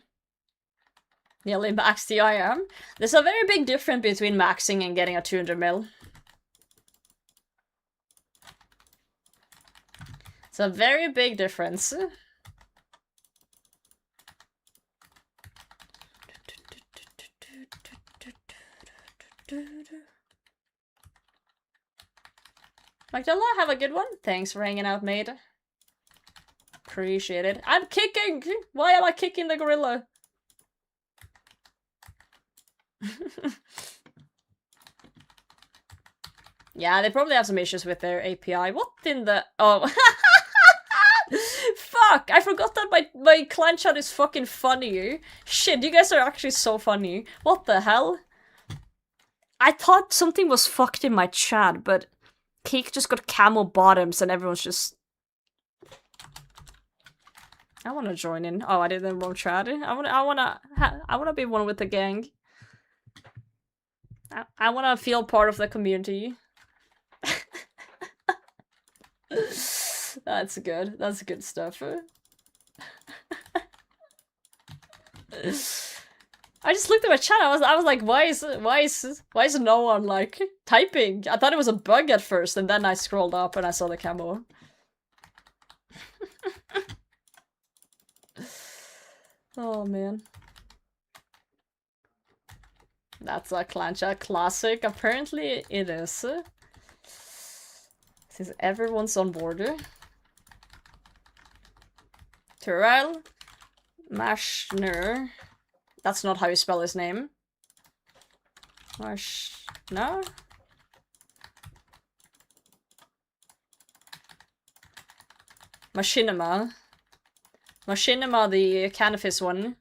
Nearly maxed the IM. There's a very big difference between maxing and getting a 200 mil. It's a very big difference. Magdalena, have a good one. Thanks for hanging out, mate. Appreciate it. I'm kicking! Why am I kicking the gorilla? Yeah, they probably have some issues with their API. What in the... Oh. Fuck! I forgot that my clan chat is fucking funny. Shit, you guys are actually so funny. What the hell? I thought something was fucked in my chat, but Cake just got camel bottoms and everyone's just... I wanna join in. Oh, I did the wrong chat. I wanna be one with the gang. I wanna feel part of the community. That's good. That's good stuff. I just looked at my chat. I was like, why is no one like typing? I thought it was a bug at first, and then I scrolled up and I saw the camo. Oh man. That's a clan chat classic. Apparently it is. Since everyone's on board. Terrell Mashner. That's not how you spell his name. No? Machinima. Machinima, the Canifis one.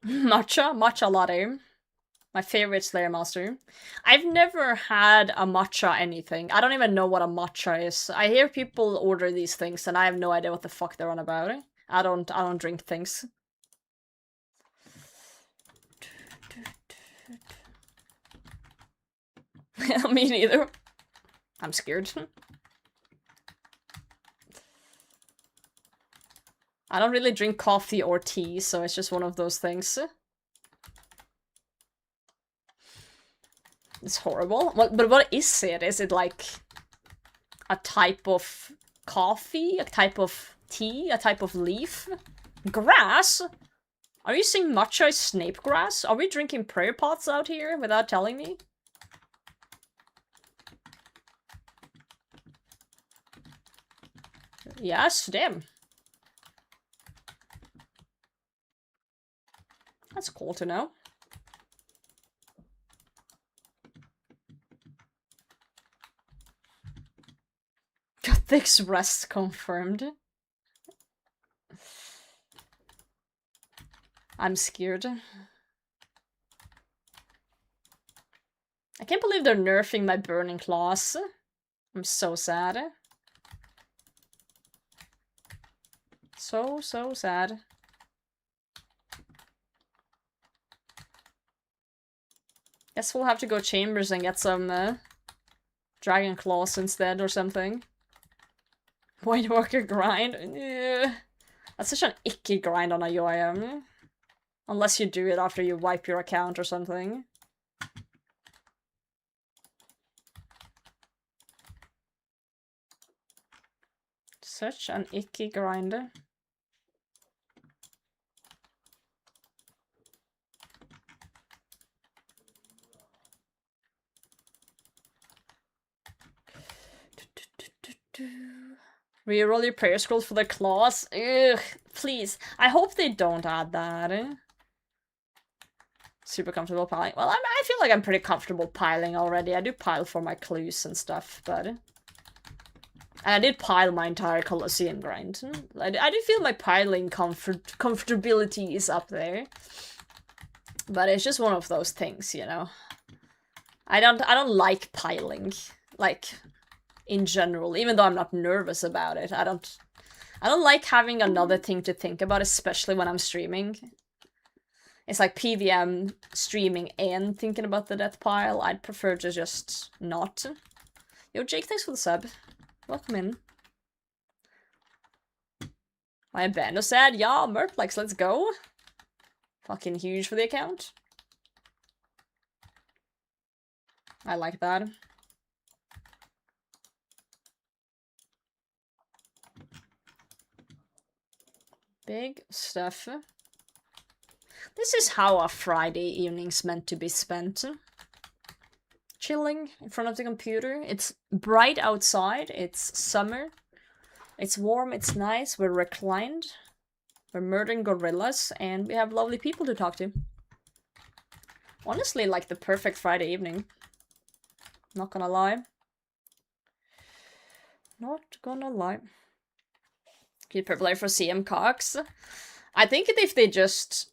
Matcha latte. My favorite Slayer Master. I've never had a matcha anything. I don't even know what a matcha is. I hear people order these things and I have no idea what the fuck they're on about. I don't drink things. Me neither. I'm scared. I don't really drink coffee or tea, so it's just one of those things. It's horrible. But what is it? Is it like a type of coffee? A type of tea? A type of leaf? Grass? Are you saying matcha is snape grass? Are we drinking prayer pots out here without telling me? Yes, damn. That's cool to know. Gothic's rest confirmed. I'm scared. I can't believe they're nerfing my burning claws. I'm so sad. So sad. Guess we'll have to go chambers and get some dragon claws instead or something. White Walker grind? Yeah. That's such an icky grind on a UIM. Unless you do it after you wipe your account or something. Such an icky grind. Reroll your prayer scrolls for the claws? Ugh, please. I hope they don't add that. Super comfortable piling. Well, I feel like I'm pretty comfortable piling already. I do pile for my clues and stuff, but... And I did pile my entire Colosseum grind. I do feel my piling comfortability is up there. But it's just one of those things, you know. I don't like piling. Like... in general, even though I'm not nervous about it. I don't like having another thing to think about, especially when I'm streaming. It's like PVM streaming and thinking about the death pile. I'd prefer to just not. Yo, Jake, thanks for the sub. Welcome in. My Bando said, yeah, Merplex, let's go. Fucking huge for the account. I like that. Big stuff. This is how a Friday evening's meant to be spent. Chilling in front of the computer. It's bright outside. It's summer. It's warm. It's nice. We're reclined. We're murdering gorillas, and we have lovely people to talk to. Honestly, like the perfect Friday evening. Not gonna lie. Not gonna lie. Keep prepare for CM Cox. I think if they just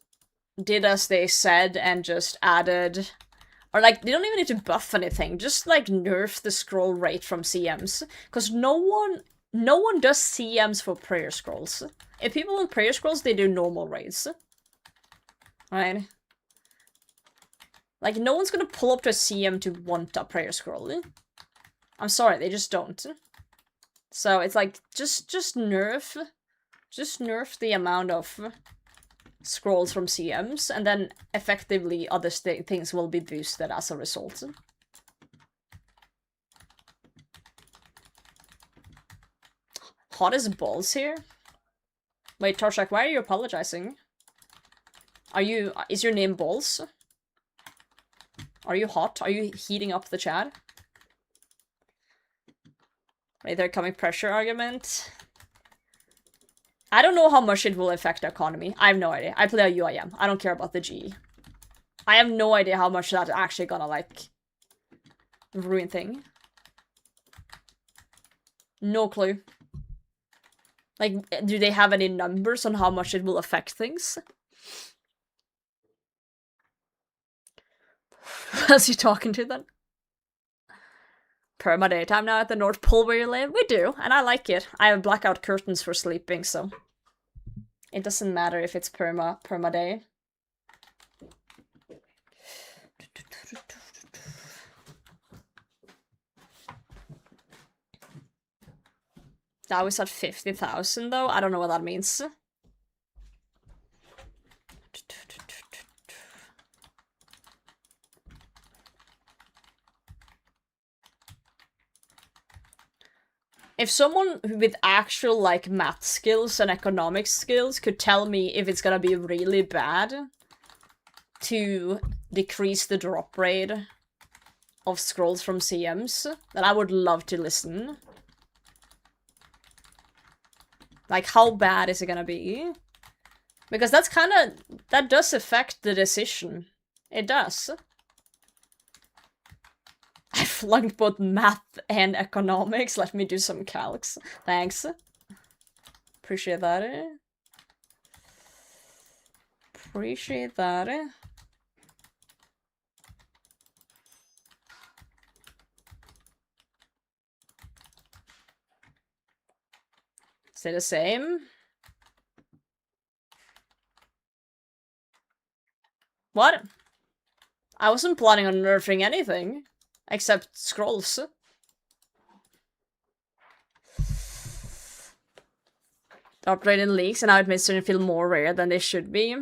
did as they said and just added, or like they don't even need to buff anything, just like nerf the scroll rate from CMs, because no one does CMs for prayer scrolls. If people want prayer scrolls, they do normal raids, right? Like no one's gonna pull up to a CM to want a prayer scroll. I'm sorry, they just don't. So it's like just nerf the amount of scrolls from CMs, and then effectively other things will be boosted as a result. Hot as balls here. Wait, Torshak, why are you apologizing? Is your name Balls? Are you hot? Are you heating up the chat? Right, there coming pressure argument. I don't know how much it will affect the economy. I have no idea. I play a UIM. I don't care about the G. I have no idea how much that's actually gonna, like, ruin thing. No clue. Like, do they have any numbers on how much it will affect things? Who's you talking to then? Perma daytime now at the North Pole where you live? We do, and I like it. I have blackout curtains for sleeping, so it doesn't matter if it's perma day. That was at 50,000 though. I don't know what that means. If someone with actual, like, math skills and economics skills could tell me if it's gonna be really bad to decrease the drop rate of scrolls from CMs, then I would love to listen. Like, how bad is it gonna be? Because that's that does affect the decision. It does. I flunked both math and economics. Let me do some calcs. Thanks. Appreciate that. Appreciate that. Is it the same? What? I wasn't planning on nerfing anything. Except scrolls. The upgraded leaks and now it makes them feel more rare than they should be.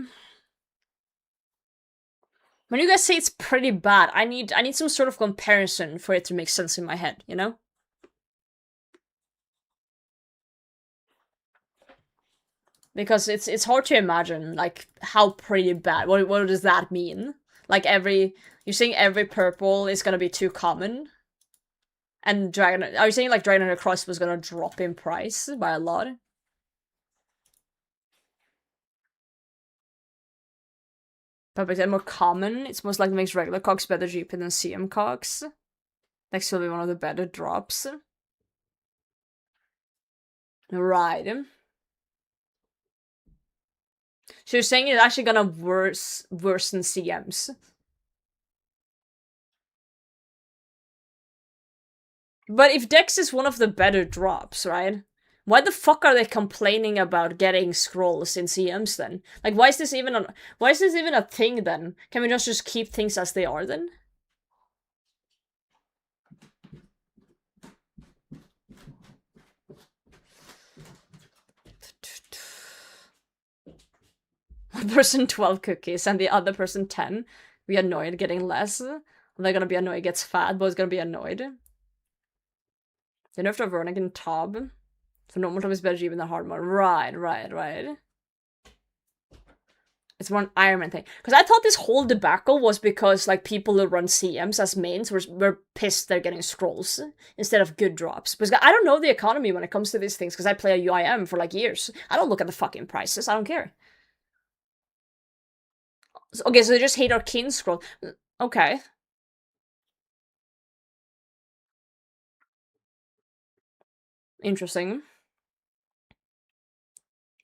When you guys say it's pretty bad, I need some sort of comparison for it to make sense in my head, you know? Because it's hard to imagine, like, how pretty bad. What does that mean? Like you're saying every purple is gonna be too common? And are you saying like Dragon and the Cross was gonna drop in price by a lot? But they're more common, it's most likely makes regular cogs better GP than CM cogs. Next will be one of the better drops. Right. So you're saying it's actually gonna worsen CMs? But if Dex is one of the better drops, right? Why the fuck are they complaining about getting scrolls in CMs then? Like, why is this even a thing then? Can we just keep things as they are then? One person 12 cookies and the other person 10. Be annoyed getting less. They're gonna be annoyed gets fat, but it's gonna be annoyed. You know, after Vernick and Tob. So normal Tob is better even than hard mode. Right. It's more an Iron Man thing. Because I thought this whole debacle was because, like, people who run CMs as mains were pissed they're getting scrolls instead of good drops. Because I don't know the economy when it comes to these things, because I play a UIM for, like, years. I don't look at the fucking prices. I don't care. Okay, so they just hate our king scroll. Okay. Interesting.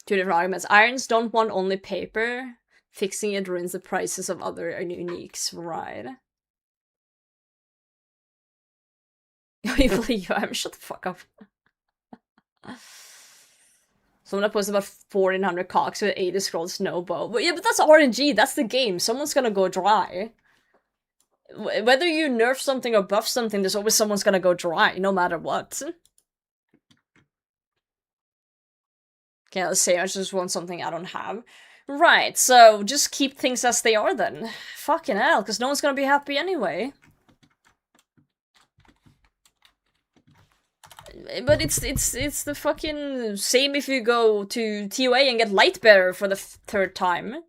Two different arguments. Irons don't want only paper. Fixing it ruins the prices of other uniques, right? You play UIM, shut the fuck up. Someone posted about 1400 cocks with 80 scrolls snowball. But yeah, but that's RNG, that's the game. Someone's gonna go dry. Whether you nerf something or buff something, there's always someone's gonna go dry, no matter what. Okay, let's say I just want something I don't have. Right, so just keep things as they are then. Fucking hell, because no one's gonna be happy anyway. But it's the fucking same if you go to TOA and get Lightbearer for the third time.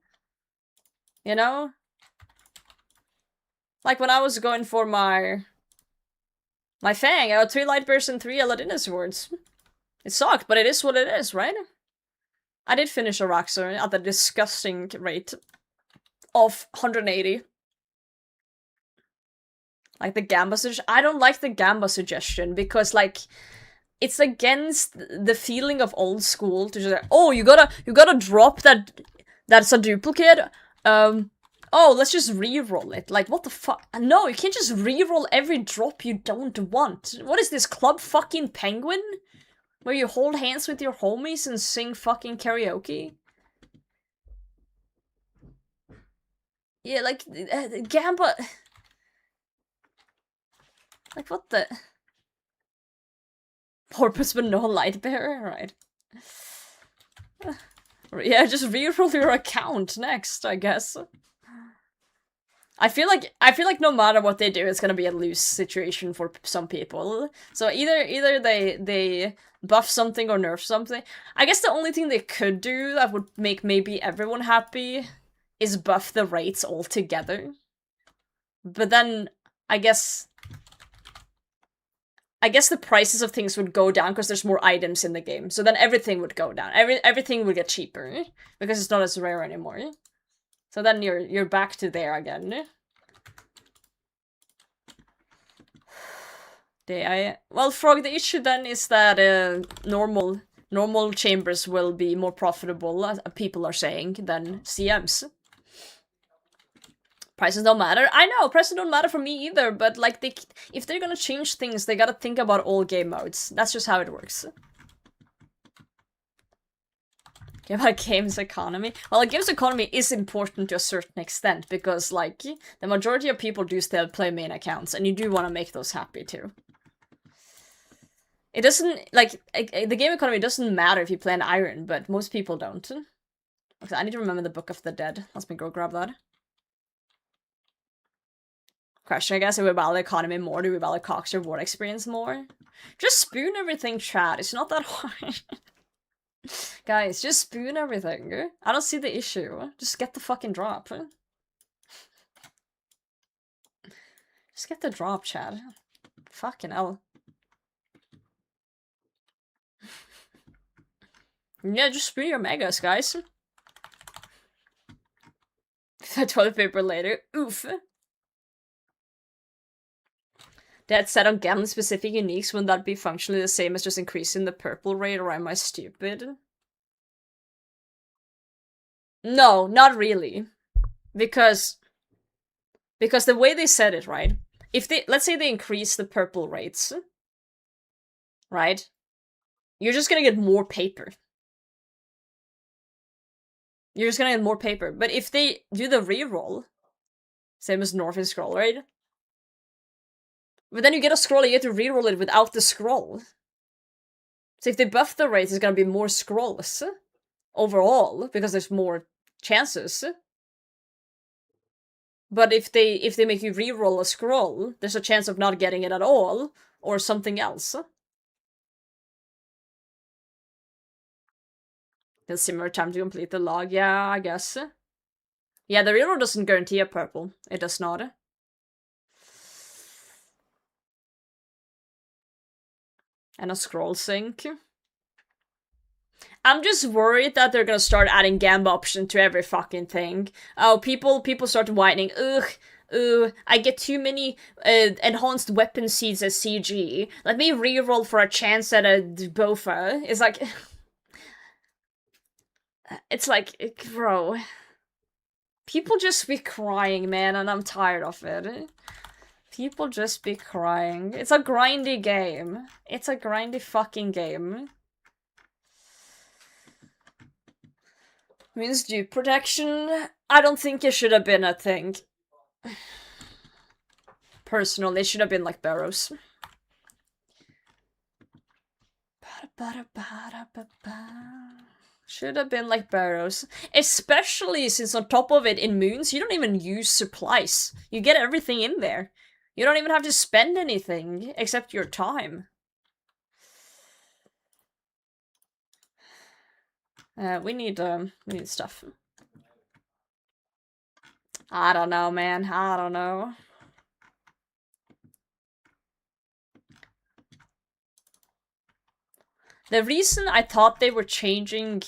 You know? Like when I was going for my Fang, I got 3 Lightbearers and 3 Aladdin swords. It sucked, but it is what it is, right? I did finish a Roxor at the disgusting rate of 180. Like the Gamba suggestion. I don't like the Gamba suggestion because, like, it's against the feeling of old school to just, oh, you gotta drop that's a duplicate. Oh, let's just re-roll it. Like, what the fuck? No, you can't just re-roll every drop you don't want. What is this, Club fucking Penguin? Where you hold hands with your homies and sing fucking karaoke? Yeah, like, Gamba... Like, what the... Porpoise but no Lightbearer? Right. Yeah, just reroll your account next, I guess. I feel like no matter what they do, it's gonna be a loose situation for some people. So either they buff something or nerf something. I guess the only thing they could do that would make maybe everyone happy is buff the rates altogether. But then I guess the prices of things would go down because there's more items in the game. So then everything would go down. Everything would get cheaper because it's not as rare anymore. So then you're back to there again. Well, Frog, the issue then is that normal chambers will be more profitable, as people are saying, than CMs. Prices don't matter. I know, prices don't matter for me either, but like if they're gonna change things, they gotta think about all game modes. That's just how it works. Okay, about games economy. Well, a games economy is important to a certain extent, because like the majority of people do still play main accounts, and you do want to make those happy too. It doesn't, like, the game economy doesn't matter if you play an Iron, but most people don't. Okay, I need to remember the Book of the Dead. Let me go grab that. Question, I guess, do we value economy more? Do we value Cox reward experience more? Just spoon everything, chat. It's not that hard. Guys, just spoon everything. I don't see the issue. Just get the fucking drop. Just get the drop, chat. Fucking hell. Yeah, just spoon your megas, guys. Toilet paper later. Oof. That set on Ganon specific uniques, wouldn't that be functionally the same as just increasing the purple rate, or am I stupid? No, not really. Because the way they said it, right? If they, let's say they increase the purple rates, right? You're just gonna get more paper. You're just gonna get more paper. But if they do the reroll, same as Northern Scroll, right? But then you get a scroll, you get to reroll it without the scroll. So if they buff the rates, it's gonna be more scrolls overall, because there's more chances. But if they make you reroll a scroll, there's a chance of not getting it at all, or something else. A similar time to complete the log, yeah, I guess. Yeah, the reroll doesn't guarantee a purple. It does not. And a scroll sync. I'm just worried that they're gonna start adding gamba option to every fucking thing. Oh, people start whining. Ugh, I get too many enhanced weapon seeds as CG. Let me reroll for a chance at a Bofa. It's like... It's like, bro... People just be crying, man, and I'm tired of it. People just be crying. It's a grindy game. It's a grindy fucking game. Means dupe protection. I don't think it should have been a thing. Personally, it should have been like barrows. Should have been like barrows. Especially since on top of it, in Moons, you don't even use supplies. You get everything in there. You don't even have to spend anything, except your time. We need stuff. I don't know, man. I don't know. The reason I thought they were changing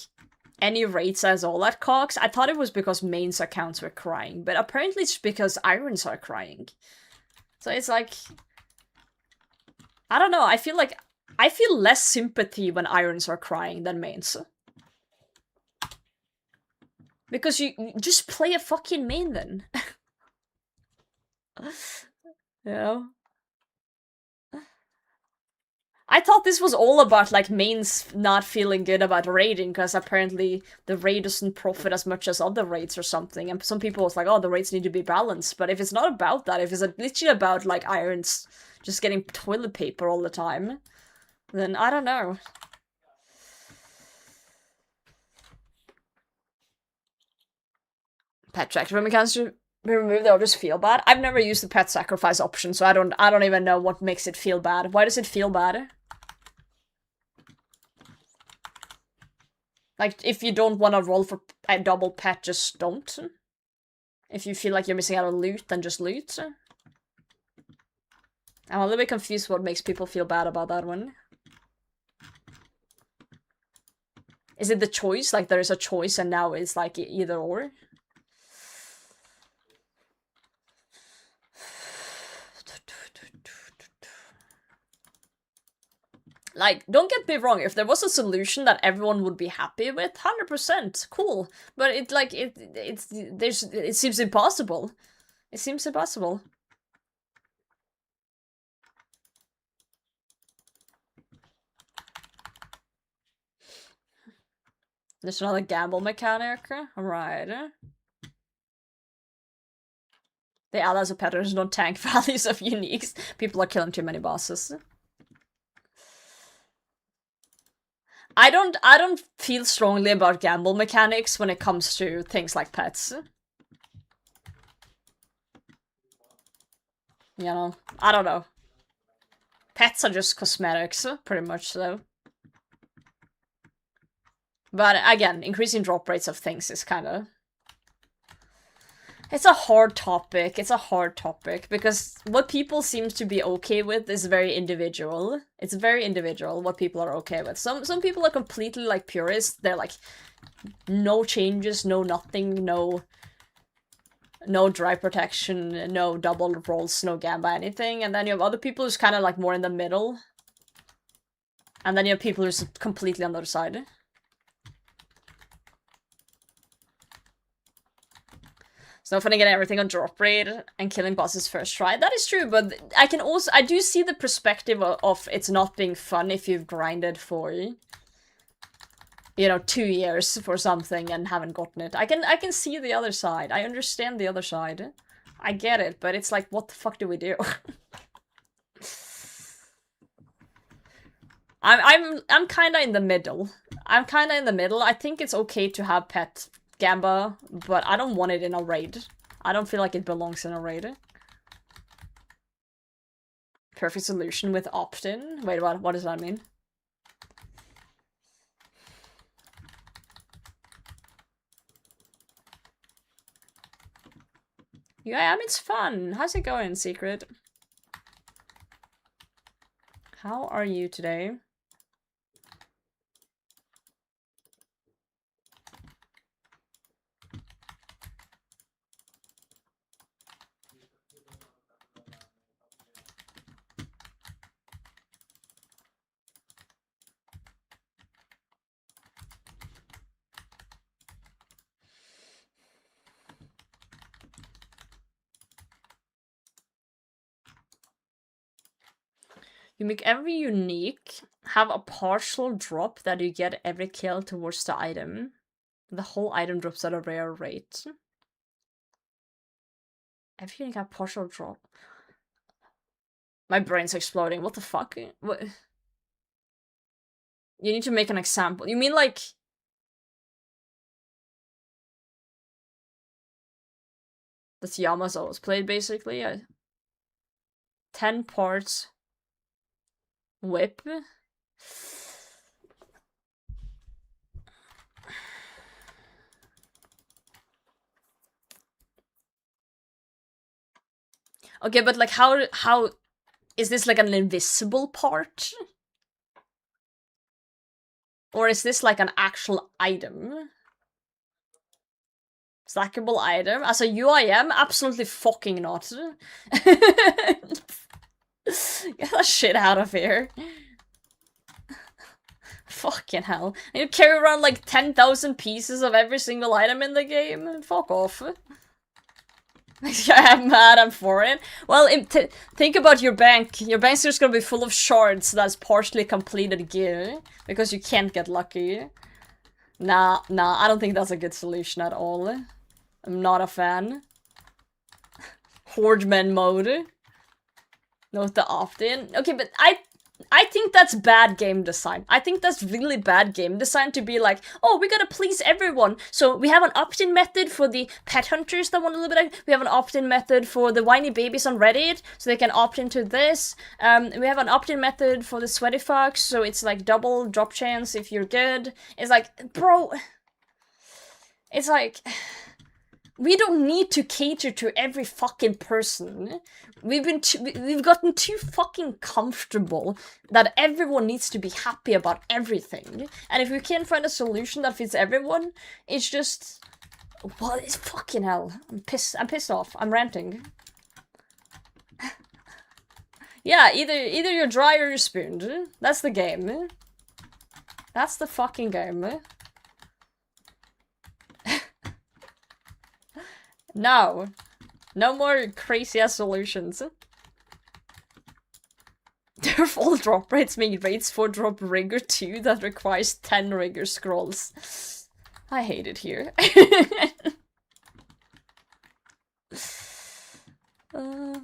any rates as all at Cox, I thought it was because mains accounts were crying, but apparently it's because irons are crying. So it's like... I don't know, I feel less sympathy when irons are crying than mains. Because you just play a fucking main then. You know? I thought this was all about, like, mains not feeling good about raiding, because apparently the raid doesn't profit as much as other raids or something, and some people was like, oh, the raids need to be balanced, but if it's not about that, if it's literally about, like, irons just getting toilet paper all the time, then I don't know. Pet track when mechanics to be removed, they'll just feel bad. I've never used the pet sacrifice option, so I don't even know what makes it feel bad. Why does it feel bad? Like, if you don't want to roll for a double pet, just don't. If you feel like you're missing out on loot, then just loot. I'm a little bit confused what makes people feel bad about that one. Is it the choice? Like, there is a choice and now it's like either or? Like, don't get me wrong, if there was a solution that everyone would be happy with, 100%, cool. But it seems impossible. It seems impossible. There's another gamble mechanic, alright. The allies of patterns don't tank values of uniques. People are killing too many bosses. I don't feel strongly about gamble mechanics when it comes to things like pets. You know, I don't know. Pets are just cosmetics, pretty much so. But again, increasing drop rates of things is kinda... It's a hard topic. It's a hard topic because what people seem to be okay with is very individual. It's very individual what people are okay with. Some people are completely like purists. They're like no changes, no nothing, no dry protection, no double rolls, no gamba, anything. And then you have other people who's kind of like more in the middle. And then you have people who's completely on the other side. So if I get everything on drop rate and killing bosses first try, that is true, but I do see the perspective of it's not being fun if you've grinded for, you know, 2 years for something and haven't gotten it. I can see the other side. I understand the other side. I get it, but it's like, what the fuck do we do? I'm kinda in the middle. I'm kinda in the middle. I think it's okay to have pet gamba, but I don't want it in a raid. I don't feel like it belongs in a raid. Perfect solution with opt-in? Wait, what does that mean? Yeah, it's fun. How's it going, Secret? How are you today? You make every unique have a partial drop that you get every kill towards the item. The whole item drops at a rare rate. Every unique have partial drop. My brain's exploding. What the fuck? What? You need to make an example. You mean like... That's Yama's always played, basically. 10 parts... Whip? Okay, but like how is this like an invisible part? Or is this like an actual item? Stackable item? As a UIM? Absolutely fucking not. Get that shit out of here. Fucking hell. And you carry around like 10,000 pieces of every single item in the game? Fuck off. I'm mad, I'm for it. Well, think about your bank. Your bank's just gonna be full of shards that's partially completed gear. Because you can't get lucky. Nah, I don't think that's a good solution at all. I'm not a fan. Hordeman mode. Note the opt-in. Okay, but I think that's bad game design. I think that's really bad game design to be like, oh, we gotta please everyone. So we have an opt-in method for the pet hunters that want a little bit. We have an opt-in method for the whiny babies on Reddit, so they can opt into this. We have an opt-in method for the sweaty fucks, so it's like double drop chance if you're good. It's like, bro. It's like... We don't need to cater to every fucking person. We've gotten too fucking comfortable that everyone needs to be happy about everything. And if we can't find a solution that fits everyone, it's just... What is fucking hell? I'm pissed off. I'm ranting. Yeah, either you're dry or you're spooned. That's the game. That's the fucking game. No. No more crazy-ass solutions. All drop rates make rates for drop rigger 2 that requires 10 rigger scrolls. I hate it here.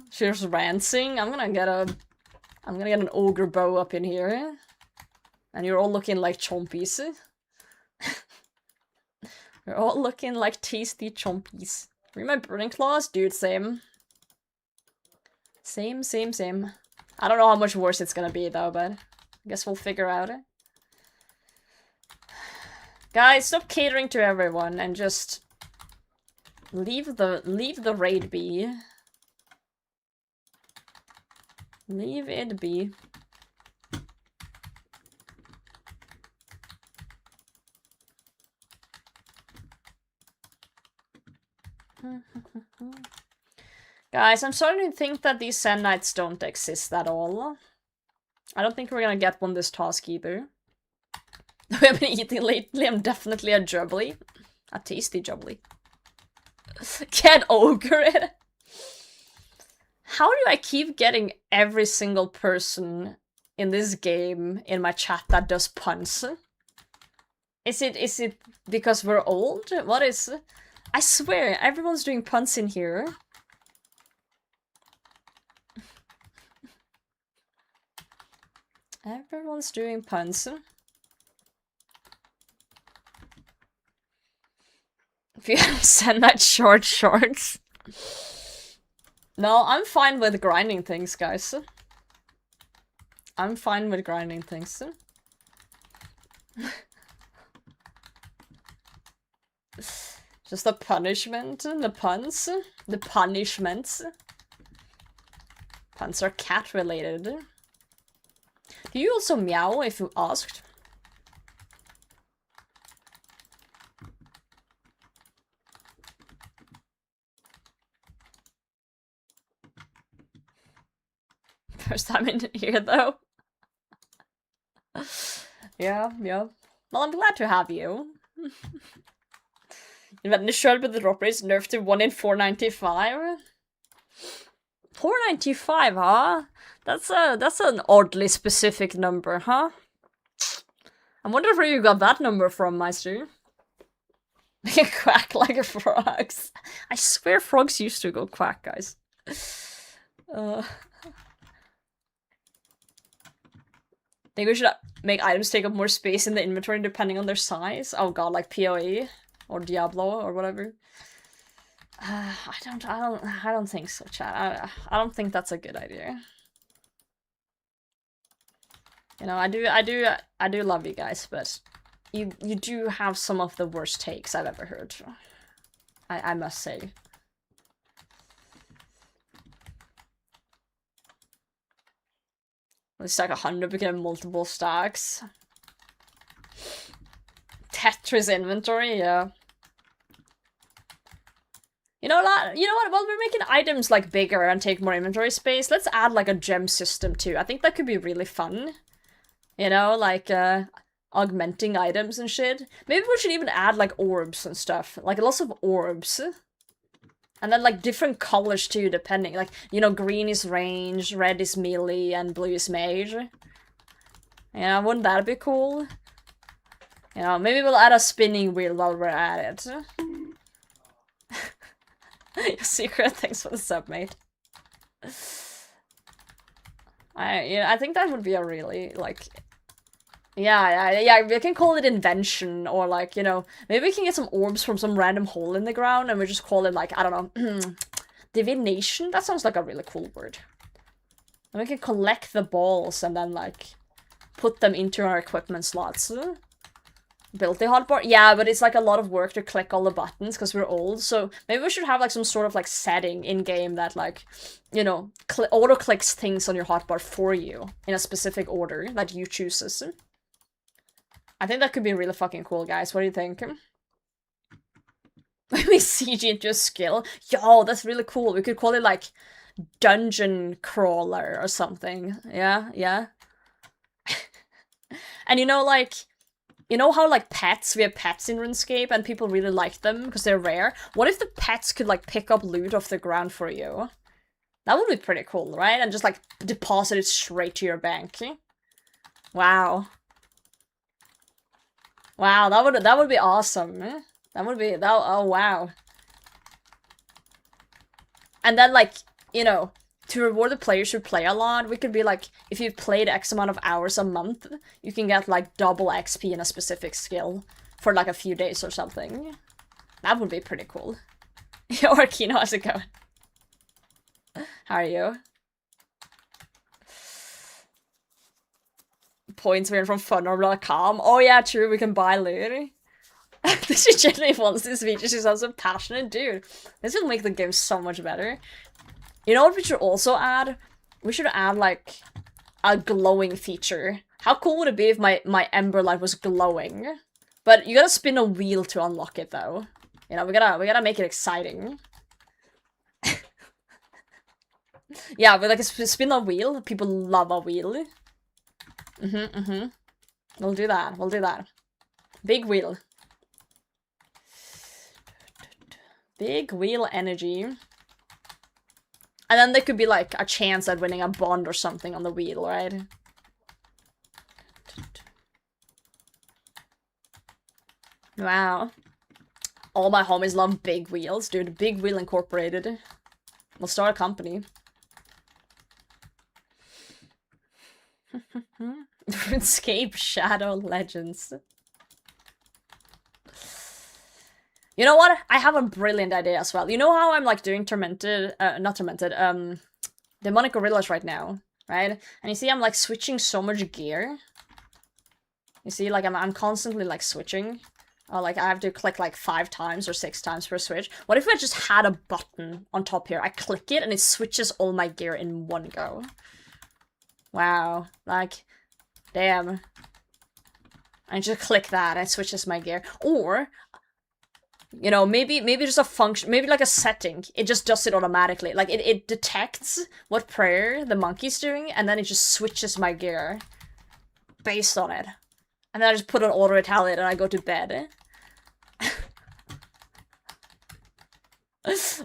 She's rancing. I'm gonna get an ogre bow up in here. And you're all looking like chompies. You're all looking like tasty chompies. Read my burning claws? Dude, same. Same. I don't know how much worse it's gonna be though, but I guess we'll figure out it. Guys, stop catering to everyone and just leave the raid be. Leave it be. Guys, I'm starting to think that these Sand Knights don't exist at all. I don't think we're gonna get one this task either. We have been eating lately. I'm definitely a jubbly. A tasty jubbly. Can't ogre it. How do I keep getting every single person in this game in my chat that does puns? Is it because we're old? What is... I swear, everyone's doing puns in here. Everyone's doing puns. If you send that shorts. No, I'm fine with grinding things, guys. I'm fine with grinding things. Just the punishment, the puns, the punishments. Puns are cat related. Do you also meow if you asked? First time in here though. Yeah. Well, I'm glad to have you. Invented shirt with the drop rates nerfed to 1 in 495. 495, huh? That's an oddly specific number, huh? I wonder where you got that number from, Meister. They quack like frogs. I swear frogs used to go quack, guys. Think we should make items take up more space in the inventory depending on their size? Oh god, like PoE or Diablo or whatever. I don't think so, chat. I don't think that's a good idea. You know, I do love you guys, but you do have some of the worst takes I've ever heard. I must say. We stack 100, we get multiple stacks. Tetris inventory, yeah. You know what? While we're making items like bigger and take more inventory space, let's add like a gem system too. I think that could be really fun. You know, like augmenting items and shit. Maybe we should even add like orbs and stuff. Like lots of orbs. And then like different colors too, depending. Like, you know, green is range, red is melee, and blue is mage. Yeah, wouldn't that be cool? You know, maybe we'll add a spinning wheel while we're at it. Your secret, thanks for the sub, mate. I think that would be a really, like... Yeah, we can call it invention, or like, you know, maybe we can get some orbs from some random hole in the ground, and we just call it, like, I don't know, divination? That sounds like a really cool word. And we can collect the balls and then, like, put them into our equipment slots. Built the hotbar? Yeah, but it's, like, a lot of work to click all the buttons, because we're old, so maybe we should have, like, some sort of, like, setting in-game that, like, you know, auto-clicks things on your hotbar for you, in a specific order that you chooses. I think that could be really fucking cool, guys. What do you think? We CG into a skill? Yo, that's really cool. We could call it, like, dungeon crawler or something. Yeah. And you know, like, you know how, like, we have pets in RuneScape and people really like them because they're rare? What if the pets could, like, pick up loot off the ground for you? That would be pretty cool, right? And just, like, deposit it straight to your bank. Wow. Wow, that would be awesome. That would be oh wow. And then, like, you know, to reward the players who play a lot, we could be like, if you've played X amount of hours a month, you can get like double XP in a specific skill for like a few days or something. That would be pretty cool. Yo, Arkino, how's it going? How are you? Points we from funor.com. Oh yeah, true, we can buy loot. She genuinely wants this feature, she sounds so passionate, dude. This will make the game so much better. You know what we should also add? We should add, like, a glowing feature. How cool would it be if my ember light was glowing? But you gotta spin a wheel to unlock it, though. You know, we gotta make it exciting. Yeah, but like a spin a wheel. People love a wheel. We'll do that. Big wheel. Big wheel energy. And then there could be like a chance at winning a bond or something on the wheel, right? Wow. All my homies love big wheels, dude. Big Wheel Incorporated. We'll start a company. RuneScape Shadow Legends. You know what? I have a brilliant idea as well. You know how I'm like doing Demonic Gorillas right now, right? And you see I'm like switching so much gear. You see, like I'm constantly like switching. Or like I have to click like 5 times or 6 times per switch. What if I just had a button on top here? I click it and it switches all my gear in one go. Wow. Like, damn. I just click that and it switches my gear. Or, you know, maybe just a function, maybe like a setting. It just does it automatically. Like, it detects what prayer the monkey's doing, and then it just switches my gear based on it. And then I just put on auto retaliate and I go to bed.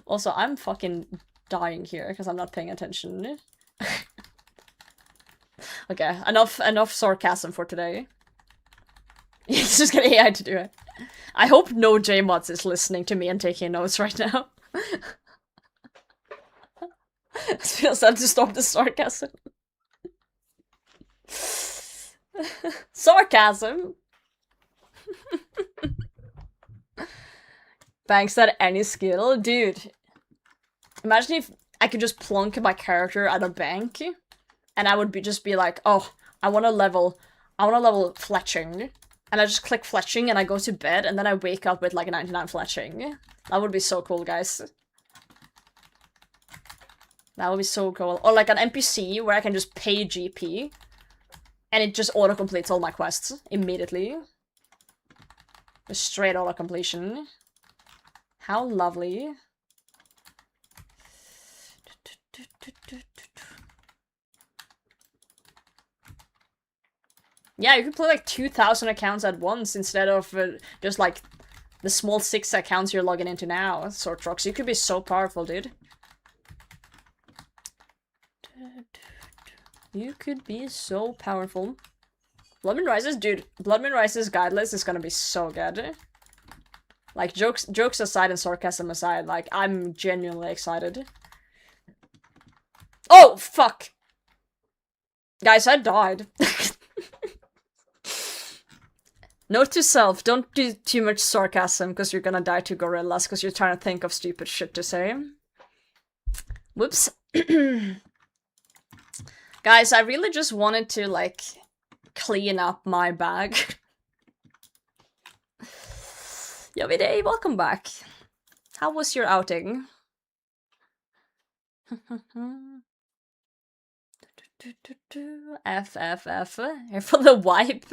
Also, I'm fucking dying here because I'm not paying attention. Okay, enough sarcasm for today. He's just get AI to do it. I hope no JMods is listening to me and taking notes right now. It feels sad to stop the sarcasm. Sarcasm! Banks at any skill? Dude. Imagine if I could just plunk my character at a bank, and I would just be like, oh, I wanna level fletching. And I just click fletching and I go to bed and then I wake up with like a 99 fletching. That would be so cool, guys. That would be so cool. Or like an NPC where I can just pay GP and it just auto-completes all my quests immediately. Just straight auto-completion. How lovely. Yeah, you could play like 2,000 accounts at once instead of just like the small 6 accounts you're logging into now, Sword Trucks. You could be so powerful, dude. You could be so powerful. Blood Moon Rises, dude. Blood Moon Rises guidelist is gonna be so good. Like, jokes aside and sarcasm aside, like, I'm genuinely excited. Oh, fuck! Guys, I died. Note to self, don't do too much sarcasm because you're gonna die to gorillas because you're trying to think of stupid shit to say. Whoops. Guys, I really just wanted to, like, clean up my bag. Yoviday, welcome back. How was your outing? F. Here for the wipe.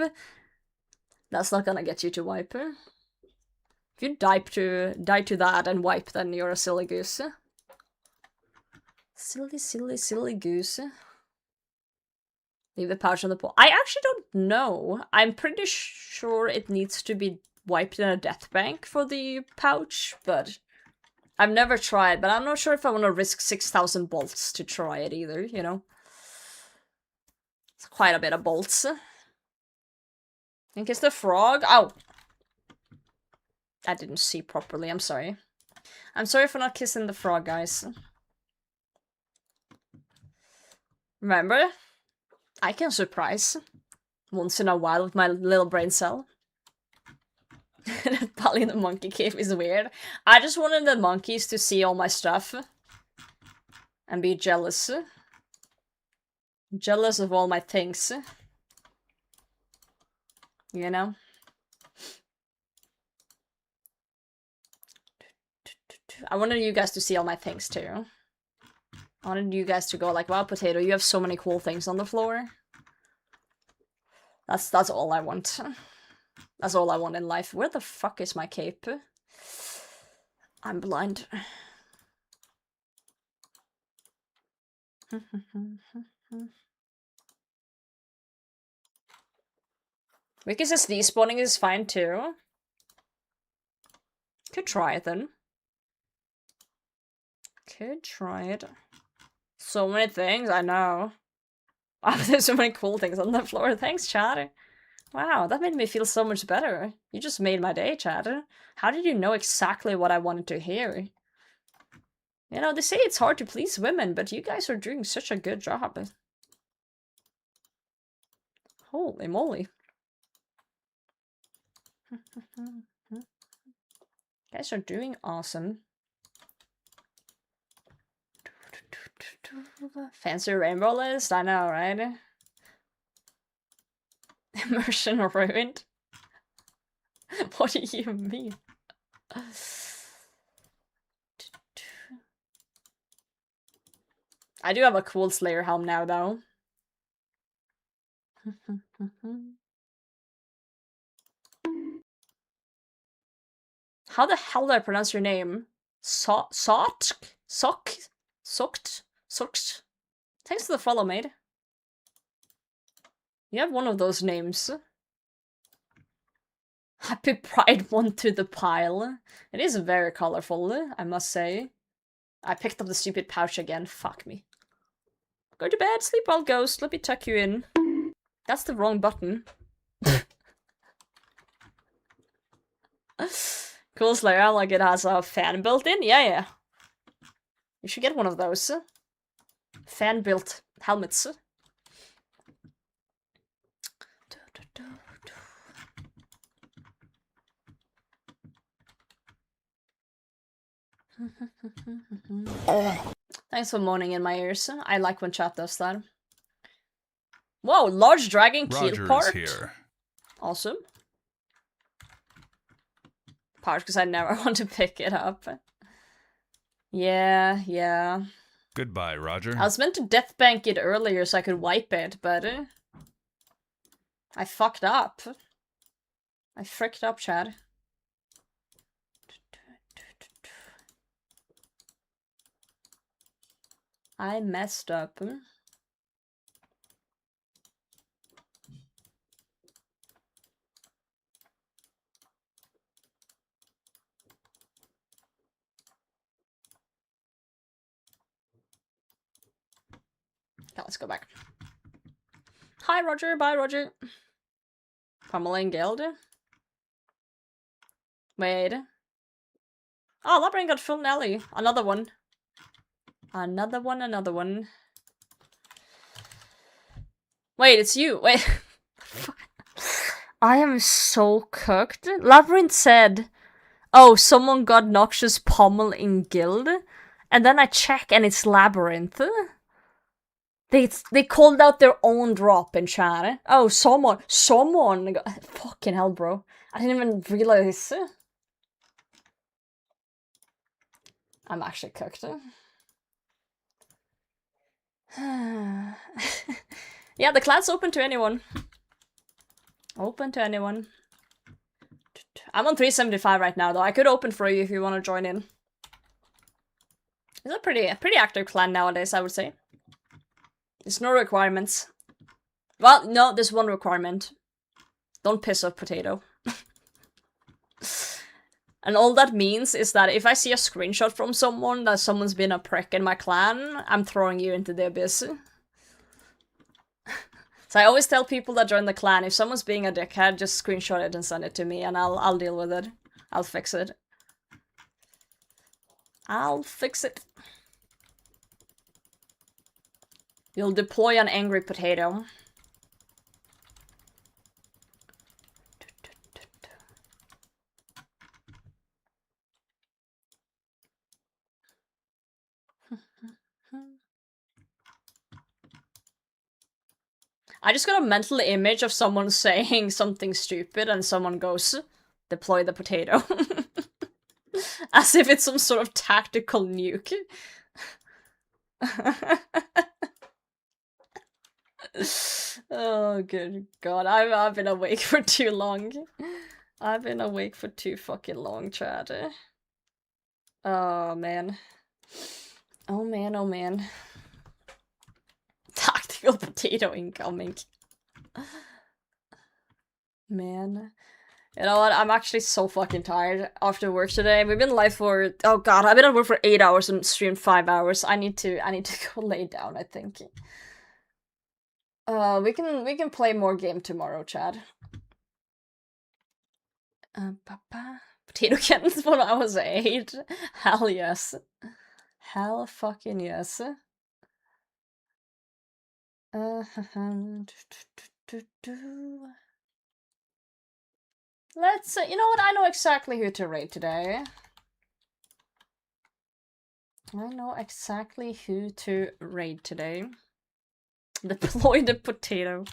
That's not gonna get you to wipe. If you die to that and wipe, then you're a silly goose. Silly goose. Leave the pouch on the pole. I actually don't know. I'm pretty sure it needs to be wiped in a death bank for the pouch, but I've never tried, but I'm not sure if I want to risk 6,000 bolts to try it either, you know? It's quite a bit of bolts. I think it's the frog. Oh! I didn't see properly, I'm sorry. I'm sorry for not kissing the frog, guys. Remember? I can surprise. Once in a while with my little brain cell. Pally in the monkey cave is weird. I just wanted the monkeys to see all my stuff. And be jealous. Jealous of all my things. You know? I wanted you guys to see all my things too. I wanted you guys to go like, wow, Potato, you have so many cool things on the floor. That's all I want. That's all I want in life. Where the fuck is my cape? I'm blind. Wiki says despawning is fine too. Could try it then. Could try it. So many things, I know. Oh, there's so many cool things on the floor. Thanks, chat. Wow, that made me feel so much better. You just made my day, chat. How did you know exactly what I wanted to hear? You know, they say it's hard to please women, but you guys are doing such a good job. Holy moly. You guys are doing awesome. Fancy rainbow list? I know, right? Immersion ruined. What do you mean? I do have a cool Slayer helm now, though. How the hell do I pronounce your name? Sokt? Thanks for the follow, mate. You have one of those names. Happy Pride one to the pile. It is very colorful, I must say. I picked up the stupid pouch again. Fuck me. Go to bed, sleep well, ghost. Let me tuck you in. That's the wrong button. Cool Slayer, like it has a fan built in? Yeah. You should get one of those. Fan-built helmets. Thanks for moaning in my ears. I like when chat does that. Whoa, large dragon keel Roger part. is here. Awesome. Part because I never want to pick it up. Yeah. Goodbye, Roger. I was meant to death bank it earlier so I could wipe it, but I fucked up. I fricked up, Chad. I messed up. Okay, let's go back. Hi, Roger. Bye, Roger. Pummeling Guild. Wait. Oh, Labyrinth got full Nelly. Another one. Another one. Wait, it's you. Wait. I am so cooked. Labyrinth said, oh, someone got Noxious Pommel in Guild. And then I check and it's Labyrinth. They called out their own drop in chat. Oh, someone. Fucking hell, bro. I didn't even realize. I'm actually cooked. Yeah, the clan's open to anyone. Open to anyone. I'm on 375 right now, though. I could open for you if you want to join in. It's a pretty active clan nowadays, I would say. There's no requirements. Well, no, there's one requirement. Don't piss off Potato. And all that means is that if I see a screenshot from someone that someone's been a prick in my clan, I'm throwing you into the abyss. So I always tell people that join the clan, if someone's being a dickhead, just screenshot it and send it to me and I'll deal with it. I'll fix it. I'll fix it. You'll deploy an angry potato. I just got a mental image of someone saying something stupid and someone goes, deploy the potato. As if it's some sort of tactical nuke. Oh, good God. I've been awake for too long. I've been awake for too fucking long, Chad. Oh, man. Oh, man. Tactical potato incoming. Man. You know what? I'm actually so fucking tired after work today. We've been live for, oh god, I've been at work for 8 hours and streamed 5 hours. I need to go lay down, I think. We can play more game tomorrow, Chad. Potato kittens when I was 8. Hell yes. Hell fucking yes. Let's, you know what, I know exactly who to raid today. Deploy the potato.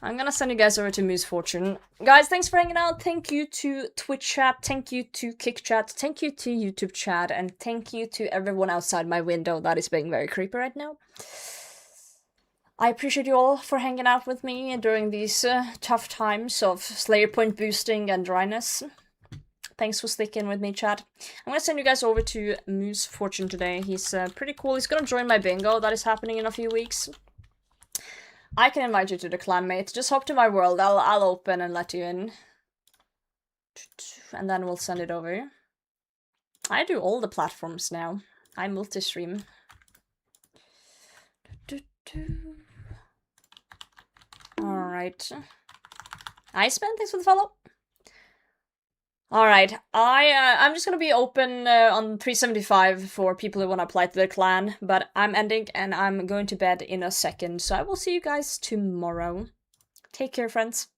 I'm gonna send you guys over to Moose Fortune. Guys, thanks for hanging out. Thank you to Twitch chat. Thank you to Kick chat. Thank you to YouTube chat. And thank you to everyone outside my window that is being very creepy right now. I appreciate you all for hanging out with me during these tough times of Slayer point boosting and dryness. Thanks for sticking with me, chat. I'm gonna send you guys over to Moose Fortune today. He's pretty cool. He's gonna join my bingo that is happening in a few weeks. I can invite you to the clan, mate. Just hop to my world. I'll open and let you in. And then we'll send it over. I do all the platforms now. I multi-stream. Alright. Iceman, thanks for the follow. Alright, I'm just gonna be open on 375 for people who want to apply to the clan, but I'm ending and I'm going to bed in a second, so I will see you guys tomorrow. Take care, friends.